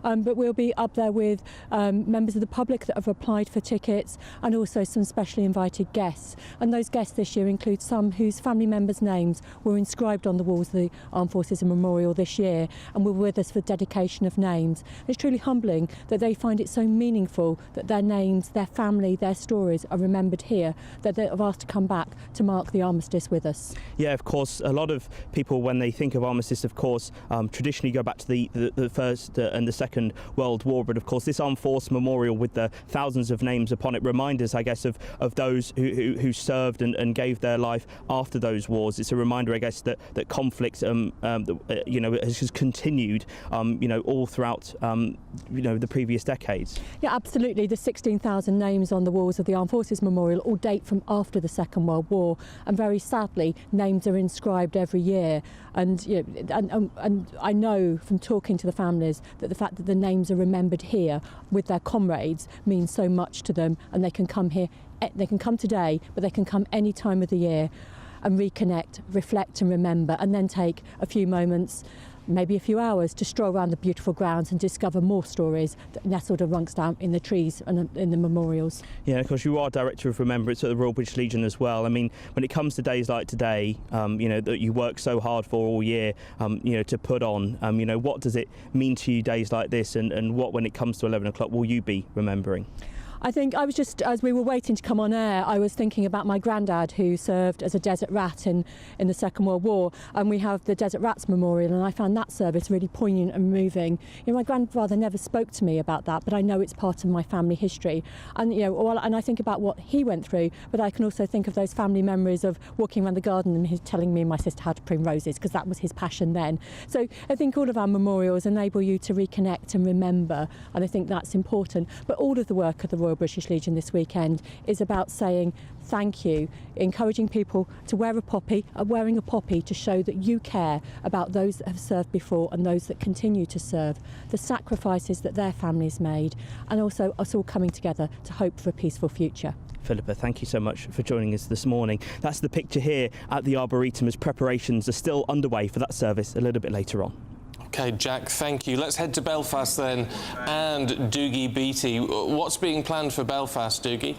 But we'll be up there with members of the public that have applied for tickets and also some specially invited guests. And those guests this year include some whose family members' names were inscribed on the walls of the Armed Forces Memorial this year and were with us for dedication of names. It's truly humbling that they find it so meaningful that their names, their family, their stories are remembered here, that they have asked to come back to mark the armistice with us. Yeah, of course, a lot of people, when they think of armistice, of course, traditionally go back to the first and the Second World War. But of course, this Armed Force Memorial with the thousands of names upon it remind us, I guess, of those who served and gave their life after those wars. It's a reminder, I guess, that conflicts, has continued, all throughout, the previous decades. Yeah, absolutely. The 16,000 names on the walls of the Armed Forces Memorial all date from after the Second World War, and very sadly, names are inscribed every year. And and I know from talking to the families that the fact that the names are remembered here with their comrades means so much to them, and they can come here. They can come today, but they can come any time of the year and reconnect, reflect and remember, and then take a few moments, maybe a few hours, to stroll around the beautiful grounds and discover more stories that nestled amongst down in the trees and in the memorials. Yeah, of course, you are Director of Remembrance at the Royal British Legion as well. I mean, when it comes to days like today, that you work so hard for all year, to put on, what does it mean to you days like this, and what, when it comes to 11 o'clock, will you be remembering? I think I was just, as we were waiting to come on air, I was thinking about my granddad who served as a desert rat in the Second World War, and we have the Desert Rats Memorial, and I found that service really poignant and moving. My grandfather never spoke to me about that, but I know it's part of my family history, and and I think about what he went through, but I can also think of those family memories of walking around the garden and his telling me and my sister how to prune roses, because that was his passion then. So I think all of our memorials enable you to reconnect and remember, and I think that's important. But all of the work of the Royal British Legion this weekend is about saying thank you, encouraging people to wear wearing a poppy to show that you care about those that have served before and those that continue to serve, the sacrifices that their families made, and also us all coming together to hope for a peaceful future. Philippa, thank you so much for joining us this morning. That's the picture here at the Arboretum as preparations are still underway for that service a little bit later on. OK, Jack, thank you. Let's head to Belfast then. And Doogie Beattie, what's being planned for Belfast, Doogie?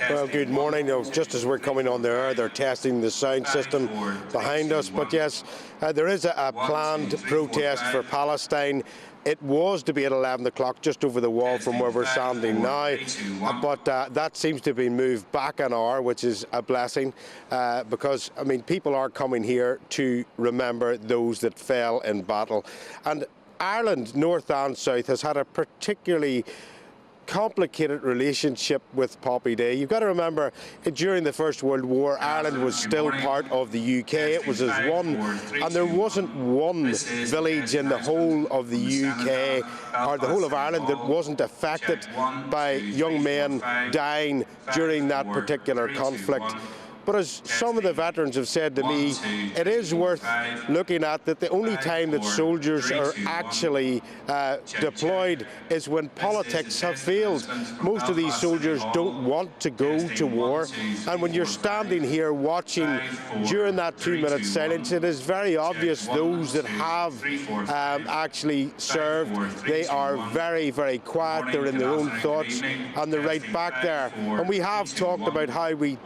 Well, good morning. Just as we're coming on the air, they're testing the sound system behind us. But yes, there is a planned protest for Palestine. It was to be at 11 o'clock, just over the wall from where we're standing now, but that seems to be moved back an hour, which is a blessing, because, people are coming here to remember those that fell in battle. And Ireland, north and south, has had a particularly complicated relationship with Poppy Day. You've got to remember, during the First World War, Ireland was still part of the UK. It was as one, and there wasn't one village in the whole of the UK or the whole of Ireland that wasn't affected by young men dying during that particular conflict. But as some of the veterans have said to me, it is worth looking at that the only time that soldiers are actually deployed is when politics have failed. Most of these soldiers don't want to go to war. And when you're standing here watching during that 2-minute silence, it is very obvious those that have actually served, they are very, very quiet. They're in their own thoughts, and they're right back there. And we have talked about how we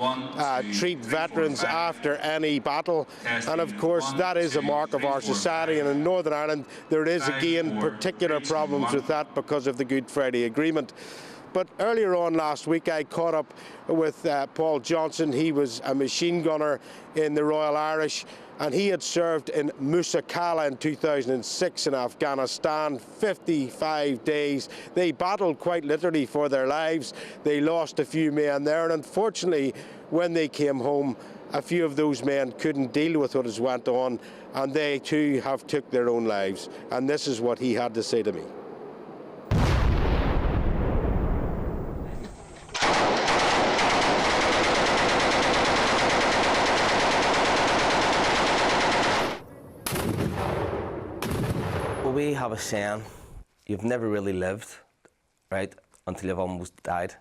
treat veterans after any battle, and of course that is a mark of our society, and in Northern Ireland there is again particular problems with that because of the Good Friday Agreement. But earlier on last week I caught up with Paul Johnson. He was a machine gunner in the Royal Irish, and he had served in Musa Kala in 2006 in Afghanistan, 55 days. They battled quite literally for their lives. They lost a few men there, and unfortunately, when they came home, a few of those men couldn't deal with what has went on, and they too have took their own lives. And this is what he had to say to me. We have a saying, you've never really lived, right, until you've almost died.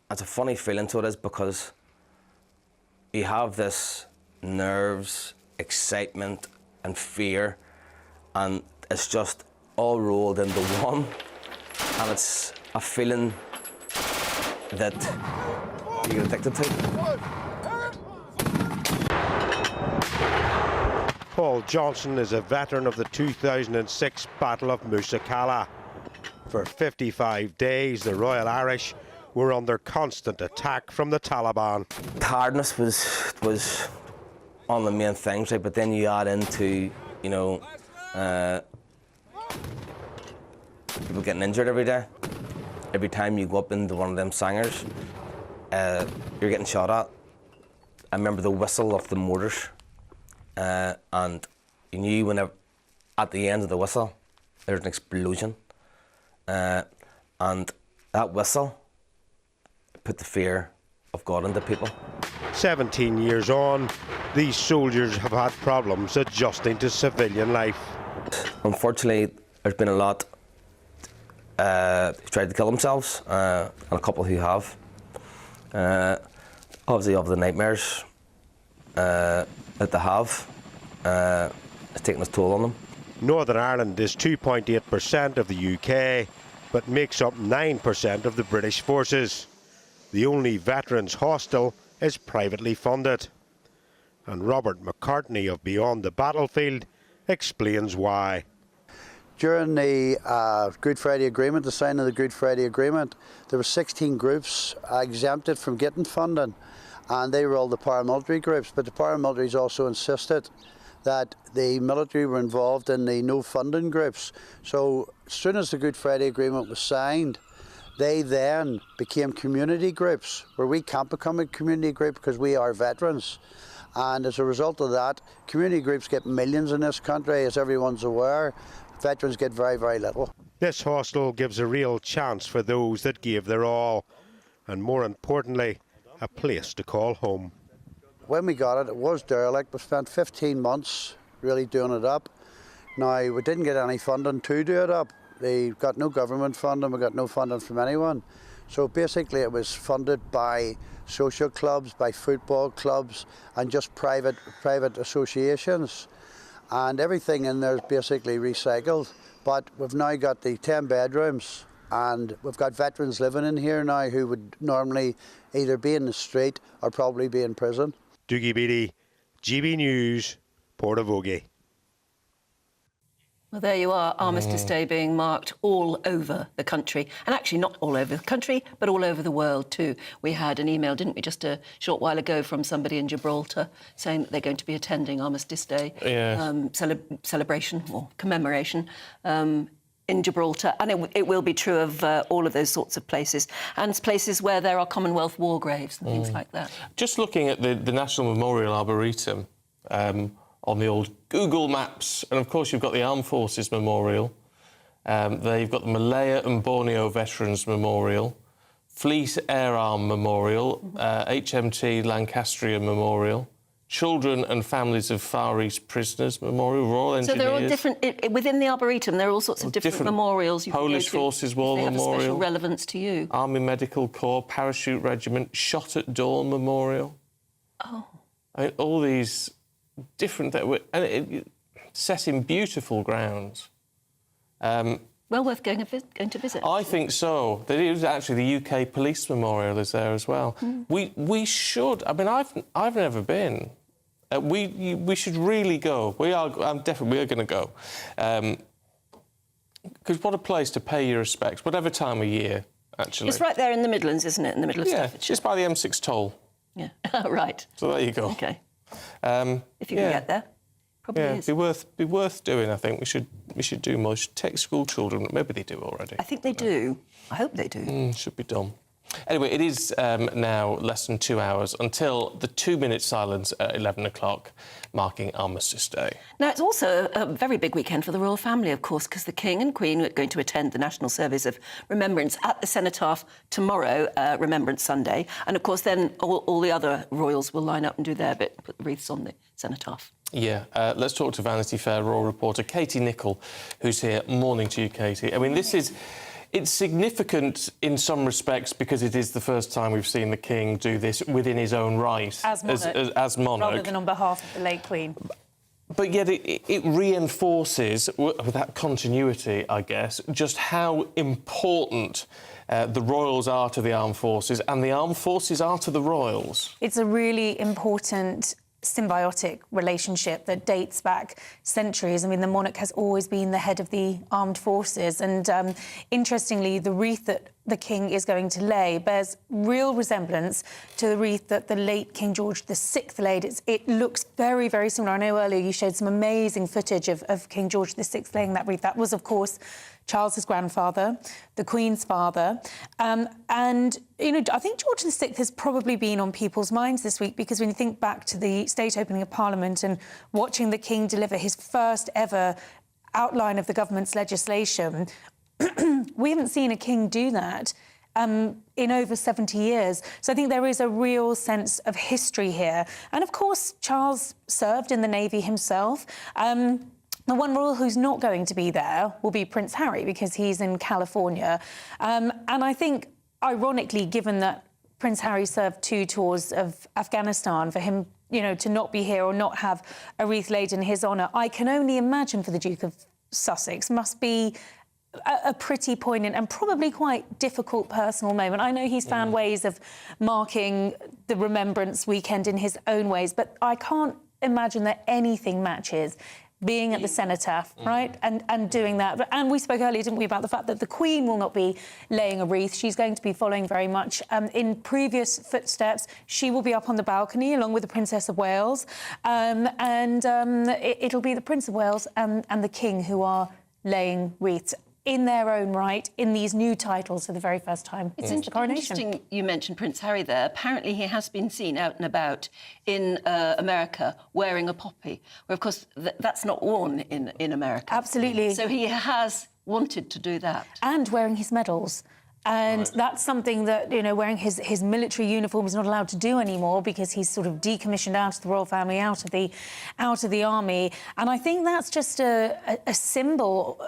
It's a funny feeling to it is, because you have this nerves, excitement and fear, and it's just all rolled into one, and it's a feeling that you get addicted to. Paul Johnson is a veteran of the 2006 Battle of Musa Kala. For 55 days, the Royal Irish were under constant attack from the Taliban. Tiredness was one of the main things, right? But then you add into you know, people getting injured every day. Every time you go up into one of them sangers, you're getting shot at. I remember the whistle of the mortars, and you knew whenever, at the end of the whistle, there's an explosion, and that whistle put the fear of God into people. 17 years on, these soldiers have had problems adjusting to civilian life. Unfortunately, there's been a lot who've tried to kill themselves, and a couple who have. Obviously, of the nightmares that they have, it's taken its toll on them. Northern Ireland is 2.8% of the UK, but makes up 9% of the British forces. The only veterans hostel is privately funded. And Robert McCartney of Beyond the Battlefield explains why. During the Good Friday Agreement, the signing of the Good Friday Agreement, there were 16 groups exempted from getting funding, and they were all the paramilitary groups. But the paramilitaries also insisted that the military were involved in the no funding groups. So as soon as the Good Friday Agreement was signed, they then became community groups, where we can't become a community group because we are veterans. And as a result of that, community groups get millions in this country, as everyone's aware. Veterans get very, very little. This hostel gives a real chance for those that gave their all, and more importantly, a place to call home. When we got it, it was derelict. We spent 15 months really doing it up. Now, we didn't get any funding to do it up. They got no government funding, we got no funding from anyone. So basically it was funded by social clubs, by football clubs, and just private associations. And everything in there is basically recycled. But we've now got the 10 bedrooms, and we've got veterans living in here now who would normally either be in the street or probably be in prison. Dougie Beattie, GB News, Portavogie. Well, there you are, Armistice Day being marked all over the country. And actually not all over the country, but all over the world too. We had an email, didn't we, just a short while ago from somebody in Gibraltar saying that they're going to be attending Armistice Day celebration or commemoration in Gibraltar. And it will be true of all of those sorts of places. And places where there are Commonwealth war graves and things like that. Just looking at the National Memorial Arboretum, on the old Google Maps. And, of course, you've got the Armed Forces Memorial. There you've got the Malaya and Borneo Veterans Memorial, Fleet Air Arm Memorial, HMT Lancastrian Memorial, Children and Families of Far East Prisoners Memorial, Royal Engineers. So there are all different... Within the Arboretum, there are all sorts of different memorials you Polish can go to Forces War if they Memorial. have a special relevance to you. Army Medical Corps, Parachute Regiment, Shot at Dawn Memorial. Oh. I mean, all these... different, and it set in beautiful grounds. Well worth going to visit. I think so. There is actually the UK Police Memorial is there as well. We should. I mean, I've never been. We should really go. We are going to go. Because what a place to pay your respects, whatever time of year. Actually, it's right there in the Midlands, isn't it? In the middle of Staffordshire. Yeah, just by the M6 toll. Yeah, right. So there you go. Okay. If you can get there, probably is. Be worth doing. I think we should do more. Should take school children. Maybe they do already. I think they do. I hope they do. Should be done. Anyway, it is now less than 2 hours until the 2-minute silence at 11 o'clock, marking Armistice Day. Now, it's also a very big weekend for the royal family, of course, because the King and Queen are going to attend the National Service of Remembrance at the Cenotaph tomorrow, Remembrance Sunday. And, of course, then all the other royals will line up and do their bit, put the wreaths on the Cenotaph. Yeah, let's talk to Vanity Fair royal reporter Katie Nicholl, who's here. Morning to you, Katie. I mean, it's significant in some respects because it is the first time we've seen the King do this within his own right. As monarch. Rather than on behalf of the late Queen. But yet it reinforces, with that continuity, I guess, just how important the royals are to the armed forces and the armed forces are to the royals. It's a really important symbiotic relationship that dates back centuries. I mean, the monarch has always been the head of the armed forces, and interestingly, the wreath that the King is going to lay bears real resemblance to the wreath that the late King George VI laid. It looks very, very similar. I know earlier you showed some amazing footage of King George VI laying that wreath. That was, of course, Charles's grandfather, the Queen's father. And, you know, I think George VI has probably been on people's minds this week because when you think back to the state opening of Parliament and watching the King deliver his first ever outline of the government's legislation, we haven't seen a king do that in over 70 years. So I think there is a real sense of history here. And, of course, Charles served in the Navy himself. The one royal who's not going to be there will be Prince Harry because he's in California. And I think, ironically, given that Prince Harry served 2 tours of Afghanistan, for him, you know, to not be here or not have a wreath laid in his honour, I can only imagine for the Duke of Sussex must be a pretty poignant and probably quite difficult personal moment. I know he's found ways of marking the Remembrance Weekend in his own ways, but I can't imagine that anything matches being at the cenotaph, right, and doing that. And we spoke earlier, didn't we, about the fact that the Queen will not be laying a wreath. She's going to be following very much in previous footsteps. She will be up on the balcony along with the Princess of Wales. It'll be the Prince of Wales and the King who are laying wreaths in their own right, in these new titles for the very first time. It's coronation. interesting you mentioned Prince Harry there. Apparently he has been seen out and about in America wearing a poppy, where, of course, that's not worn in America. Absolutely. So he has wanted to do that. And wearing his medals. And that's something that, you know, wearing his military uniform is not allowed to do anymore because he's sort of decommissioned out of the royal family, out of the army. And I think that's just a symbol.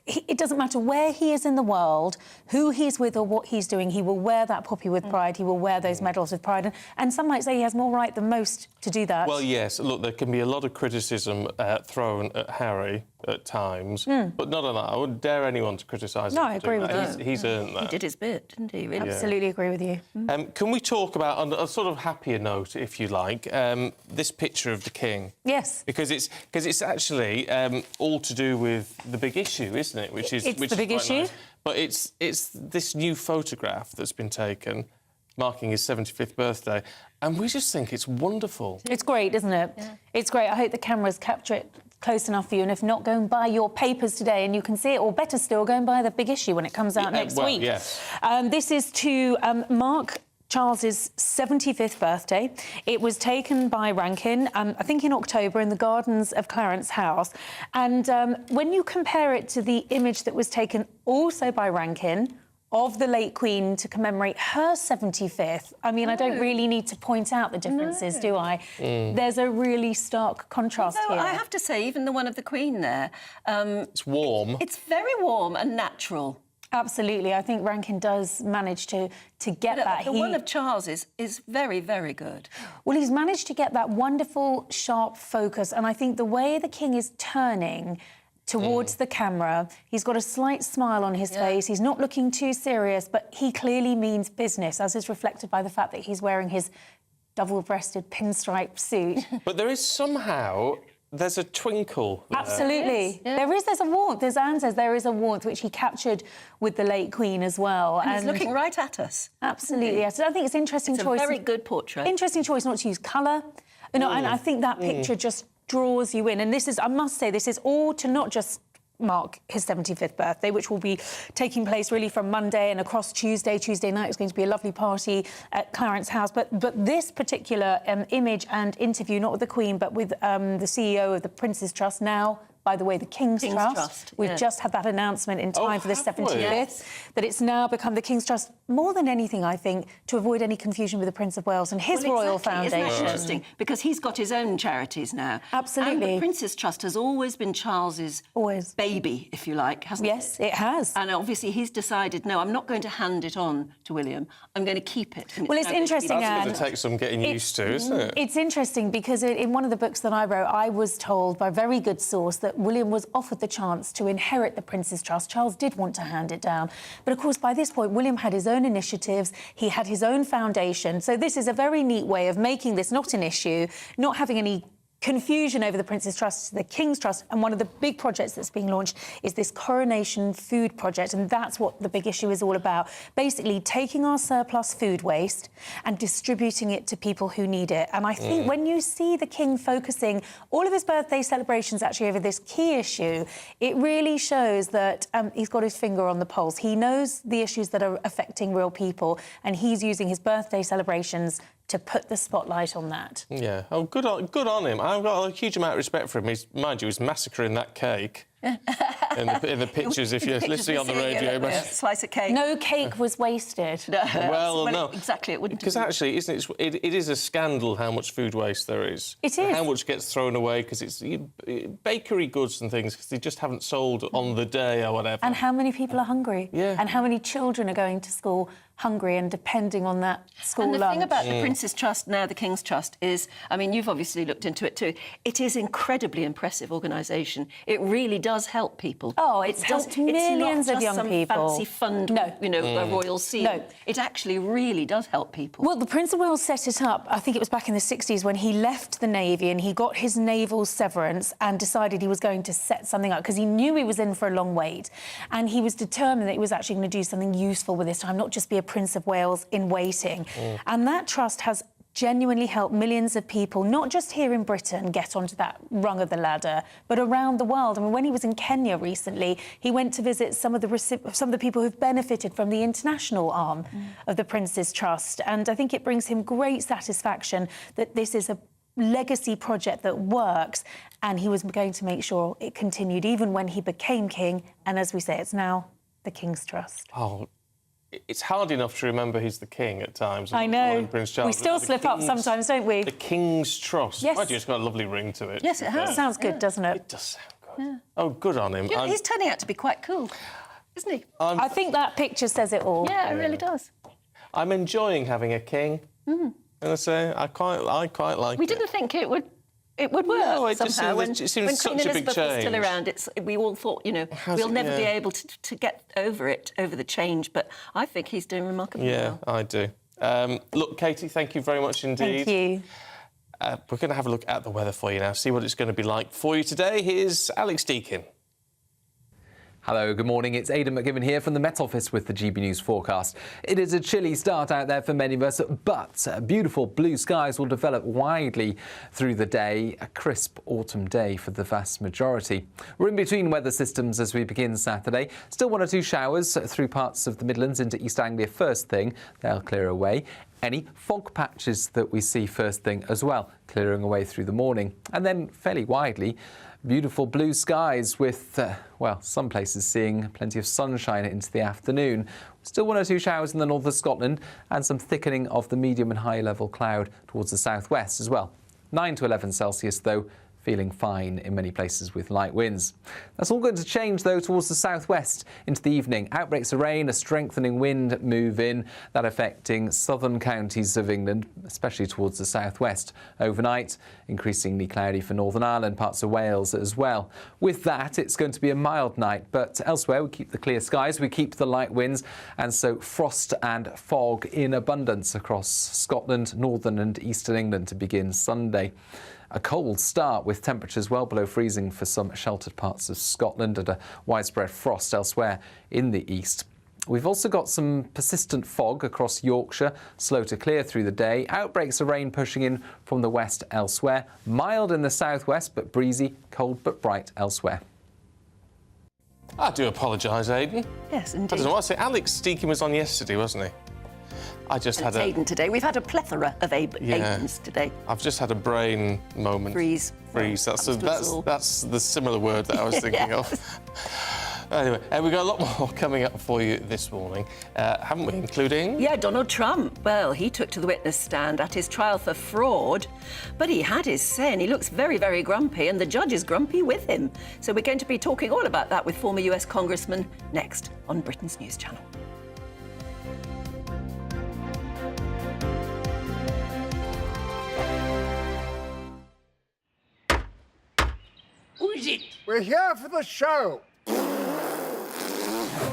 It doesn't matter where he is in the world, who he's with or what he's doing, he will wear that poppy with pride, he will wear those medals with pride. And some might say he has more right than most to do that. Well, yes. Look, there can be a lot of criticism thrown at Harry at times, but not on that. I wouldn't dare anyone to criticise him. No, I agree with that. He's earned that. He did his bit, didn't he? Really? Absolutely agree with you. Can we talk about, on a sort of happier note, if you like, this picture of the King? Yes. Because it's actually all to do with the big issue, isn't it? Which is the big issue. Nice. But it's this new photograph that's been taken, marking his 75th birthday, and we just think it's wonderful. It's great, isn't it? Yeah. It's great. I hope the cameras capture it close enough for you, and if not, go and buy your papers today and you can see it, or better still, go and buy the big issue when it comes out next week. Yes. This is to mark Charles's 75th birthday. It was taken by Rankin, I think in October, in the gardens of Clarence House. And when you compare it to the image that was taken also by Rankin of the late Queen to commemorate her 75th, I mean, I don't really need to point out the differences, do I? There's a really stark contrast here. I have to say, even the one of the Queen there... it's warm. It's very warm and natural. Absolutely. I think Rankin does manage to get that. The one of Charles is very, very good. Well, he's managed to get that wonderful, sharp focus, and I think the way the King is turning towards the camera, he's got a slight smile on his face. He's not looking too serious, but he clearly means business, as is reflected by the fact that he's wearing his double-breasted pinstripe suit. But there is somehow... There's a twinkle there. Absolutely. Yes. There's a warmth. As Anne says, there is a warmth which he captured with the late Queen as well. And he's looking right at us. Absolutely, yes. I think it's an interesting choice. It's a very good portrait. Interesting choice not to use colour. You know, and I think that picture just draws you in. And this is, I must say, this is all to not just mark his 75th birthday, which will be taking place really from Monday and across Tuesday. Tuesday night is going to be a lovely party at Clarence House. But this particular image and interview, not with the Queen, but with the CEO of the Prince's Trust, now, by the way, the King's Trust. We've just had that announcement in time for the 75th, that it's now become the King's Trust, more than anything, I think, to avoid any confusion with the Prince of Wales and his Royal Foundation. Isn't that interesting? Because he's got his own charities now. Absolutely. And the Prince's Trust has always been Charles's baby, if you like, hasn't it? Yes, it has. And obviously he's decided, no, I'm not going to hand it on to William. I'm going to keep it. Well, it's interesting, That's going to take some getting used to, isn't it? It's interesting because in one of the books that I wrote, I was told by a very good source that William was offered the chance to inherit the Prince's Trust. Charles did want to hand it down. But, of course, by this point, William had his own initiatives. He had his own foundation. So this is a very neat way of making this not an issue, not having any confusion over the Prince's Trust to the King's Trust, and one of the big projects that's being launched is this Coronation Food Project, and that's what the big issue is all about. Basically, taking our surplus food waste and distributing it to people who need it. And I think when you see the King focusing all of his birthday celebrations actually over this key issue, it really shows that he's got his finger on the pulse. He knows the issues that are affecting real people, and he's using his birthday celebrations to put the spotlight on that. Yeah. Oh, good on him. I've got a huge amount of respect for him. Mind you, he's massacring that cake. in the pictures, if you're listening on the radio. A slice of cake. No cake was wasted. Well, no. Exactly, it wouldn't. Because actually, isn't it is a scandal how much food waste there is. It is. How much gets thrown away because it's bakery goods and things because they just haven't sold on the day or whatever. And how many people are hungry? Yeah. And how many children are going to school hungry and depending on that school And the lunch? thing about the Prince's Trust, now the King's Trust, is, I mean, you've obviously looked into it too, it is incredibly impressive organisation. It really does help people. Oh, it's helped millions of young people. It's not just some fancy fund, a royal seal. No. It actually really does help people. Well, the Prince of Wales set it up, I think it was back in the 60s, when he left the Navy and he got his naval severance and decided he was going to set something up because he knew he was in for a long wait. And he was determined that he was actually going to do something useful with his time, not just be a Prince of Wales in waiting. And that trust has genuinely helped millions of people, not just here in Britain, get onto that rung of the ladder, but around the world. I mean, when he was in Kenya recently, he went to visit some of the people who've benefited from the international arm of the Prince's Trust. And I think it brings him great satisfaction that this is a legacy project that works, and he was going to make sure it continued even when he became king. And as we say, it's now the King's Trust. Oh, it's hard enough to remember he's the king at times. I know. Prince Charles. We still slip up sometimes, don't we? The King's Trust. Yes. Mind you, it's got a lovely ring to it. Yes, it has. Sounds good, doesn't it? It does sound good. Oh, good on him. He's turning out to be quite cool, isn't he? I think that picture says it all. Yeah, it really does. I'm enjoying having a king. And I say, I quite like We it. didn't think it would work No, it just somehow. seems- it seems when such Queen a big Elizabeth was still change. around, we all thought, we'll never be able to get over the change. But I think he's doing remarkably Yeah, well. I do. Look, Katie, thank you very much indeed. Thank you. We're going to have a look at the weather for you now, see what it's going to be like for you today. Here's Alex Deakin. Hello, good morning. It's Aidan McGivern here from the Met Office with the GB News forecast. It is a chilly start out there for many of us, but beautiful blue skies will develop widely through the day. A crisp autumn day for the vast majority. We're in between weather systems as we begin Saturday. Still one or two showers through parts of the Midlands into East Anglia first thing. They'll clear away. Any fog patches that we see first thing as well, clearing away through the morning. And then fairly widely, beautiful blue skies with, some places seeing plenty of sunshine into the afternoon. Still one or two showers in the north of Scotland and some thickening of the medium and high level cloud towards the southwest as well. 9 to 11 Celsius though, feeling fine in many places with light winds. That's all going to change though towards the southwest into the evening. Outbreaks of rain, a strengthening wind move in, that affecting southern counties of England, especially towards the southwest. Overnight, increasingly cloudy for Northern Ireland, parts of Wales as well. With that, it's going to be a mild night, but elsewhere we keep the clear skies, we keep the light winds, and so frost and fog in abundance across Scotland, northern and eastern England to begin Sunday. A cold start with temperatures well below freezing for some sheltered parts of Scotland and a widespread frost elsewhere in the east. We've also got some persistent fog across Yorkshire, slow to clear through the day. Outbreaks of rain pushing in from the west elsewhere. Mild in the southwest, but breezy, cold but bright elsewhere. I do apologise, Aidan. Yes, indeed. I don't know what I say. Alex Deakin was on yesterday, wasn't he? I just And had it's a... Aidan today. We've had a plethora of Aidans today. I've just had a brain moment. Freeze. Freeze. That's the similar word that I was thinking Yes. of. Anyway, we've got a lot more coming up for you this morning, haven't we? Including... Yeah, Donald Trump. Well, he took to the witness stand at his trial for fraud, but he had his say and he looks very, very grumpy, and the judge is grumpy with him. So we're going to be talking all about that with former US Congressman next on Britain's News Channel. Who is it? We're here for the show.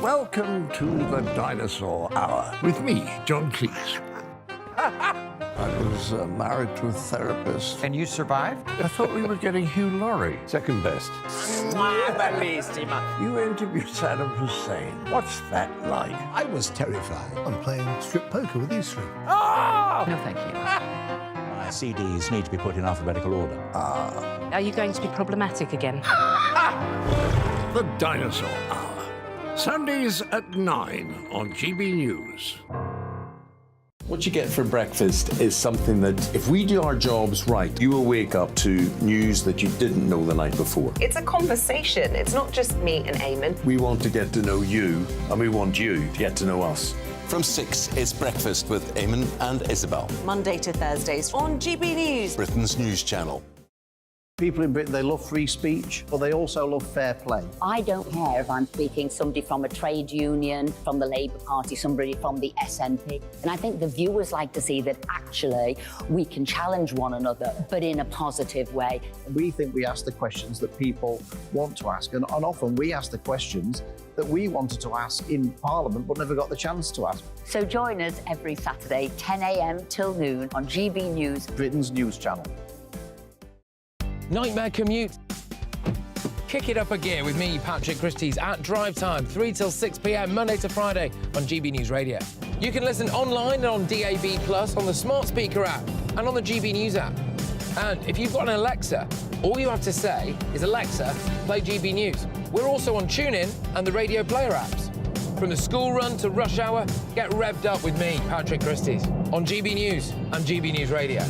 Welcome to the Dinosaur Hour with me, John Cleese. I was married to a therapist. And you survived? I thought we were getting Hugh Laurie. Second best. You interviewed Saddam Hussein. What's that like? I was terrified. I'm playing strip poker with these three. No, thank you. My CDs need to be put in alphabetical order. Are you going to be problematic again? The Dinosaur Hour. Sundays at 9 on GB News. What you get for breakfast is something that, if we do our jobs right, you will wake up to news that you didn't know the night before. It's a conversation. It's not just me and Eamon. We want to get to know you, and we want you to get to know us. From 6, it's Breakfast with Eamon and Isabel. Monday to Thursdays on GB News. Britain's news channel. People in Britain, they love free speech, but they also love fair play. I don't care if I'm speaking somebody from a trade union, from the Labour Party, somebody from the SNP. And I think the viewers like to see that actually we can challenge one another, but in a positive way. We think we ask the questions that people want to ask, and often we ask the questions that we wanted to ask in Parliament but never got the chance to ask. So join us every Saturday, 10 a.m. till noon on GB News, Britain's news channel. Nightmare commute. Kick it up a gear with me, Patrick Christys, at Drive Time, 3 till 6 p.m, Monday to Friday on GB News Radio. You can listen online and on DAB+, on the smart speaker app and on the GB News app. And if you've got an Alexa, all you have to say is, Alexa, play GB News. We're also on TuneIn and the Radio Player apps. From the school run to rush hour, get revved up with me, Patrick Christys, on GB News and GB News Radio.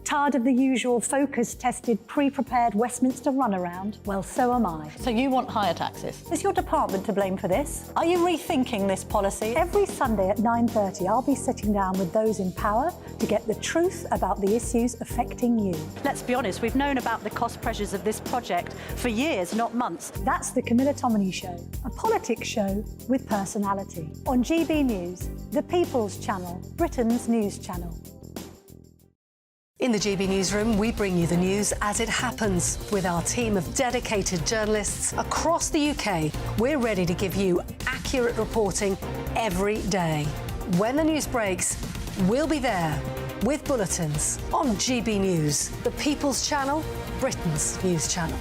Tired of the usual focus-tested, pre-prepared Westminster runaround? Well, so am I. So you want higher taxes? Is your department to blame for this? Are you rethinking this policy? Every Sunday at 9:30, I'll be sitting down with those in power to get the truth about the issues affecting you. Let's be honest, we've known about the cost pressures of this project for years, not months. That's the Camilla Tominey Show, a politics show with personality. On GB News, the People's Channel, Britain's news channel. In the GB Newsroom, we bring you the news as it happens. With our team of dedicated journalists across the UK, we're ready to give you accurate reporting every day. When the news breaks, we'll be there with bulletins on GB News, the People's Channel, Britain's news channel.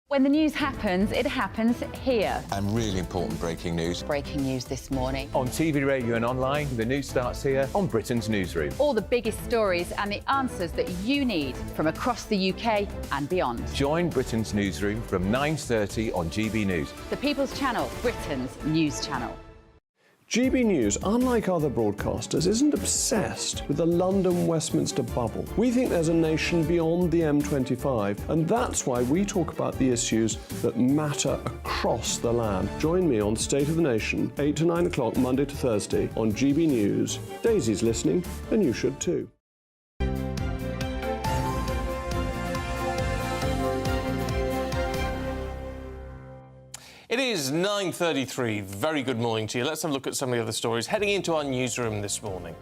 When the news happens, it happens here. And really important breaking news. Breaking news this morning. On TV, radio and online, the news starts here on Britain's Newsroom. All the biggest stories and the answers that you need from across the UK and beyond. Join Britain's Newsroom from 9:30 on GB News. The People's Channel, Britain's news channel. GB News, unlike other broadcasters, isn't obsessed with the London-Westminster bubble. We think there's a nation beyond the M25, and that's why we talk about the issues that matter across the land. Join me on State of the Nation, 8 to 9 o'clock, Monday to Thursday, on GB News. Daisy's listening, and you should too. It is 9:33. Very good morning to you. Let's have a look at some of the other stories heading into our newsroom this morning.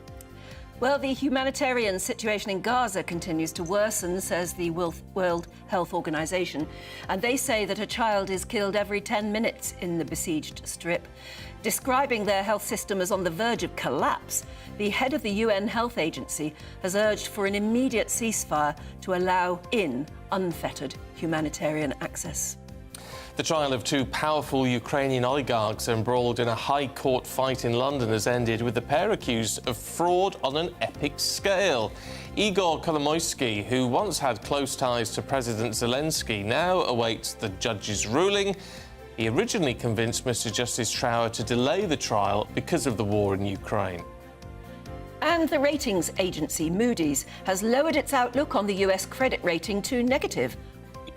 Well, the humanitarian situation in Gaza continues to worsen, says the World Health Organization. And they say that a child is killed every 10 minutes in the besieged Strip. Describing their health system as on the verge of collapse, the head of the UN Health Agency has urged for an immediate ceasefire to allow in unfettered humanitarian access. The trial of two powerful Ukrainian oligarchs embroiled in a high court fight in London has ended with the pair accused of fraud on an epic scale. Igor Kolomoisky, who once had close ties to President Zelensky, now awaits the judge's ruling. He originally convinced Mr. Justice Trower to delay the trial because of the war in Ukraine. And the ratings agency Moody's has lowered its outlook on the US credit rating to negative.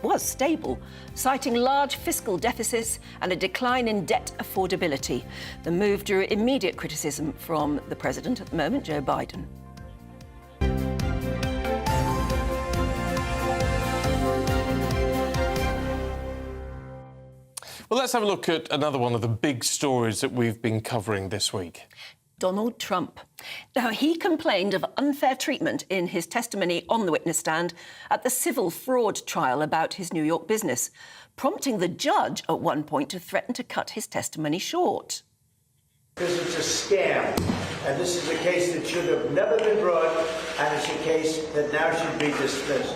Was stable, citing large fiscal deficits and a decline in debt affordability. The move drew immediate criticism from the president at the moment, Joe Biden. Well, let's have a look at another one of the big stories that we've been covering this week. Donald Trump. Now, he complained of unfair treatment in his testimony on the witness stand at the civil fraud trial about his New York business, prompting the judge at one point to threaten to cut his testimony short. Because it's a scam, and this is a case that should have never been brought, and it's a case that now should be dismissed.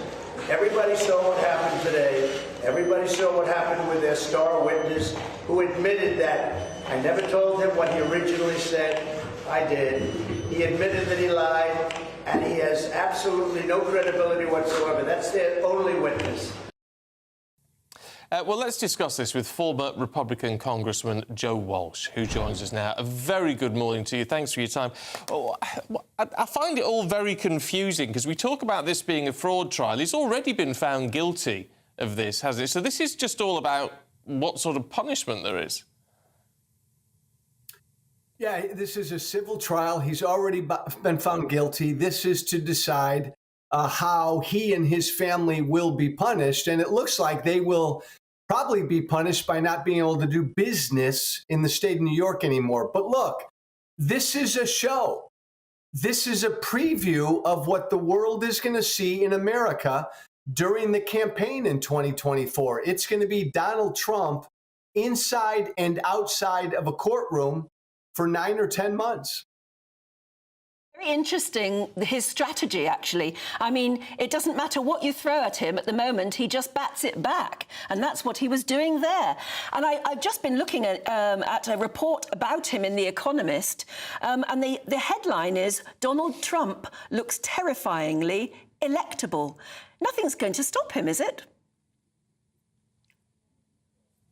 Everybody saw what happened today. Everybody saw what happened with their star witness, who admitted that. I never told him what he originally said. I did. He admitted that he lied, and he has absolutely no credibility whatsoever. That's their only witness. Well, let's discuss this with former Republican Congressman Joe Walsh, who joins us now. A very good morning to you. Thanks for your time. Oh, I find it all very confusing because we talk about this being a fraud trial. He's already been found guilty of this, hasn't he? So this is just all about what sort of punishment there is. Yeah, this is a civil trial. He's already been found guilty. This is to decide how he and his family will be punished. And it looks like they will probably be punished by not being able to do business in the state of New York anymore. But look, this is a show. This is a preview of what the world is going to see in America during the campaign in 2024. It's going to be Donald Trump inside and outside of a courtroom for 9 or 10 months. Very interesting, his strategy, actually. I mean, it doesn't matter what you throw at him at the moment, he just bats it back. And that's what he was doing there. And I've just been looking at a report about him in The Economist, and the headline is, Donald Trump looks terrifyingly electable. Nothing's going to stop him, is it?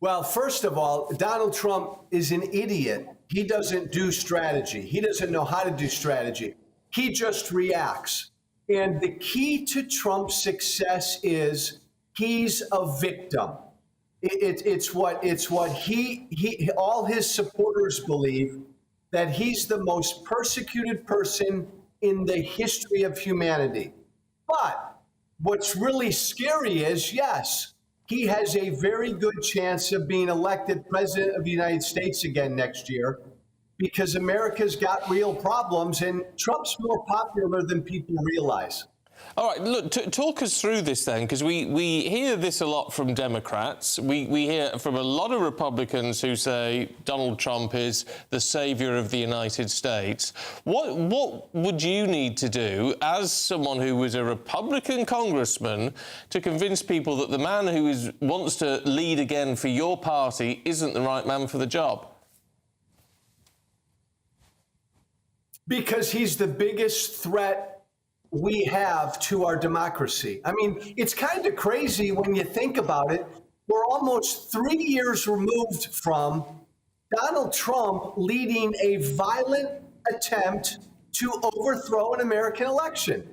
Well, first of all, Donald Trump is an idiot. He doesn't do strategy. He doesn't know how to do strategy. He just reacts. And the key to Trump's success is he's a victim. It's what he all his supporters believe, that he's the most persecuted person in the history of humanity. But what's really scary is, yes, he has a very good chance of being elected president of the United States again next year, because America's got real problems and Trump's more popular than people realize. All right, look, talk us through this then, because we hear this a lot from Democrats. We hear from a lot of Republicans who say Donald Trump is the saviour of the United States. What would you need to do as someone who was a Republican congressman to convince people that the man who wants to lead again for your party isn't the right man for the job? Because he's the biggest threat we have to our democracy. I mean, it's kind of crazy when you think about it. We're almost 3 years removed from Donald Trump leading a violent attempt to overthrow an American election.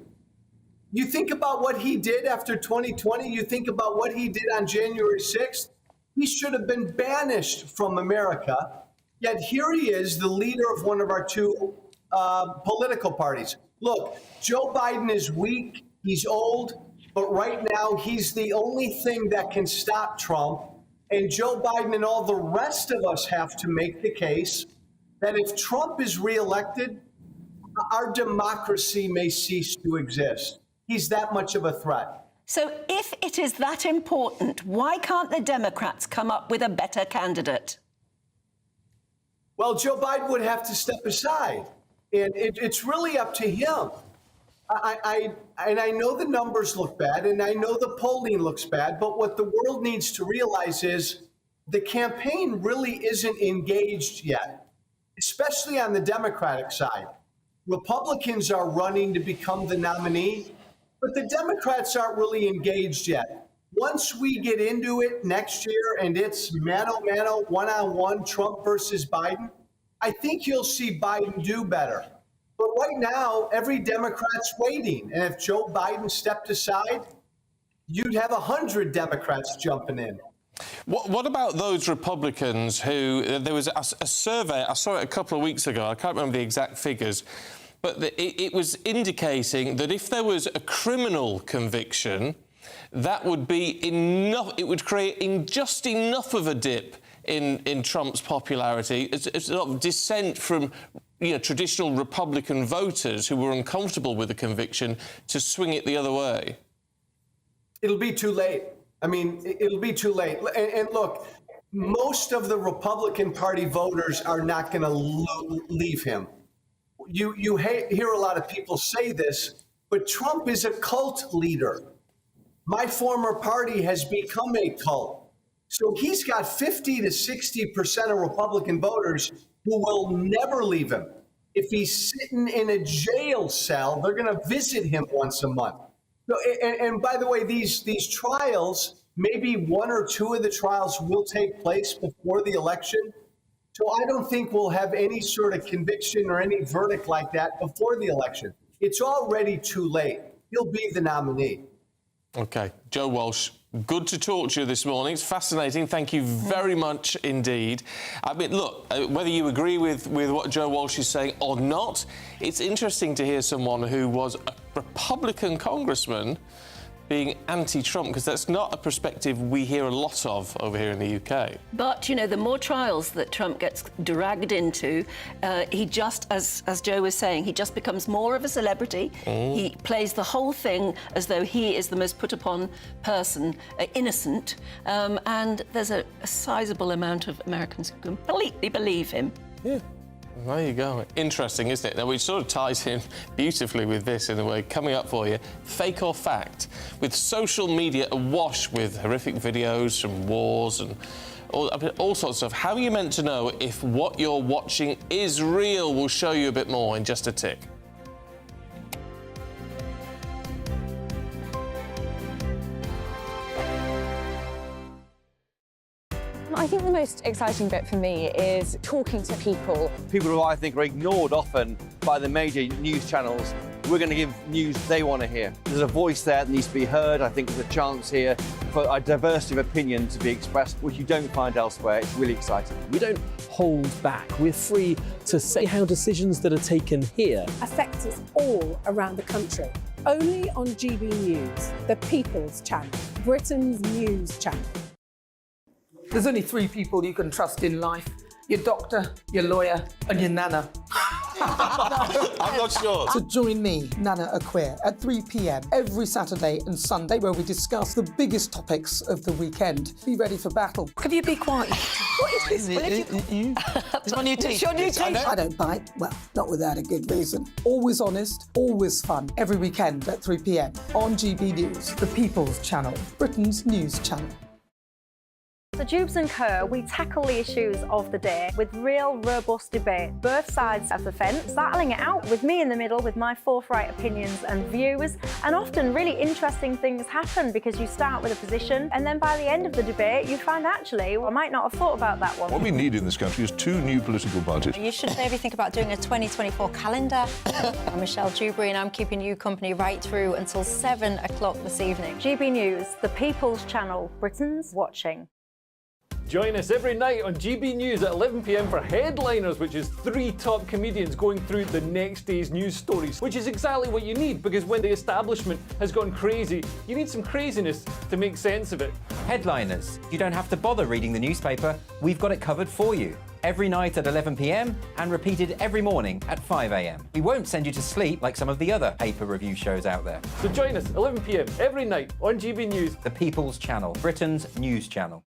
You think about what he did after 2020, you think about what he did on January 6th, he should have been banished from America. Yet here he is, the leader of one of our two political parties. Look, Joe Biden is weak, he's old, but right now he's the only thing that can stop Trump. And Joe Biden and all the rest of us have to make the case that if Trump is reelected, our democracy may cease to exist. He's that much of a threat. So if it is that important, why can't the Democrats come up with a better candidate? Well, Joe Biden would have to step aside. And it's really up to him. I know the numbers look bad, and I know the polling looks bad, but what the world needs to realize is the campaign really isn't engaged yet, especially on the Democratic side. Republicans are running to become the nominee, but the Democrats aren't really engaged yet. Once we get into it next year and it's mano-mano, one-on-one, Trump versus Biden, I think you'll see Biden do better. But right now, every Democrat's waiting. And if Joe Biden stepped aside, you'd have 100 Democrats jumping in. What about those Republicans who, there was a survey, I saw it a couple of weeks ago, I can't remember the exact figures, but it was indicating that if there was a criminal conviction, that would be enough, it would create just enough of a dip in Trump's popularity, it's a sort of dissent from traditional Republican voters who were uncomfortable with the conviction to swing it the other way. It'll be too late. I mean, it'll be too late. And look, most of the Republican Party voters are not going to leave him. You hear a lot of people say this, but Trump is a cult leader. My former party has become a cult. So he's got 50 to 60% of Republican voters who will never leave him. If he's sitting in a jail cell, they're going to visit him once a month. So, and by the way, these trials, maybe one or two of the trials will take place before the election. So I don't think we'll have any sort of conviction or any verdict like that before the election. It's already too late. He'll be the nominee. OK. Joe Walsh, good to talk to you this morning. It's fascinating. Thank you very much indeed. I mean, look, whether you agree with what Joe Walsh is saying or not, it's interesting to hear someone who was a Republican congressman being anti-Trump, because that's not a perspective we hear a lot of over here in the UK. But, you know, the more trials that Trump gets dragged into, he just, as Joe was saying, he just becomes more of a celebrity. He plays the whole thing as though he is the most put-upon person, innocent, and there's a sizable amount of Americans who completely believe him. Yeah. There you go. Interesting, isn't it? Now, which sort of ties in beautifully with this in a way. Coming up for you, fake or fact? With social media awash with horrific videos from wars and all sorts of stuff, how are you meant to know if what you're watching is real? We'll show you a bit more in just a tick. I think the most exciting bit for me is talking to people. People who I think are ignored often by the major news channels. We're going to give news they want to hear. There's a voice there that needs to be heard. I think there's a chance here for a diversity of opinion to be expressed, which you don't find elsewhere. It's really exciting. We don't hold back. We're free to say how decisions that are taken here affect us all around the country. Only on GB News, the People's Channel, Britain's news channel. There's only three people you can trust in life: your doctor, your lawyer, and your nana. I'm not sure. So join me, Nana Acquare, at 3 p.m. every Saturday and Sunday, where we discuss the biggest topics of the weekend. Be ready for battle. Could you be quiet? What is this? It's my new It's teeth. your new Yes, I teeth. know. I don't bite. Well, not without a good reason. Always honest, always fun. Every weekend at 3 p.m. on GB News, the People's Channel, Britain's news channel. So Jubes and Kerr, we tackle the issues of the day with real, robust debate, both sides of the fence, battling it out with me in the middle with my forthright opinions and views. And often really interesting things happen because you start with a position and then by the end of the debate you find actually, I might not have thought about that one. What we need in this country is two new political parties. You should maybe think about doing a 2024 calendar. I'm Michelle Dewberry and I'm keeping you company right through until 7 o'clock this evening. GB News, the People's Channel, Britain's watching. Join us every night on GB News at 11 p.m. for Headliners, which is 3 top comedians going through the next day's news stories, which is exactly what you need, because when the establishment has gone crazy, you need some craziness to make sense of it. Headliners. You don't have to bother reading the newspaper. We've got it covered for you. Every night at 11 p.m. and repeated every morning at 5 a.m. We won't send you to sleep like some of the other paper review shows out there. So join us 11 p.m. every night on GB News. The People's Channel, Britain's news channel.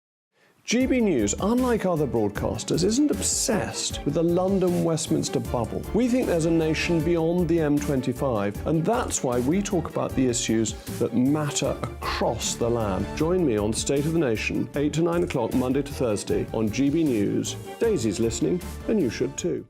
GB News, unlike other broadcasters, isn't obsessed with the London-Westminster bubble. We think there's a nation beyond the M25, and that's why we talk about the issues that matter across the land. Join me on State of the Nation, 8 to 9 o'clock, Monday to Thursday, on GB News. Daisy's listening, and you should too.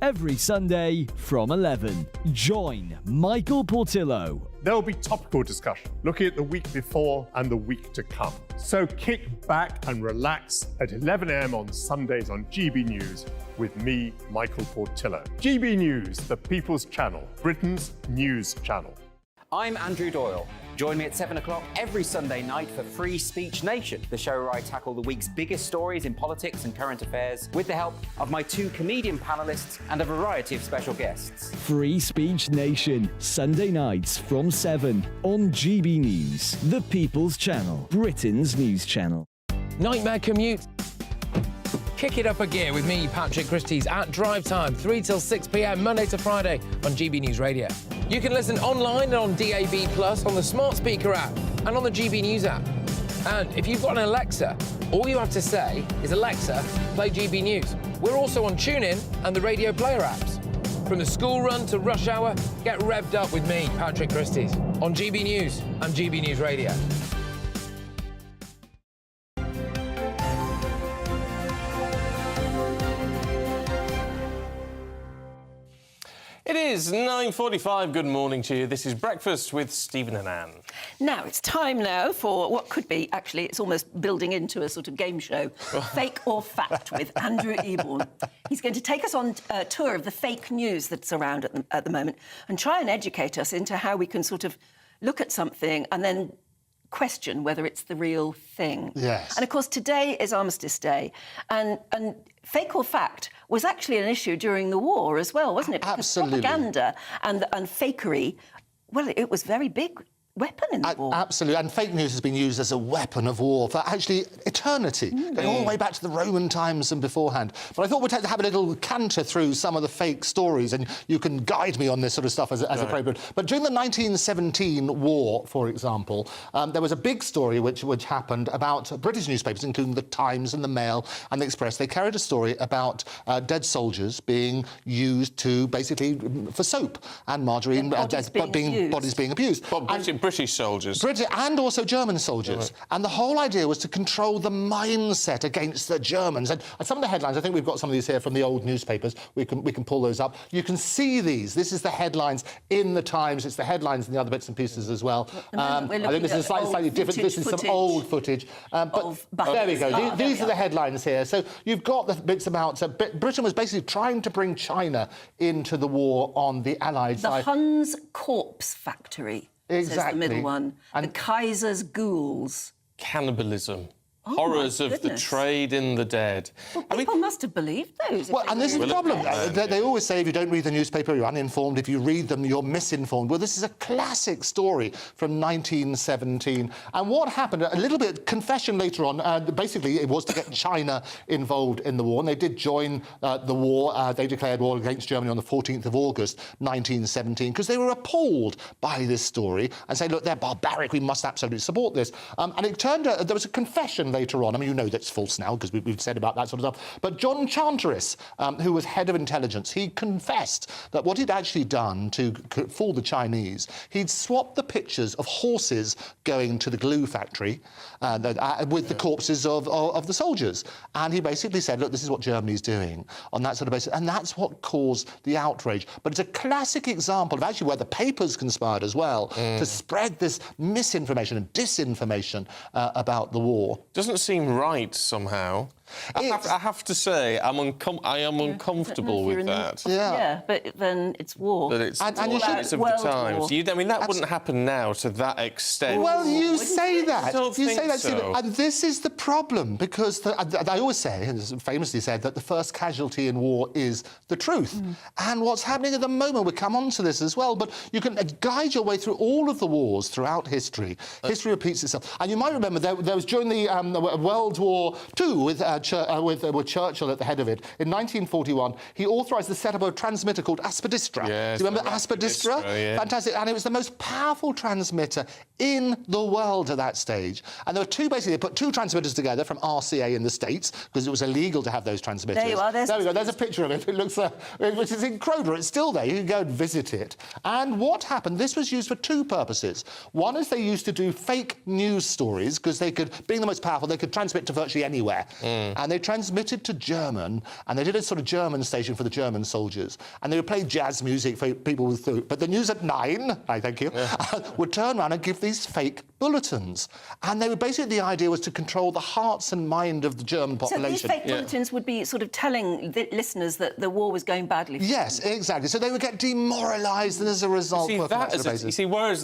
Every Sunday from 11, join Michael Portillo. There will be topical discussion, looking at the week before and the week to come. So kick back and relax at 11 a.m. on Sundays on GB News with me, Michael Portillo. GB News, the People's Channel, Britain's news channel. I'm Andrew Doyle. Join me at 7 o'clock every Sunday night for Free Speech Nation, the show where I tackle the week's biggest stories in politics and current affairs with the help of my 2 comedian panellists and a variety of special guests. Free Speech Nation, Sunday nights from 7 on GB News, the People's Channel, Britain's news channel. Nightmare commute. Kick it up a gear with me, Patrick Christys, at Drive Time, 3 till 6 p.m, Monday to Friday on GB News Radio. You can listen online and on DAB+, on the smart speaker app, and on the GB News app. And if you've got an Alexa, All you have to say is, Alexa, play GB News. We're also on TuneIn and the Radio Player apps. From the school run to rush hour, get revved up with me, Patrick Christys, on GB News and GB News Radio. It is 9:45. Good morning to you. This is Breakfast with Stephen and Anne. Now, it's time now for what could be, actually, it's almost building into a sort of game show, Fake or Fact with Andrew Eborn. He's going to take us on a tour of the fake news that's around at the moment and try and educate us into how we can sort of look at something and then question whether it's the real thing. Yes. And, of course, today is Armistice Day, and fake or fact was actually an issue during the war as well, wasn't it? Because absolutely. propaganda and fakery, well, it was very big weapon in the war. Absolutely, and fake news has been used as a weapon of war for actually eternity, going all the way back to the Roman times and beforehand. But I thought we'd have a little canter through some of the fake stories, and you can guide me on this sort of stuff as appropriate. But during the 1917 war, for example, there was a big story which happened about British newspapers, including the Times and the Mail and the Express. They carried a story about dead soldiers being used to basically for soap and margarine, bodies being abused. British soldiers. And also German soldiers. Right. And the whole idea was to control the mindset against the Germans. And some of the headlines, I think we've got some of these here from the old newspapers. We can pull those up. You can see these. This is the headlines in the Times. It's the headlines in the other bits and pieces as well. I think this is slightly different. This is some old footage. But there we go. These are the headlines here. So you've got the bits about Britain was basically trying to bring China into the war on the Allied side. The Huns Corpse Factory. Exactly. Says the middle one. And the Kaiser's Ghouls. Cannibalism. Horrors of the trade in the dead. Well, people must have believed those. Well, and this is the problem. They always say if you don't read the newspaper, you're uninformed. If you read them, you're misinformed. Well, this is a classic story from 1917. And what happened, a little bit confession later on, basically it was to get China involved in the war. And they did join the war. They declared war against Germany on the 14th of August, 1917, because they were appalled by this story and saying, look, they're barbaric. We must absolutely support this. And it turned out there was a confession later on. I mean, you know that's false now because we've said about that sort of stuff. But John Chanteris, who was head of intelligence, he confessed that what he'd actually done to fool the Chinese, he'd swapped the pictures of horses going to the glue factory with the corpses of the soldiers. And he basically said, look, this is what Germany's doing on that sort of basis. And that's what caused the outrage. But it's a classic example of actually where the papers conspired as well to spread this misinformation and disinformation about the war. Doesn't seem right somehow. I have to say, I am uncomfortable with that. Yeah, but then it's war. But it's of the times. I mean, that wouldn't happen now to that extent. Well, you say that. You say that. So. And this is the problem, because I always say, and it's famously said, that the first casualty in war is the truth. And what's happening at the moment, we'll come on to this as well, but you can guide your way through all of the wars throughout history. History repeats itself. And you might remember there was during the World War II with Churchill at the head of it, in 1941, he authorised the setup of a transmitter called Aspidistra. Yes, do you remember Aspidistra? Yeah. Fantastic. And it was the most powerful transmitter in the world at that stage. And there were they put two transmitters together from RCA in the States, because it was illegal to have those transmitters. There you are. There we go. There's a picture of it. It looks, which is in Cromer. It's still there. You can go and visit it. And what happened? This was used for two purposes. One is they used to do fake news stories, because they could, being the most powerful, they could transmit to virtually anywhere. And they transmitted to German, and they did a sort of German station for the German soldiers. And they would play jazz music for people with but the news at 9, would turn around and give these fake bulletins. And they were basically, the idea was to control the hearts and mind of the German population. So these fake bulletins would be sort of telling the listeners that the war was going badly for them. Exactly. So they would get demoralised, and as a result... whereas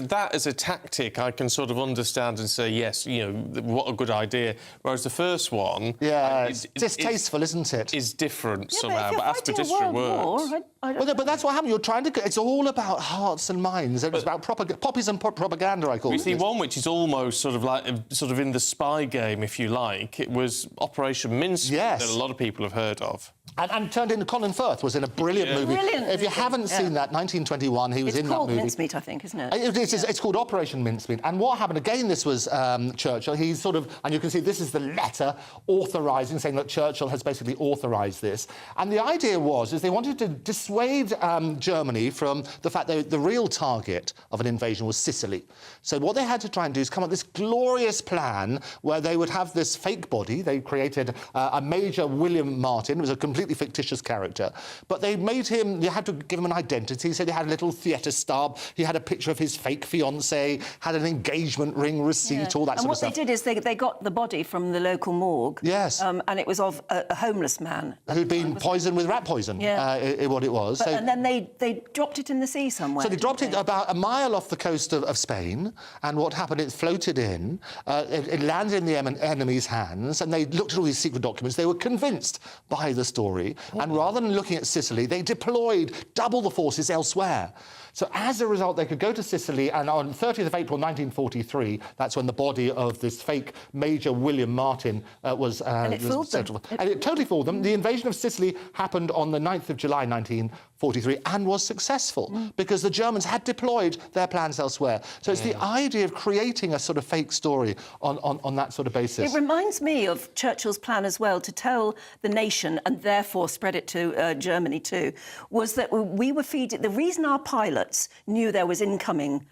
that as a tactic, I can sort of understand and say, yes, you know, what a good idea. Whereas the first one... it's distasteful, isn't it? Is different somehow, but Aspidistra works. But that's what happened. You're trying to... It's all about hearts and minds. It's about poppies and propaganda, I call it. We see one which is was almost sort of in the spy game, if you like. It was Operation Mincemeat that a lot of people have heard of. And turned into Colin Firth, was in a brilliant movie. If you haven't seen that, 1921, he was in that movie. It's called Mincemeat, I think, isn't it? It's called Operation Mincemeat. And what happened, again, this was Churchill. He's sort of, and you can see this is the letter authorising, saying that Churchill has basically authorised this. And the idea is they wanted to dissuade Germany from the fact that the real target of an invasion was Sicily. So what they had to try and do is come up with this glorious plan where they would have this fake body. They created a Major William Martin, who was a completely fictitious character, but they made him, you had to give him an identity, so they had a little theatre star, he had a picture of his fake fiancée, had an engagement ring receipt, all that sort of stuff. And what they did is they got the body from the local morgue. Yes. And it was of a homeless man. Who'd been poisoned with rat poison, what it was. And then they dropped it in the sea somewhere. So they dropped it about a mile off the coast of Spain, and what happened, it floated in, it landed in the enemy's hands, and they looked at all these secret documents. They were convinced by the story, and rather than looking at Sicily, they deployed double the forces elsewhere. So as a result, they could go to Sicily, and on 30th of April 1943, that's when the body of this fake Major William Martin was... and it fooled them. And it totally fooled them. The invasion of Sicily happened on the 9th of July 1943 and was successful because the Germans had deployed their plans elsewhere. So it's the idea of creating a sort of fake story on that sort of basis. It reminds me of Churchill's plan as well to tell the nation, and therefore spread it to Germany too, was that we were feeding... The reason our pilots knew there was incoming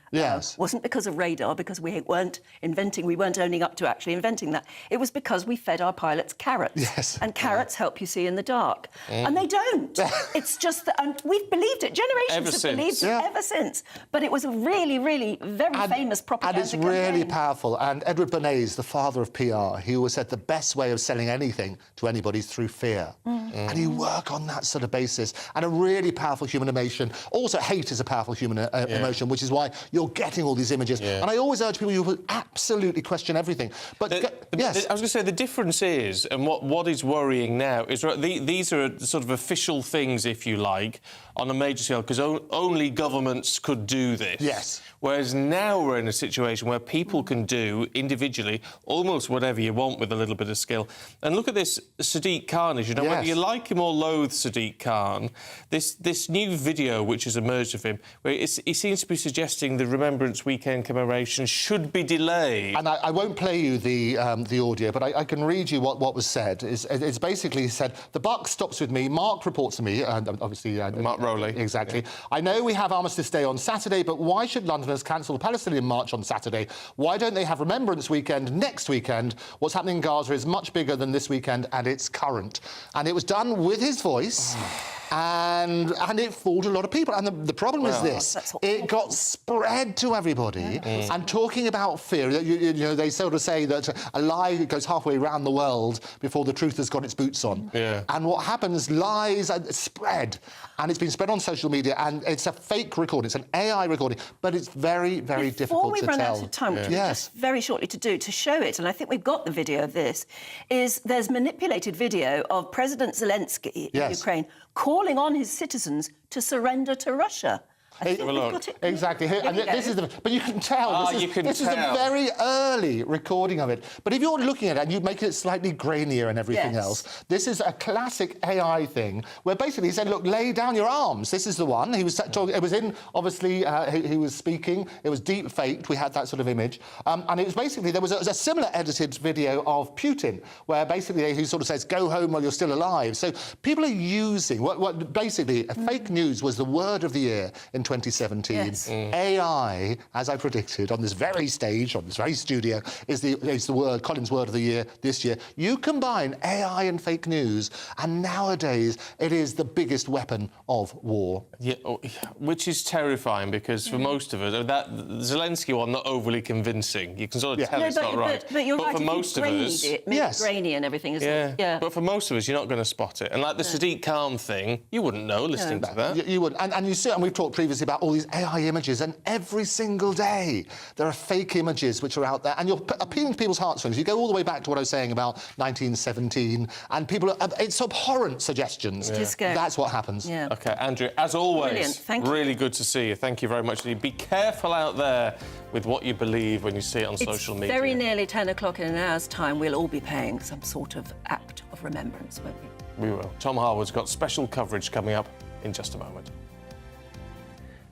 wasn't because of radar, because we weren't owning up to actually inventing that. It was because we fed our pilots carrots. Yes. And carrots help you see in the dark. And they don't. It's just that... And we've believed it. Generations have believed it ever since. But it was a really, really very famous propaganda And it's really powerful. And Edward Bernays, the father of PR, he always said the best way of selling anything to anybody is through fear. And you work on that sort of basis. And a really powerful human emotion. Also, hate is a powerful human emotion, which is why you're getting all these images. And I always urge people, you will absolutely question everything. But yes. I was going to say, the difference is, and what is worrying now, is these are sort of official things, if you like, on a major scale, because only governments could do this. Yes. Whereas now we're in a situation where people can do, individually, almost whatever you want with a little bit of skill. And look at this Sadiq Khan, as you know, whether you like him or loathe Sadiq Khan, this new video which has emerged of him, where he seems to be suggesting the Remembrance Weekend commemoration should be delayed. And I won't play you the audio, but I can read you what was said. It's basically said, the buck stops with me, Mark reports to me, and obviously... Mark Rowley. Exactly. Yeah. I know we have Armistice Day on Saturday, but why should Londoners cancel the Palestinian March on Saturday? Why don't they have Remembrance Weekend next weekend? What's happening in Gaza is much bigger than this weekend, and it's current. And it was done with his voice. And it fooled a lot of people. And the problem is this. It got spread to everybody. And talking about fear, you know, they sort of say that a lie goes halfway around the world before the truth has got its boots on. And what happens, lies spread. And it's been spread on social media, and it's a fake recording. It's an AI recording, but it's very, very difficult to tell. Before we run out of time, which just very shortly to show it, and I think we've got the video of this, is there's manipulated video of President Zelensky in Ukraine calling on his citizens to surrender to Russia. Exactly. And this is but you can tell. This is a very early recording of it. But if you're looking at it and you make it slightly grainier and everything else, this is a classic AI thing where basically he said, look, lay down your arms. This is the one. He was talking. It was in, obviously, he was speaking. It was deep faked. We had that sort of image. And it was basically, there was a similar edited video of Putin where basically he sort of says, go home while you're still alive. So people are using what basically fake news was the word of the year in 2017. AI, as I predicted, on this very stage, on this very studio, is the word, Collins' word of the year this year. You combine AI and fake news, and nowadays it is the biggest weapon of war. Yeah, which is terrifying because for most of us, that Zelensky one not overly convincing. You can sort of tell it's not right. But you're right. For most of us, it's grainy and everything, isn't it? Yeah. But for most of us, you're not going to spot it. And like the Sadiq Khan thing, you wouldn't know listening to that. You wouldn't. And you see, and we've talked previously previously about all these AI images, and every single day there are fake images which are out there, and you're appealing to people's heartstrings. You go all the way back to what I was saying about 1917, and people it's abhorrent suggestions. That's what happens. Yeah. OK, Andrew, as always, Brilliant. Thank you. really good to see you. Thank you very much indeed. Be careful out there with what you believe when you see it on social media. Very nearly 10 o'clock in an hour's time. We'll all be paying some sort of act of remembrance, won't we? We will. Tom Harwood's got special coverage coming up in just a moment.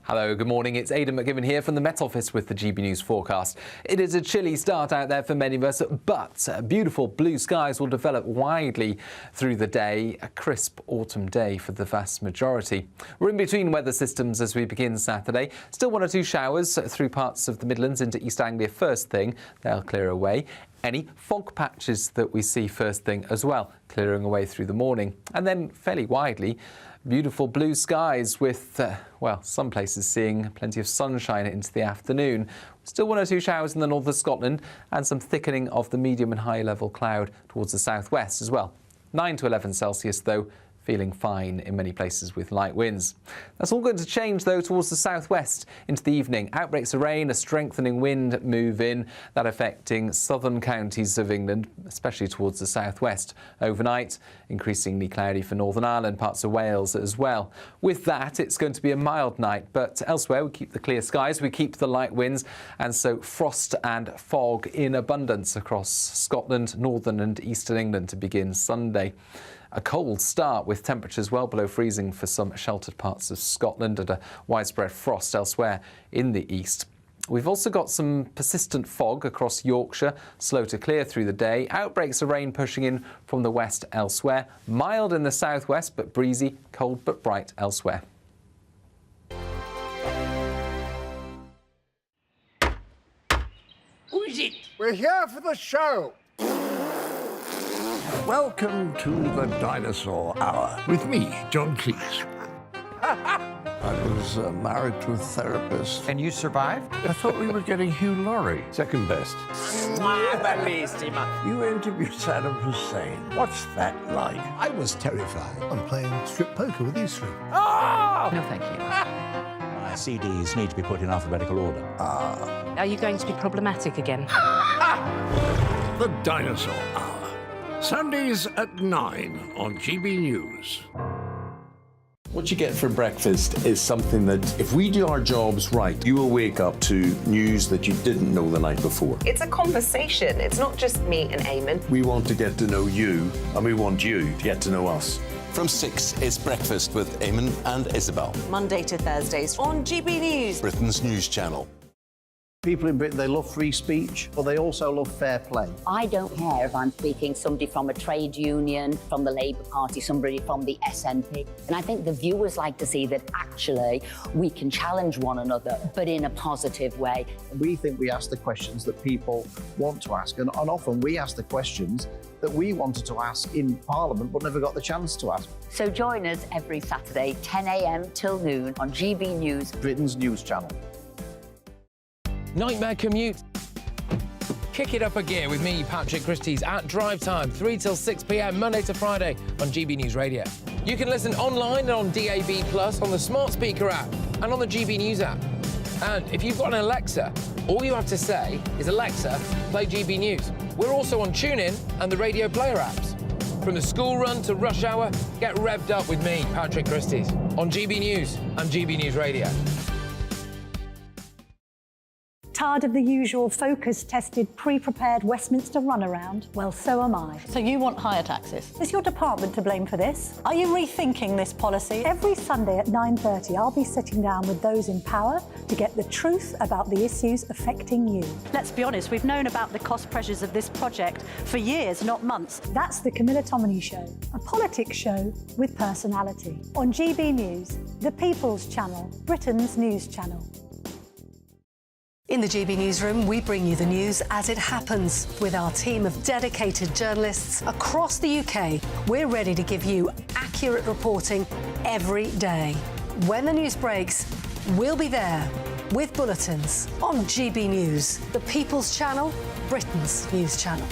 Hello, good morning. It's Aidan McGibbon here from the Met Office with the GB News forecast. It is a chilly start out there for many of us, but beautiful blue skies will develop widely through the day. A crisp autumn day for the vast majority. We're in between weather systems as we begin Saturday. Still 1 or 2 showers through parts of the Midlands into East Anglia first thing. They'll clear away. Any fog patches that we see first thing as well, clearing away through the morning. And then fairly widely, beautiful blue skies with, well, some places seeing plenty of sunshine into the afternoon. Still 1 or 2 showers in the north of Scotland and some thickening of the medium and high level cloud towards the southwest as well. 9 to 11 Celsius though, feeling fine in many places with light winds. That's all going to change though towards the southwest into the evening. Outbreaks of rain, a strengthening wind move in, that affecting southern counties of England, especially towards the southwest. Overnight, increasingly cloudy for Northern Ireland, parts of Wales as well. With that, it's going to be a mild night, but elsewhere we keep the clear skies, we keep the light winds, and so frost and fog in abundance across Scotland, northern and eastern England to begin Sunday. A cold start with temperatures well below freezing for some sheltered parts of Scotland and a widespread frost elsewhere in the east. We've also got some persistent fog across Yorkshire, slow to clear through the day. Outbreaks of rain pushing in from the west elsewhere. Mild in the southwest but breezy, cold but bright elsewhere. Who is it? We're here for the show. Welcome to the Dinosaur Hour with me, John Cleese. I was married to a therapist. And you survived? I thought we were getting Hugh Laurie. Second best. You interviewed Saddam Hussein. What's that like? I was terrified. I'm playing strip poker with these three. Oh! No, thank you. My CDs need to be put in alphabetical order. Are you going to be problematic again? The Dinosaur Hour. Sundays at 9 on GB News. What you get for breakfast is something that, if we do our jobs right, you will wake up to news that you didn't know the night before. It's a conversation. It's not just me and Eamon. We want to get to know you, and we want you to get to know us. From 6, it's Breakfast with Eamon and Isabel. Monday to Thursdays on GB News. Britain's news channel. People in Britain, they love free speech, but they also love fair play. I don't care if I'm speaking somebody from a trade union, from the Labour Party, somebody from the SNP. And I think the viewers like to see that actually we can challenge one another, but in a positive way. We think we ask the questions that people want to ask, and often we ask the questions that we wanted to ask in Parliament but never got the chance to ask. So join us every Saturday, 10 a.m. till noon on GB News, Britain's news channel. Nightmare commute. Kick it up a gear with me, Patrick Christys, at Drive Time, 3 till 6 p.m, Monday to Friday on GB News Radio. You can listen online and on DAB+, on the smart speaker app and on the GB News app. And if you've got an Alexa, all you have to say is, Alexa, play GB News. We're also on TuneIn and the Radio Player apps. From the school run to rush hour, get revved up with me, Patrick Christys, on GB News and GB News Radio. Tired of the usual focus-tested, pre-prepared Westminster runaround? Well, so am I. So you want higher taxes? Is your department to blame for this? Are you rethinking this policy? Every Sunday at 9:30, I'll be sitting down with those in power to get the truth about the issues affecting you. Let's be honest, we've known about the cost pressures of this project for years, not months. That's the Camilla Tominey Show, a politics show with personality. On GB News, the People's Channel, Britain's news channel. In the GB Newsroom, we bring you the news as it happens. With our team of dedicated journalists across the UK, we're ready to give you accurate reporting every day. When the news breaks, we'll be there with bulletins on GB News, the People's Channel, Britain's news channel.